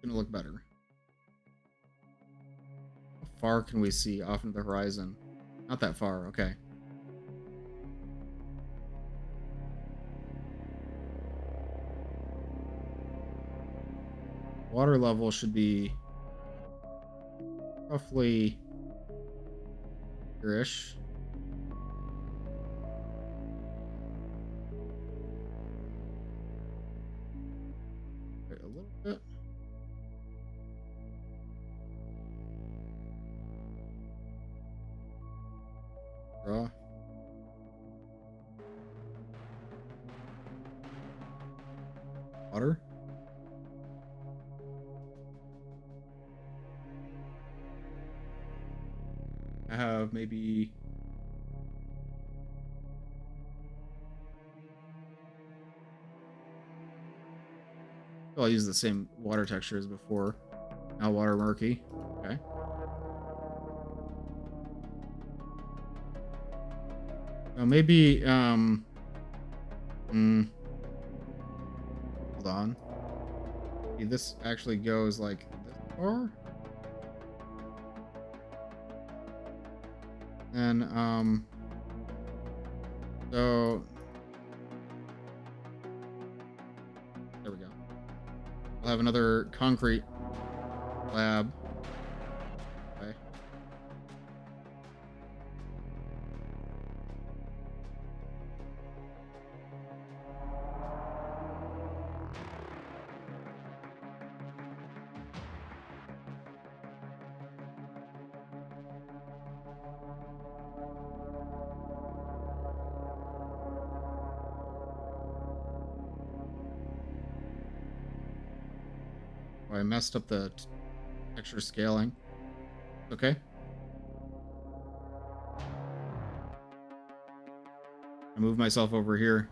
Gonna look better. How far can we see off into the horizon? Not that far, okay. Water level should be roughly here-ish. Wait, a little bit. Draw. Water. I have maybe I'll use the same water texture as before. Now water murky. Okay. Maybe hold on. Maybe this actually goes like this far. And so there we go. We'll have another concrete slab. Okay. Oh, I messed up the texture scaling. Okay. I move myself over here.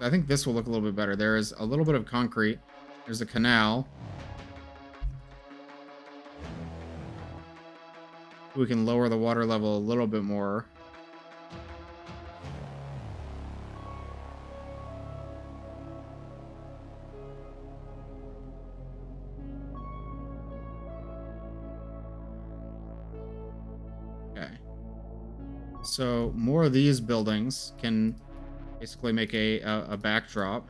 I think this will look a little bit better. There is a little bit of concrete. There's a canal. We can lower the water level a little bit more. Okay. So more of these buildings can basically make a backdrop.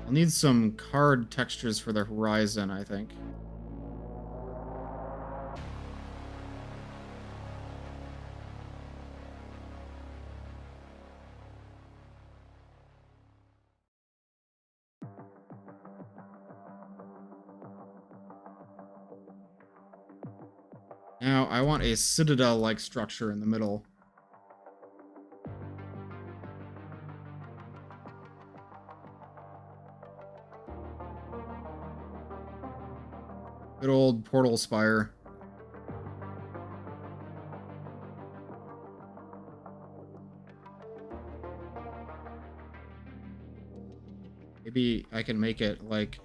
I'll need some card textures for the horizon, I think. Now, I want a citadel-like structure in the middle. Good old portal spire. Maybe I can make it like...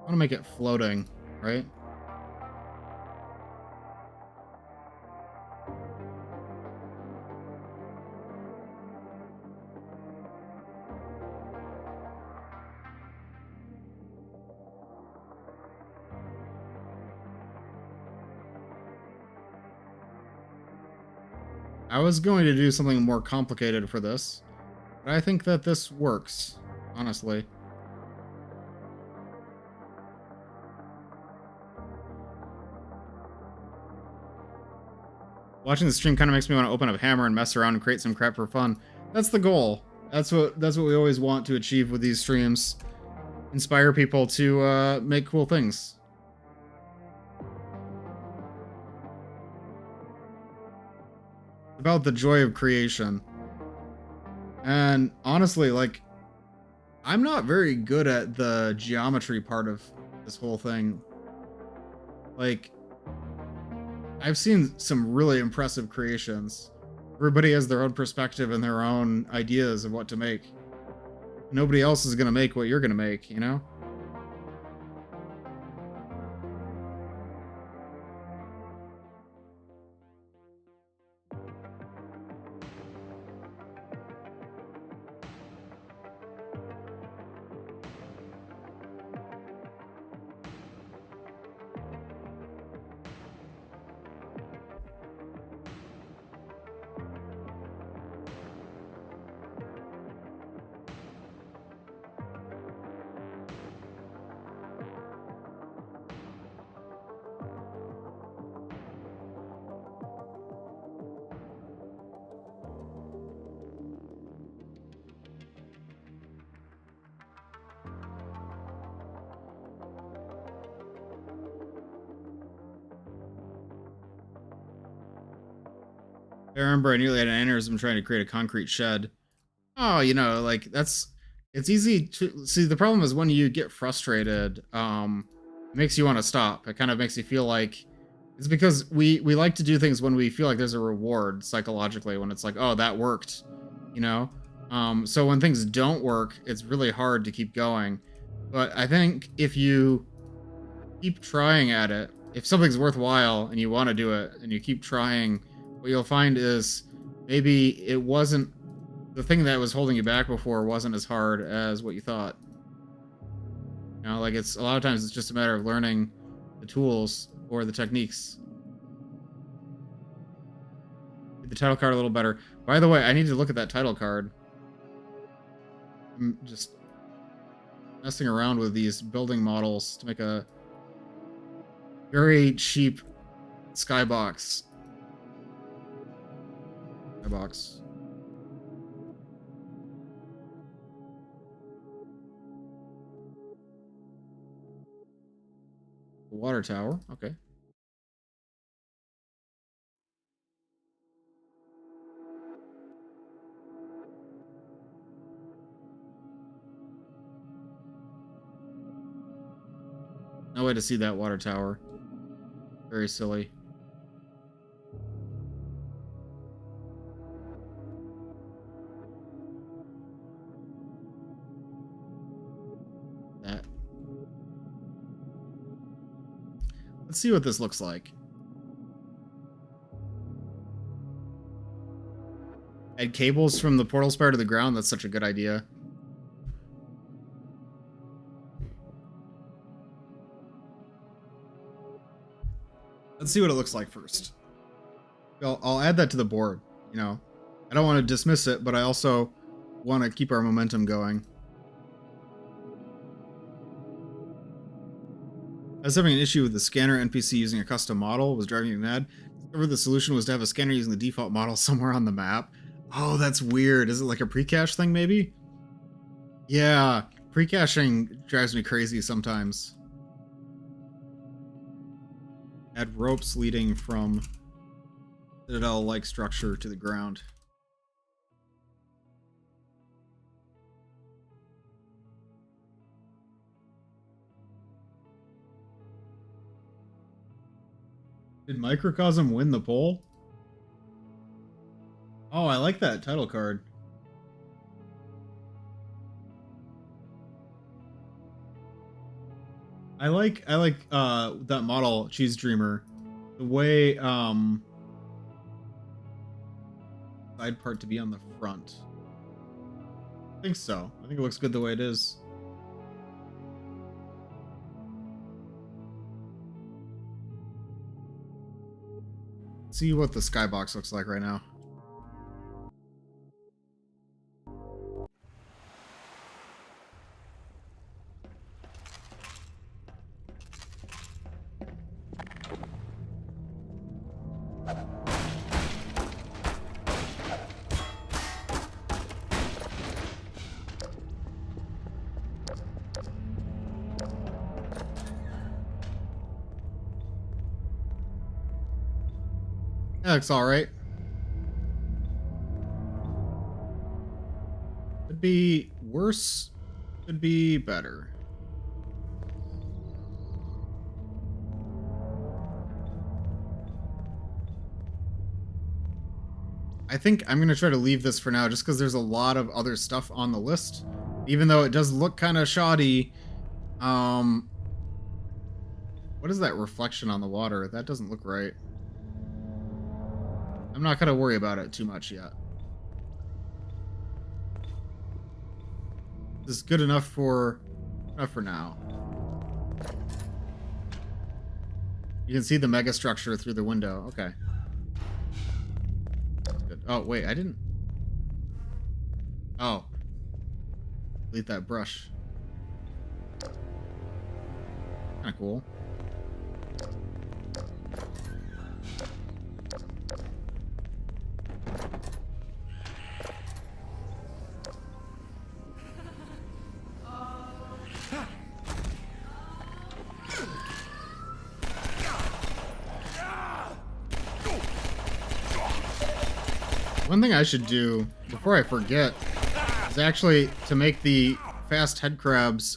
want to make it floating, right? I was going to do something more complicated for this, but I think that this works, honestly. Watching the stream kind of makes me want to open up Hammer and mess around and create some crap for fun. That's the goal. That's what we always want to achieve with these streams. Inspire people to make cool things. About the joy of creation. And honestly, like, I'm not very good at the geometry part of this whole thing. Like, I've seen some really impressive creations. Everybody has their own perspective and their own ideas of what to make. Nobody else is gonna make what you're gonna make, you know? I remember I nearly had an aneurysm trying to create a concrete shed. Oh, you know, like it's easy to see. The problem is when you get frustrated, it makes you want to stop. It kind of makes you feel like it's because we like to do things when we feel like there's a reward psychologically, when it's like, oh, that worked, you know? So when things don't work, it's really hard to keep going. But I think if you keep trying at it, if something's worthwhile and you want to do it and you keep trying, what you'll find is maybe it wasn't the thing that was holding you back before wasn't as hard as what you thought. You know, like it's a lot of times it's just a matter of learning the tools or the techniques. Get the title card a little better. By the way, I need to look at that title card. I'm just messing around with these building models to make a very cheap skybox. Skybox. Water tower, okay. No way to see that water tower. Very silly. That. Let's see what this looks like. Add cables from the portal spire to the ground. That's such a good idea. Let's see what it looks like first. I'll add that to the board, you know. I don't want to dismiss it, but I also want to keep our momentum going. I was having an issue with the scanner NPC using a custom model. Was driving me mad. Discovered the solution was to have a scanner using the default model somewhere on the map. Oh, that's weird. Is it like a pre-cache thing, maybe? Yeah, pre-caching drives me crazy sometimes. Add ropes leading from citadel-like structure to the ground. Did Microcosm win the poll? Oh, I like that title card. I like that model Cheese Dreamer. The way side part to be on the front. I think so. I think it looks good the way it is. See what the skybox looks like right now. That looks alright. Could be worse, could be better. I think I'm going to try to leave this for now just because there's a lot of other stuff on the list. Even though it does look kind of shoddy. What is that reflection on the water? That doesn't look right. I'm not going to worry about it too much yet. This is good enough for now. You can see the mega structure through the window. Okay. Good. Oh, wait, I didn't. Oh. Delete that brush. Kinda cool. One thing I should do before I forget is actually to make the fast head crabs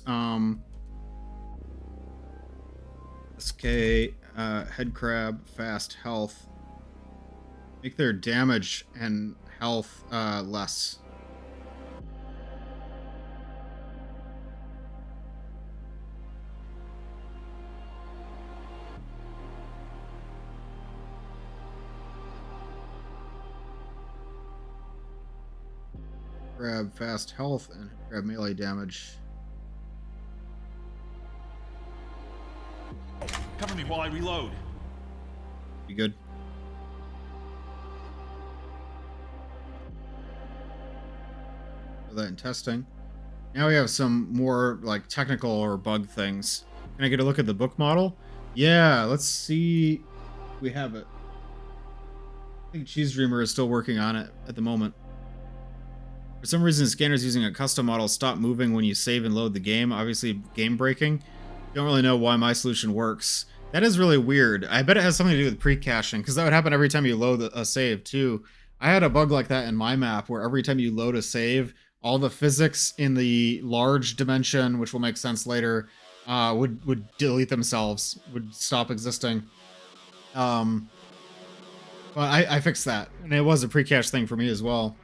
SK head crab fast health, make their damage and health less. Grab fast health and grab melee damage. Cover me while I reload. Be good. Put that in testing. Now we have some more like technical or bug things. Can I get a look at the book model? Yeah, let's see. We have it. I think Cheese Dreamer is still working on it at the moment. For some reason, scanners using a custom model stop moving when you save and load the game. Obviously, game breaking. Don't really know why my solution works. That is really weird. I bet it has something to do with pre-caching, because that would happen every time you load a save, too. I had a bug like that in my map, where every time you load a save, all the physics in the large dimension, which will make sense later, would delete themselves, would stop existing. But I fixed that, and it was a pre-cache thing for me as well.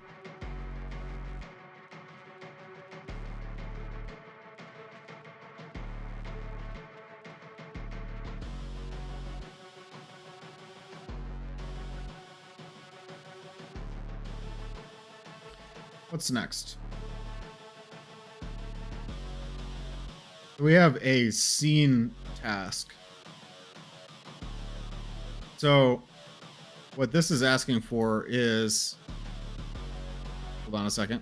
What's next? We have a scene task. So, what this is asking for is... Hold on a second.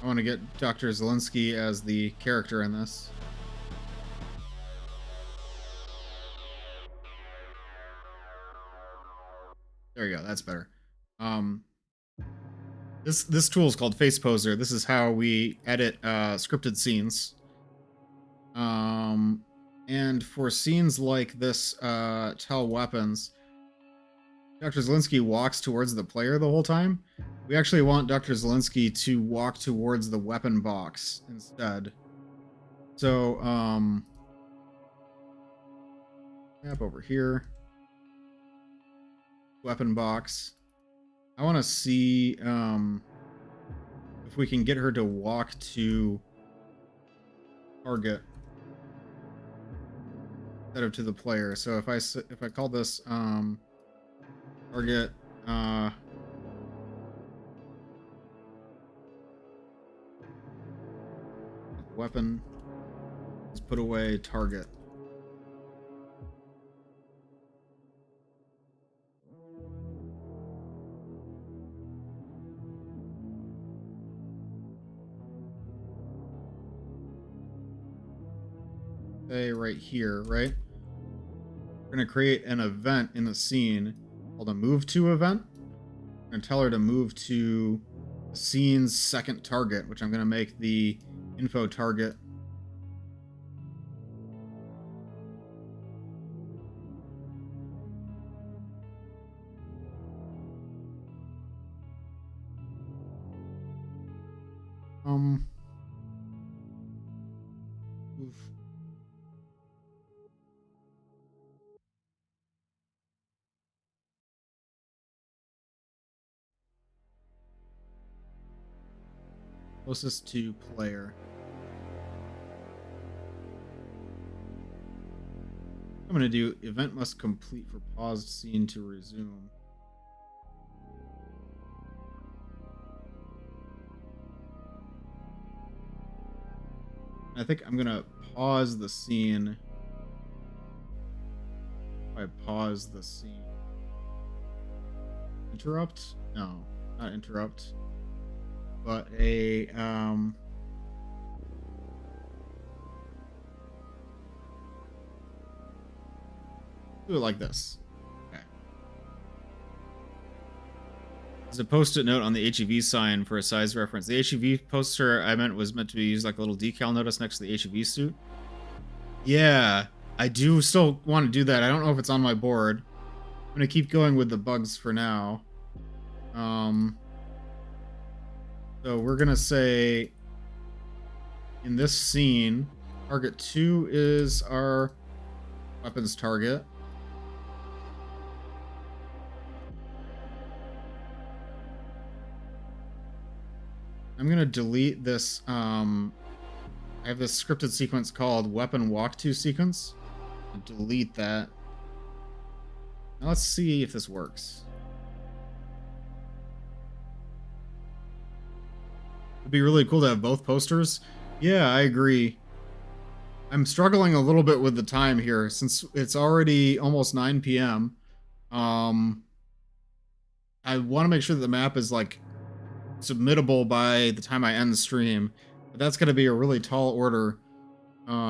I want to get Dr. Zelensky as the character in this. There you go, that's better. This tool is called Face Poser. This is how we edit scripted scenes. And for scenes like this, tell weapons, Dr. Zelensky walks towards the player the whole time. We actually want Dr. Zelensky to walk towards the weapon box instead. So, map over here. Weapon box. I want to see the if we can get her to walk to target instead of to the player. So if I call this target weapon is put away target. Say right here, right? We're gonna create an event in the scene called a move to event. I'm gonna tell her to move to the scene's second target, which I'm gonna make the info target. Oof. Closest to player. I'm gonna do event must complete for paused scene to resume. I think I'm gonna pause the scene. If I pause the scene. Interrupt? No, not interrupt. But a do it like this. Okay. There's a post-it note on the HEV sign for a size reference. The HEV poster I meant was meant to be used like a little decal notice next to the HEV suit. Yeah, I do still want to do that. I don't know if it's on my board. I'm gonna keep going with the bugs for now. So we're gonna say in this scene, target 2 is our weapons target. I'm gonna delete this. I have this scripted sequence called weapon walk to sequence. I'll delete that. Now let's see if this works. It'd be really cool to have both posters. Yeah, I agree. I'm struggling a little bit with the time here since it's already almost 9 p.m. I want to make sure that the map is like submittable by the time I end the stream, but that's going to be a really tall order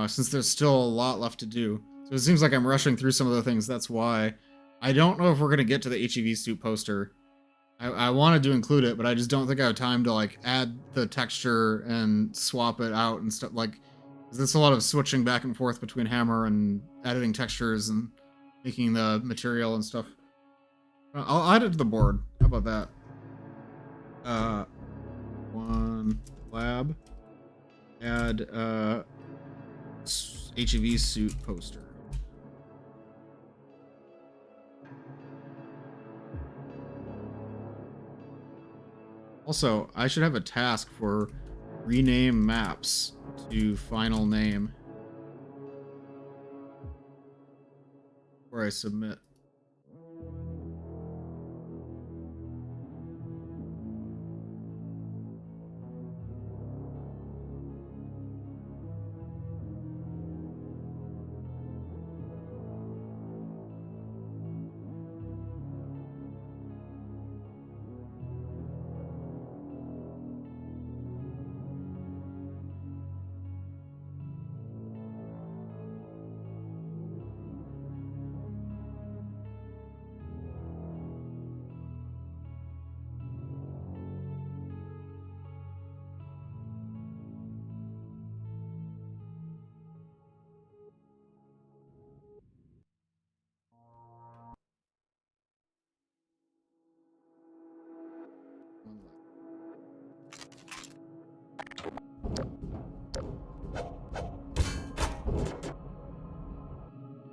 since there's still a lot left to do. So it seems like I'm rushing through some of the things. That's why. I don't know if we're going to get to the HEV suit poster. I wanted to include it, but I just don't think I have time to like add the texture and swap it out and stuff. Like, there's a lot of switching back and forth between Hammer and editing textures and making the material and stuff. I'll add it to the board. How about that? One lab. Add HEV suit poster. Also, I should have a task for rename maps to final name before I submit.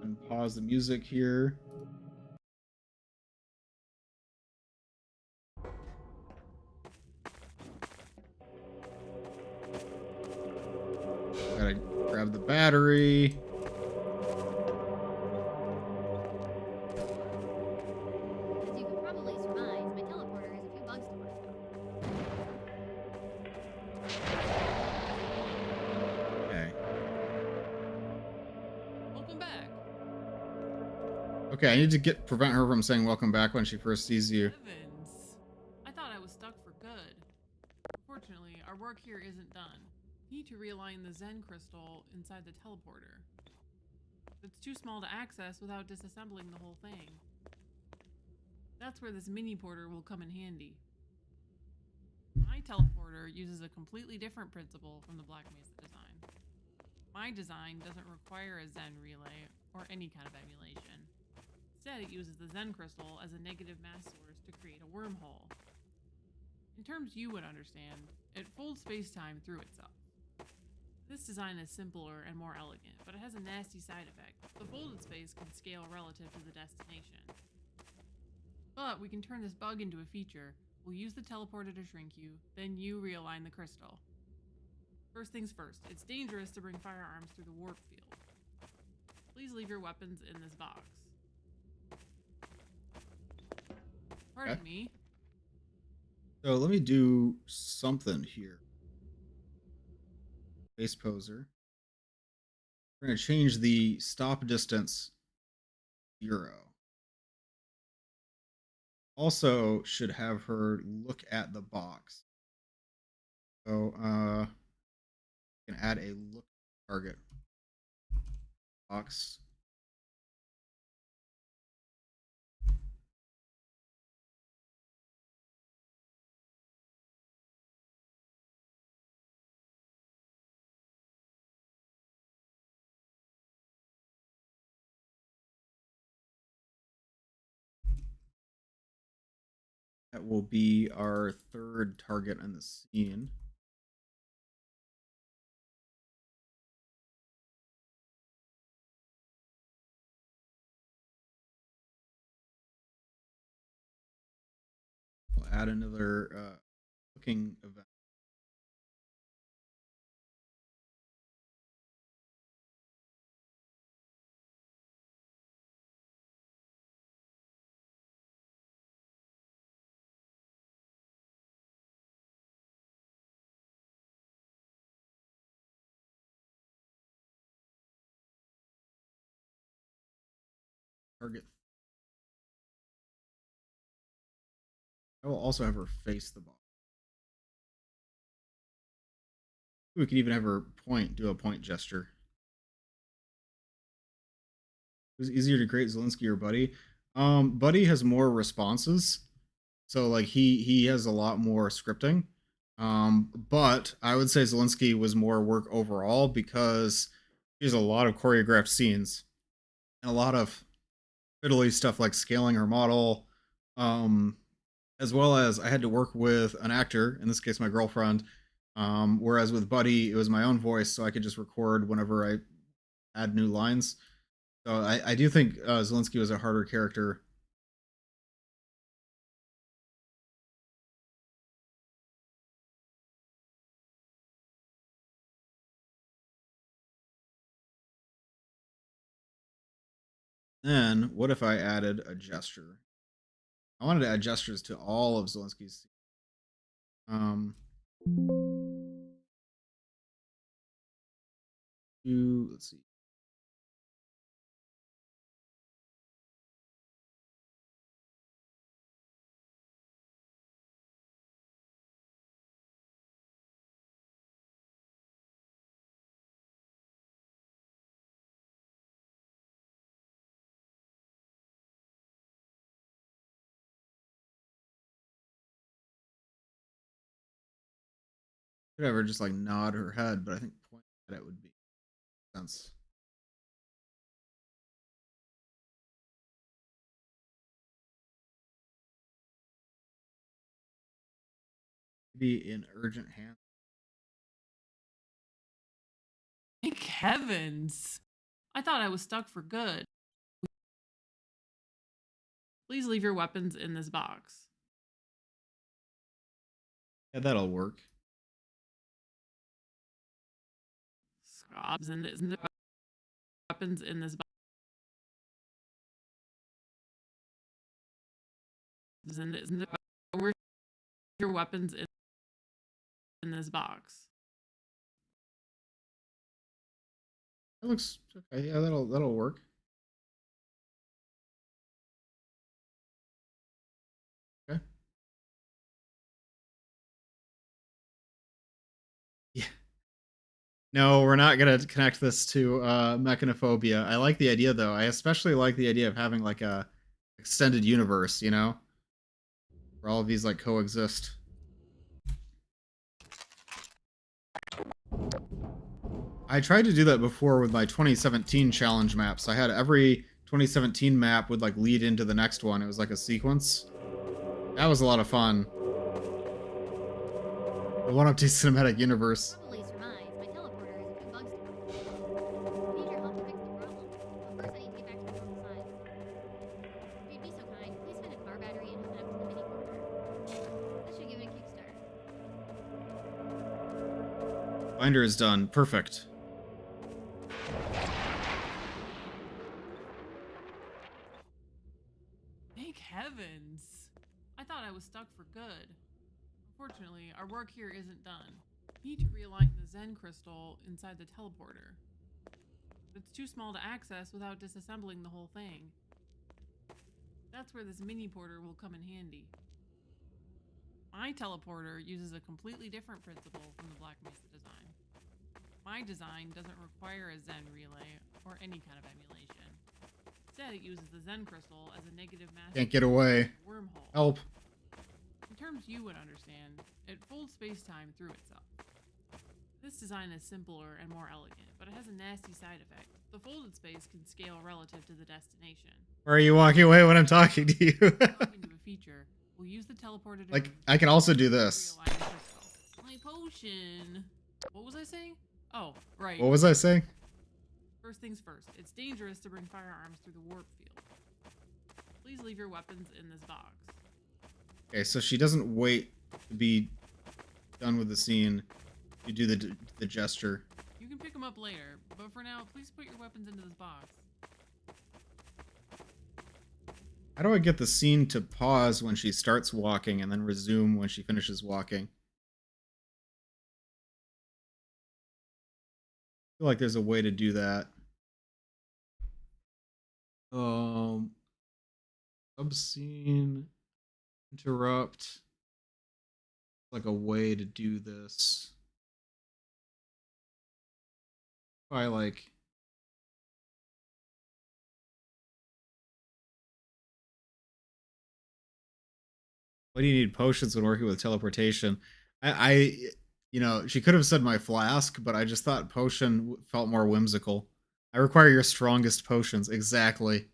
And pause the music here. Gotta grab the battery. As you could probably surmise, my teleporter has a few bugs to work out. Okay. Welcome back. Okay, I need to prevent her from saying welcome back when she first sees you. Heavens. I thought I was stuck for good. Unfortunately, our work here isn't done. We need to realign the Zen crystal inside the teleporter. It's too small to access without disassembling the whole thing. That's where this mini porter will come in handy. My teleporter uses a completely different principle from the Black Mesa design. My design doesn't require a Zen relay or any kind of emulation. Instead, it uses the Zen crystal as a negative mass source to create a wormhole. In terms you would understand, it folds space-time through itself. This design is simpler and more elegant, but it has a nasty side effect. The folded space can scale relative to the destination. But we can turn this bug into a feature. We'll use the teleporter to shrink you, then you realign the crystal. First things first, it's dangerous to bring firearms through the warp field. Please leave your weapons in this box. Pardon me. So let me do something here. Base poser. We're going to change the stop distance 0. Also should have her look at the box. So you can add a look target box. That will be our third target in the scene. We'll add another looking event. Target. I will also have her face the box. We could even have her do a point gesture. It was easier to create Zelensky or Buddy. Buddy has more responses, so like he has a lot more scripting. But I would say Zelensky was more work overall because he has a lot of choreographed scenes and a lot of fiddly stuff like scaling her model, as well as I had to work with an actor, in this case my girlfriend. Whereas with Buddy, it was my own voice, so I could just record whenever I add new lines. So I do think Zelensky was a harder character. Then, what if I added a gesture? I wanted to add gestures to all of Zelensky's. Let's see. Could ever just like nod her head, but I think point at it would be sense. Maybe in urgent hand. Thank heavens. I thought I was stuck for good. Please leave your weapons in this box. Yeah, that'll work. and the weapons in this box. Where's your weapons in this box? That looks okay. Yeah, that'll work. Okay. Yeah. No, we're not gonna connect this to mechanophobia. I like the idea though. I especially like the idea of having like a extended universe, you know, where all of these like coexist. I tried to do that before with my 2017 challenge maps. I had every 2017 map would like lead into the next one. It was like a sequence. That was a lot of fun. The one up to cinematic universe. Probably surmise my teleporter is a few bugs to I need your help to fix the problem. But first I need to get back to the normal size. If you'd be so kind, please find a car battery and hook it up to the mini porter. That should give it a kickstart. Binder is done. Perfect. Thank heavens! I thought I was stuck for good. Unfortunately, our work here isn't done. We need to realign the Zen crystal inside the teleporter. It's too small to access without disassembling the whole thing. That's where this mini porter will come in handy. My teleporter uses a completely different principle from the Black Mesa design. My design doesn't require a Zen relay or any kind of emulation. Instead, it uses the Zen crystal as a negative mass Can't get away. wormhole. Help. In terms you would understand, it folds space-time through itself. This design is simpler and more elegant, but it has a nasty side effect. The folded space can scale relative to the destination. Why are you walking away when I'm talking to you? Plug into a feature, we'll use the teleporter to Like, I can also do this. realign the crystal. My potion. What was I saying? Oh, right. What was I saying? First things first, it's dangerous to bring firearms through the warp field. Please leave your weapons in this box. Okay, so she doesn't wait to be done with the scene. You do the gesture. You can pick them up later, but for now, please put your weapons into this box. How do I get the scene to pause when she starts walking and then resume when she finishes walking? I feel like there's a way to do that. Subscene, interrupt. Like a way to do this. If I like. Why do you need potions when working with teleportation? You know, she could have said my flask, but I just thought potion felt more whimsical. I require your strongest potions. Exactly.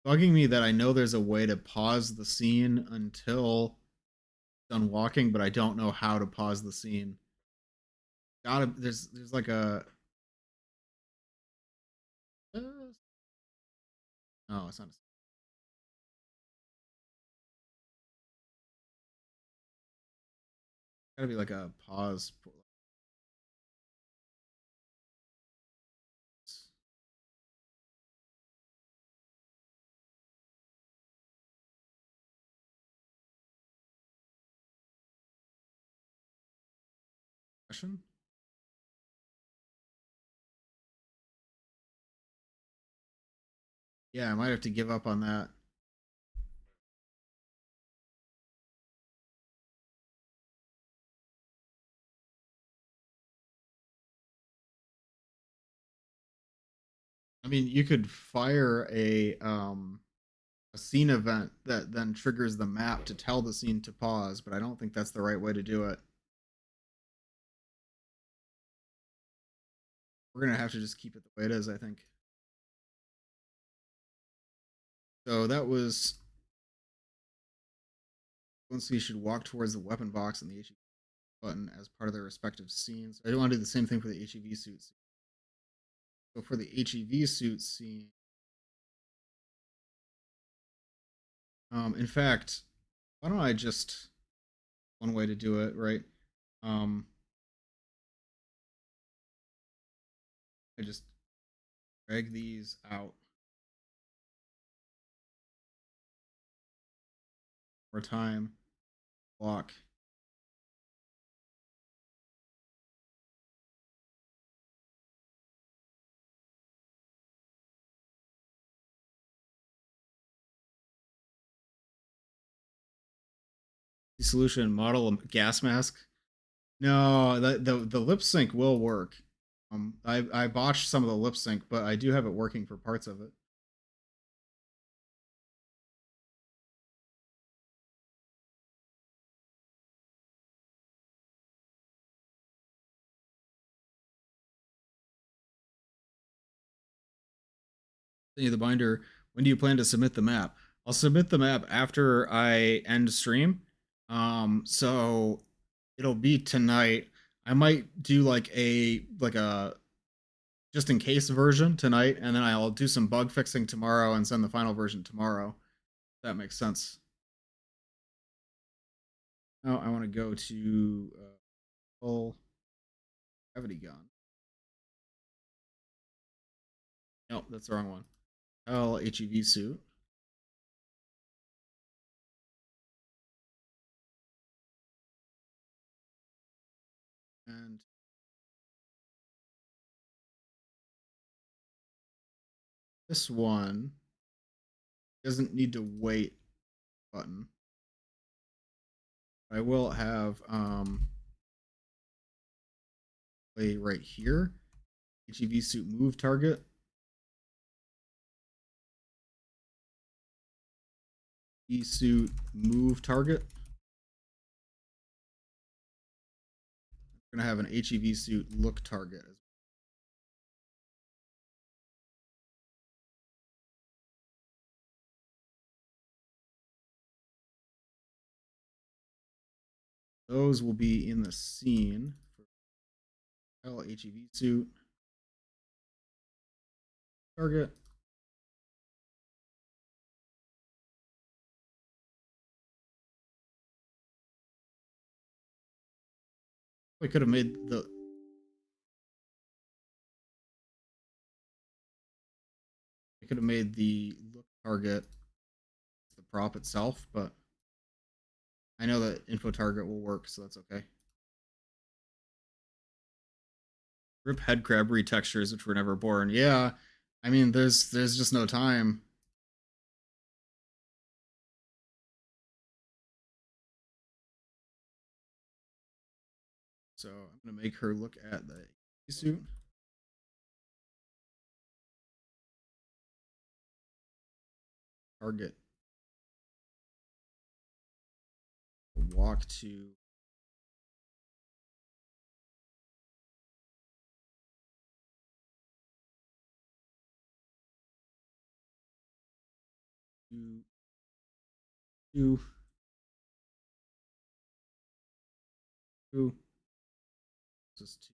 Bugging me that I know there's a way to pause the scene until done walking, but I don't know how to pause the scene. There's like a. No, it's not. Gotta be like a pause. Question? Yeah, I might have to give up on that. I mean, you could fire a scene event that then triggers the map to tell the scene to pause, but I don't think that's the right way to do it. We're gonna have to just keep it the way it is, I think. So that was. Once we should walk towards the weapon box and the HEV button as part of their respective scenes. I do want to do the same thing for the HEV suits. So for the HEV suit scene, in fact, why don't I just one way to do it, right? Um, I just drag these out more time. Block. Solution model gas mask. No, the lip sync will work. I botched some of the lip sync, but I do have it working for parts of it. The binder. When do you plan to submit the map? I'll submit the map after I end stream. So it'll be tonight. I might do like a just in case version tonight, and then I'll do some bug fixing tomorrow and send the final version tomorrow. If that makes sense. Now I want to go to full gravity gun. Nope, that's the wrong one. HEV suit. And this one doesn't need to wait button. I will have play right here. HEV suit move target. E suit move target. We're gonna have an HEV suit look target. Those will be in the scene for HEV suit target. We could have made the look target the prop itself, but I know that info target will work, so that's okay. Rip head crab retextures, which were never born. Yeah, I mean, there's just no time. So I'm gonna make her look at the suit. Target. Walk to two, two. Just two.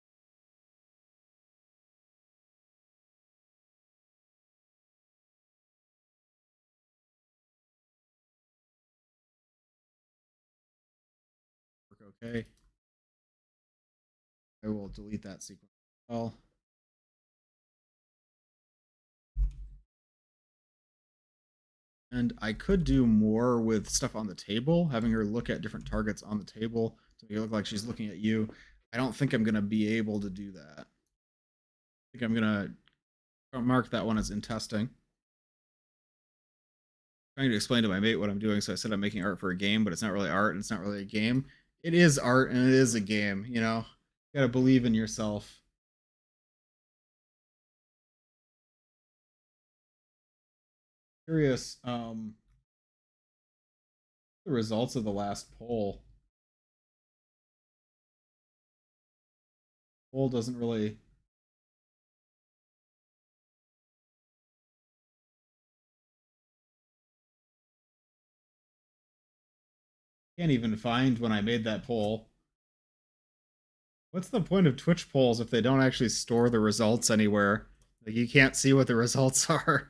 Work okay. I will delete that sequence as well. And I could do more with stuff on the table, having her look at different targets on the table to make it look like she's looking at you. I don't think I'm going to be able to do that. I think I'm going to mark that one as in testing. Trying to explain to my mate what I'm doing, so I said I'm making art for a game, but it's not really art and it's not really a game. It is art and it is a game, you know? You gotta believe in yourself. Curious, the results of the last poll. Poll doesn't really can't even find when I made that poll. What's the point of Twitch polls if they don't actually store the results anywhere? Like, you can't see what the results are.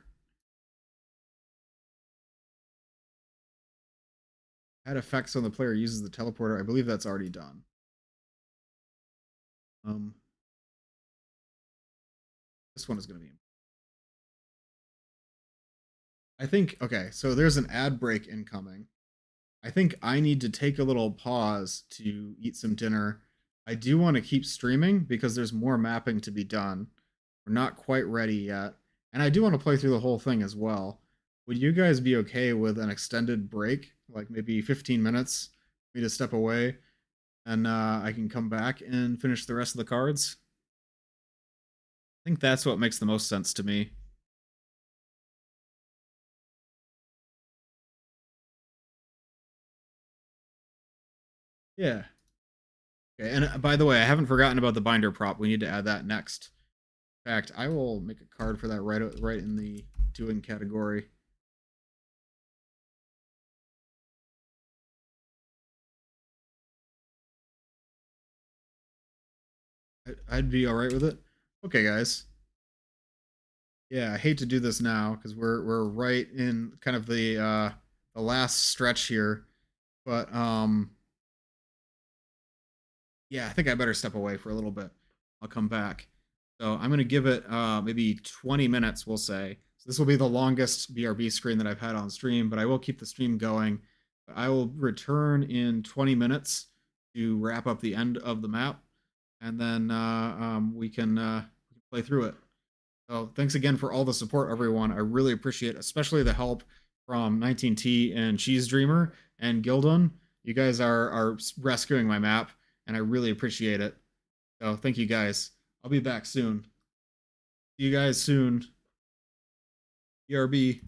Add effects when the player uses the teleporter. I believe that's already done. Um, this one is going to be. I think, okay, so there's an ad break incoming. I think I need to take a little pause to eat some dinner. I do want to keep streaming because there's more mapping to be done. We're not quite ready yet. And I do want to play through the whole thing as well. Would you guys be okay with an extended break? Like maybe 15 minutes for me to step away and I can come back and finish the rest of the cards? I think that's what makes the most sense to me. Yeah. Okay, and by the way, I haven't forgotten about the binder prop. We need to add that next. In fact, I will make a card for that right in the doing category. I'd be all right with it. Okay, guys. Yeah, I hate to do this now because we're right in kind of the last stretch here, but yeah, I think I better step away for a little bit. I'll come back. So I'm gonna give it maybe 20 minutes, we'll say. So this will be the longest BRB screen that I've had on stream, but I will keep the stream going. I will return in 20 minutes to wrap up the end of the map, and then we can play through it. So thanks again for all the support, everyone. I really appreciate it, especially the help from 19T and Cheese Dreamer and Gildon. You guys are rescuing my map, and I really appreciate it. So thank you guys. I'll be back soon. See you guys soon. BRB.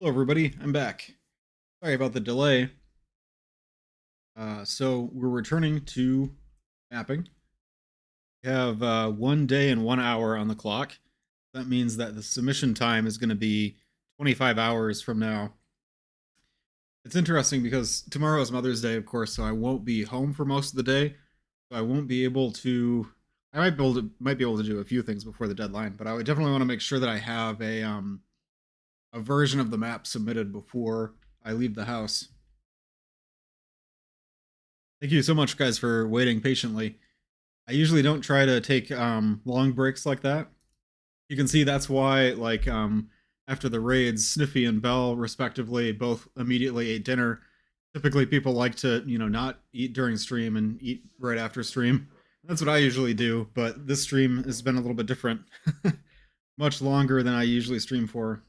Hello, everybody. I'm back. Sorry about the delay. So we're returning to mapping. We have 1 day and 1 hour on the clock. That means that the submission time is going to be 25 hours from now. It's interesting because tomorrow is Mother's Day, of course, so I won't be home for most of the day. So I won't be able to. I might be able to do a few things before the deadline, but I would definitely want to make sure that I have a version of the map submitted before I leave the house. Thank you so much, guys, for waiting patiently. I usually don't try to take long breaks like that. You can see that's why, like, after the raids, Sniffy and Bell, respectively, both immediately ate dinner. Typically, people like to, not eat during stream and eat right after stream. That's what I usually do, but this stream has been a little bit different. Much longer than I usually stream for.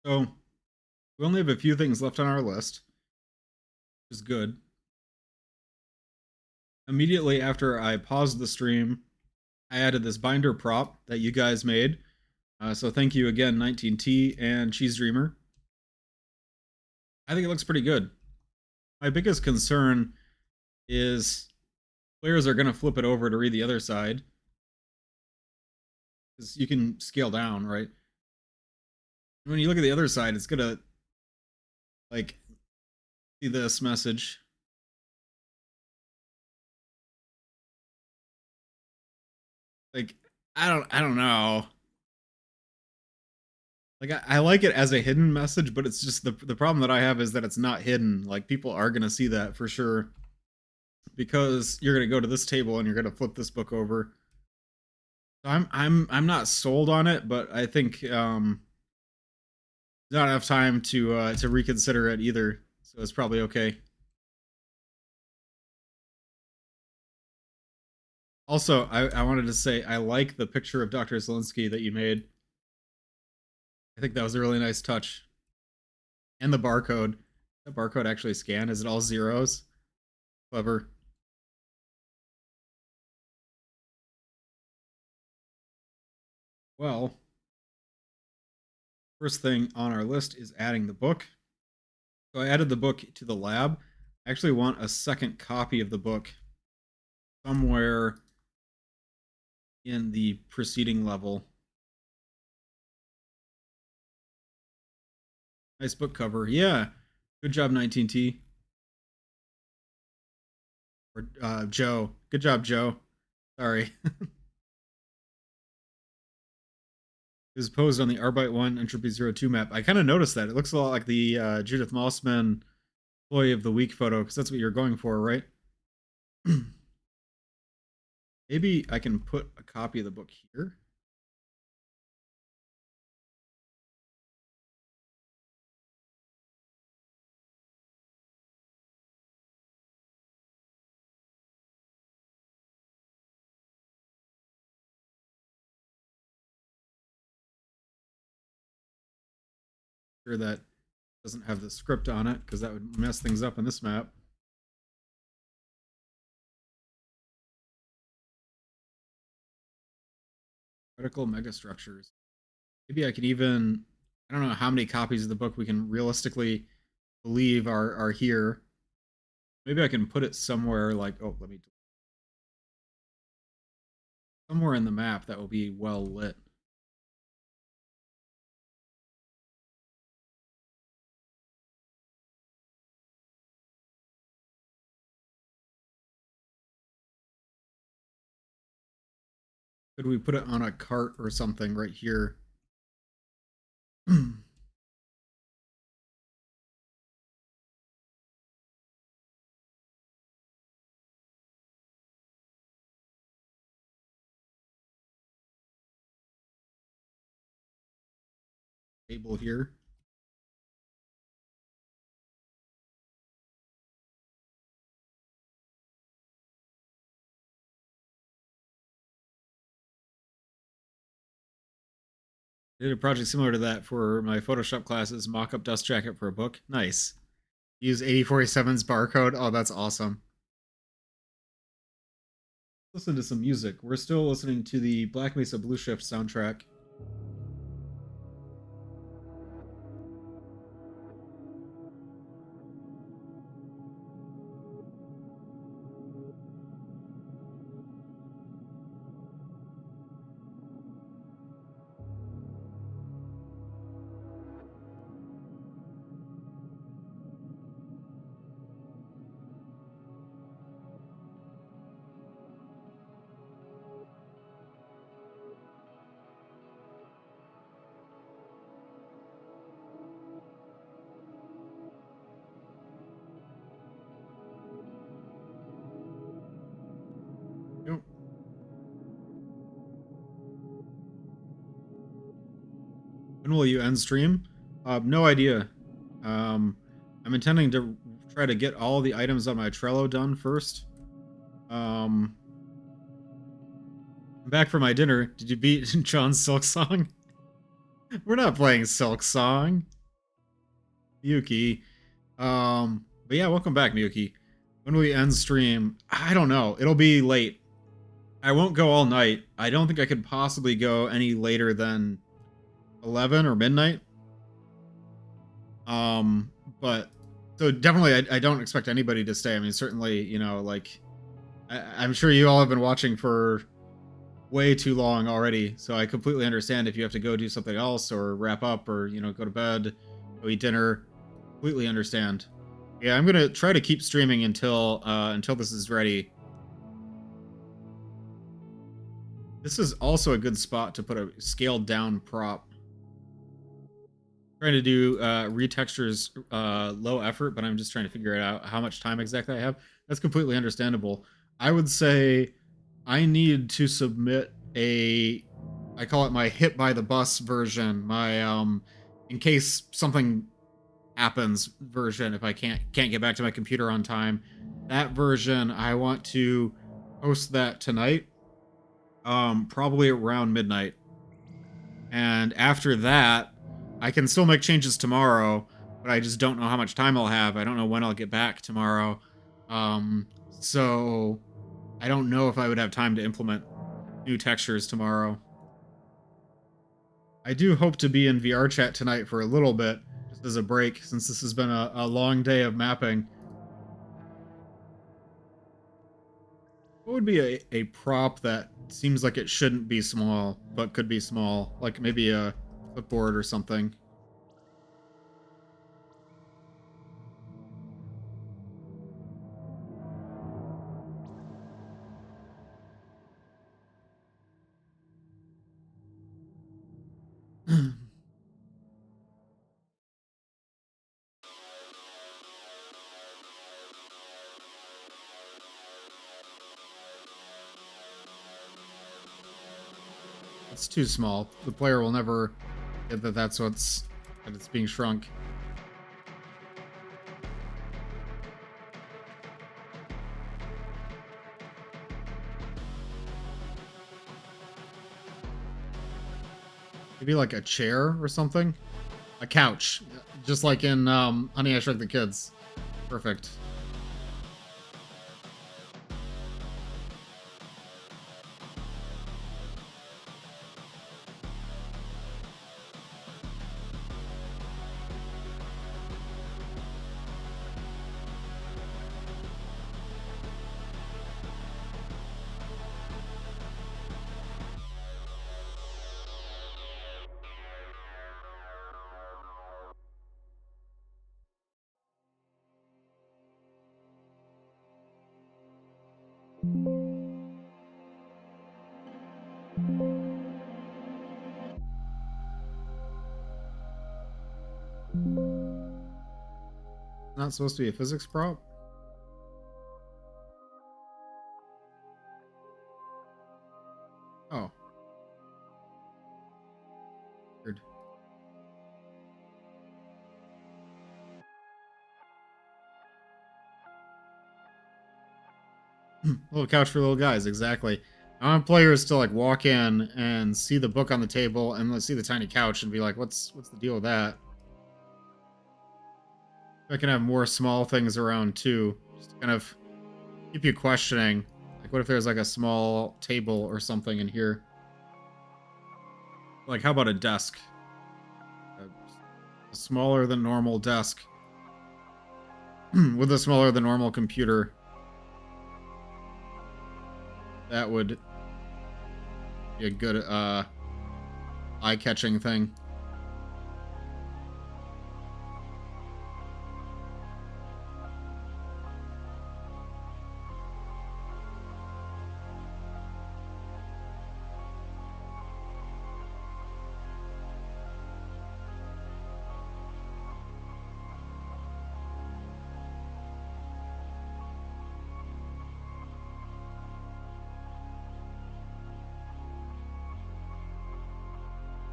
So, we only have a few things left on our list, which is good. Immediately after I paused the stream, I added this binder prop that you guys made. So thank you again, 19T and Cheese Dreamer. I think it looks pretty good. My biggest concern is players are going to flip it over to read the other side. Because you can scale down, right? When you look at the other side, it's going to, like, see this message. Like, I don't know. Like, I like it as a hidden message, but it's just the problem that I have is that it's not hidden. Like, people are gonna see that for sure, because you're gonna go to this table and you're gonna flip this book over. So I'm not sold on it, but I think not enough time to reconsider it either. So it's probably okay. Also, I wanted to say I like the picture of Dr. Zelensky that you made. I think that was a really nice touch. And the barcode. That barcode actually scanned. Is it all zeros? Clever. Well, first thing on our list is adding the book. So I added the book to the lab. I actually want a second copy of the book somewhere in the preceding level. Nice book cover. Yeah. Good job, 19T. Or Joe. Good job, Joe. Sorry. It was posed on the Arbite 1 Entropy 02 map. I kind of noticed that. It looks a lot like the Judith Mossman Employee of the Week photo, because that's what you're going for, right? Maybe I can put a copy of the book here. Sure that doesn't have the script on it, because that would mess things up in this map. Critical megastructures. Maybe I could even, I don't know how many copies of the book we can realistically believe are here. Maybe I can put it somewhere like, oh, let me, somewhere in the map that will be well lit. Could we put it on a cart or something right here? Table here. I did a project similar to that for my Photoshop classes, mock-up dust jacket for a book. Nice. Use 8047's barcode. Oh, that's awesome. Listen to some music. We're still listening to the Black Mesa Blue Shift soundtrack. When will you end stream? No idea. I'm intending to try to get all the items on my Trello done first. I'm back for my dinner. Did you beat John's Silk Song? We're not playing Silk Song. Yuki. But yeah, welcome back, Miyuki. When will we end stream? I don't know. It'll be late. I won't go all night. I don't think I could possibly go any later than 11 or midnight. But so definitely I don't expect anybody to stay. I mean, certainly, you know, like I'm sure you all have been watching for way too long already. So I completely understand if you have to go do something else or wrap up or, you know, go to bed, go eat dinner. Completely understand. Yeah, I'm gonna try to keep streaming until this is ready. This is also a good spot to put a scaled down prop. Trying to do retextures low effort, but I'm just trying to figure it out how much time exactly I have. That's completely understandable. I would say I need to submit I call it my hit by the bus version, my in case something happens version, if I can't get back to my computer on time. That version, I want to post that tonight, probably around midnight. And after that, I can still make changes tomorrow, but I just don't know how much time I'll have. I don't know when I'll get back tomorrow. So I don't know if I would have time to implement new textures tomorrow. I do hope to be in VR chat tonight for a little bit, just as a break, since this has been a long day of mapping. What would be a prop that seems like it shouldn't be small, but could be small? Like maybe a clipboard or something. It's too small. The player will never get that that it's being shrunk. Maybe like a chair or something? A couch. Just like in Honey, I Shrunk the Kids. Perfect. Not supposed to be a physics prop? Oh. Weird. Little couch for little guys, exactly. I want players to like walk in and see the book on the table and let's see the tiny couch and be like, what's the deal with that? I can have more small things around too, just to kind of keep you questioning. Like, what if there's like a small table or something in here? Like, how about a desk? A smaller than normal desk with a smaller than normal computer. That would be a good eye-catching thing.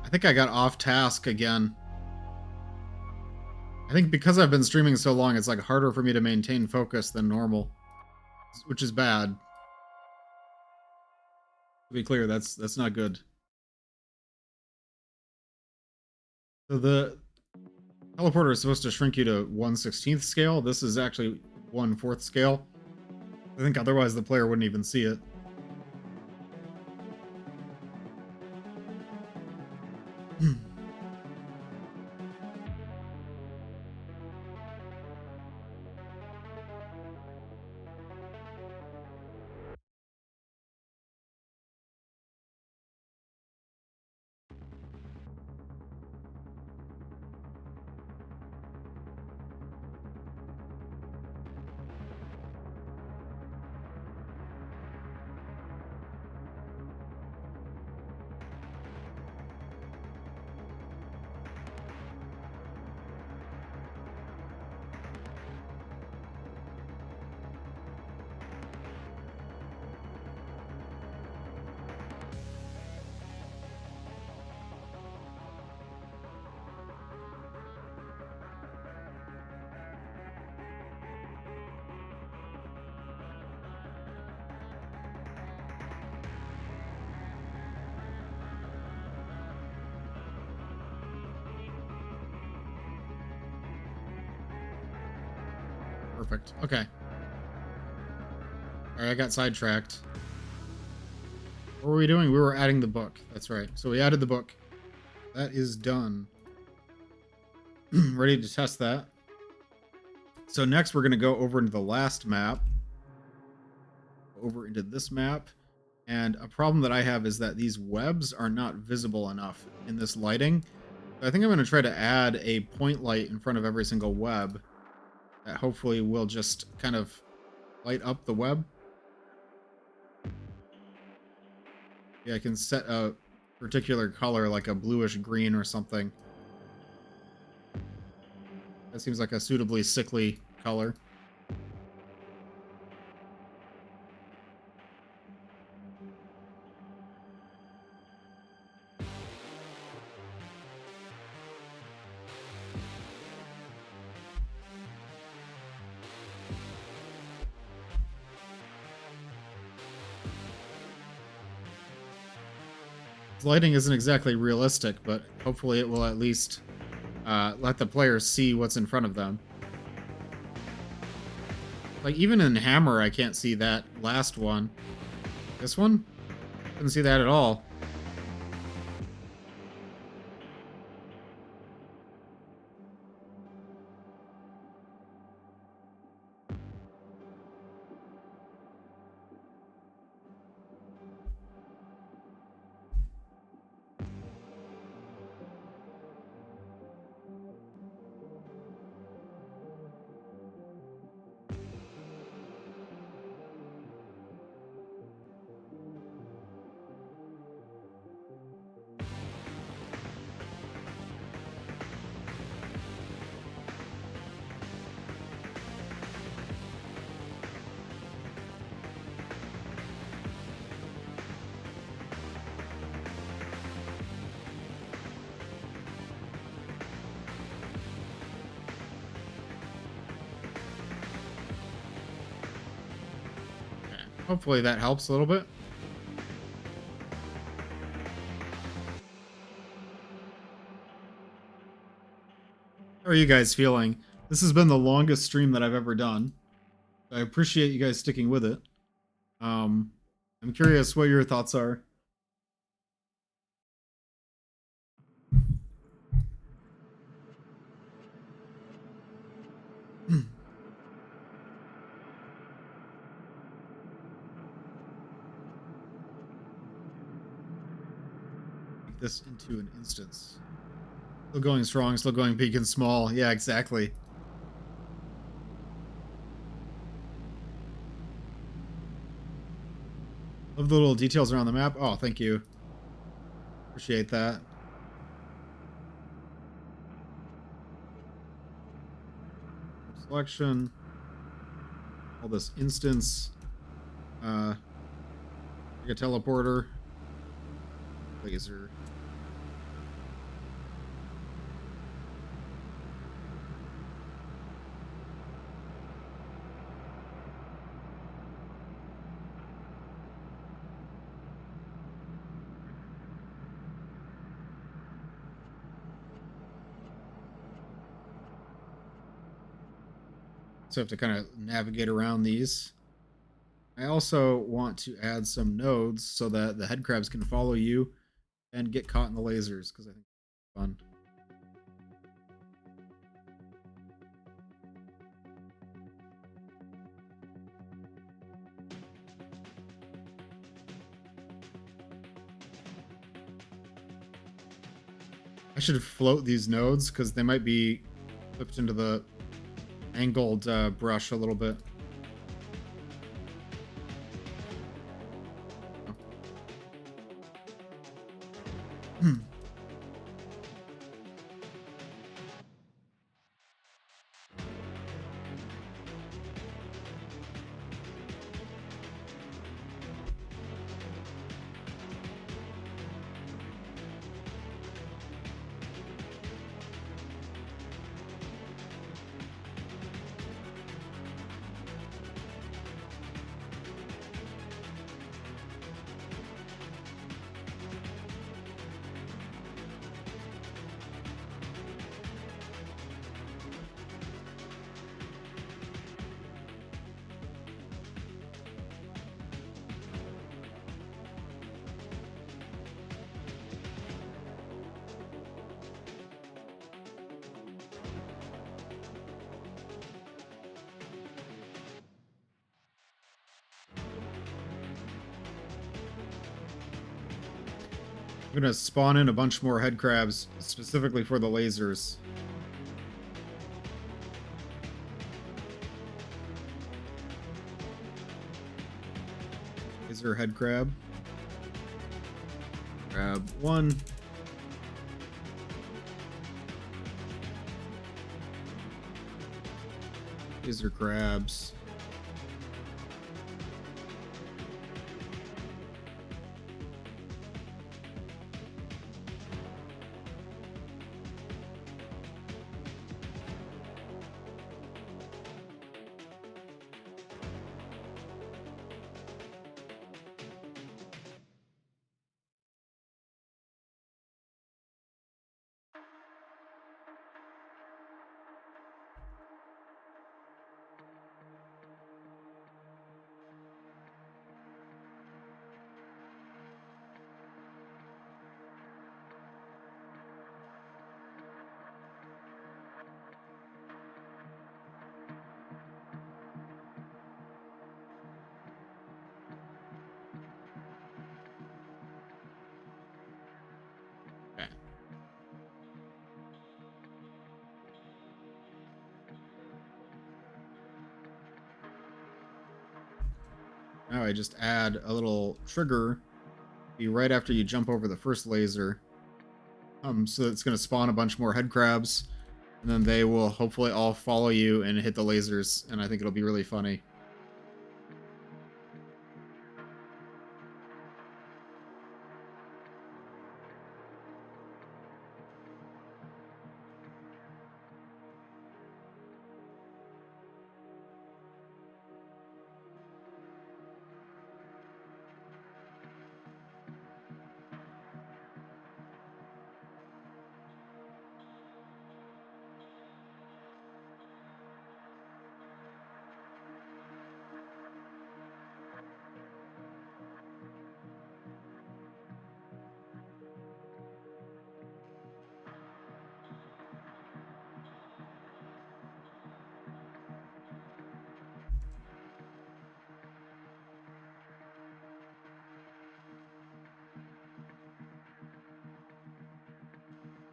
I think I got off task again. I think because I've been streaming so long, it's like harder for me to maintain focus than normal, which is bad. To be clear, that's not good. So the teleporter is supposed to shrink you to 1/16th scale. This is actually 1/4 scale. I think otherwise the player wouldn't even see it. Perfect. Okay. Alright, I got sidetracked. What were we doing? We were adding the book. That's right. So we added the book. That is done. Ready to test that. So next we're going to go over into the last map. Over into this map. And a problem that I have is that these webs are not visible enough in this lighting. So I think I'm going to try to add a point light in front of every single web. That hopefully will just kind of light up the web. Yeah, I can set a particular color, like a bluish green or something. That seems like a suitably sickly color. Lighting isn't exactly realistic, but hopefully it will at least let the players see what's in front of them. Like, even in Hammer, I can't see that last one. This one? Couldn't see that at all. Hopefully that helps a little bit. How are you guys feeling? This has been the longest stream that I've ever done. I appreciate you guys sticking with it. I'm curious what your thoughts are. Make this into an instance. Still going strong, still going big and small. Yeah, exactly. Love the little details around the map. Oh, thank you. Appreciate that. Selection. All this instance. Like a teleporter. Laser. So I have to kind of navigate around these. I also want to add some nodes so that the head crabs can follow you and get caught in the lasers, because I think it's fun. I should float these nodes because they might be flipped into the angled brush a little bit. I'm gonna spawn in a bunch more head crabs specifically for the lasers. Laser head crab. Grab one. Laser crabs. Okay. Now I just add a little trigger, be right after you jump over the first laser. So it's going to spawn a bunch more head crabs, and then they will hopefully all follow you and hit the lasers, and I think it'll be really funny.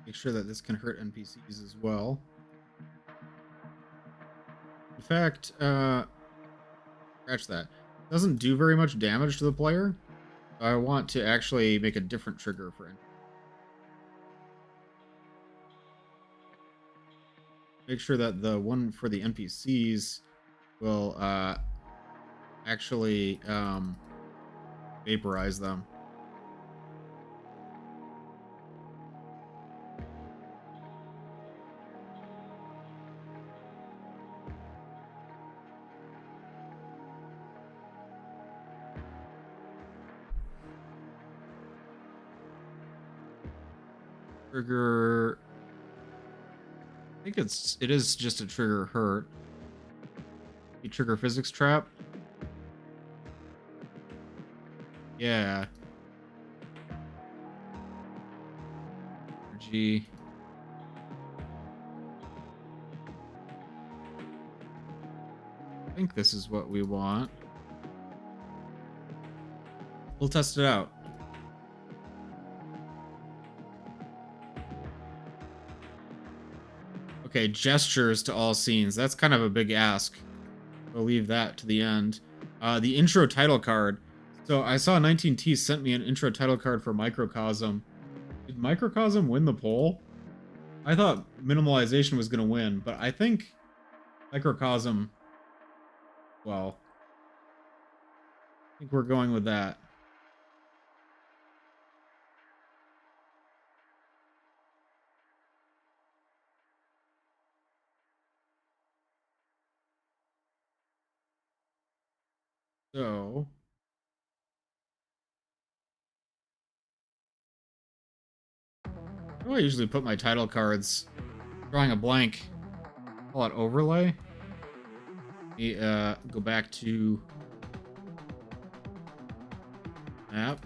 Make sure that this can hurt NPCs as well. In fact, scratch that. Doesn't do very much damage to the player. I want to actually make a different trigger for NPCs. Make sure that the one for the NPCs will actually vaporize them. Trigger. I think it is just a trigger hurt. You trigger physics trap. Yeah. G. I think this is what we want. We'll test it out. Okay, gestures to all scenes. That's kind of a big ask. We'll leave that to the end. The intro title card. So I saw 19T sent me an intro title card for Microcosm. Did Microcosm win the poll? I thought Minimalization was going to win, but I think Microcosm, well, I think we're going with that. So, how do I usually put my title cards? Drawing a blank. Call it overlay. Go back to map.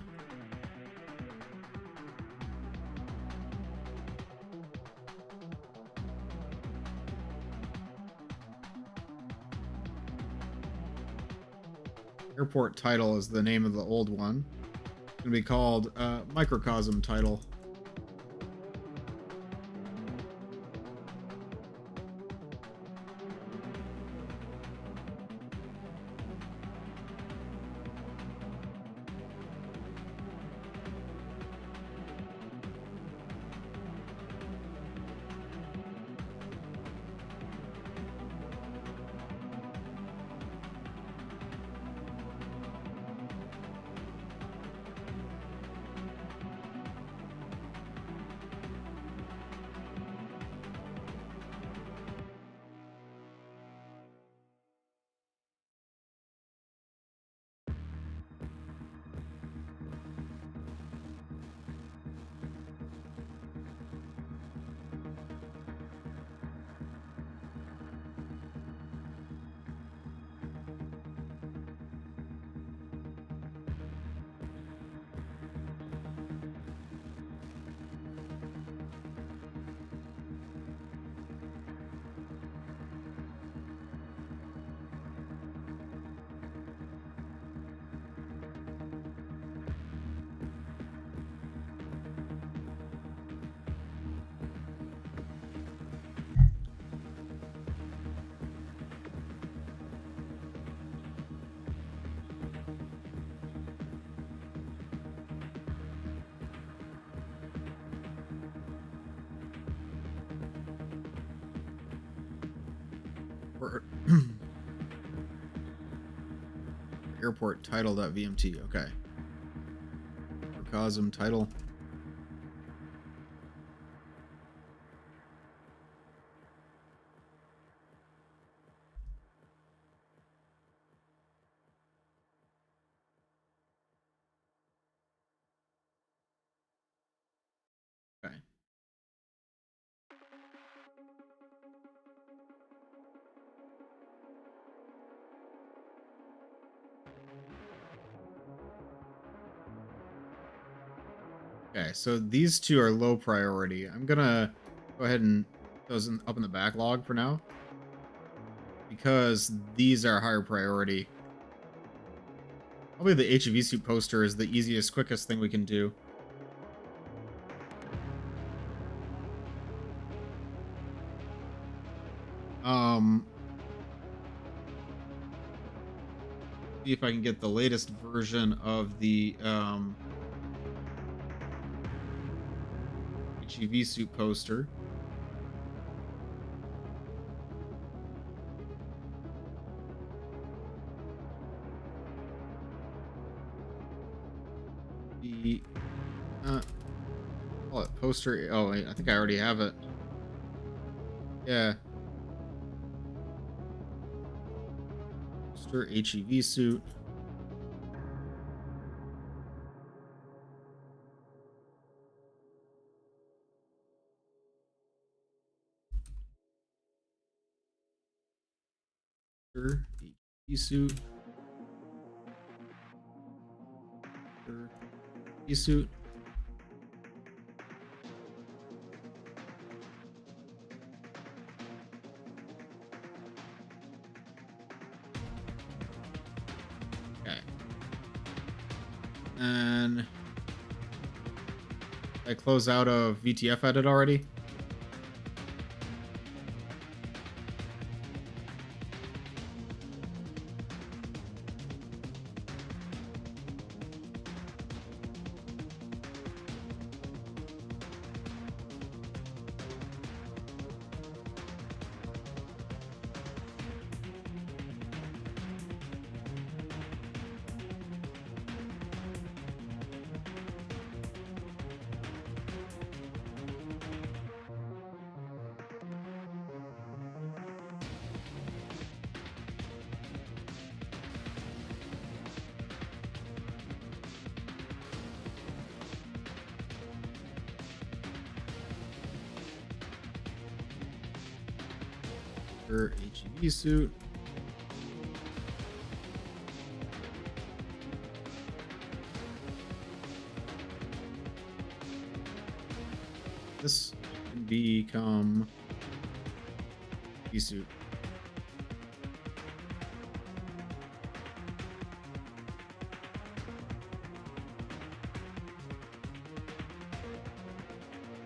Airport title is the name of the old one. It's gonna be called Microcosm title. Or airport title.vmt. Okay. Microcosm title. Okay. Okay, so these two are low priority. I'm gonna go ahead and put those up in the backlog for now, because these are higher priority. Probably the HEV suit poster is the easiest, quickest thing we can do. See if I can get the latest version of the HEV suit poster. The call it poster. Oh, wait, I think I already have it. Yeah. Poster HEV suit. suit. Suit. Okay. And I close out of VTF edit already. HEV suit. This can become E suit.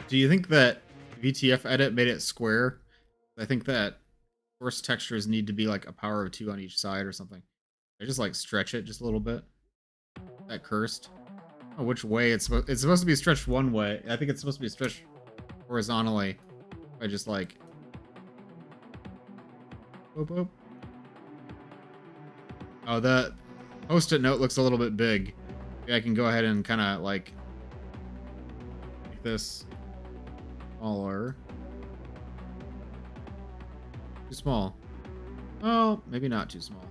Do you think that VTF edit made it square? I think that source textures need to be like a power of 2 on each side or something. I just like stretch it just a little bit. That cursed. Oh, which way it's supposed to be stretched one way. I think it's supposed to be stretched horizontally. I just like boop, boop. Oh, the post-it note looks a little bit big. Maybe I can go ahead and kind of like make this smaller. Too small. Oh, maybe not too small.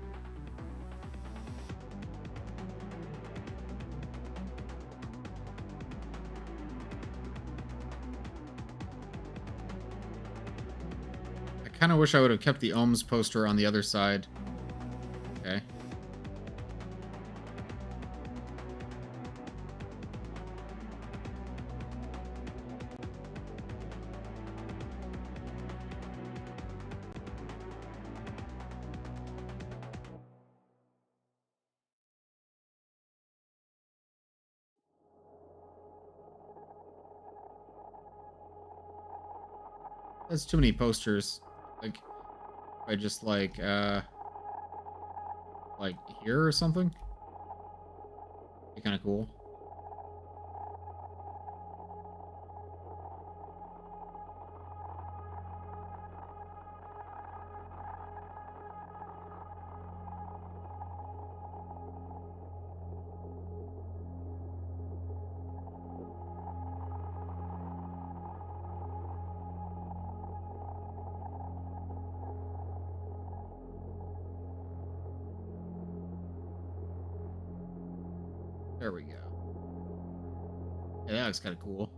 I kind of wish I would have kept the ohms poster on the other side. Okay. That's too many posters. Like, if I just like here or something. Be kind of cool. There we go. Yeah, that looks kind of cool.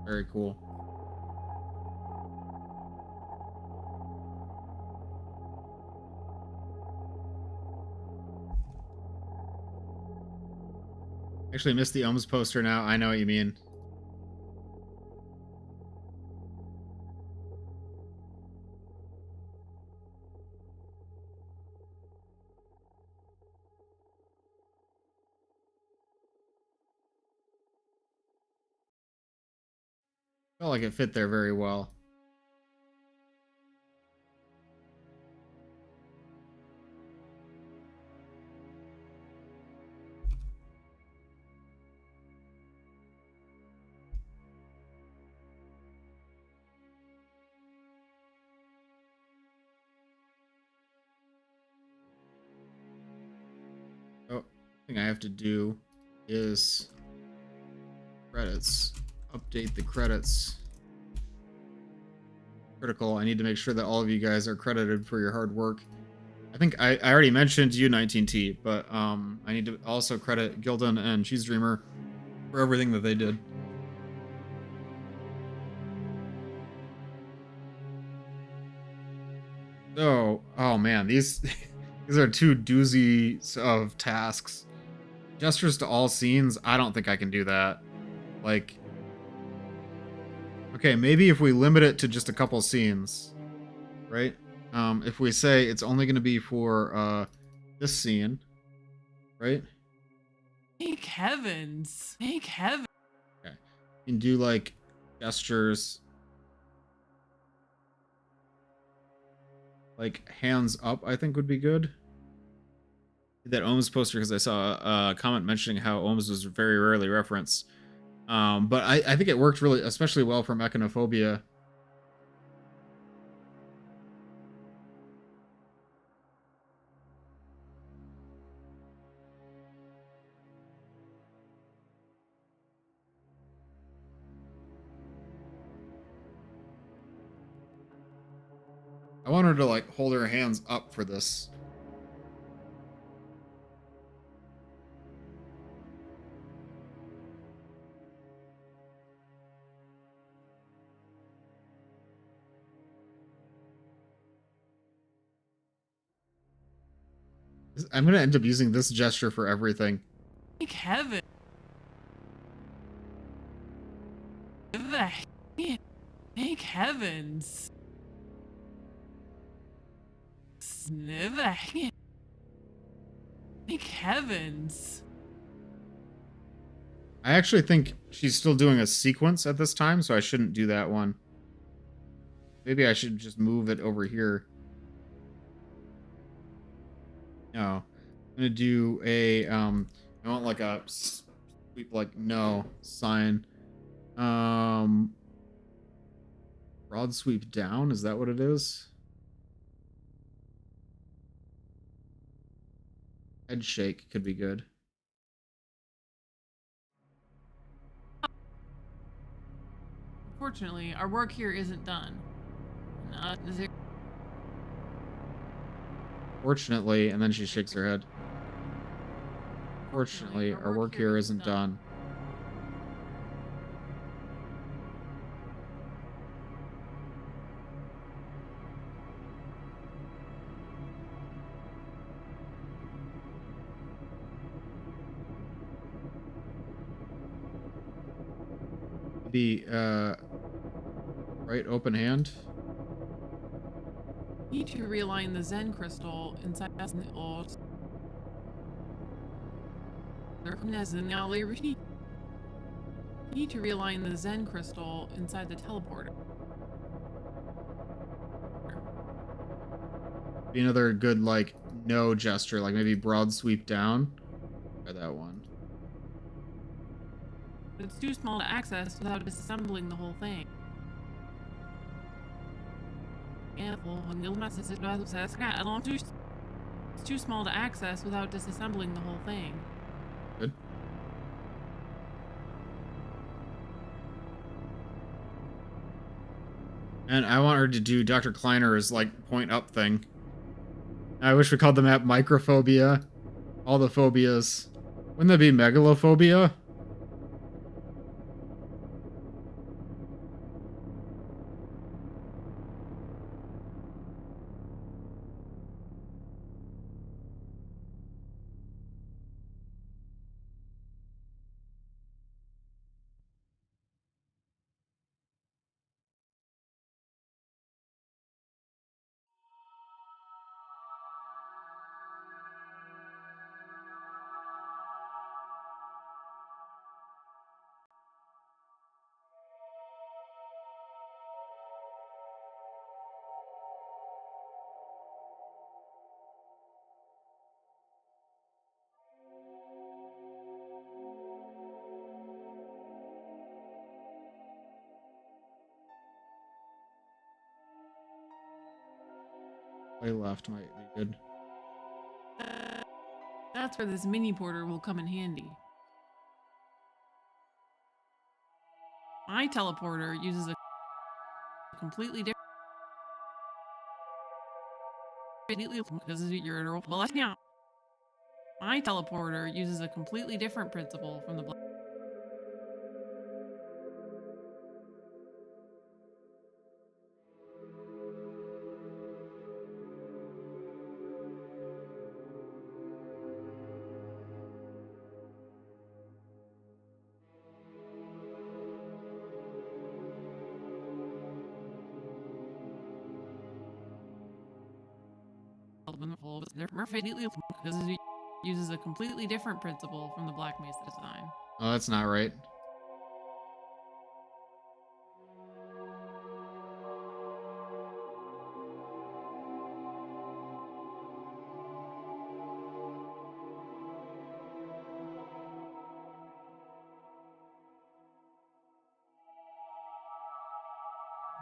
Very cool. Actually missed the ohms poster now. I know what you mean. Felt like it fit there very well. Oh, thing I have to do is credits. Update the credits. Critical. I need to make sure that all of you guys are credited for your hard work. I think I already mentioned U19T, but I need to also credit Gildan and Cheese Dreamer for everything that they did. So, oh man, these these are two doozies of tasks. Gestures to all scenes, I don't think I can do that. Like, okay, maybe if we limit it to just a couple scenes, right? If we say it's only going to be for this scene, right? Thank heavens. Thank heavens. Okay, you can do like gestures, like hands up. I think would be good. That Ohms poster because I saw a comment mentioning how Ohms was very rarely referenced. But I think it worked really, especially well for mechanophobia. I want her to like hold her hands up for this. I'm gonna end up using this gesture for everything. Thank heavens. Thank heavens. Thank heavens. I actually think she's still doing a sequence at this time, so I shouldn't do that one. Maybe I should just move it over here. No. I'm gonna do a I want like a sweep like no sign. Broad sweep down, is that what it is? Head shake could be good. Unfortunately, our work here isn't done. Fortunately, and then she shakes her head. Fortunately, our work here isn't done. Maybe, right open hand. Need to realign the Zen crystal inside the old. Need to realign the Zen crystal inside the teleporter. Be another good, like, no gesture, like maybe broad sweep down. Try that one. It's too small to access without disassembling the whole thing. It's too small to access without disassembling the whole thing. Good. And I want her to do Dr. Kleiner's, like, point up thing. I wish we called the map Microphobia. All the phobias. Wouldn't that be Megalophobia? Way left might be good. That's where this mini porter will come in handy. My teleporter uses a completely different. My teleporter uses a completely different principle from the This uses a completely different principle from the Black Mesa design. Oh, that's not right.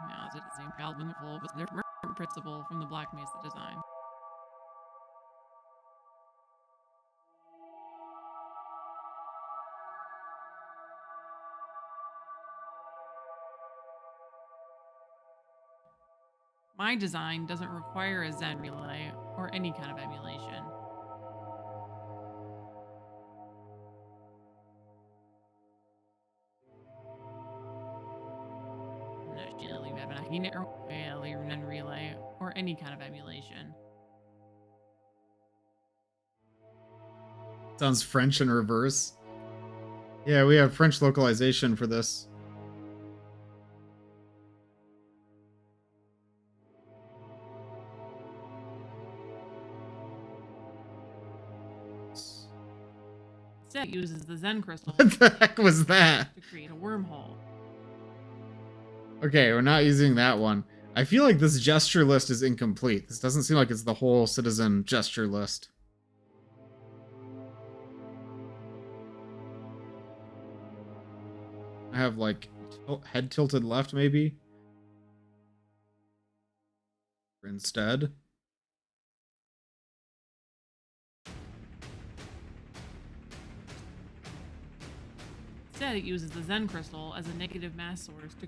Now, is it the same problem with a different principle from the Black Mesa design? My design doesn't require a Zen relay or any kind of emulation. Relay or any kind of emulation. Sounds French in reverse. Yeah, we have French localization for this. Instead, it uses the Zen crystal What the heck was that? to create a wormhole. Okay, we're not using that one. I feel like this gesture list is incomplete. This doesn't seem like it's the whole citizen gesture list. I have like head tilted left maybe. Instead. Instead, it uses the Zen crystal as a negative mass source to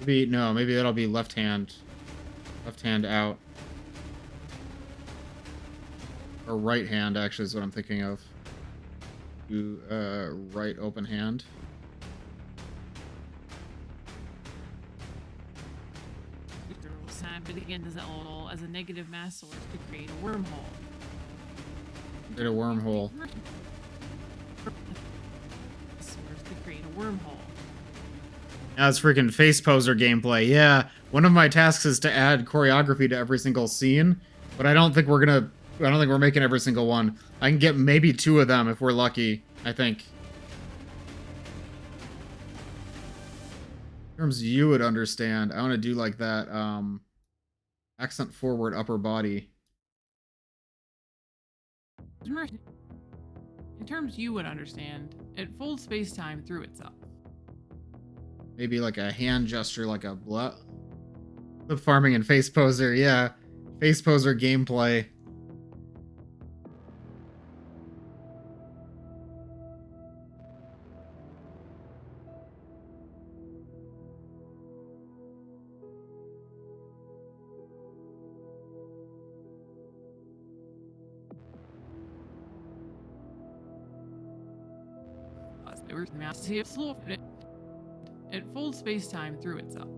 maybe that'll be left hand out, or right hand actually is what I'm thinking of. Do right open hand. begin as a negative mass source to create a wormhole. Create a wormhole. Source to create a wormhole. That's freaking face poser gameplay. Yeah, one of my tasks is to add choreography to every single scene, but I don't think we're making every single one. I can get maybe 2 of them if we're lucky, I think. In terms you would understand, I want to do like that, accent forward upper body. In terms you would understand, it folds space-time through itself. Maybe like a hand gesture, like a flip farming and face poser, yeah. Face poser gameplay. It folds space-time through itself.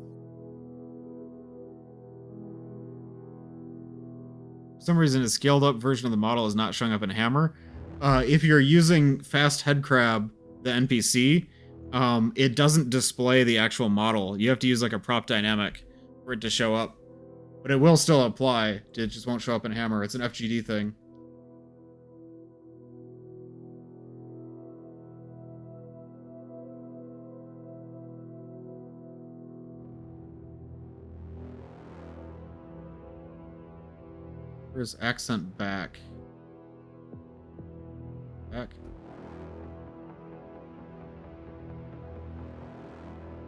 For some reason, a scaled up version of the model is not showing up in Hammer. If you're using Fast Head Crab, the NPC, it doesn't display the actual model. You have to use like a prop dynamic for it to show up. But it will still apply. It just won't show up in Hammer. It's an FGD thing. Where's accent back? Back.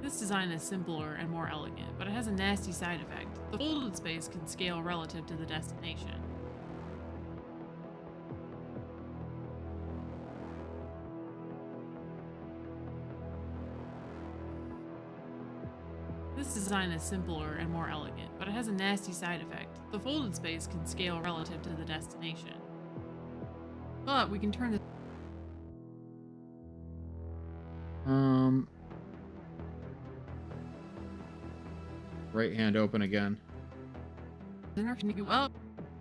This design is simpler and more elegant, but it has a nasty side effect. The folded space can scale relative to the destination. This design is simpler and more elegant, but it has a nasty side effect. The folded space can scale relative to the destination. But we can turn this... Right hand open again.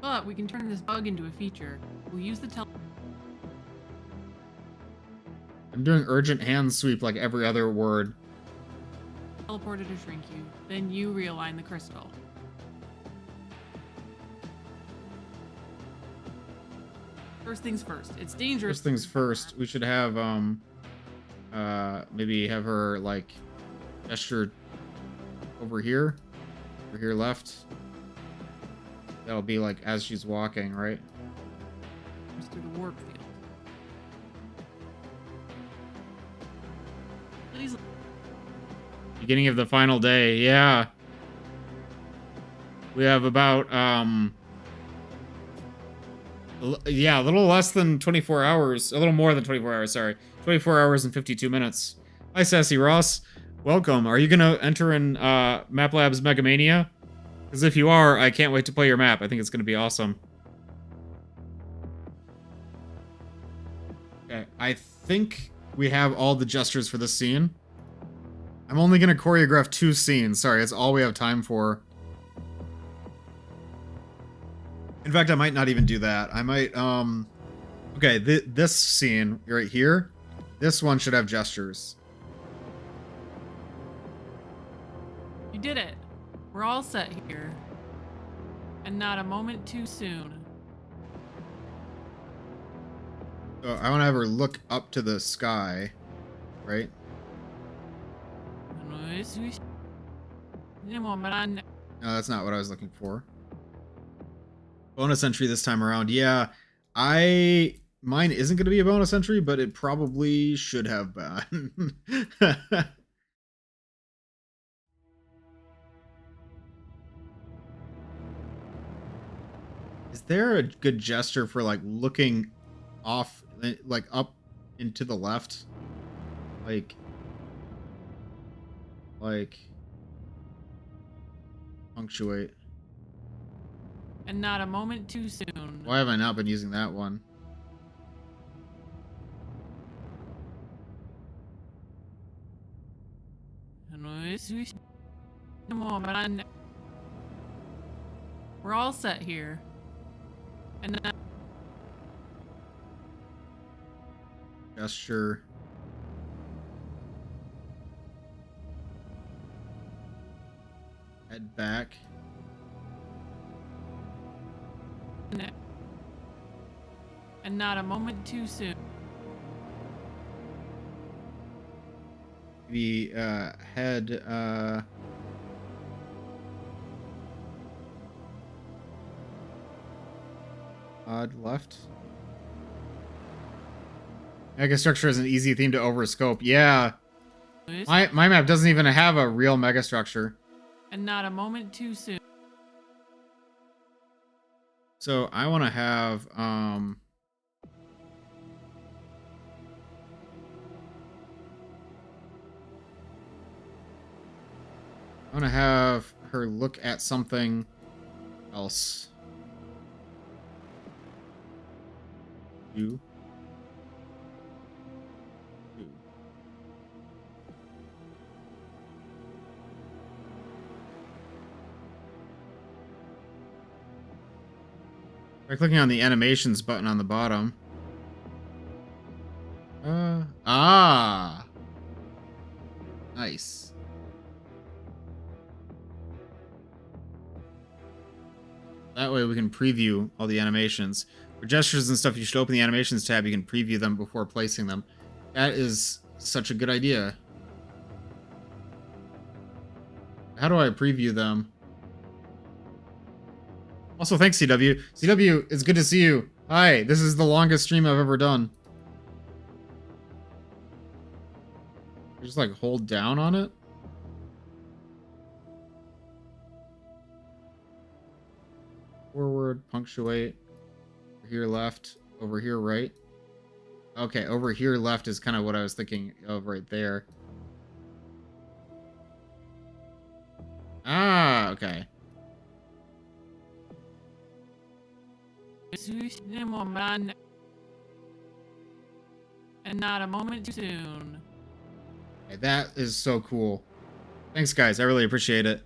But we can turn this bug into a feature. We'll use the I'm doing urgent hand sweep like every other word. Teleported to shrink you. Then you realign the crystal. First things first. It's dangerous. First things first, we should have maybe have her like gesture over here left. That'll be like as she's walking, right? Just through the warp field. Please. Beginning of the final day, yeah. We have about yeah, a little less than 24 hours, a little more than 24 hours, sorry. 24 hours and 52 minutes. Hi, Sassy Ross. Welcome. Are you gonna enter in MapLab's Mega Mania? Because if you are, I can't wait to play your map. I think it's gonna be awesome. Okay, I think we have all the gestures for this scene. I'm only gonna choreograph 2 scenes. Sorry, that's all we have time for. In fact, I might not even do that. I might, okay, this scene right here, this one should have gestures. You did it. We're all set here. And not a moment too soon. So I want to have her look up to the sky, right? No, that's not what I was looking for. Bonus entry this time around. Yeah, mine isn't going to be a bonus entry, but it probably should have been. Is there a good gesture for like looking off, like up into the left? Like punctuate. And not a moment too soon. Why have I not been using that one? We're all set here. And not Gesture. Head back. and not a moment too soon. Maybe head odd left. Megastructure is an easy theme to overscope. Yeah. My map doesn't even have a real megastructure. And not a moment too soon. So I want to have her look at something else. You. By clicking on the animations button on the bottom. Nice. That way we can preview all the animations. For gestures and stuff, you should open the animations tab. You can preview them before placing them. That is such a good idea. How do I preview them? Also, thanks, CW. CW, it's good to see you. Hi, this is the longest stream I've ever done. You just, like, hold down on it? Forward, punctuate. Over here left, over here right. Okay, over here left is kind of what I was thinking of right there. Ah, okay. And not a moment too soon. Okay, that is so cool. Thanks, guys. I really appreciate it.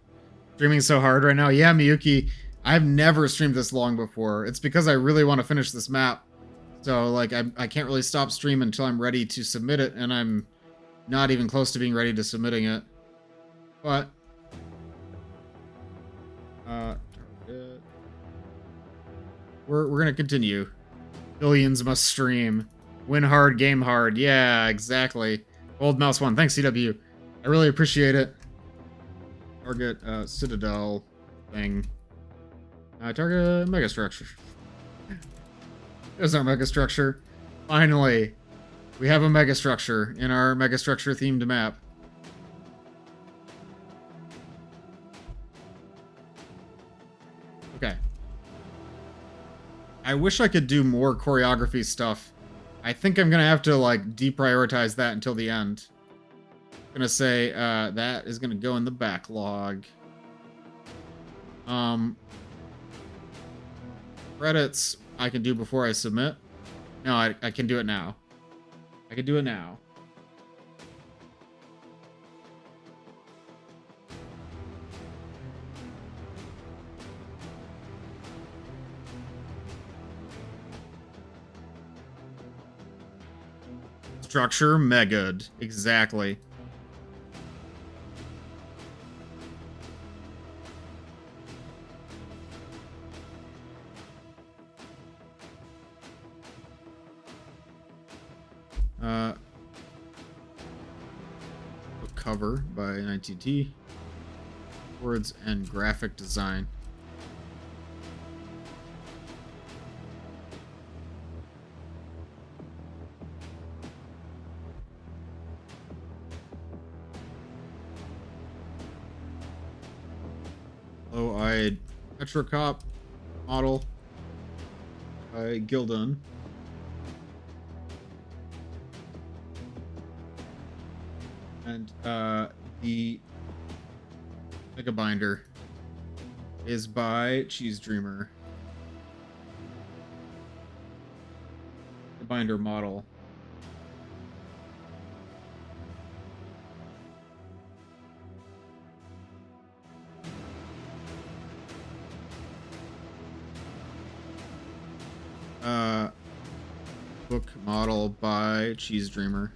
Streaming so hard right now. Yeah, Miyuki, I've never streamed this long before. It's because I really want to finish this map. So, like, I can't really stop stream until I'm ready to submit it, and I'm not even close to being ready to submitting it. But, we're gonna continue. Billions must stream. Win hard, game hard. Yeah, exactly. Old Mouse 1. Thanks, CW. I really appreciate it. Target, Citadel thing. Target megastructure. There's our megastructure. Finally, we have a megastructure in our megastructure themed map. Okay. I wish I could do more choreography stuff. I think I'm gonna have to, like, deprioritize that until the end. I'm gonna say, that is gonna go in the backlog. Credits I can do before I submit. No, I can do it now. I can do it now. Structure megad. Exactly. Cover by 19T. Words and graphic design. Low-eyed Petrocop model by Gildon. And the Mega Binder is by Cheese Dreamer. The binder model. Book model by Cheese Dreamer.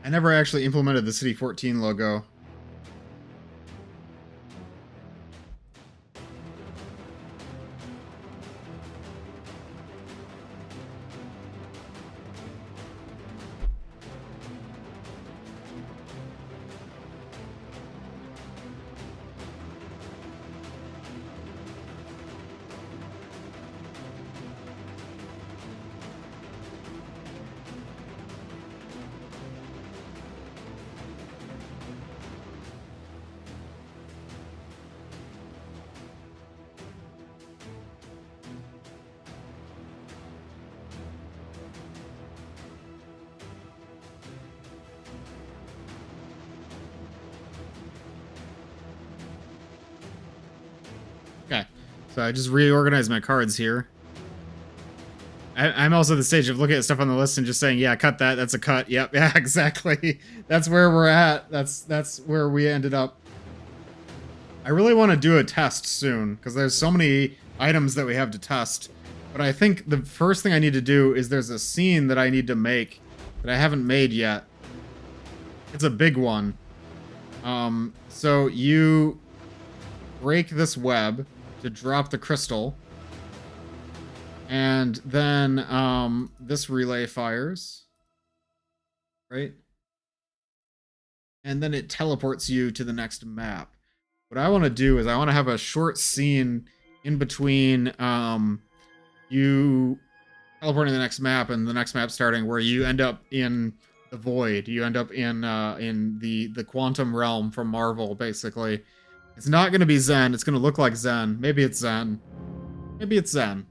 I never actually implemented the City 14 logo. Okay, so I just reorganized my cards here. I'm also at the stage of looking at stuff on the list and just saying, yeah, cut that. That's a cut. Yep, yeah, exactly. That's where we're at. That's where we ended up. I really want to do a test soon because there's so many items that we have to test. But I think the first thing I need to do is there's a scene that I need to make that I haven't made yet. It's a big one. So you break this web to drop the crystal. And then this relay fires. Right? And then it teleports you to the next map. What I want to do is I want to have a short scene in between you teleporting to the next map and the next map starting where you end up in the void. You end up in the quantum realm from Marvel, basically. It's not going to be Zen. It's going to look like Zen. Maybe it's Zen. Maybe it's Zen.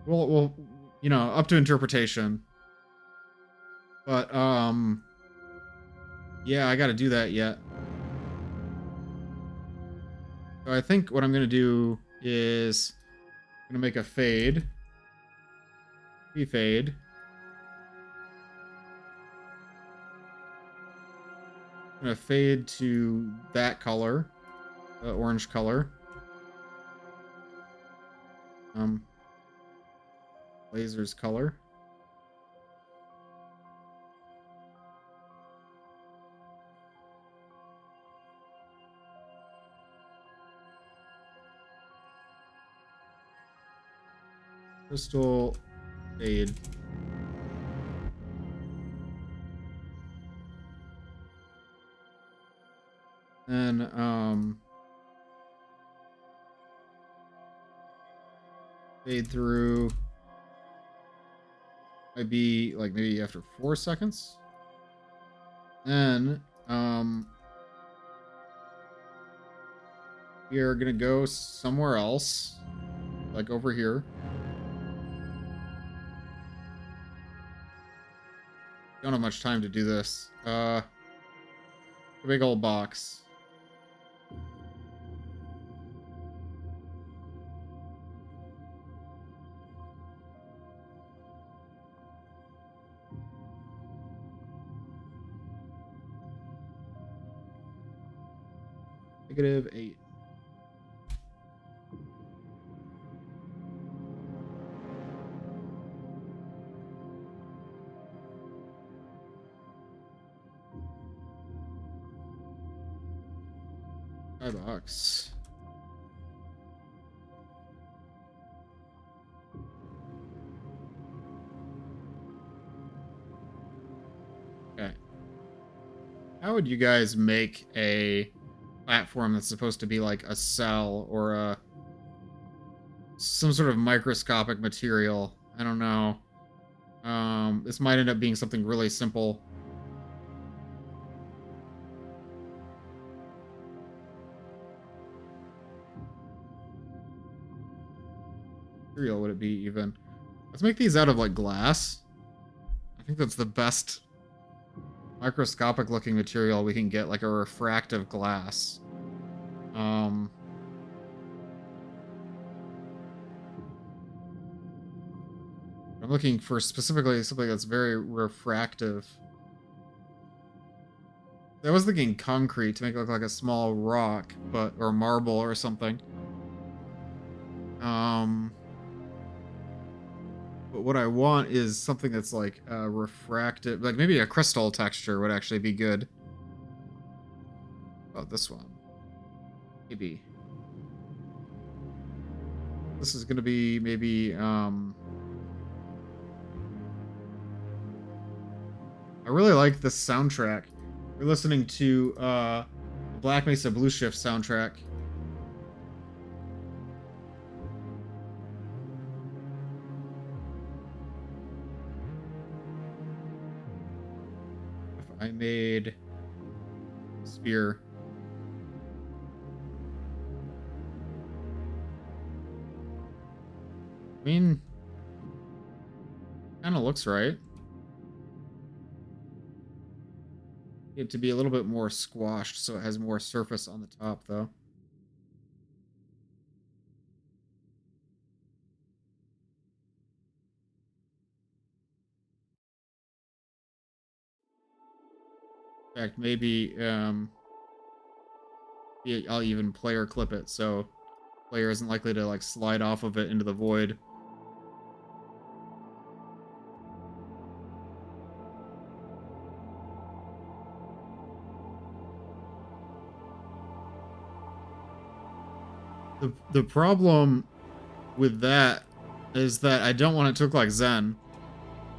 We'll, you know, up to interpretation. But, yeah, I got to do that yet. So I think what I'm going to do is I'm going to make a fade. Fade. I'm going to fade to that color, the orange color. Laser's color. Crystal fade. And fade through. Might be like maybe after 4 seconds. Then we are gonna go somewhere else, like over here. Don't have much time to do this. A big old box. -8. $5. Okay. How would you guys make a platform that's supposed to be like a cell or some sort of microscopic material? I don't know. This might end up being something really simple. Material would it be even? Let's make these out of like glass. I think that's the best microscopic looking material we can get, like a refractive glass. I'm looking for specifically something that's very refractive. I was thinking concrete to make it look like a small rock, or marble or something. But what I want is something that's like refractive, like maybe a crystal texture would actually be good. Oh, this one. Maybe. This is gonna be maybe, I really like this soundtrack. We're listening to Black Mesa Blue Shift soundtrack. If I made spear. I mean, kind of looks right. It to be a little bit more squashed so it has more surface on the top, though. In fact, maybe I'll even player clip it so player isn't likely to like slide off of it into the void. The problem with that is that I don't want it to look like Zen.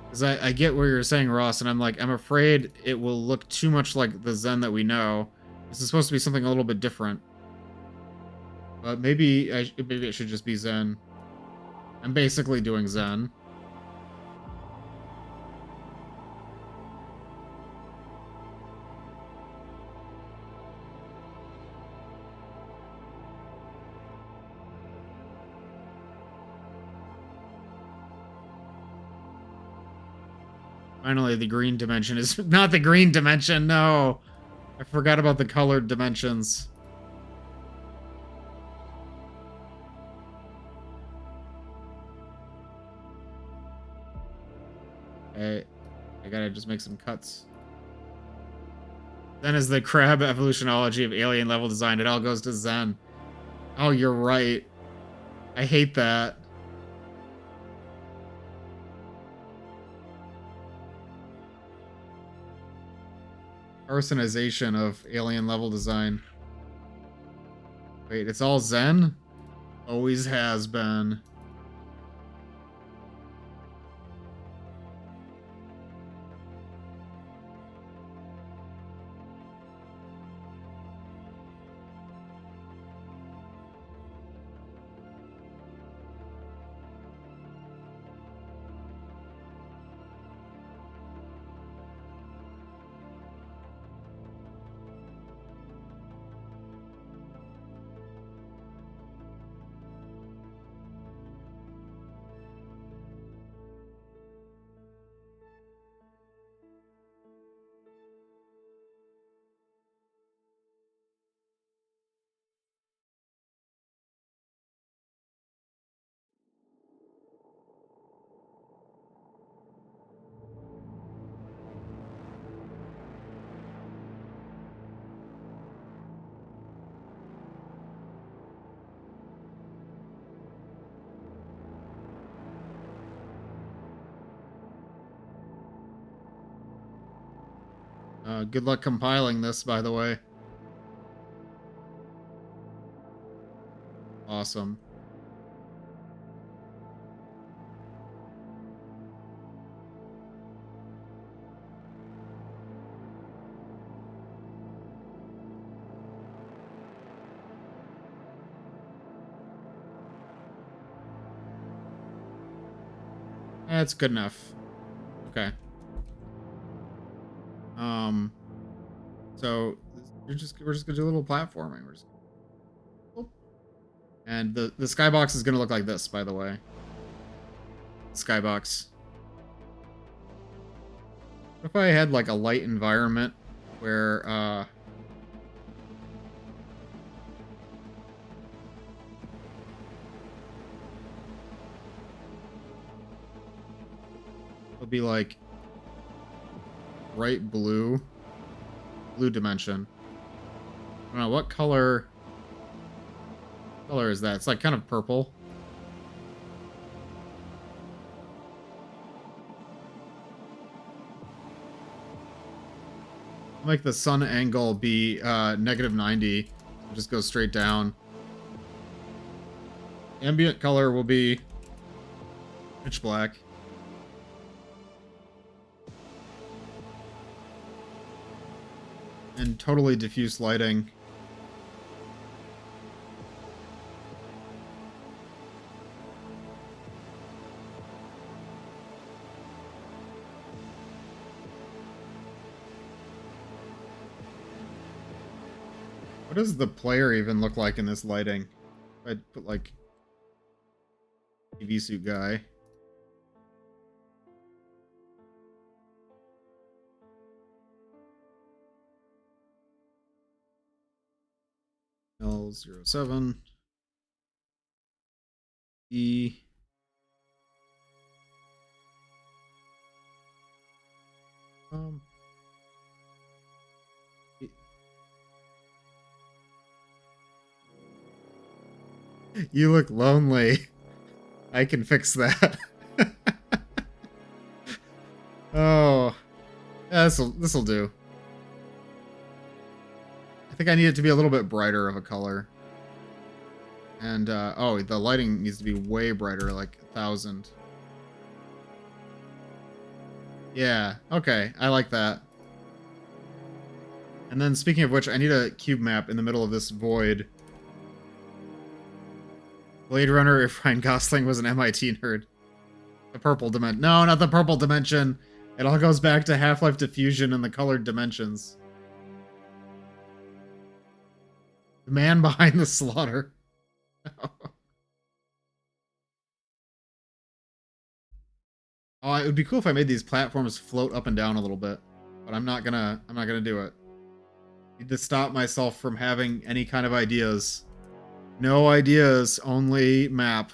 Because I get what you're saying, Ross, and I'm afraid it will look too much like the Zen that we know. This is supposed to be something a little bit different. But maybe it should just be Zen. I'm basically doing Zen. Finally, the green dimension is not the green dimension, no! I forgot about the colored dimensions. gotta just make some cuts. Zen is the crab evolutionology of alien level design. It all goes to Zen. Oh, you're right. I hate that. Arsenization of alien level design. Wait, it's all Zen? Always has been. Good luck compiling this, by the way. Awesome. That's good enough. Okay. So we're just gonna do a little platforming. And the skybox is gonna look like this, by the way. Skybox. What if I had like a light environment where it'll be like bright blue dimension. I don't know what color is that. It's like kind of purple. Make the sun angle be -90. Just go straight down. Ambient color will be pitch black. And totally diffuse lighting. What does the player even look like in this lighting? I'd put like TV suit guy. L07 E You look lonely. I can fix that. Oh, yeah, this'll do. I think I need it to be a little bit brighter of a color. And oh, the lighting needs to be way brighter, like 1,000. Yeah, okay, I like that. And then speaking of which, I need a cube map in the middle of this void. Blade Runner if Ryan Gosling was an MIT nerd. The purple dimension. No, not the purple dimension. It all goes back to Half-Life Diffusion and the colored dimensions. The man behind the slaughter. Oh, it would be cool if I made these platforms float up and down a little bit, but I'm not gonna do it. Need to stop myself from having any kind of ideas. No ideas, only map.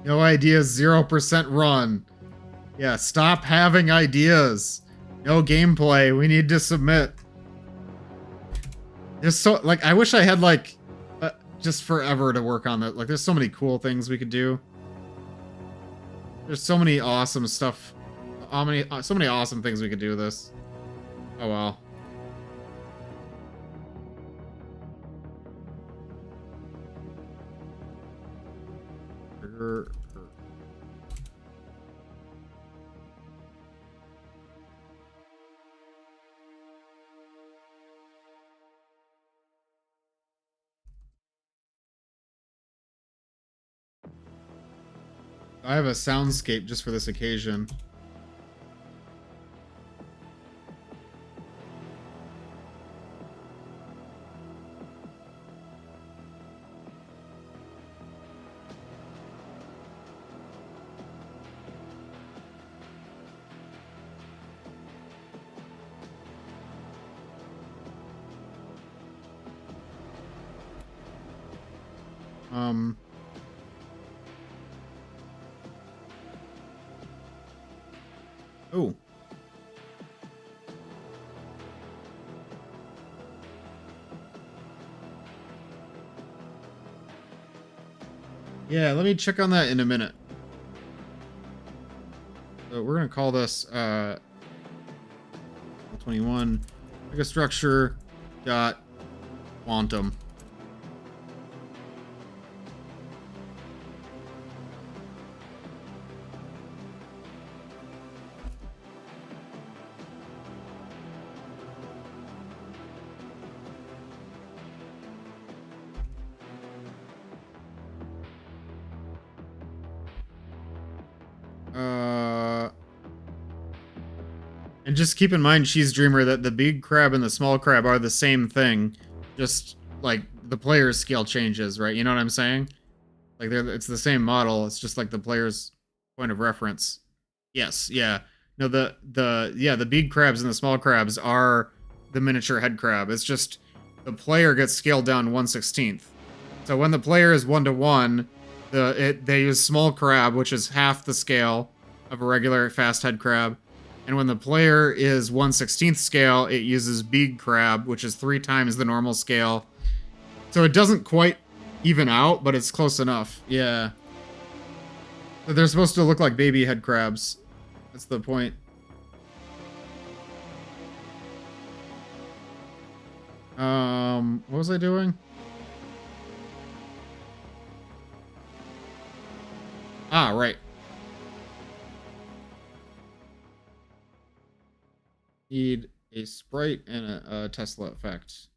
No ideas, 0% run. Yeah, stop having ideas. No gameplay. We need to submit. There's so, like, I wish I had, like, just forever to work on that. Like, there's so many cool things we could do. There's so many awesome stuff. So many awesome things we could do with this. Oh, well. I have a soundscape just for this occasion. Oh. Yeah, let me check on that in a minute. So we're gonna call this 21 megastructure dot quantum. And just keep in mind, Cheese Dreamer, that the big crab and the small crab are the same thing. Just, like, the player's scale changes, right? You know what I'm saying? Like, it's the same model. It's just, like, the player's point of reference. Yes, yeah. No, the big crabs and the small crabs are the miniature head crab. It's just the player gets scaled down 1/16. So when the player is 1-to-1, they use small crab, which is half the scale of a regular fast head crab. And when the player is 1/16 scale, it uses big crab, which is 3 times the normal scale. So it doesn't quite even out, but it's close enough. Yeah. They're supposed to look like baby head crabs. That's the point. What was I doing? Ah, right. Need a sprite and a Tesla effect.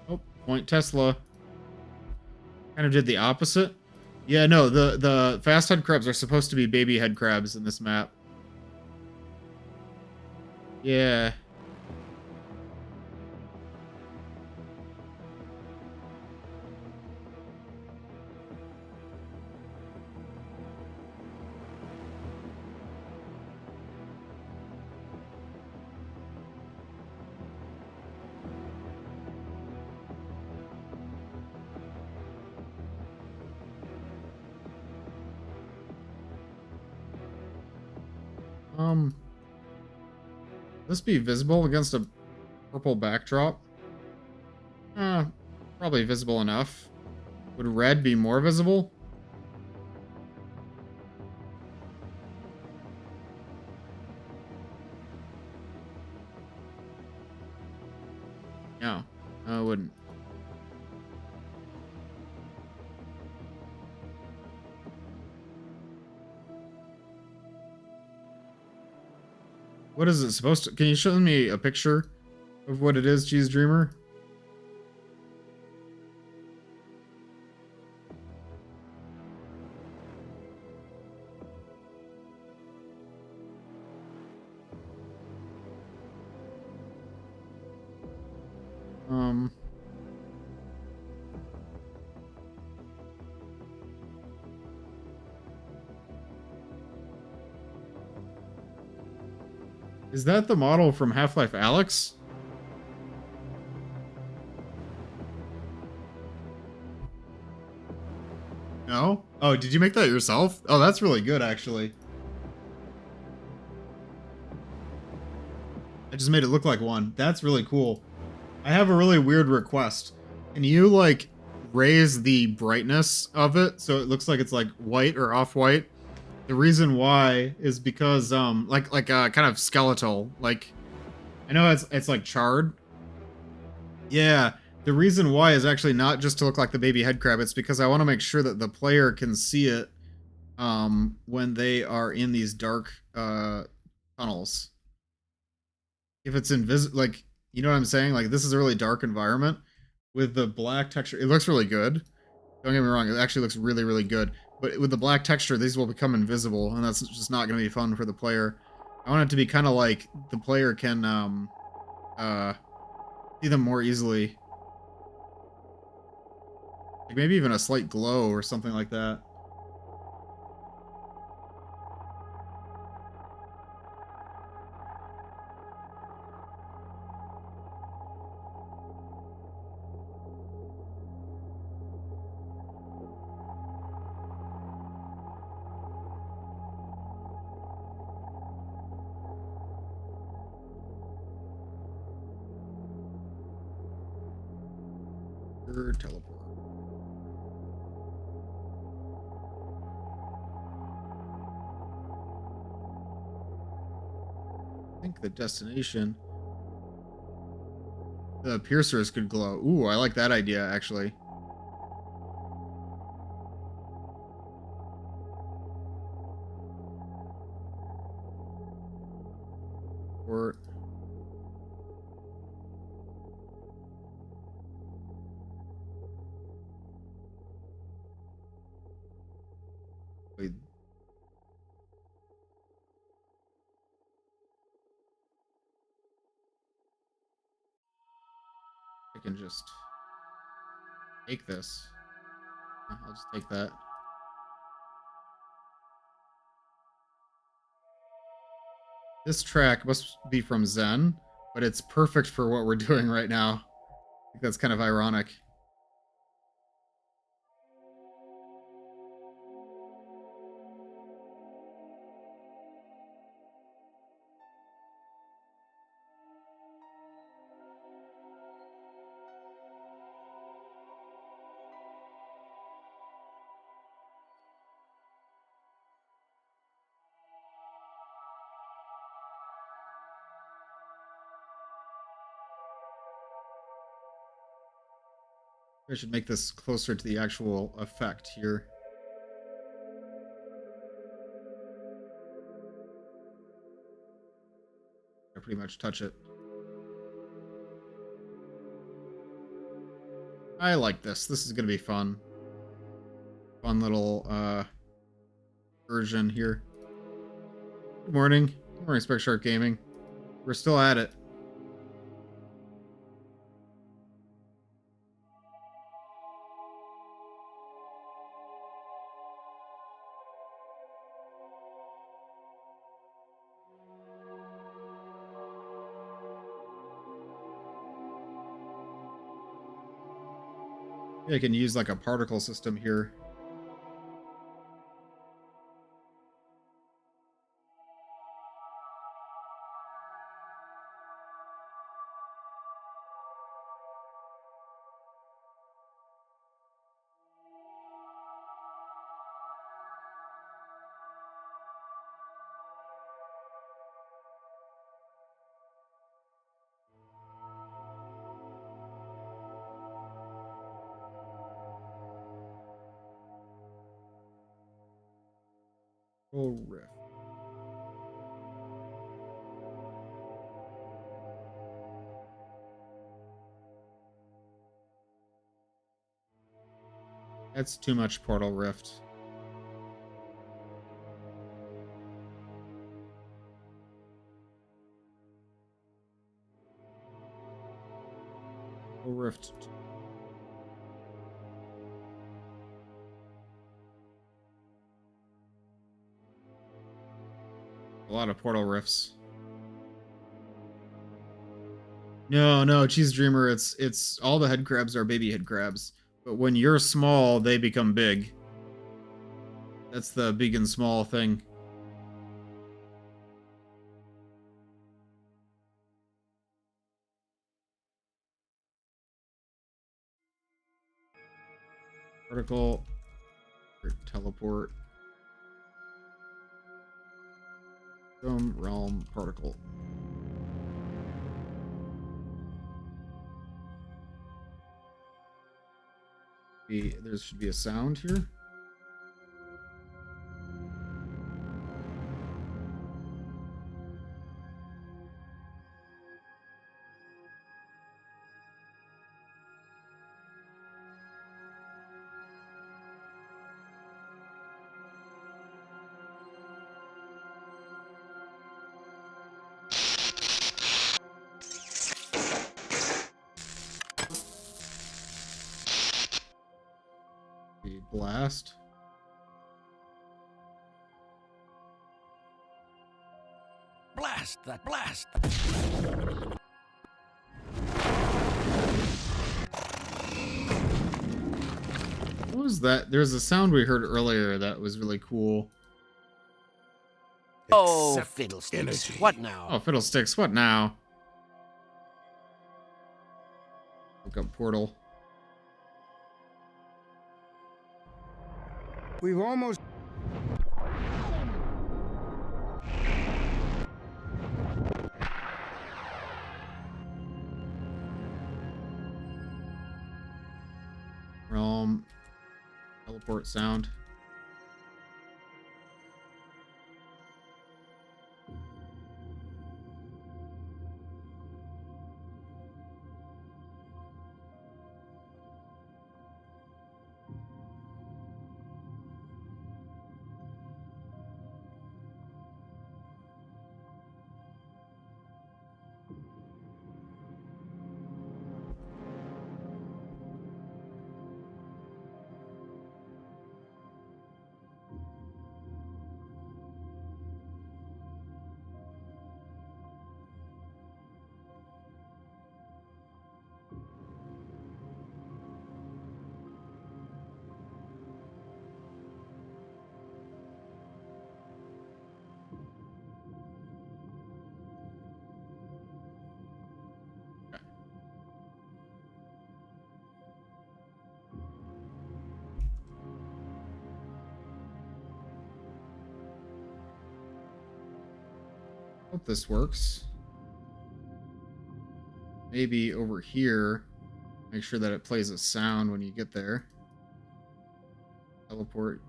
Oh, point Tesla. Kind of did the opposite. Yeah, no, the fast head crabs are supposed to be baby head crabs in this map. Yeah. This be visible against a purple backdrop? Probably visible enough. Would red be more visible? No, it wouldn't. What is it supposed to... Can you show me a picture of what it is, Cheese Dreamer? Is that the model from Half-Life Alyx? No? Oh, did you make that yourself? Oh, that's really good, actually. I just made it look like one. That's really cool. I have a really weird request. Can you, like, raise the brightness of it so it looks like it's, like, white or off-white? The reason why is because, kind of skeletal. Like, I know it's like, charred. Yeah, the reason why is actually not just to look like the baby head crab. It's because I want to make sure that the player can see it, when they are in these dark, tunnels. If it's invisible, like, you know what I'm saying? Like, this is a really dark environment with the black texture. It looks really good. Don't get me wrong, it actually looks really, really good. But with the black texture, these will become invisible, and that's just not going to be fun for the player. I want it to be kind of like the player can see them more easily. Like maybe even a slight glow or something like that. Teleport. I think the destination. The piercers could glow. Ooh, I like that idea, actually. Or wait. I can just take this. I'll just take that. This track must be from Zen, but it's perfect for what we're doing right now. I think that's kind of ironic. I should make this closer to the actual effect here. I pretty much touch it. I like this. This is gonna be fun. Fun little version here. Good morning. Good morning, Spec Shark Gaming. We're still at it. I can use like a particle system here. Oh, riff. That's too much Portal Rift. Portal Rift. A lot of Portal Rifts. No, Cheese Dreamer, it's all the head crabs are baby head crabs. But when you're small, they become big. That's the big and small thing. Particle. Or teleport. From realm particle. There should be a sound here. The blast. Blast that blast! What was that? There's a sound we heard earlier that was really cool. Oh, Accept fiddlesticks. energy. What now? Oh, fiddlesticks, what now? Look up portal. We've almost... Realm. Teleport sound. Hope this works. Maybe over here, make sure that it plays a sound when you get there. Teleport.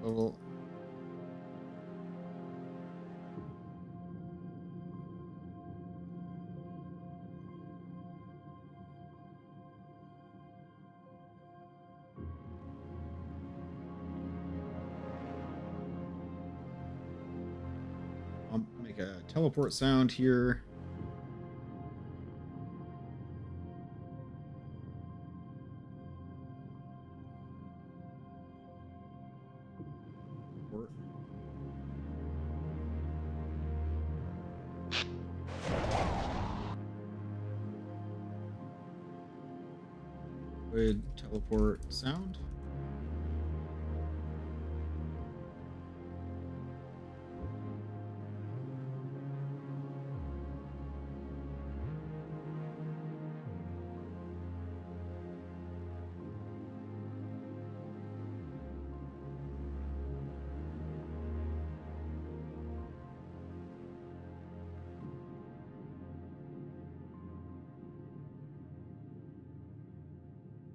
Level. I'll make a teleport sound here. Would teleport sound.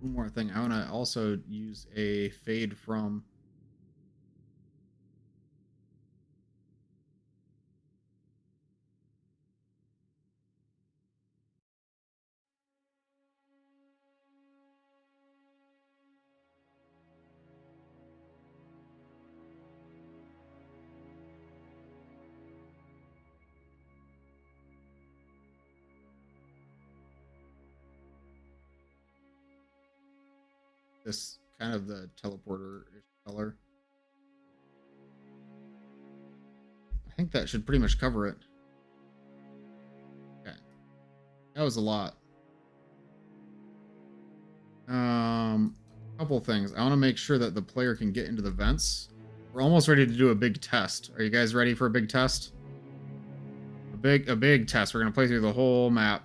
One more thing, I want to also use a fade from. This kind of the teleporter color. I think that should pretty much cover it. Okay. That was a lot. Couple things. I want to make sure that the player can get into the vents. We're almost ready to do a big test. Are you guys ready for a big test? A big test. We're gonna play through the whole map.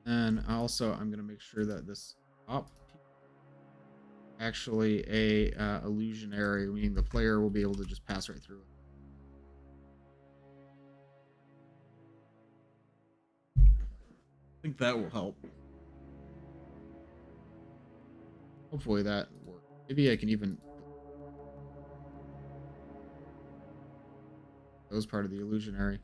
And also, I'm gonna make sure that this up actually a illusionary, meaning the player will be able to just pass right through it. I think that will help. Hopefully that works. Maybe I can even those part of the illusionary.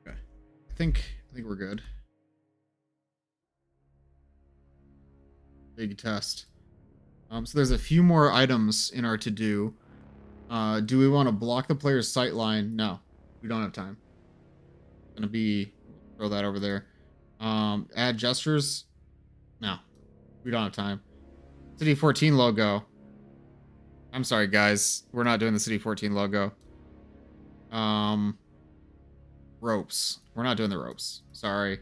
Okay. I think we're good. Big test. So there's a few more items in our to-do. Do we want to block the player's sight line? No, we don't have time. Gonna be throw that over there. Add gestures? No, we don't have time. City 14 logo. I'm sorry, guys. We're not doing the City 14 logo. Ropes. We're not doing the ropes. Sorry.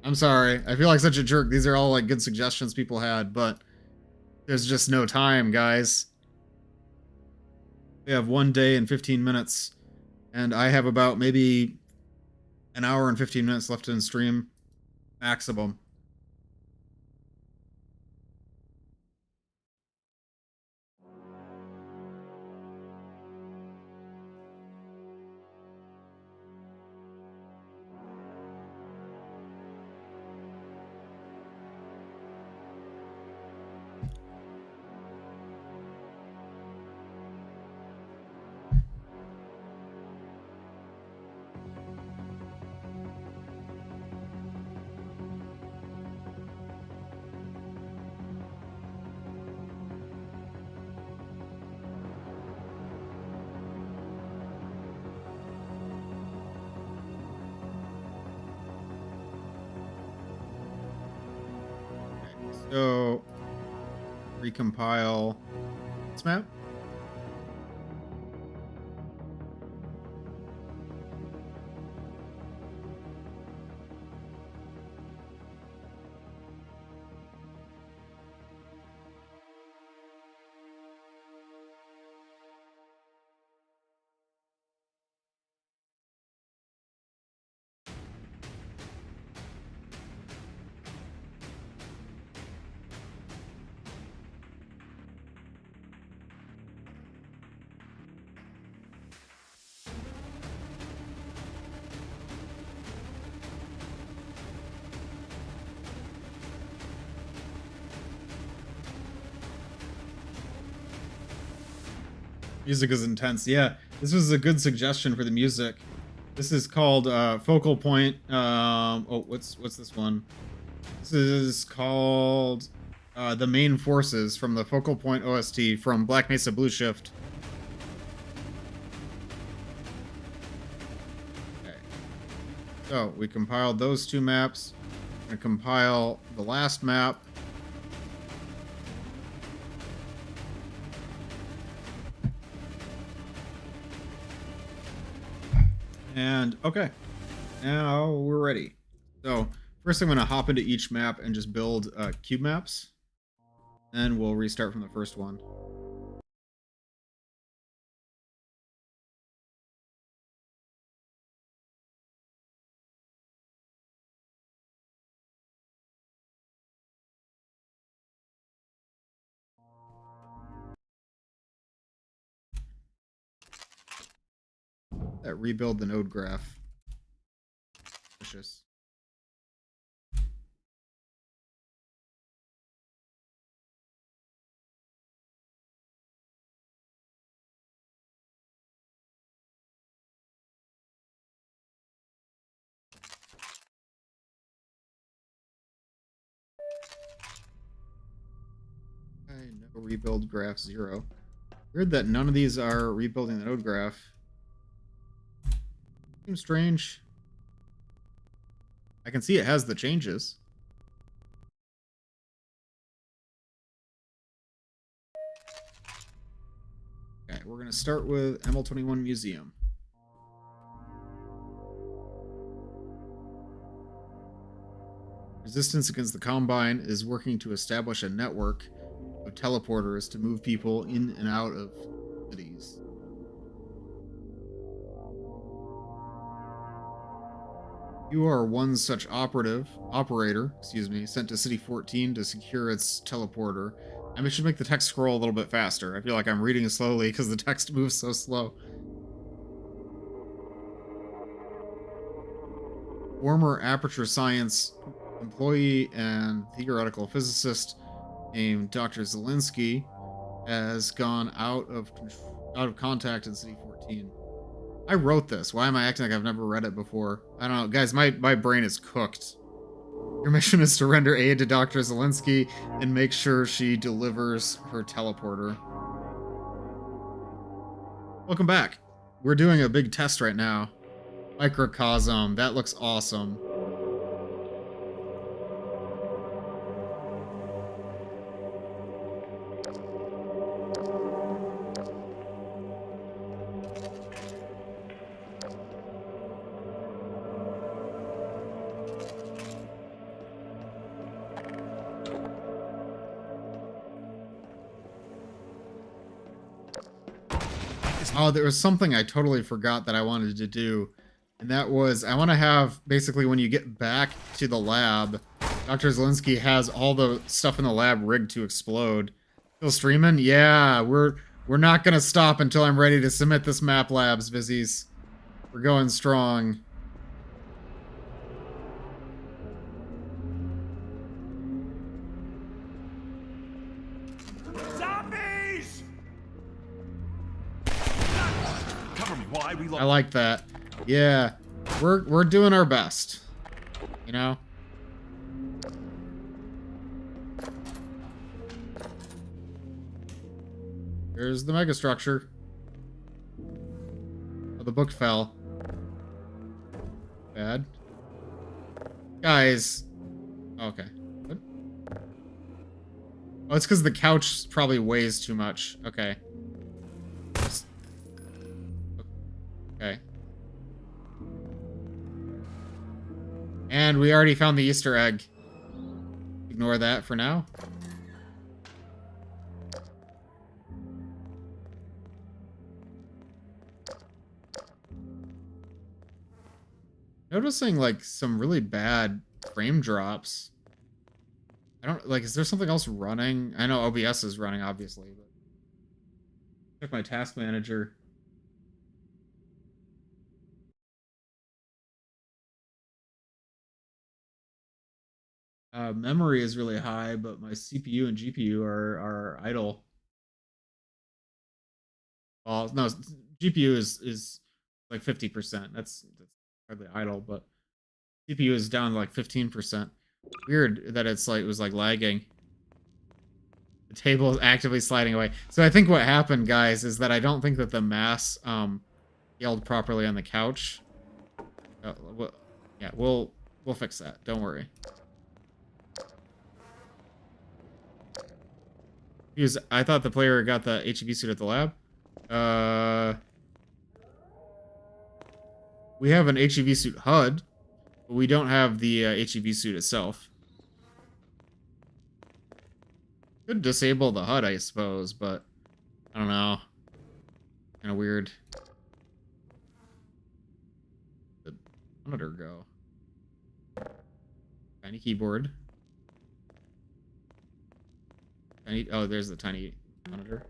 I'm sorry. I feel like such a jerk. These are all like good suggestions people had, but there's just no time, guys. We have 1 day and 15 minutes, and I have about maybe an hour and 15 minutes left in stream maximum. So, recompile this map. Music is intense. Yeah, this was a good suggestion for the music. This is called Focal Point. Oh, what's this one? This is called The Main Forces from the Focal Point OST from Black Mesa Blue Shift. Okay. So we compiled those two maps. I'm gonna compile the last map. And okay, now we're ready. So first I'm going to hop into each map and just build cube maps. And we'll restart from the first one. That rebuild the node graph. suspicious. No rebuild graph 0. Weird that none of these are rebuilding the node graph. Seems strange. I can see it has the changes. Okay, we're going to start with ML21 Museum. Resistance against the Combine is working to establish a network of teleporters to move people in and out of cities. You are one such operator, sent to City 14 to secure its teleporter. I should make the text scroll a little bit faster. I feel like I'm reading slowly because the text moves so slow. Former Aperture Science employee and theoretical physicist named Dr. Zelinsky has gone out of contact in City 14. I wrote this. Why am I acting like I've never read it before? I don't know. Guys, my brain is cooked. Your mission is to render aid to Dr. Zelinsky and make sure she delivers her teleporter. Welcome back. We're doing a big test right now. Microcosm. That looks awesome. Oh, there was something I totally forgot that I wanted to do. And that was, I want to have, basically, when you get back to the lab, Dr. Zelinsky has all the stuff in the lab rigged to explode. Still streaming? Yeah, we're not going to stop until I'm ready to submit this map labs, Vizzies. We're going strong. Zombies! Cover me while I reload. I like that. Yeah, we're doing our best. You know? Here's the megastructure. Oh, the book fell. Bad. Guys. Okay. What? Oh, it's because the couch probably weighs too much. Okay. Okay. And we already found the Easter egg. Ignore that for now. Noticing, like, some really bad frame drops. I don't, like, is there something else running? I know OBS is running, obviously, but... Check my task manager. Memory is really high, but my CPU and GPU are idle. Well, no, GPU is like 50%. That's hardly idle, but CPU is down to like 15%. Weird that it was like lagging. The table is actively sliding away. So I think what happened, guys, is that I don't think that the mass scaled properly on the couch. Yeah, we'll fix that. Don't worry. I thought the player got the HEV suit at the lab. We have an HEV suit HUD, but we don't have the HEV suit itself. Could disable the HUD, I suppose, but I don't know. Kind of weird. The monitor go. Tiny keyboard. Oh, there's the tiny monitor.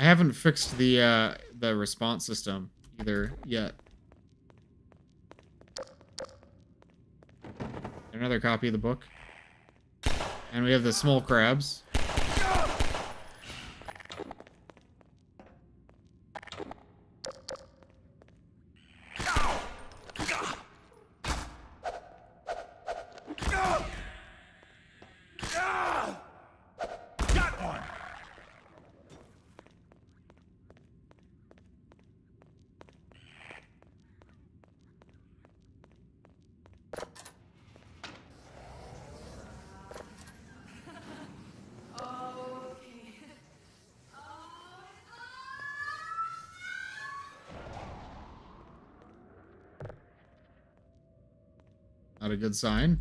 haven't fixed the response system either yet. Another copy of the book. And we have the small crabs. Got one. Not a good sign.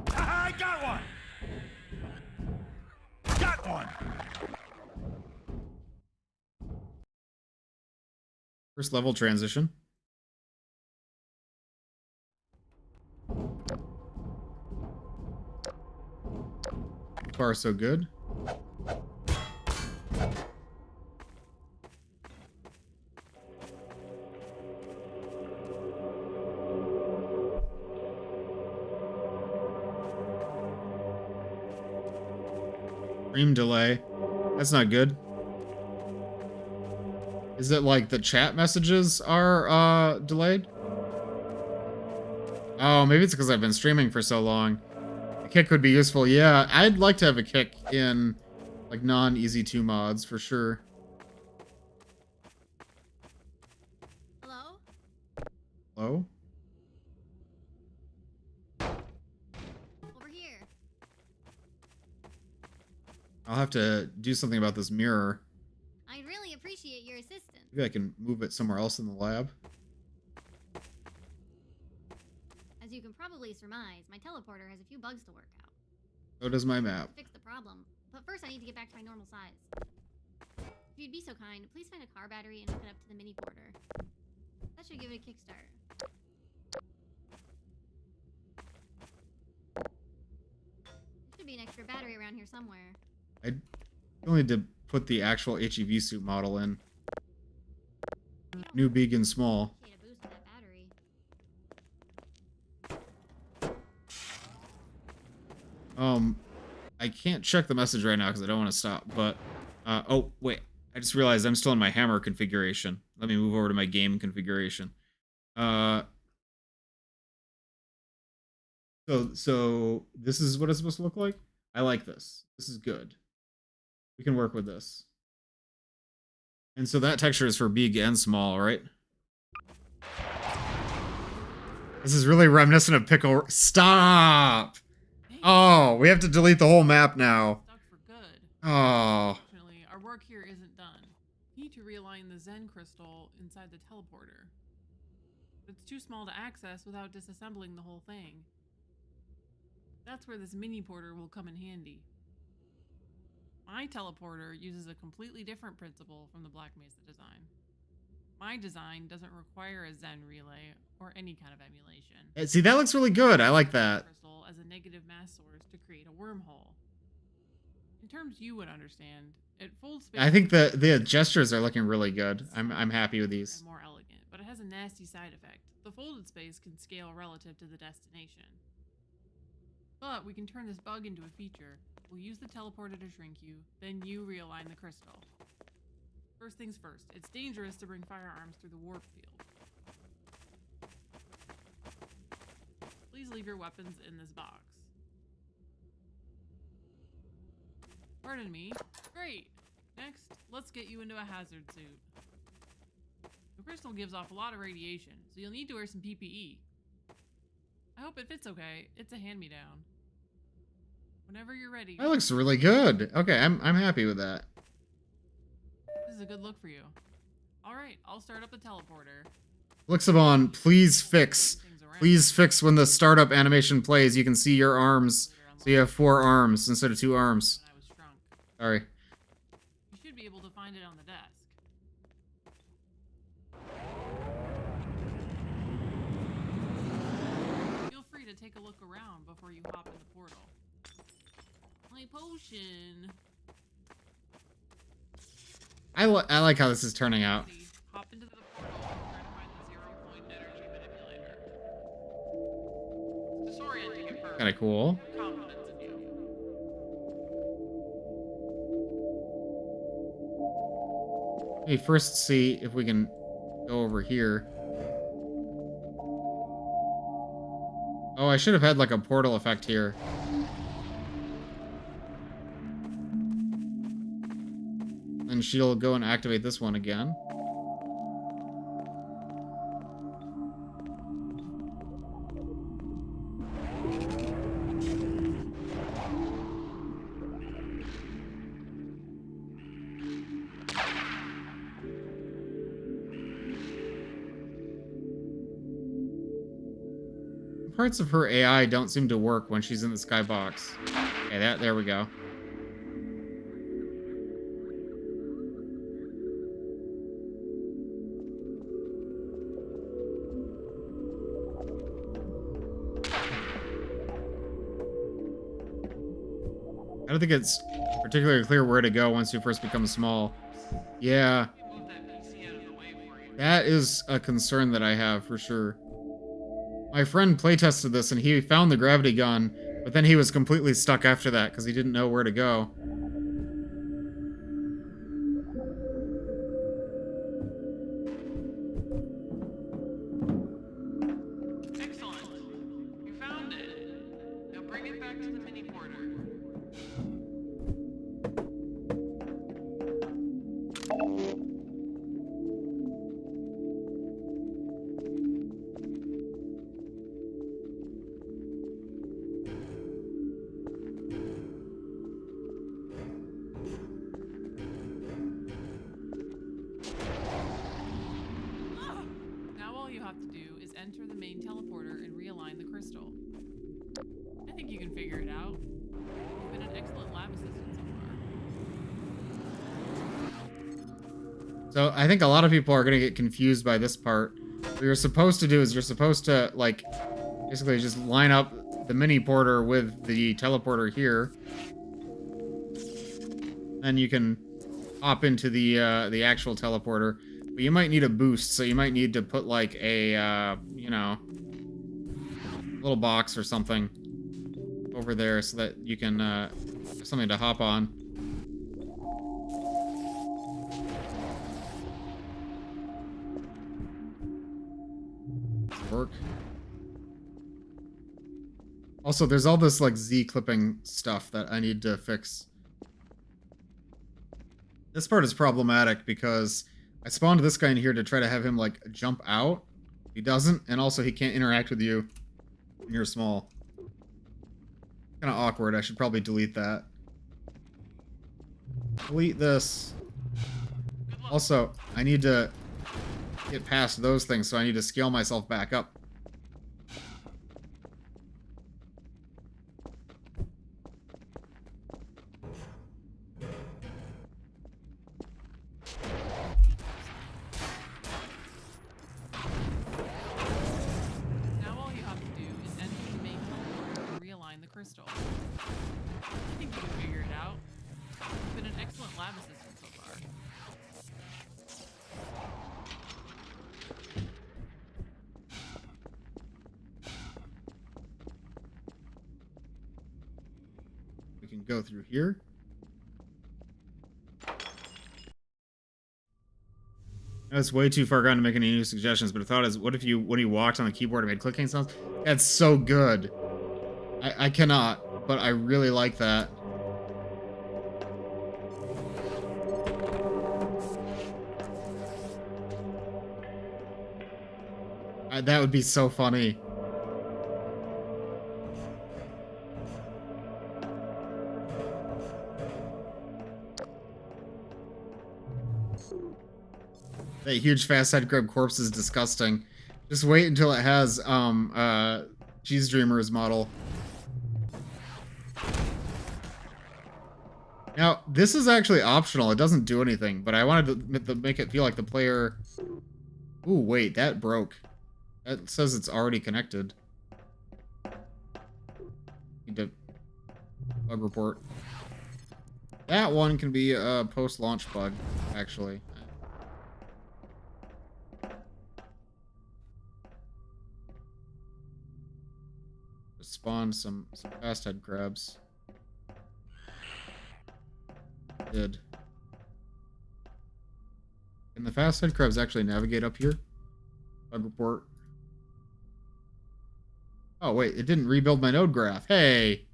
I got one. Got one. First level transition. So far, so good. Stream delay. That's not good. Is it like the chat messages are delayed? Oh, maybe it's because I've been streaming for so long. A kick would be useful. Yeah, I'd like to have a kick in like non-easy 2 mods for sure. Hello? Hello? Over here. I'll have to do something about this mirror. I'd really appreciate your assistance. Maybe I can move it somewhere else in the lab. As you can probably surmise, my teleporter has a few bugs to work out. So does my map. Fix the problem, but first I need to get back to my normal size. If you'd be so kind, please find a car battery and hook it up to the mini porter. That should give it a kickstart. There should be an extra battery around here somewhere. I still need to put the actual HEV suit model in. New, big, and small. Appreciate a boost in that battery. I can't check the message right now because I don't want to stop, but, oh, wait. I just realized I'm still in my hammer configuration. Let me move over to my game configuration. So this is what it's supposed to look like? I like this. This is good. We can work with this. And so that texture is for big and small, right? This is really reminiscent of Pickle. Stop! Oh, we have to delete the whole map now. Stuck for good. Oh. Unfortunately, our work here isn't done. We need to realign the Zen crystal inside the teleporter. It's too small to access without disassembling the whole thing. That's where this mini porter will come in handy. My teleporter uses a completely different principle from the Black Mesa design. My design doesn't require a Zen relay or any kind of emulation. See, that looks really good. I like that. Crystal as a negative mass source to create a wormhole. In terms you would understand, it folds space. I think the gestures are looking really good. I'm happy with these. And more elegant, but it has a nasty side effect. The folded space can scale relative to the destination. But we can turn this bug into a feature. We'll use the teleporter to shrink you, then you realign the crystal. First things first, it's dangerous to bring firearms through the warp field. Please leave your weapons in this box. Pardon me. Great! Next, let's get you into a hazard suit. The crystal gives off a lot of radiation, so you'll need to wear some PPE. I hope it fits okay. It's a hand-me-down. Whenever you're ready. That looks really good. Okay, I'm happy with that. This is a good look for you. Alright, I'll start up the teleporter. Lixabon, please fix. Please fix when the startup animation plays. You can see your arms. So you have 4 arms instead of 2 arms. When I was shrunk. Sorry. You should be able to find it on the desk. take a look around before you hop in the portal. My potion. I like how this is turning out. Hop into the portal and try to find the 0-point energy manipulator. It's disorienting at first. Kind of cool. Confidence in you. Let me first see if we can go over here. Oh, I should have had like a portal effect here. And she'll go and activate this one again. Parts of her AI don't seem to work when she's in the skybox. Okay, there we go. I don't think it's particularly clear where to go once you first become small. Yeah. That is a concern that I have for sure. My friend playtested this and he found the gravity gun, but then he was completely stuck after that because he didn't know where to go. Excellent. You found it. Now bring it back to the mini porter. Now all you have to do is enter the main teleporter and realign the crystal. I think you can figure it out. You've been an excellent lab assistant so far. So I think a lot of people are going to get confused by this part. What you're supposed to do is you're supposed to, like, basically just line up the mini porter with the teleporter here. Then you can hop into the actual teleporter. But you might need a boost, so you might need to put, like, a, you know, little box or something over there so that you can, have something to hop on. Work. Also, there's all this, like, Z-clipping stuff that I need to fix. This part is problematic because I spawned this guy in here to try to have him, like, jump out. He doesn't, and also he can't interact with you when you're small. Kind of awkward. I should probably delete that. Delete this. Also, I need to get past those things, so I need to scale myself back up. Now all you have to do is enter the main teleporter and realign the crystal. I think you can figure it out. You've been an excellent lab assistant so far. We can go through here. That's way too far gone to make any new suggestions, but I thought is, what if you, when you walked on the keyboard and made clicking sounds? That's so good. I cannot, but I really like that. That would be so funny. That huge fast head crab corpse is disgusting. Just wait until it has Cheese Dreamer's model. Now, this is actually optional. It doesn't do anything, but I wanted to make it feel like the player... Ooh, wait, that broke. That says it's already connected. to bug report. That one can be a post-launch bug, actually. Just spawned some fast head crabs. Did. Can the fast head crabs actually navigate up here? Bug report. Oh, wait, it didn't rebuild my node graph. Hey!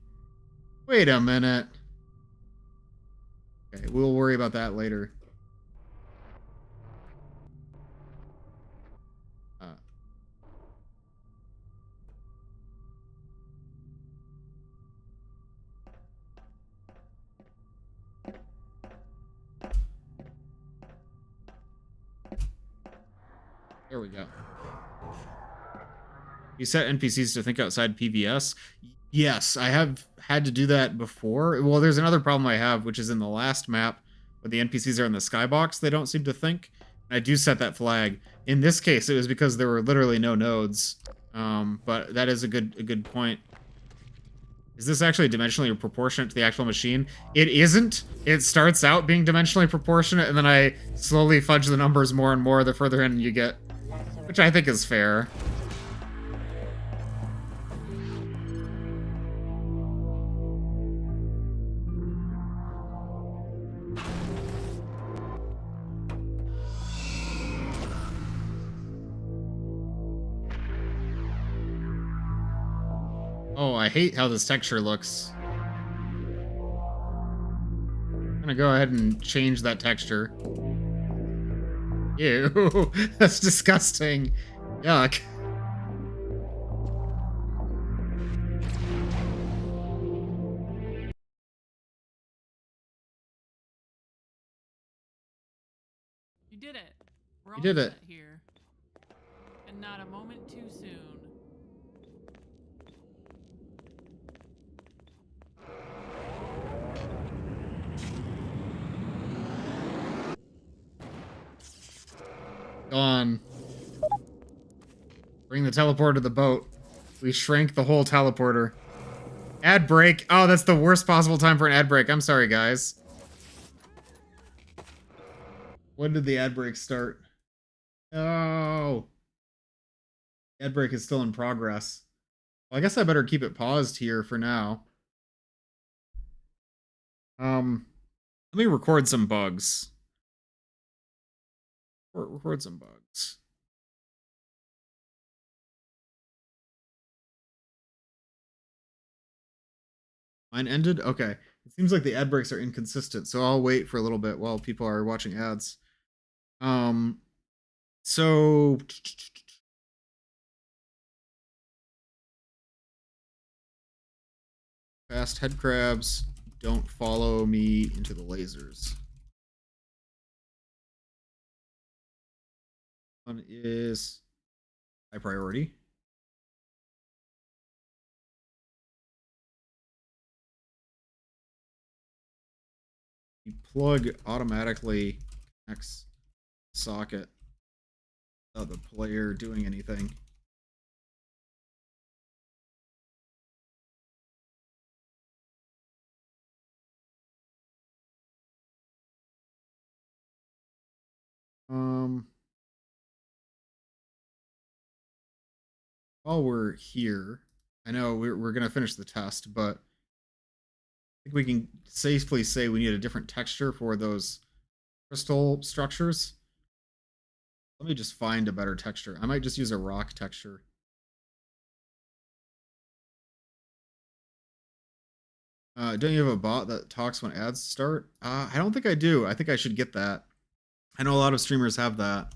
Wait a minute. Okay, we'll worry about that later. There we go. You set NPCs to think outside PBS? Yes, I have had to do that before. Well, there's another problem I have, which is in the last map, where the NPCs are in the skybox, they don't seem to think. I do set that flag. In this case, it was because there were literally no nodes. But that is a good point. Is this actually dimensionally proportionate to the actual machine? It isn't. It starts out being dimensionally proportionate, and then I slowly fudge the numbers more and more the further in you get. Which I think is fair. Oh, I hate how this texture looks. I'm gonna go ahead and change that texture. Ew, that's disgusting. Yuck. You did it. We're You all did it. set here. And not a moment too soon. Gone. Bring the teleporter to the boat. We shrank the whole teleporter. Ad break. Oh, that's the worst possible time for an ad break. I'm sorry, guys. When did the ad break start? Oh. Ad break is still in progress. Well, I guess I better keep it paused here for now. Let me record some bugs. Record some bugs. Mine ended? Okay. It seems like the ad breaks are inconsistent, so I'll wait for a little bit while people are watching ads. So fast head crabs, don't follow me into the lasers. One is high priority. The plug automatically connects socket without the player doing anything. While we're here, I know we're gonna finish the test, but I think we can safely say we need a different texture for those crystal structures. Let me just find a better texture. I might just use a rock texture. Don't you have a bot that talks when ads start? I don't think I do. I think I should get that. I know a lot of streamers have that.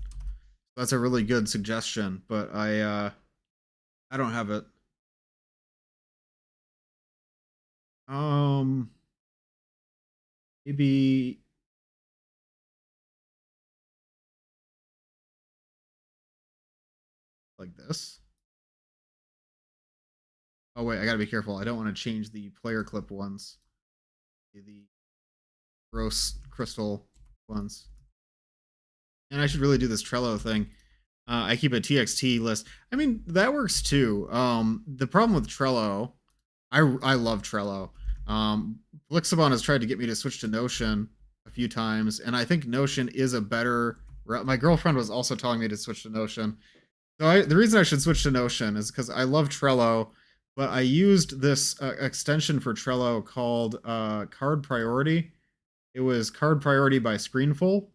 That's a really good suggestion, but I don't have it. Maybe like this. Oh wait, I gotta be careful. I don't want to change the player clip ones. The gross crystal ones. And I should really do this Trello thing. I keep a TXT list. I mean, that works too. The problem with Trello I love Trello. Blixabon has tried to get me to switch to Notion a few times, and I think Notion is a better. My girlfriend was also telling me to switch to Notion. So the reason I should switch to Notion is because I love Trello, but I used this extension for Trello called Card Priority. It was Card Priority by Screenful,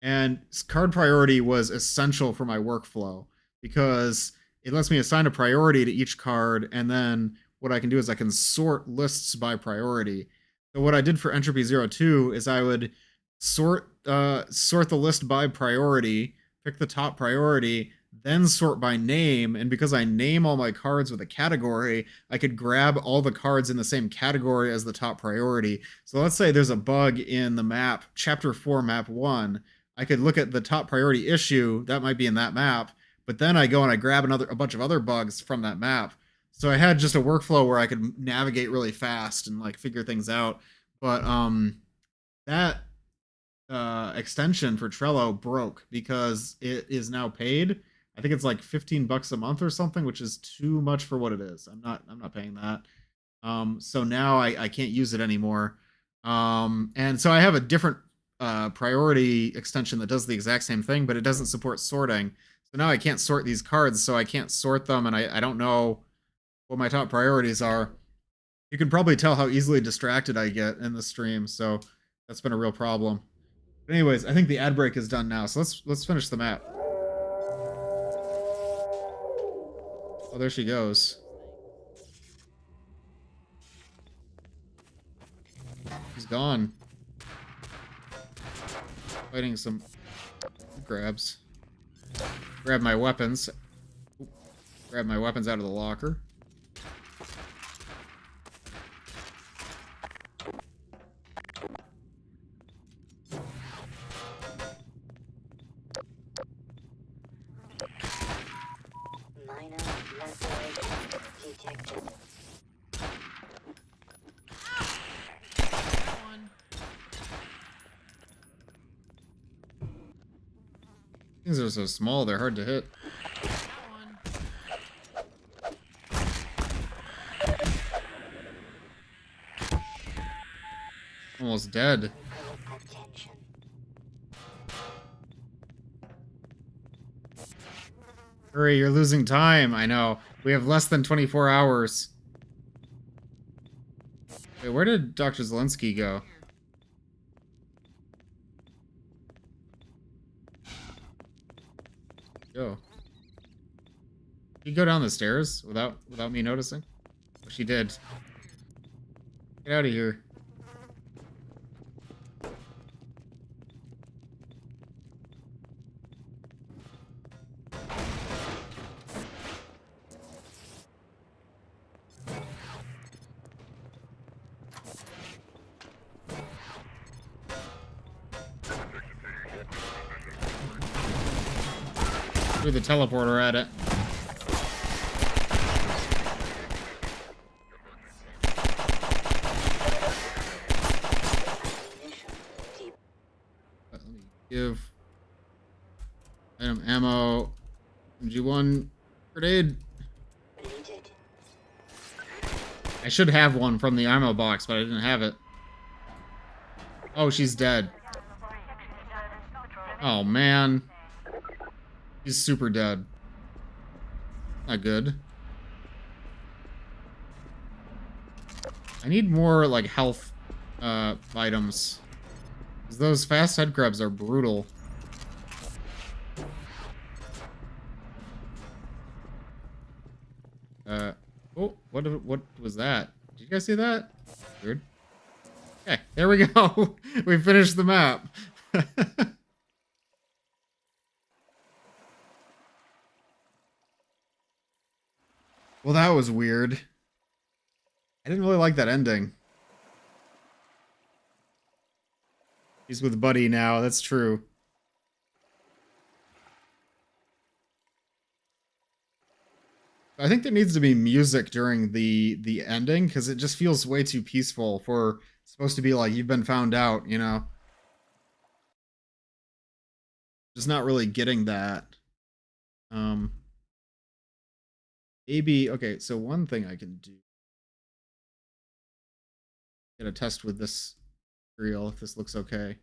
and Card Priority was essential for my workflow because it lets me assign a priority to each card, and then what I can do is I can sort lists by priority. So what I did for Entropy 02 is I would sort the list by priority, pick the top priority, then sort by name, and because I name all my cards with a category, I could grab all the cards in the same category as the top priority. So let's say there's a bug in the map, Chapter 4, Map 1. I could look at the top priority issue, that might be in that map, but then I go and I grab a bunch of other bugs from that map. So I had just a workflow where I could navigate really fast and like figure things out. But that extension for Trello broke because it is now paid. I think it's like $15 a month or something, which is too much for what it is. I'm not paying that. So now I can't use it anymore. And so I have a different priority extension that does the exact same thing, but it doesn't support sorting. So now I can't sort these cards, so I can't sort them, and I don't know what my top priorities are. You can probably tell how easily distracted I get in the stream, so that's been a real problem. But anyways, I think the ad break is done now, so let's finish the map. Oh, there she goes. She's gone. Fighting some grabs. Grab my weapons. Grab my weapons out of the locker. Minor detected. Things are so small, they're hard to hit. Almost dead. Hurry, you're losing time. I know. We have less than 24 hours. Wait, where did Dr. Zelensky go? Go. Did she go down the stairs without me noticing? Oh, she did. Get out of here. Threw the teleporter at it. Let me give item ammo. MG1 grenade. I should have one from the ammo box, but I didn't have it. Oh, she's dead. Oh man. He's super dead. Not good. I need more, like, health items. 'Cause those fast head crabs are brutal. Oh, what was that? Did you guys see that? Weird. Okay, there we go. We finished the map. Well, that was weird. I didn't really like that ending. He's with Buddy now, that's true. I think there needs to be music during the ending, because it just feels way too peaceful for supposed to be like, you've been found out, you know? Just not really getting that. Maybe, okay, so one thing I can do get a test with this material if this looks okay.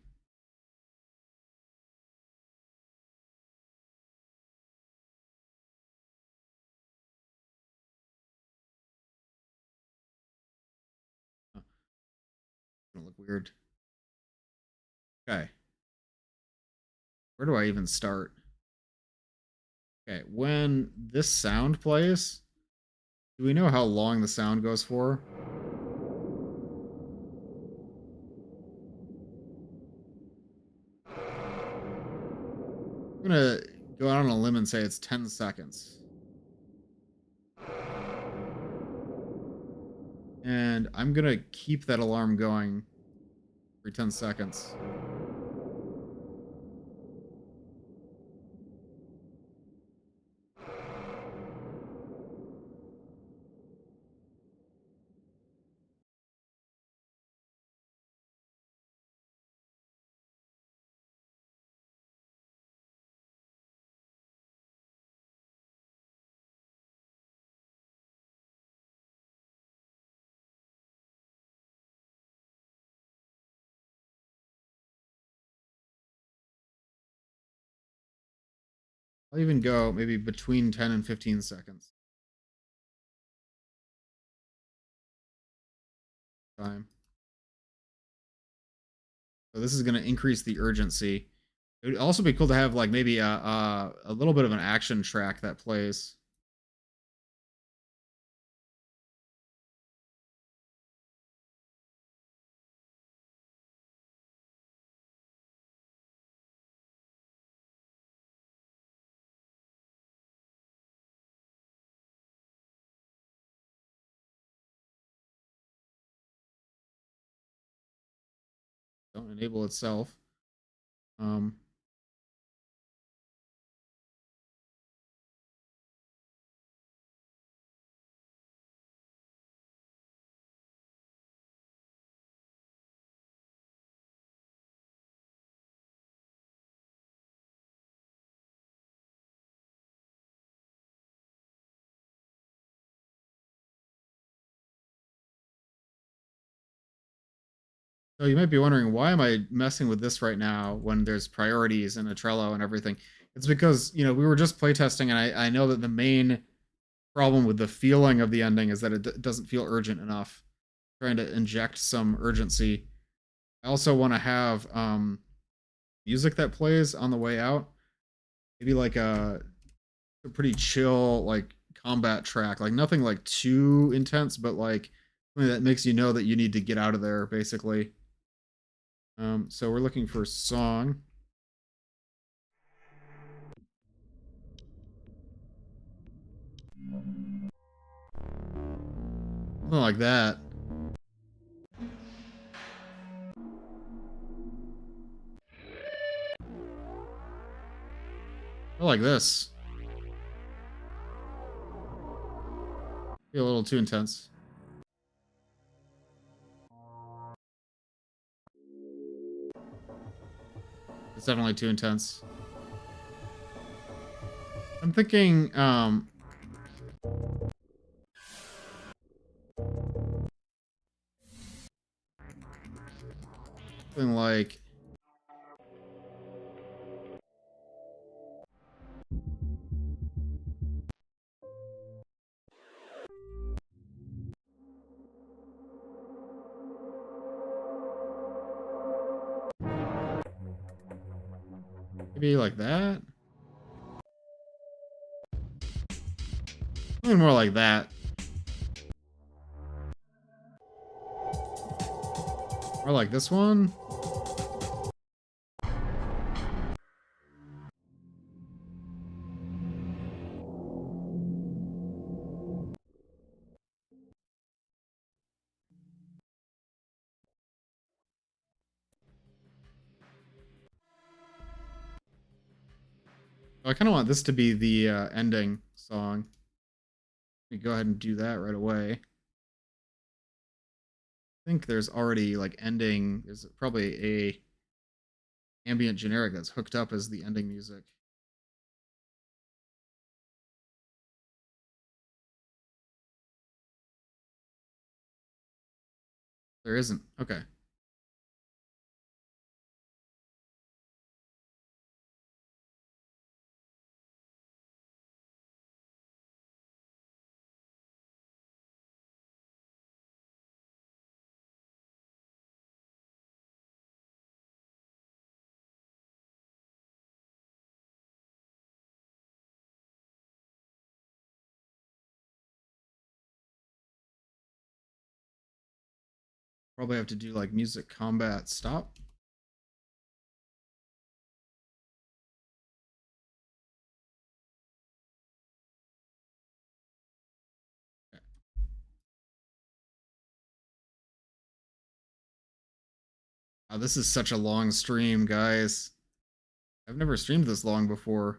Huh. It's gonna look weird. Okay. Where do I even start? Okay, when this sound plays, do we know how long the sound goes for? I'm gonna go out on a limb and say it's 10 seconds. And I'm gonna keep that alarm going for 10 seconds. I'll even go maybe between 10 and 15 seconds. Time. So this is going to increase the urgency. It would also be cool to have like maybe a little bit of an action track that plays. Don't enable itself. Um, So you might be wondering, why am I messing with this right now when there's priorities in a Trello and everything? It's because, we were just playtesting, and I know that the main problem with the feeling of the ending is that it doesn't feel urgent enough. Trying to inject some urgency. I also want to have music that plays on the way out. Maybe like a pretty chill, like combat track. Like nothing like too intense, but like something that makes you know that you need to get out of there, basically. So we're looking for song. Something like that. I like this. Feel a little too intense. It's definitely too intense. I'm thinking, something like, maybe like that. Something more like that. Or like this one. I kind of want this to be the ending song. Let me go ahead and do that right away. I think there's already like ending. There's probably a ambient generic that's hooked up as the ending music. There isn't. Okay. Probably have to do like music combat stop. Okay. Wow, this is such a long stream, guys. I've never streamed this long before.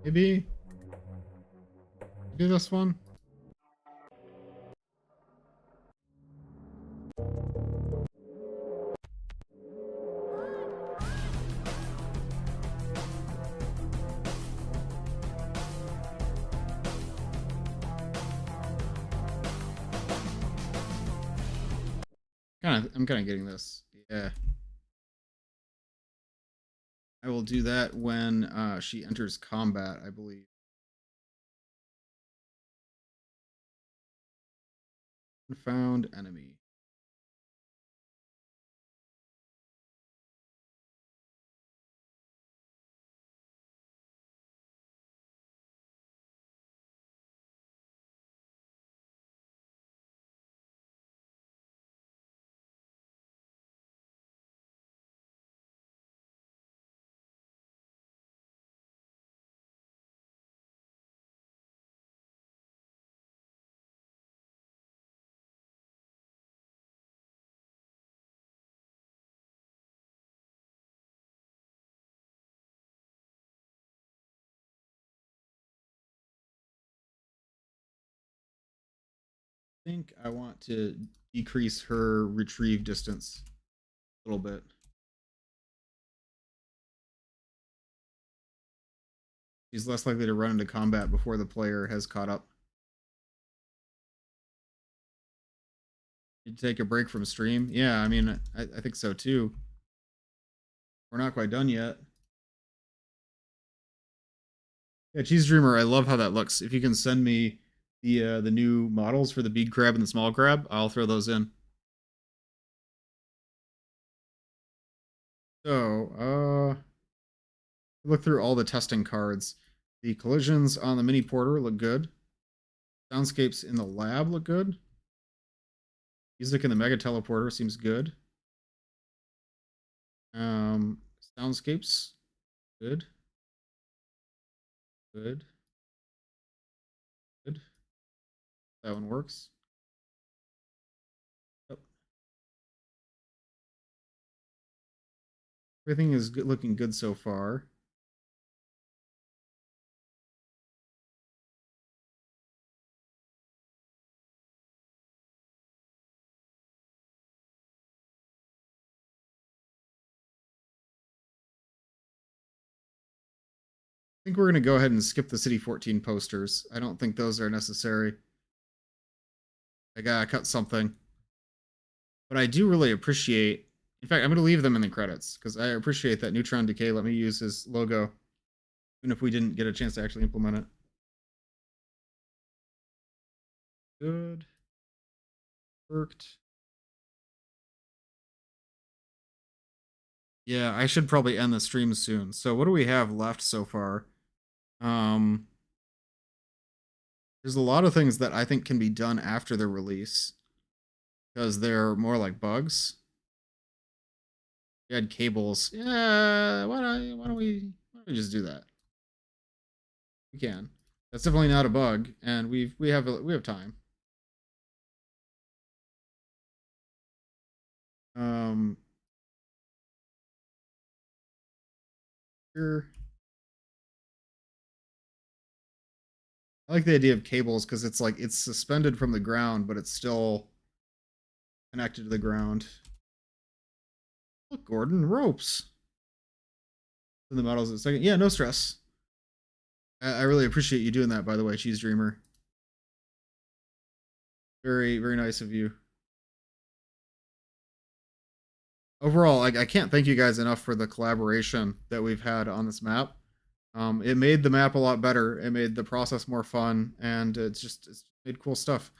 Maybe this one. I'm kind of getting this. Yeah. I will do that when she enters combat, I believe. Found enemy. I think I want to decrease her retrieve distance a little bit. She's less likely to run into combat before the player has caught up. You take a break from stream? Yeah, I mean, I think so too. We're not quite done yet. Yeah, Cheese Dreamer, I love how that looks. If you can send me the new models for the big crab and the small crab, I'll throw those in. So, look through all the testing cards. The collisions on the mini porter look good. Soundscapes in the lab look good. Music in the mega teleporter seems good. Soundscapes, good. Good. Good. That one works. Yep. Everything is good, looking good so far. I think we're going to go ahead and skip the City 14 posters. I don't think those are necessary. I gotta cut something. But I do really appreciate... In fact, I'm going to leave them in the credits, because I appreciate that Neutron Decay let me use his logo, even if we didn't get a chance to actually implement it. Good. Worked. Yeah, I should probably end the stream soon. So what do we have left so far? There's a lot of things that I think can be done after the release, because they're more like bugs. We had cables. Yeah, why don't we just do that? We can. That's definitely not a bug, and we have time. Here. I like the idea of cables because it's like it's suspended from the ground, but it's still connected to the ground. Look, Gordon, ropes. In the models in a second. Yeah, no stress. I really appreciate you doing that, by the way, Cheese Dreamer. Very, very nice of you. Overall, I can't thank you guys enough for the collaboration that we've had on this map. It made the map a lot better. It made the process more fun, and it's made cool stuff.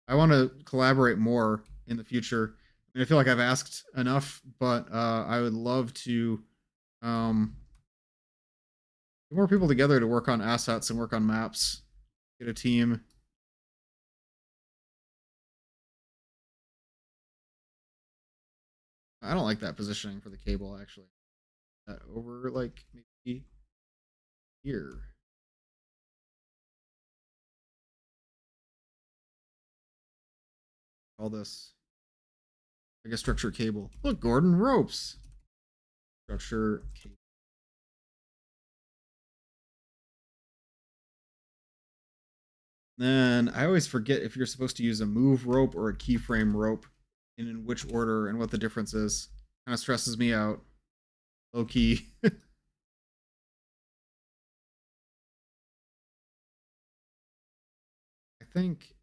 I want to collaborate more in the future. I feel like I've asked enough, but I would love to get more people together to work on assets and work on maps. Get a team. I don't like that positioning for the cable, actually. That over, like, maybe here. All this. Like a structure cable. Look, Gordon, ropes. Structure cable. Then I always forget if you're supposed to use a move rope or a keyframe rope and in which order and what the difference is. Kind of stresses me out. Low key. I think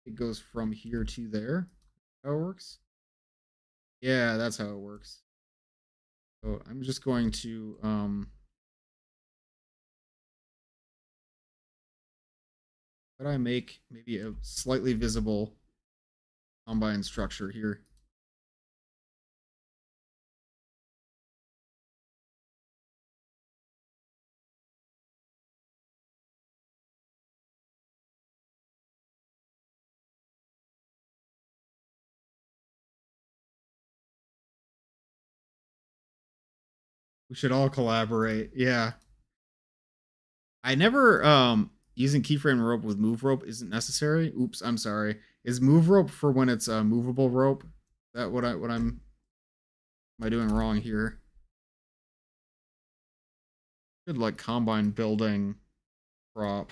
it goes from here to there. How it works? Yeah, that's how it works. So I'm just going to could I make maybe a slightly visible combine structure here? We should all collaborate. Yeah. I never using keyframe rope with move rope isn't necessary. Oops, I'm sorry. Is move rope for when it's a movable rope? Is that what am I doing wrong here? Good like combine building prop.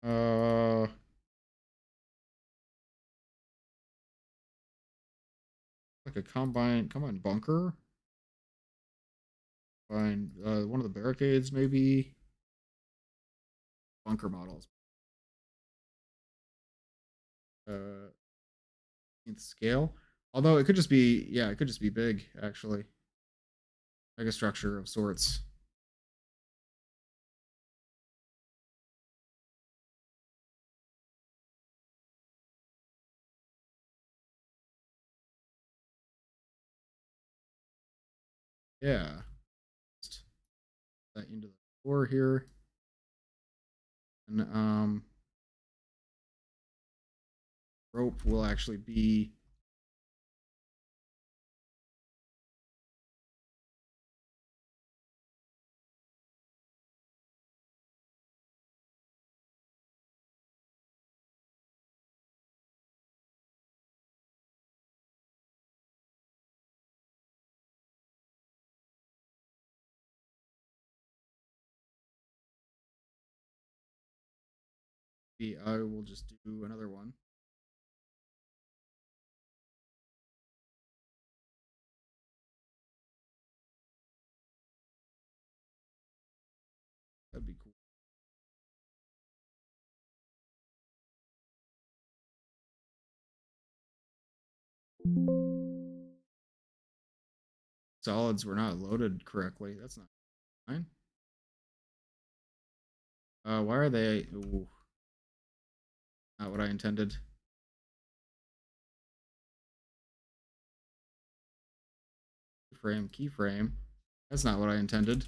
Like a combine bunker. Find one of the barricades maybe. Bunker models. Uh, scale. Although it could just be, yeah, it could just be big actually. Like a structure of sorts. Yeah. Just that into the floor here. And rope will actually be I will just do another one. That'd be cool. Solids were not loaded correctly. That's not fine. Why are they? Ooh, not what I intended. Keyframe. That's not what I intended.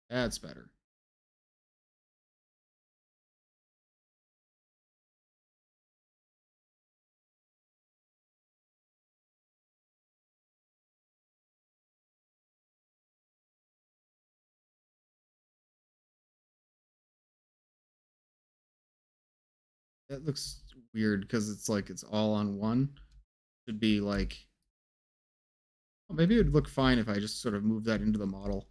That's better. That looks weird because it's like it's all on one. Should be like, well, maybe it would look fine if I just sort of move that into the model.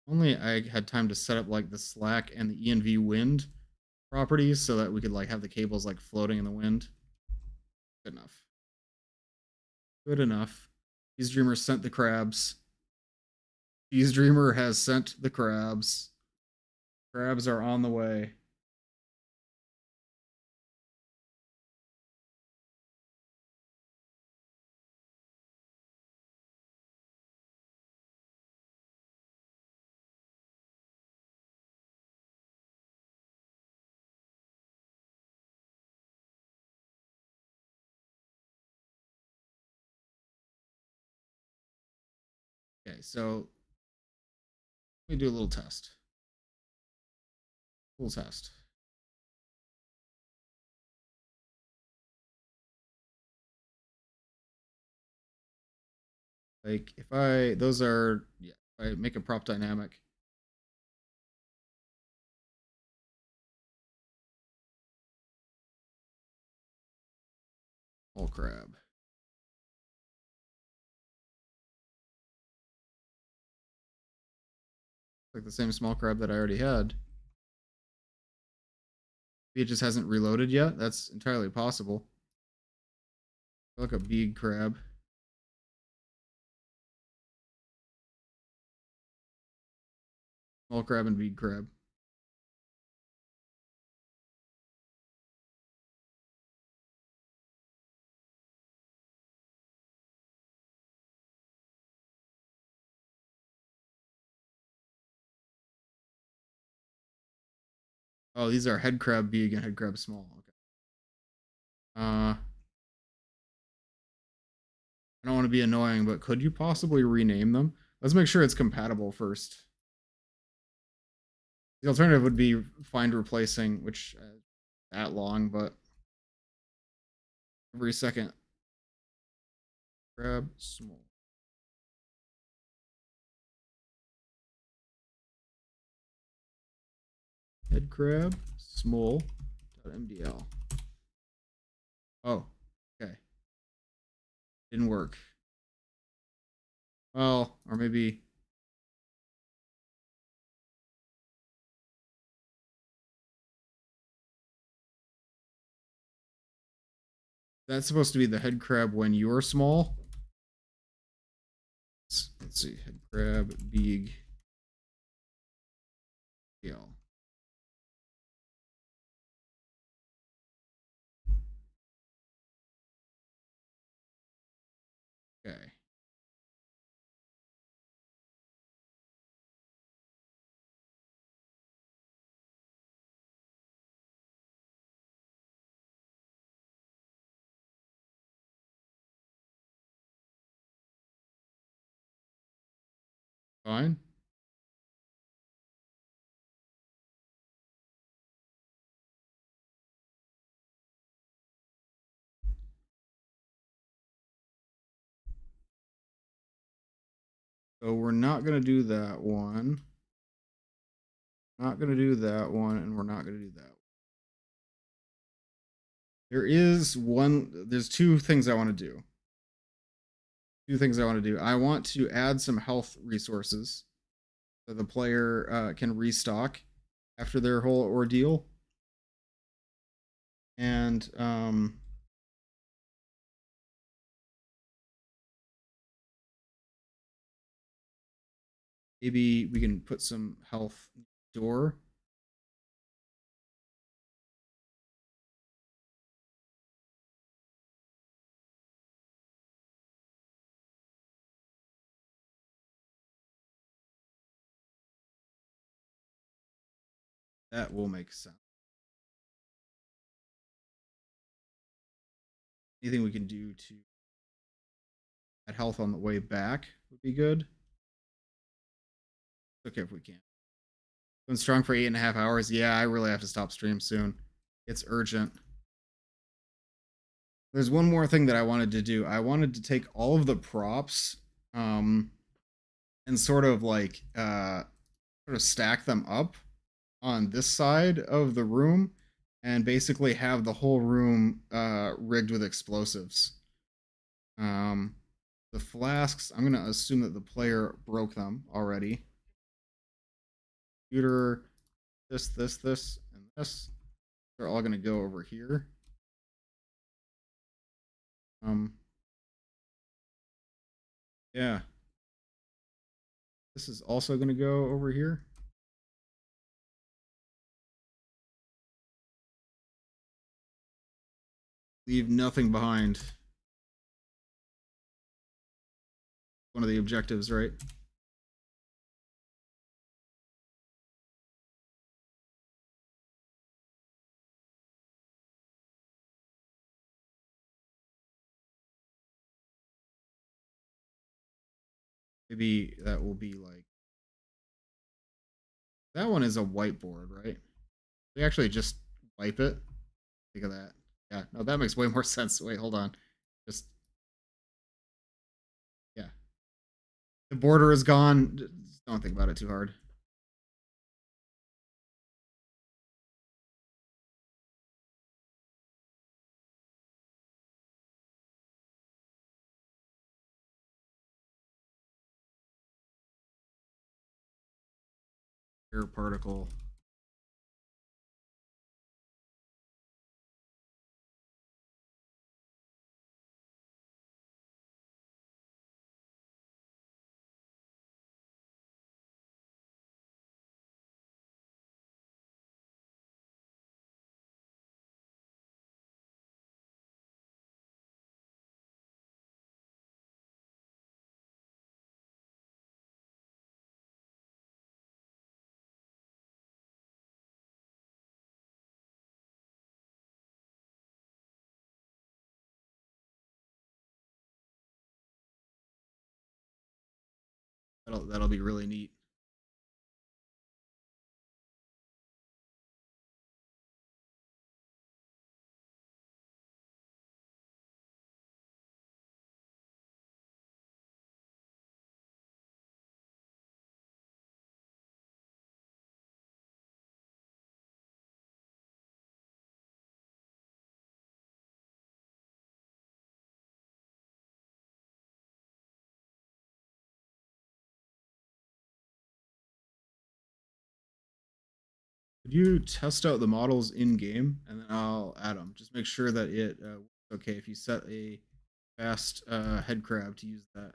Only I had time to set up like the slack and the ENV wind properties so that we could like have the cables like floating in the wind. Good enough. Good enough. Cheese Dreamer sent the crabs. Cheese Dreamer has sent the crabs. Crabs are on the way. Okay, so let me do a little test. Little test. Like if I, those are, yeah, if I make a prop dynamic. All crab. Like the same small crab that I already had. Maybe it just hasn't reloaded yet. That's entirely possible. Look a big crab. Small crab and big crab. Oh, these are head crab big and head crab small. Okay. I don't want to be annoying, but could you possibly rename them? Let's make sure it's compatible first. The alternative would be find replacing, which that long, but every second. Crab small. Head crab small. .mdl. Oh, okay. Didn't work. Well, or maybe. That's supposed to be the head crab when you're small. Let's see. Head crab, big. L. Okay. Fine. So we're not going to do that one. Not going to do that one, and we're not going to do that. There's two things I want to do. I want to add some health resources so the player can restock after their whole ordeal. And maybe we can put some health door. That will make sense. anything we can do to add health on the way back would be good. Okay, if we can. Been strong for 8.5 hours. Yeah, I really have to stop stream soon. It's urgent. There's one more thing that I wanted to do. I wanted to take all of the props, and sort of like sort of stack them up on this side of the room, and basically have the whole room rigged with explosives. The flasks, I'm gonna assume that the player broke them already. Computer, this, and this. They're all gonna go over here. Yeah. This is also gonna go over here. Leave nothing behind. One of the objectives, right? Maybe that will be like, that one is a whiteboard, right? We actually just wipe it. Think of that. Yeah, no, that makes way more sense. Wait, hold on. Just, yeah. The border is gone. Just don't think about it too hard. Air particle. That'll be really neat. Could you test out the models in game, and then I'll add them. Just make sure that it works okay if you set a fast head crab to use that.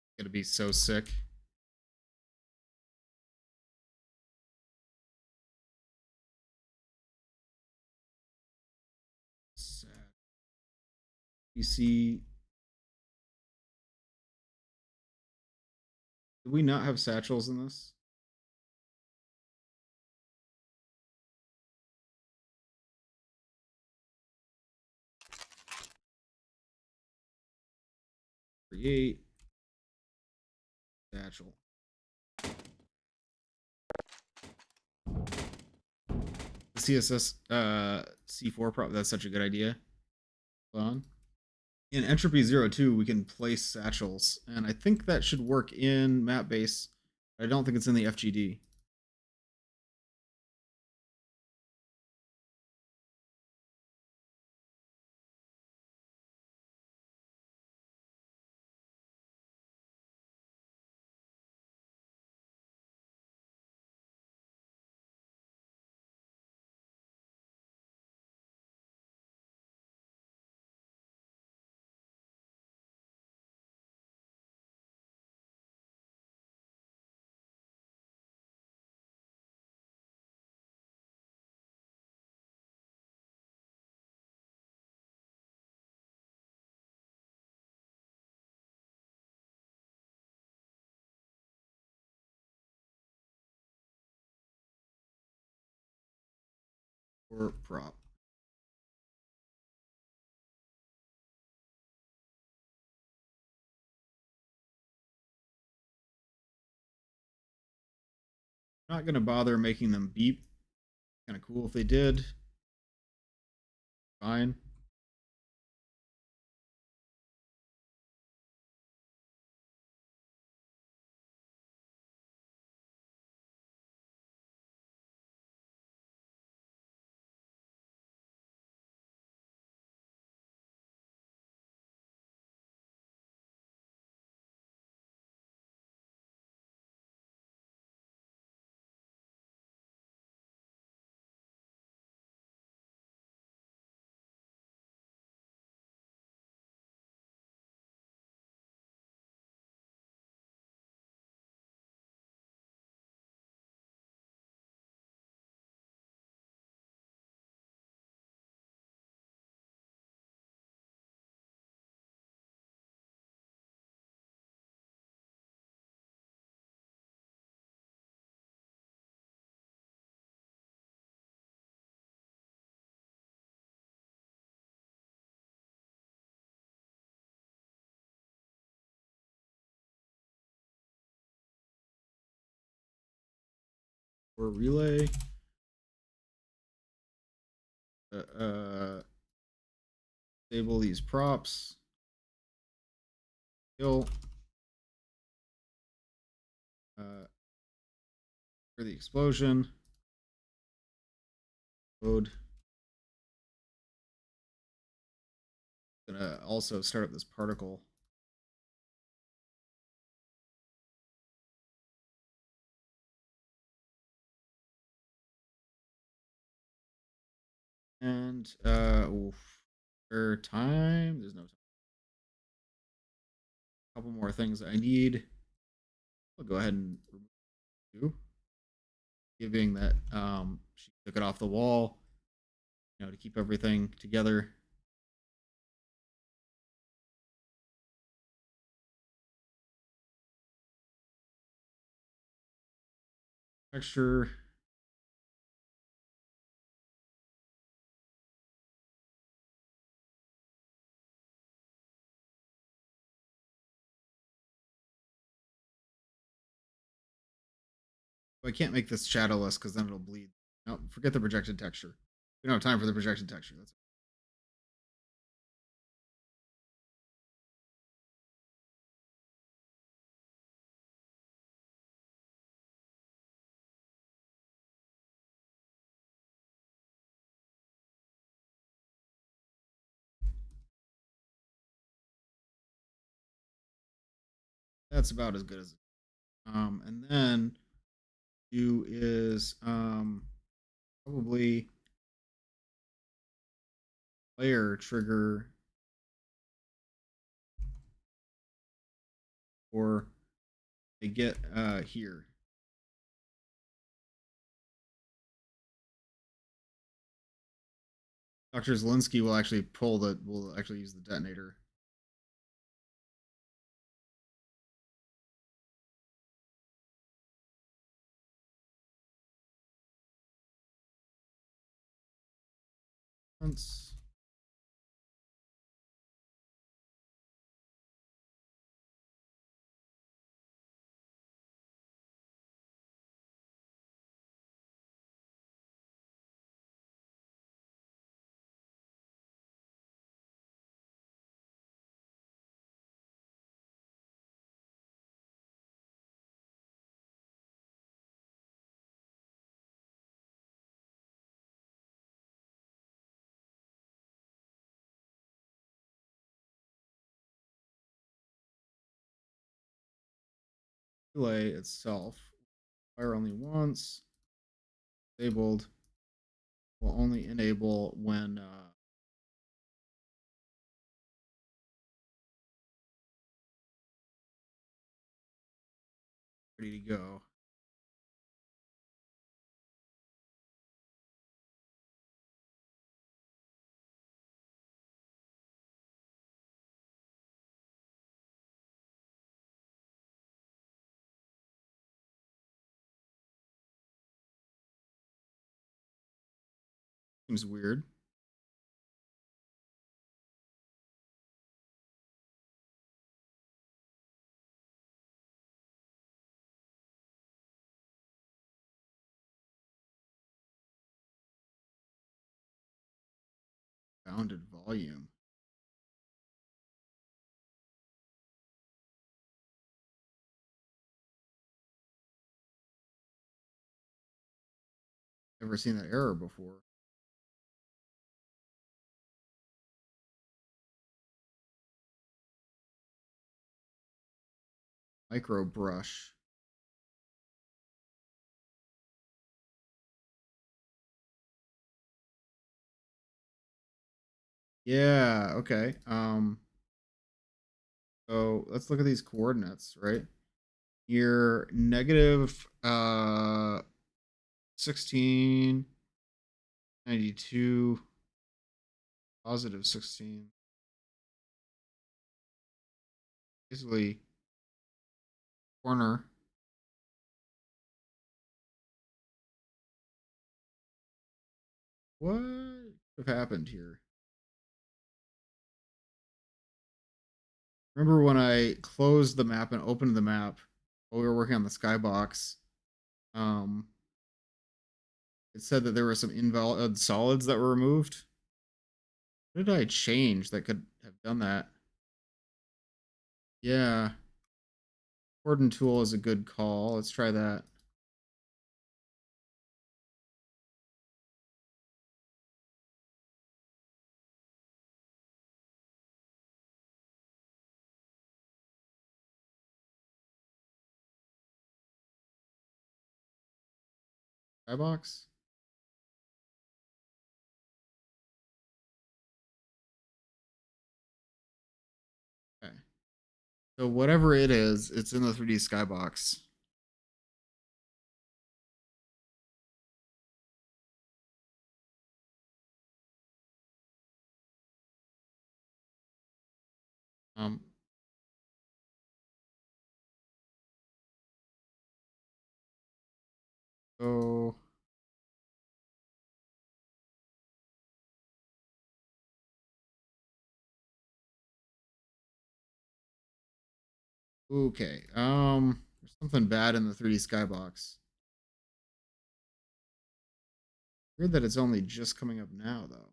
It's gonna be so sick. PC. Did we not have satchels in this? Create satchel. CSS C4 prop. That's such a good idea. Hold on. In entropy 02, we can place satchels, and I think that should work in map base. I don't think it's in the FGD. or prop. Not gonna bother making them beep. Kind of cool if they did. Fine. Or relay. Disable these props. Kill. For the explosion. Code. Gonna also start up this particle. And for time, there's no time. A couple more things I need. I'll go ahead and remove you. Giving that she took it off the wall, to keep everything together. Texture. I can't make this shadowless because then it'll bleed. No, forget the projected texture. We don't have time for the projected texture. That's about as good as and then do is probably player trigger or they get here. Dr. Zelinsky will actually use the detonator. Once. Relay itself fire only once. Disabled will only enable when ready to go. Seems weird. Bounded volume. Never seen that error before. Micro brush. Yeah, okay. So let's look at these coordinates, right? You're negative 16, 92, positive 16. Basically, corner. What could have happened here? Remember when I closed the map and opened the map while we were working on the skybox? Um, it said that there were some invalid solids that were removed. What did I change that could have done that? Yeah. Coordinate tool is a good call. Let's try that. Skybox? Okay. So whatever it is, it's in the 3D skybox. Um, so okay. There's something bad in the 3D skybox. Weird that it's only just coming up now, though.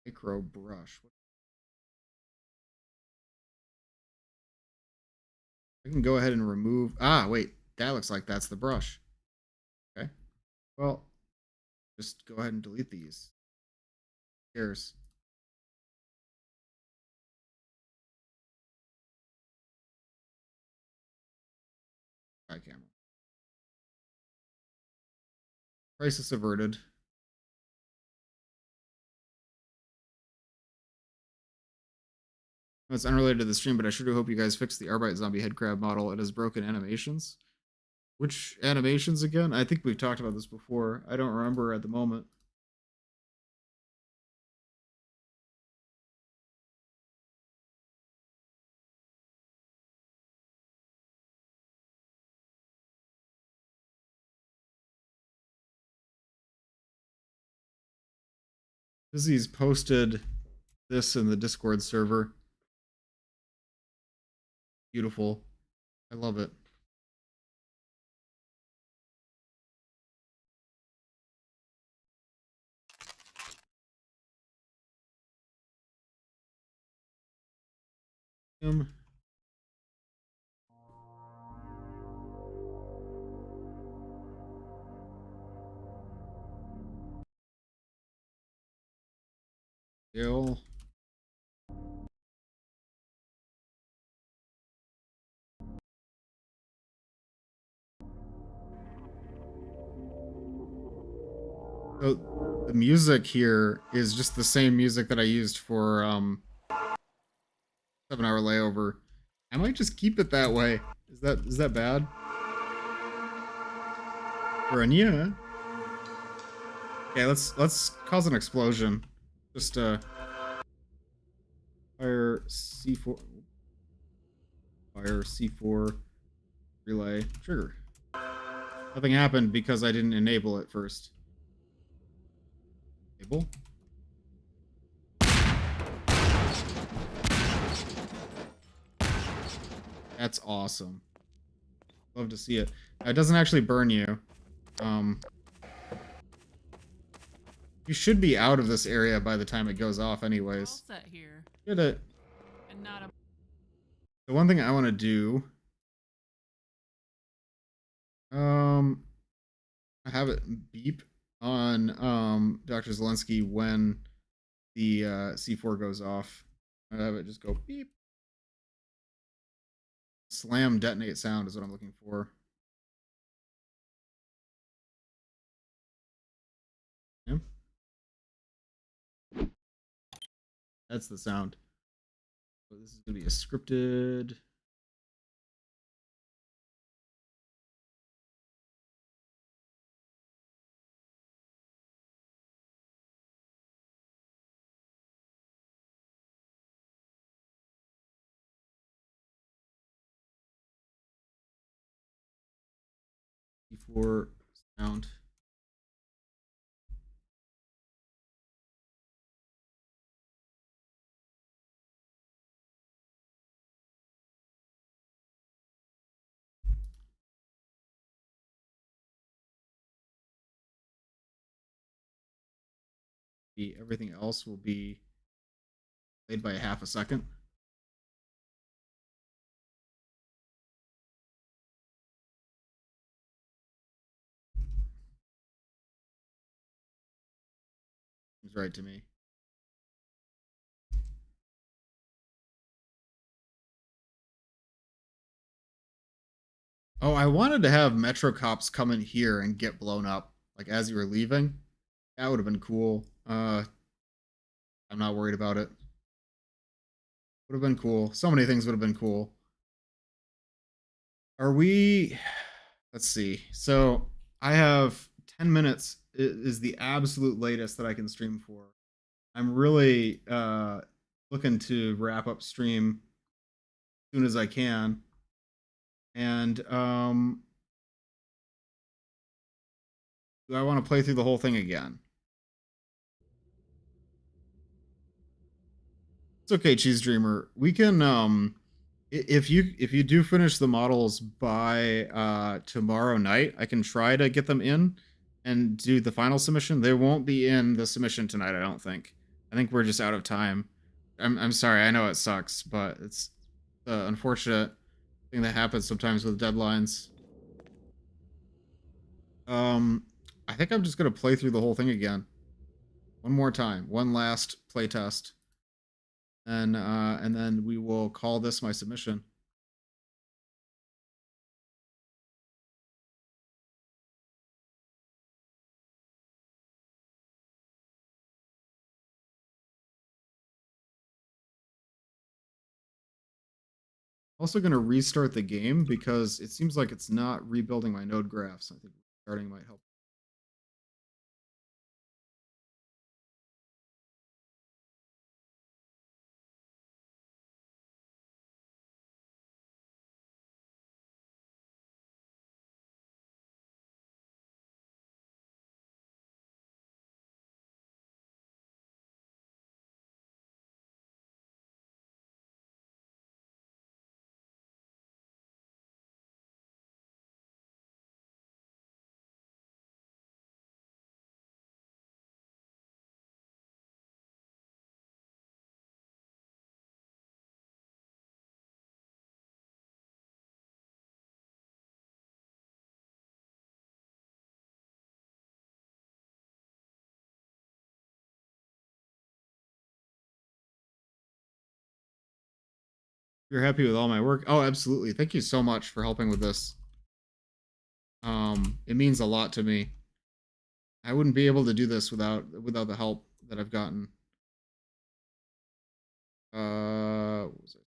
Micro brush. I can go ahead and remove. Ah, wait. That looks like that's the brush. Okay. Well, just go ahead and delete these. Who cares? Try camera. Crisis averted. It's unrelated to the stream, but I sure do hope you guys fix the Arbite zombie head crab model. It has broken animations. Which animations again? I think we've talked about this before. I don't remember at the moment. Busy's posted this in the Discord server. Beautiful. I love it. Ill. So the music here is just the same music that I used for 7-hour layover. I might just keep it that way. Is that bad? For Anya. Okay, let's cause an explosion. Just fire C4, fire C4 relay trigger. Nothing happened because I didn't enable it first. Enable. That's awesome. Love to see it. It doesn't actually burn you. You should be out of this area by the time it goes off All anyways. set here. Did it. And not a The one thing I want to do, I have it beep on Dr. Zelensky when the C4 goes off. I have it just go beep. Slam detonate sound is what I'm looking for. Yeah. That's the sound. So this is going to be a scripted. C4 sound. Everything else will be played by half a second. Seems right to me. Oh, I wanted to have Metro Cops come in here and get blown up, like as you were leaving. That would have been cool. I'm not worried about it. Would have been cool. So many things would have been cool. Are we? Let's see. So I have 10 minutes is the absolute latest that I can stream for. I'm really looking to wrap up stream as soon as I can. And do I want to play through the whole thing again? It's okay, Cheese Dreamer. We can if you do finish the models by tomorrow night, I can try to get them in and do the final submission. They won't be in the submission tonight, I don't think. I think we're just out of time. I'm sorry, I know it sucks, but it's the unfortunate thing that happens sometimes with deadlines. I think I'm just gonna play through the whole thing again. One more time. One last play test. And then we will call this my submission. Also going to restart the game because it seems like it's not rebuilding my node graphs. I think restarting might help. You're happy with all my work? Oh, absolutely. Thank you so much for helping with this. It means a lot to me. I wouldn't be able to do this without the help that I've gotten. What was it?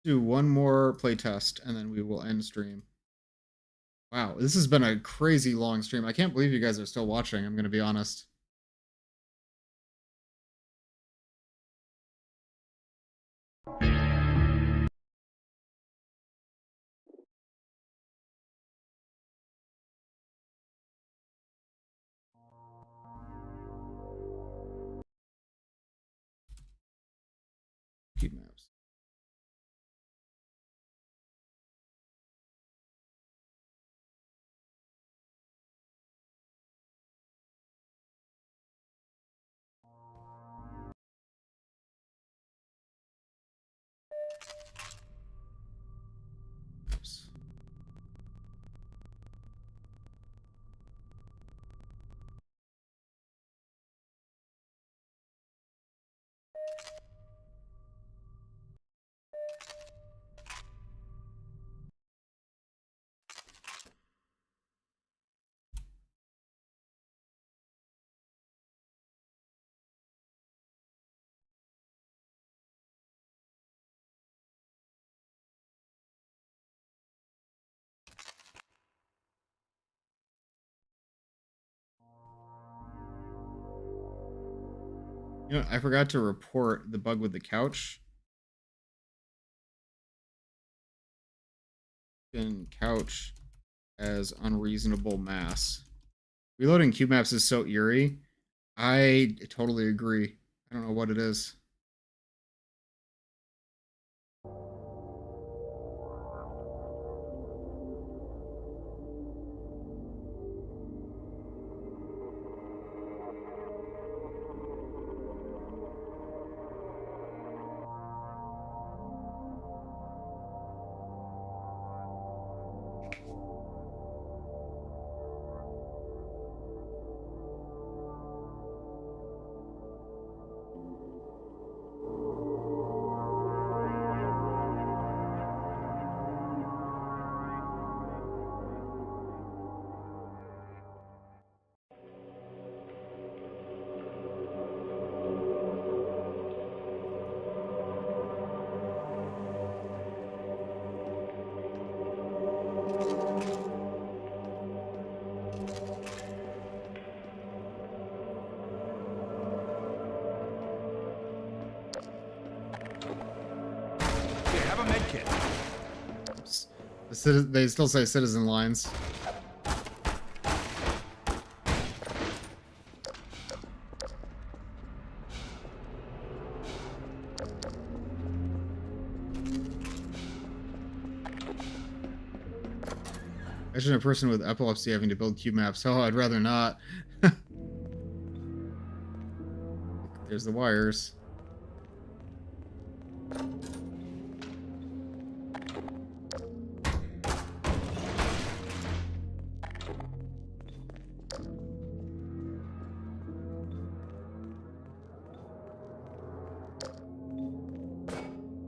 Do one more playtest and then we will end stream. Wow, this has been a crazy long stream. I can't believe you guys are still watching, I'm going to be honest. Keep maps. Oops. You know, I forgot to report the bug with the couch. And couch as unreasonable mass. Reloading cube maps is so eerie. I totally agree. I don't know what it is. Here, have a med kit. Oops. They still say citizen lines. Imagine a person with epilepsy having to build cube maps. Oh, I'd rather not. There's the wires.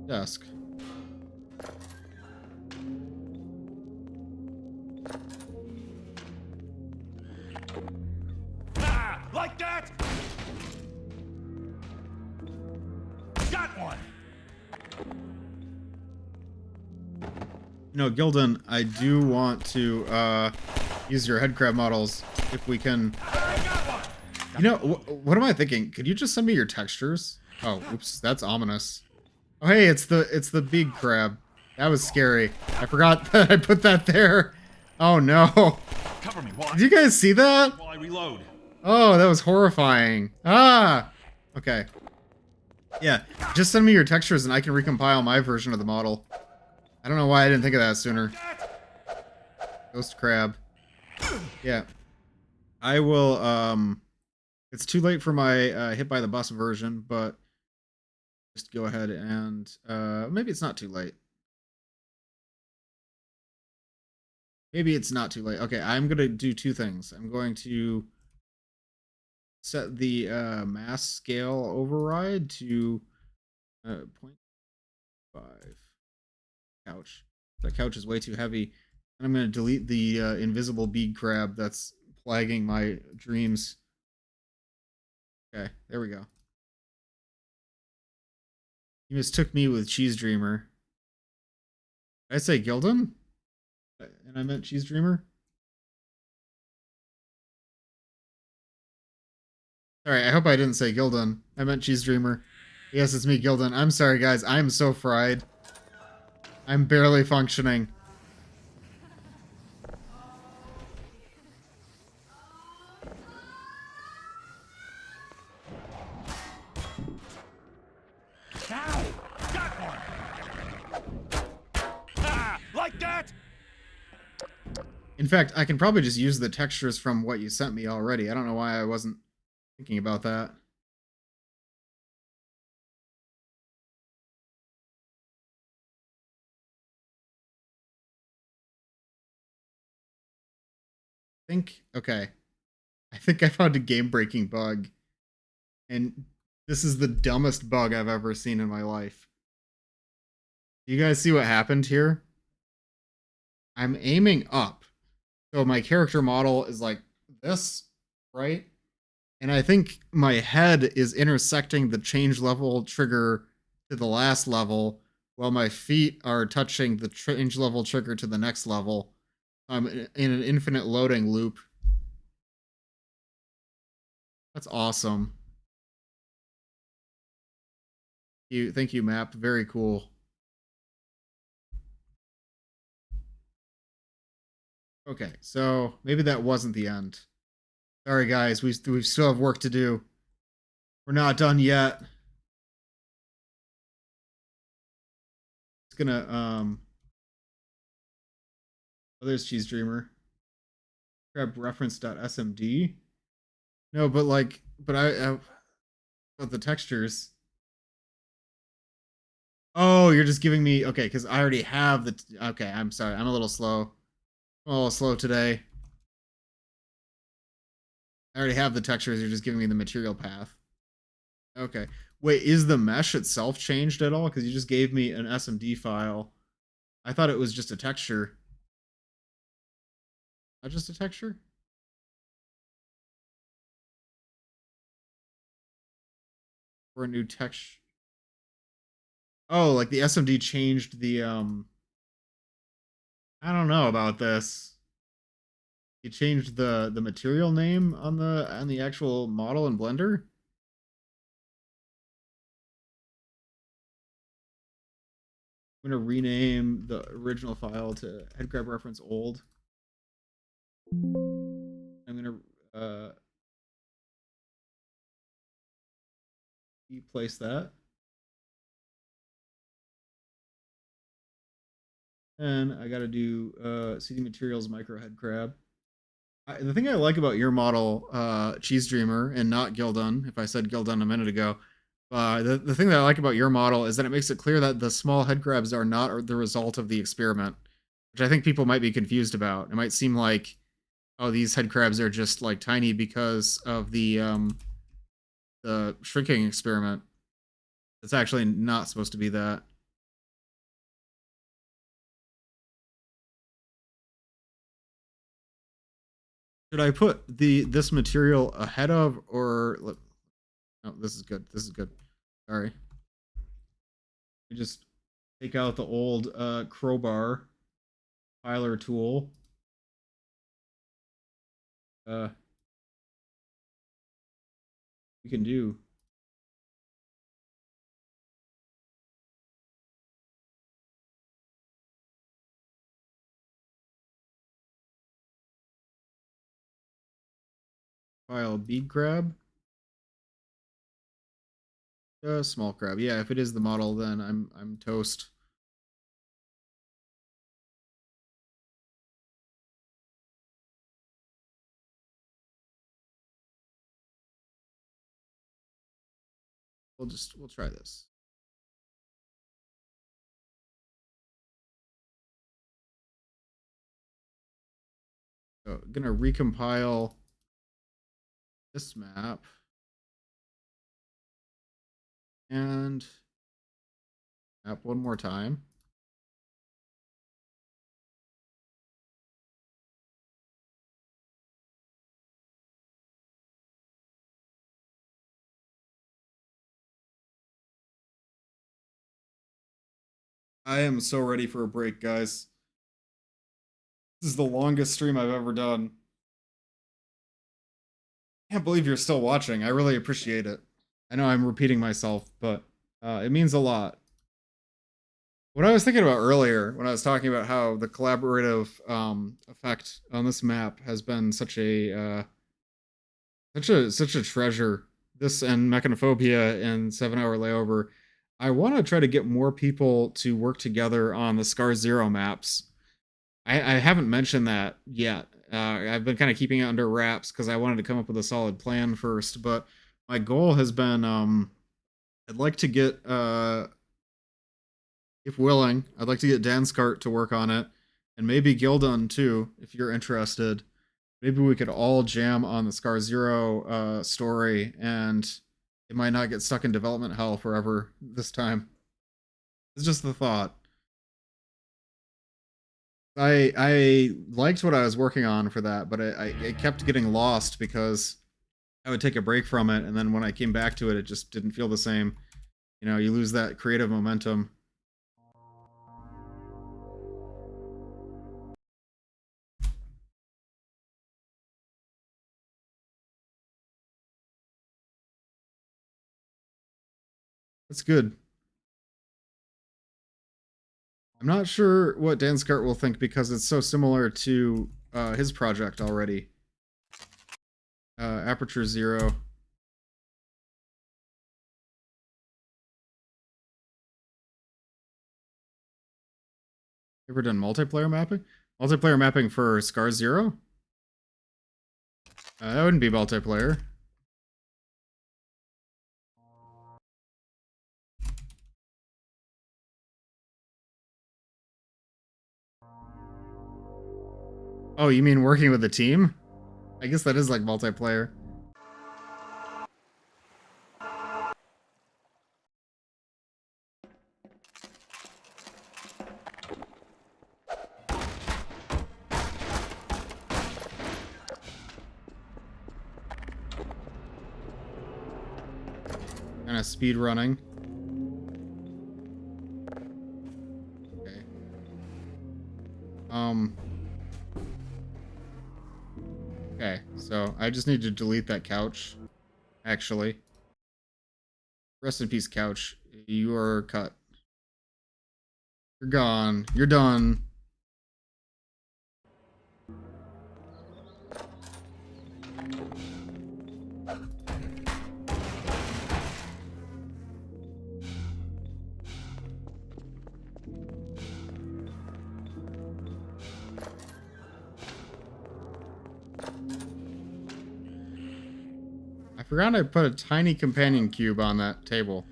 Desk. Ah, like that? Got one. You know, Gildan, I do want to use your headcrab models if we can. I got one. You know, what am I thinking? Could you just send me your textures? Oh, oops, that's ominous. Oh, hey, it's the big crab. That was scary. I forgot that I put that there. Oh no. Cover me while Did you guys see that? I reload. Oh, that was horrifying. Ah. Okay. Yeah, just send me your textures and I can recompile my version of the model. I don't know why I didn't think of that sooner. Ghost crab. Yeah. I will, it's too late for my hit by the bus version, but just go ahead and, maybe it's not too late. Maybe it's not too late. Okay, I'm going to do two things. I'm going to set the mass scale override to 0.5. Couch. That couch is way too heavy. And I'm going to delete the invisible bead crab that's plaguing my dreams. Okay, there we go. You mistook me with Cheese Dreamer. Did I say Gildan? And I meant Cheese Dreamer? Sorry, I hope I didn't say Gildan. I meant Cheese Dreamer. Yes, it's me, Gildan. I'm sorry, guys. I'm so fried. I'm barely functioning. Now! Got one! Ah, like that? In fact, I can probably just use the textures from what you sent me already. I don't know why I wasn't thinking about that. Okay. I think I found a game-breaking bug. And this is the dumbest bug I've ever seen in my life. Do you guys see what happened here? I'm aiming up. So my character model is like this, right? And I think my head is intersecting the change level trigger to the last level, while my feet are touching the change level trigger to the next level. I'm in an infinite loading loop. That's awesome. Thank you, map. Very cool. Okay, so maybe that wasn't the end. Sorry, guys. We still have work to do. We're not done yet. It's gonna Oh, there's Cheese Dreamer. Grab reference.smd. No, but like, but the textures. Oh, you're just giving me okay, because I already have the. Okay, I'm sorry. I'm a little slow. I'm a little slow today. I already have the textures. You're just giving me the material path. Okay. Wait, is the mesh itself changed at all? Because you just gave me an SMD file. I thought it was just a texture. Not just a texture? Or a new text. Oh, like the SMD changed the I don't know about this. You changed the material name on the actual model in Blender? I'm gonna rename the original file to headgrab reference old. I'm gonna replace that. And I gotta do CD materials micro head crab. The thing I like about your model, Cheese Dreamer, and not Gildun, if I said Gildun a minute ago, the thing that I like about your model is that it makes it clear that the small head crabs are not the result of the experiment, which I think people might be confused about. It might seem like, oh, these head crabs are just like tiny because of the shrinking experiment. It's actually not supposed to be that. Should I put this material ahead of or? No, this is good. This is good. Sorry. We just take out the old crowbar filer tool. We can do. File bead crab. Small crab. Yeah, if it is the model, then I'm toast. We'll try this. So I'm gonna recompile this map and map one more time. I am so ready for a break, guys. This is the longest stream I've ever done. Can't believe you're still watching. I really appreciate it. I know I'm repeating myself, but it means a lot. What I was thinking about earlier when I was talking about how the collaborative effect on this map has been such a treasure. This and Mechanophobia and 7 Hour Layover. I want to try to get more people to work together on the Scar Zero maps. I haven't mentioned that yet. I've been kind of keeping it under wraps because I wanted to come up with a solid plan first. But my goal has been, I'd like to get, if willing, I'd like to get Danskart to work on it, and maybe Gildon too, if you're interested. Maybe we could all jam on the Scar Zero story, and it might not get stuck in development hell forever this time. It's just the thought. I liked what I was working on for that, but I kept getting lost because I would take a break from it, and then when I came back to it, it just didn't feel the same. You know, you lose that creative momentum. That's good. I'm not sure what Danskart will think because it's so similar to his project already. Aperture Zero. Ever done multiplayer mapping? Multiplayer mapping for Scar Zero? That wouldn't be multiplayer. Oh, you mean working with a team? I guess that is like multiplayer. Kind of speed running. Okay. Okay, so I just need to delete that couch. Actually. Rest in peace, couch. You are cut. You're gone. You're done. I forgot I put a tiny companion cube on that table.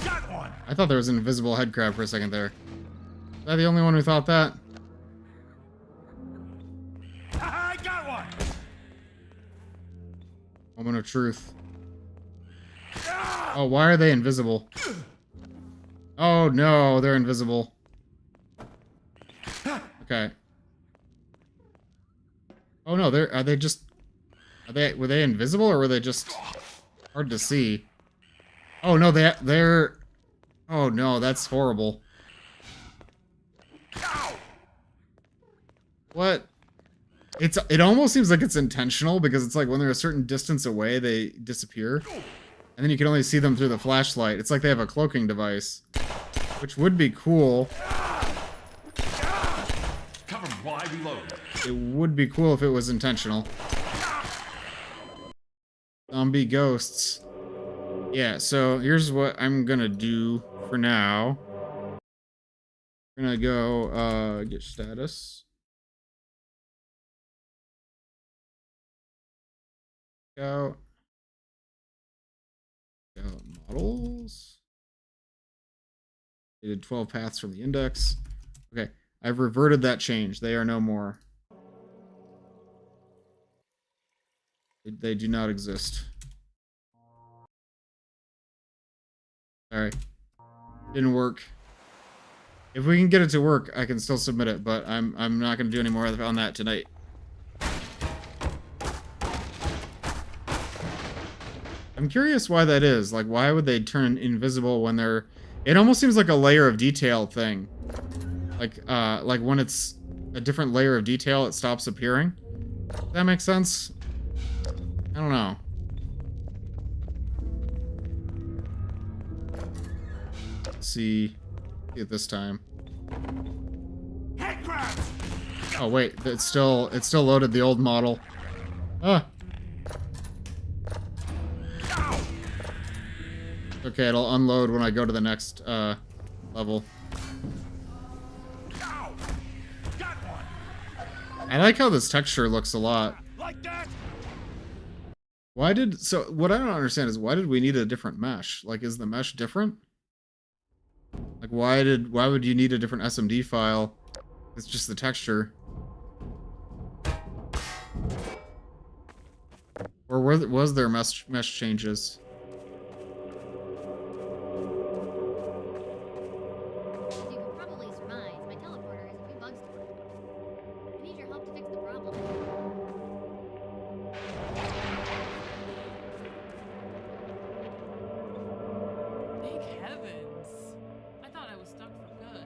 Got one. I thought there was an invisible head crab for a second there. Was I the only one who thought that? I got one. Moment of truth. Oh, why are they invisible? Oh no, they're invisible. Okay. Oh no, were they invisible or were they just hard to see? Oh no, they're oh no, that's horrible. What? It almost seems like it's intentional because it's like when they're a certain distance away, they disappear. And then you can only see them through the flashlight. It's like they have a cloaking device, which would be cool. Cover while I reload. It would be cool if it was intentional. Zombie ghosts. Yeah, so here's what I'm gonna do for now. We're gonna go get status. Go models. They did 12 paths from the index. Okay, I've reverted that change. They are no more. They do not exist. Sorry. Didn't work. If we can get it to work, I can still submit it, but I'm not gonna do any more on that tonight. I'm curious why that is. Like, why would they turn invisible when they're... It almost seems like a layer of detail thing. Like when it's a different layer of detail, it stops appearing. Does that make sense? I don't know. Let's see it this time. Head grabs! Oh wait, it's still loaded the old model. Ah. Ow! Okay, it'll unload when I go to the next level. Ow! Got one! I like how this texture looks a lot. Like that? So what I don't understand is why did we need a different mesh? Like, is the mesh different? Like, why would you need a different SMD file? It's just the texture. Or was there mesh changes? As you can probably surmise, my teleporter has a few bugs to work on. I need your help to fix the problem. Thank heavens. I thought I was stuck for good.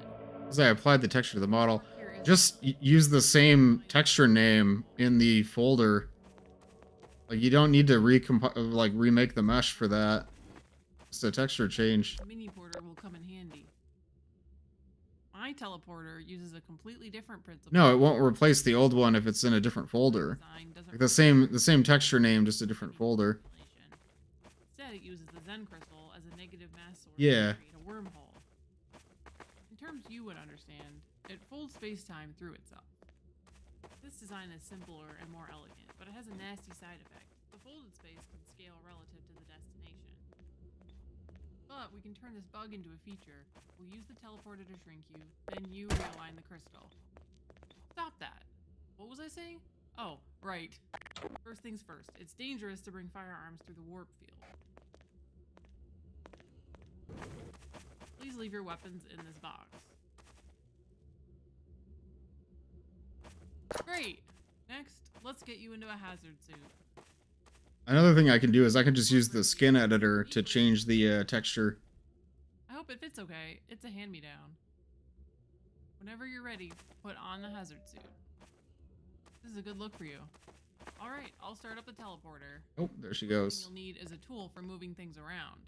As I applied the texture to the model, Here is- just use the same texture name in the folder. Like, you don't need to remake the mesh for that. Just a texture change. The mini porter will come in handy. My teleporter uses a completely different principle. No, it won't replace the old one if it's in a different folder. Design doesn't Like the same texture name, just a different folder. Instead, it uses the Zen crystal as a negative mass source Yeah. to create a wormhole. In terms you would understand, it folds space-time through itself. This design is simpler and more elegant, but it has a nasty side effect. The folded space can scale relative to the destination. But we can turn this bug into a feature. We'll use the teleporter to shrink you, then you realign the crystal. Stop that. What was I saying? Oh, right. First things first, it's dangerous to bring firearms through the warp field. Please leave your weapons in this box. Great! Next, let's get you into a hazard suit. Another thing I can do is I can just use the skin editor to change the texture. I hope it fits okay. It's a hand-me-down. Whenever you're ready, put on the hazard suit. This is a good look for you. Alright, I'll start up the teleporter. Oh, there she What goes. you'll need is a tool for moving things around.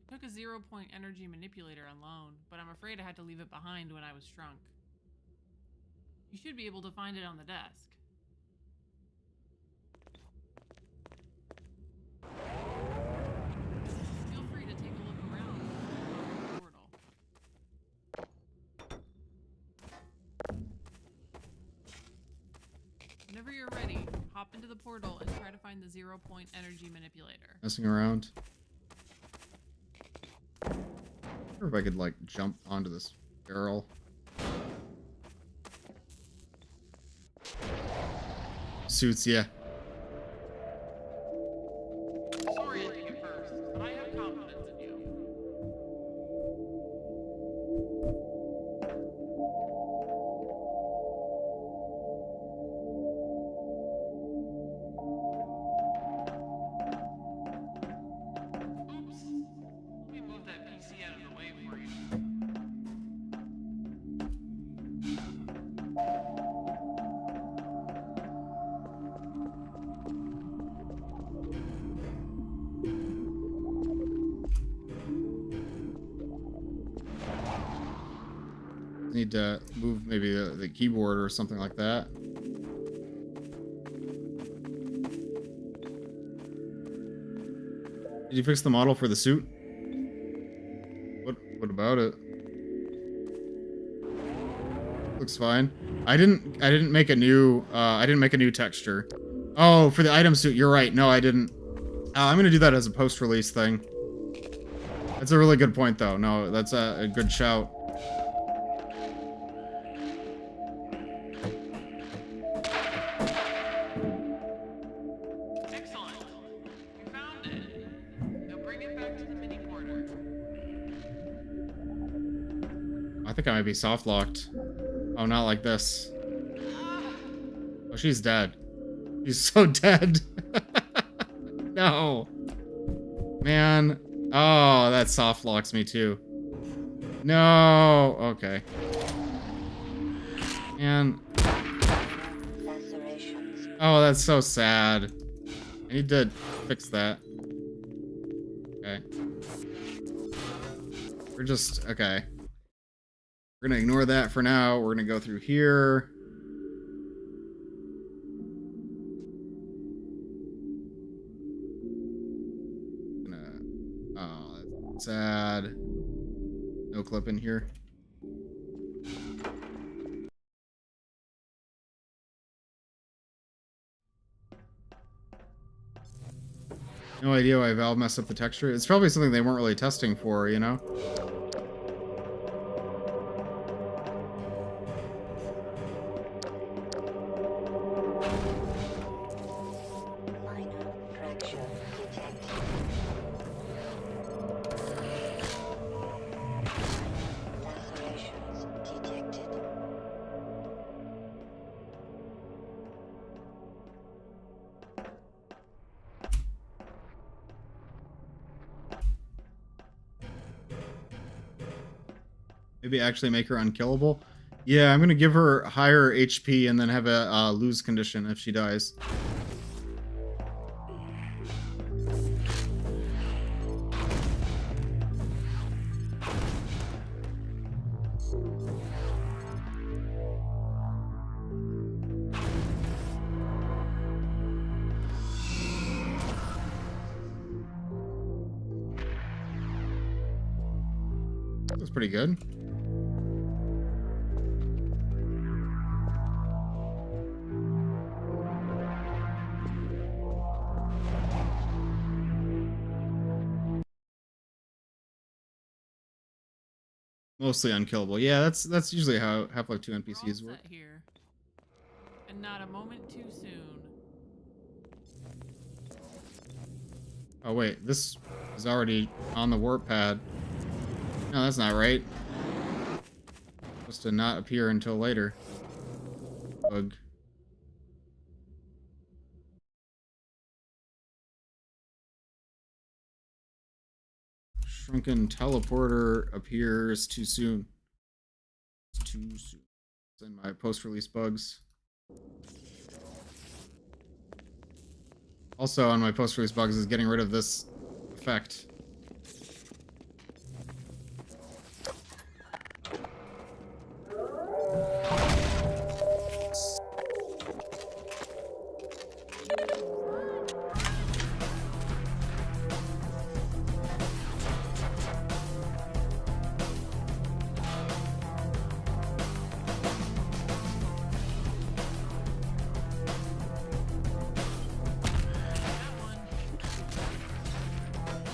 I took a 0-point energy manipulator on loan, but I'm afraid I had to leave it behind when I was shrunk. You should be able to find it on the desk. Feel free to take a look around the portal. Whenever you're ready, hop into the portal and try to find the 0-point energy manipulator. Messing around. I wonder if I could, like, jump onto this barrel. Suits, yeah. Sorry I did you first, but I have confidence in you. Oops. Let me move that PC out of the way for you. Need to move maybe the keyboard or something like that. Did you fix the model for the suit? What about it? Looks fine. I didn't make a new texture. Oh, for the item suit, you're right. No, I didn't. I'm gonna do that as a post-release thing. That's a really good point, though. No, that's a good shout. Excellent. You found it. Now bring it back to the mini porter. I think I might be soft locked. Oh, not like this. Oh, she's dead. She's so dead. No. Man. Oh, that soft locks me too. No. Okay. Man. Oh, that's so sad. I need to fix that. Okay. We're just... Okay. We're gonna ignore that for now. We're gonna go through here. Oh, that's sad. No clip in here. No idea why Valve messed up the texture. It's probably something they weren't really testing for, you know? Maybe actually make her unkillable. Yeah, I'm gonna give her higher HP and then have a lose condition if she dies. That's pretty good. Mostly unkillable. Yeah, that's usually how Half-Life 2 NPCs We're all work. set here. And not a moment too soon. Oh wait, this is already on the warp pad. No, that's not right. Supposed to not appear until later. Bug. Shrunken teleporter appears too soon. It's too soon. It's in my post-release bugs. Also on my post-release bugs is getting rid of this effect.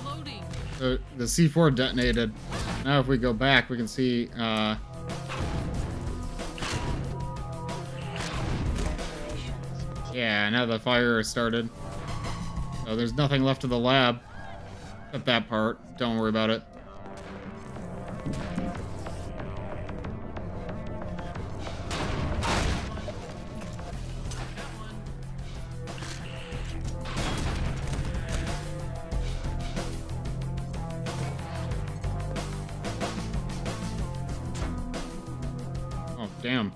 Loading. So the C4 detonated. Now if we go back, we can see yeah, now the fire has started. So there's nothing left of the lab. Except that part. Don't worry about it. Oh, damn.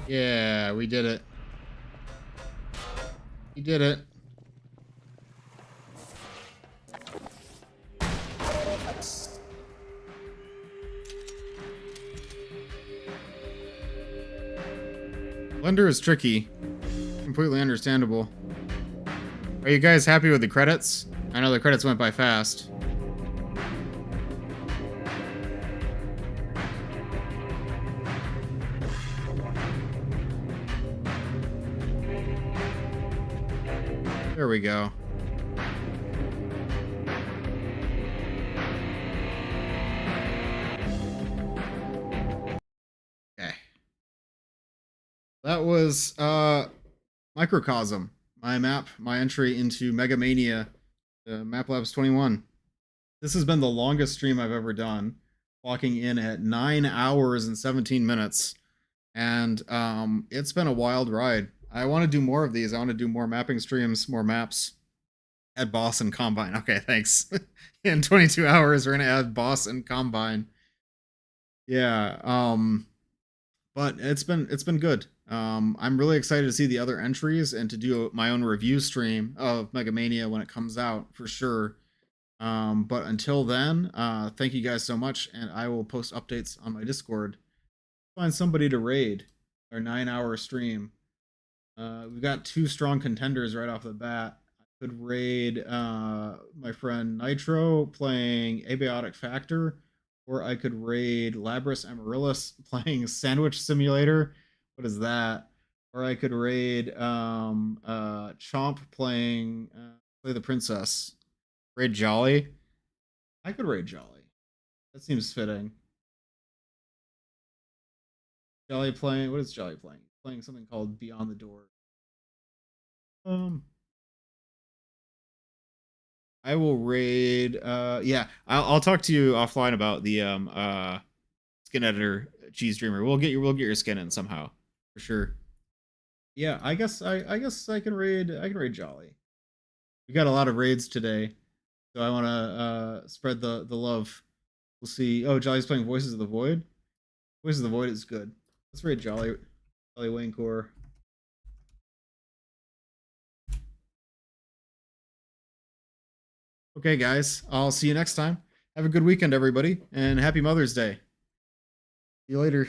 Yeah, we did it. We did it. Blender is tricky. Completely understandable. Are you guys happy with the credits? I know the credits went by fast. There we go. Okay. That was Microcosm, my entry into Mega Mania, Map Labs 21. This has been the longest stream I've ever done, clocking in at 9 hours and 17 minutes. And it's been a wild ride. I want to do more of these. I want to do more mapping streams, more maps. Add boss and combine. Okay, thanks. In 22 hours, we're gonna add boss and combine. Yeah. But it's been good. I'm really excited to see the other entries and to do my own review stream of Mega Mania when it comes out for sure. But until then, thank you guys so much, and I will post updates on my Discord. Find somebody to raid our 9-hour stream. We've got 2 strong contenders right off the bat. I could raid my friend Nitro playing Abiotic Factor, or I could raid Labris Amaryllis playing Sandwich Simulator. What is that? Or I could raid Chomp playing Play the Princess. Raid Jolly. I could raid Jolly. That seems fitting. Jolly playing. What is Jolly playing? Playing something called Beyond the Door. I will raid. Yeah, I'll talk to you offline about the skin editor cheese dreamer. We'll get your skin in somehow for sure. Yeah, I guess I can raid. I can raid Jolly. We got a lot of raids today, so I want to spread the love. We'll see. Oh, Jolly's playing Voices of the Void. Voices of the Void is good. Let's raid Jolly Waynecore. Okay, guys. I'll see you next time. Have a good weekend, everybody, and happy Mother's Day. See you later.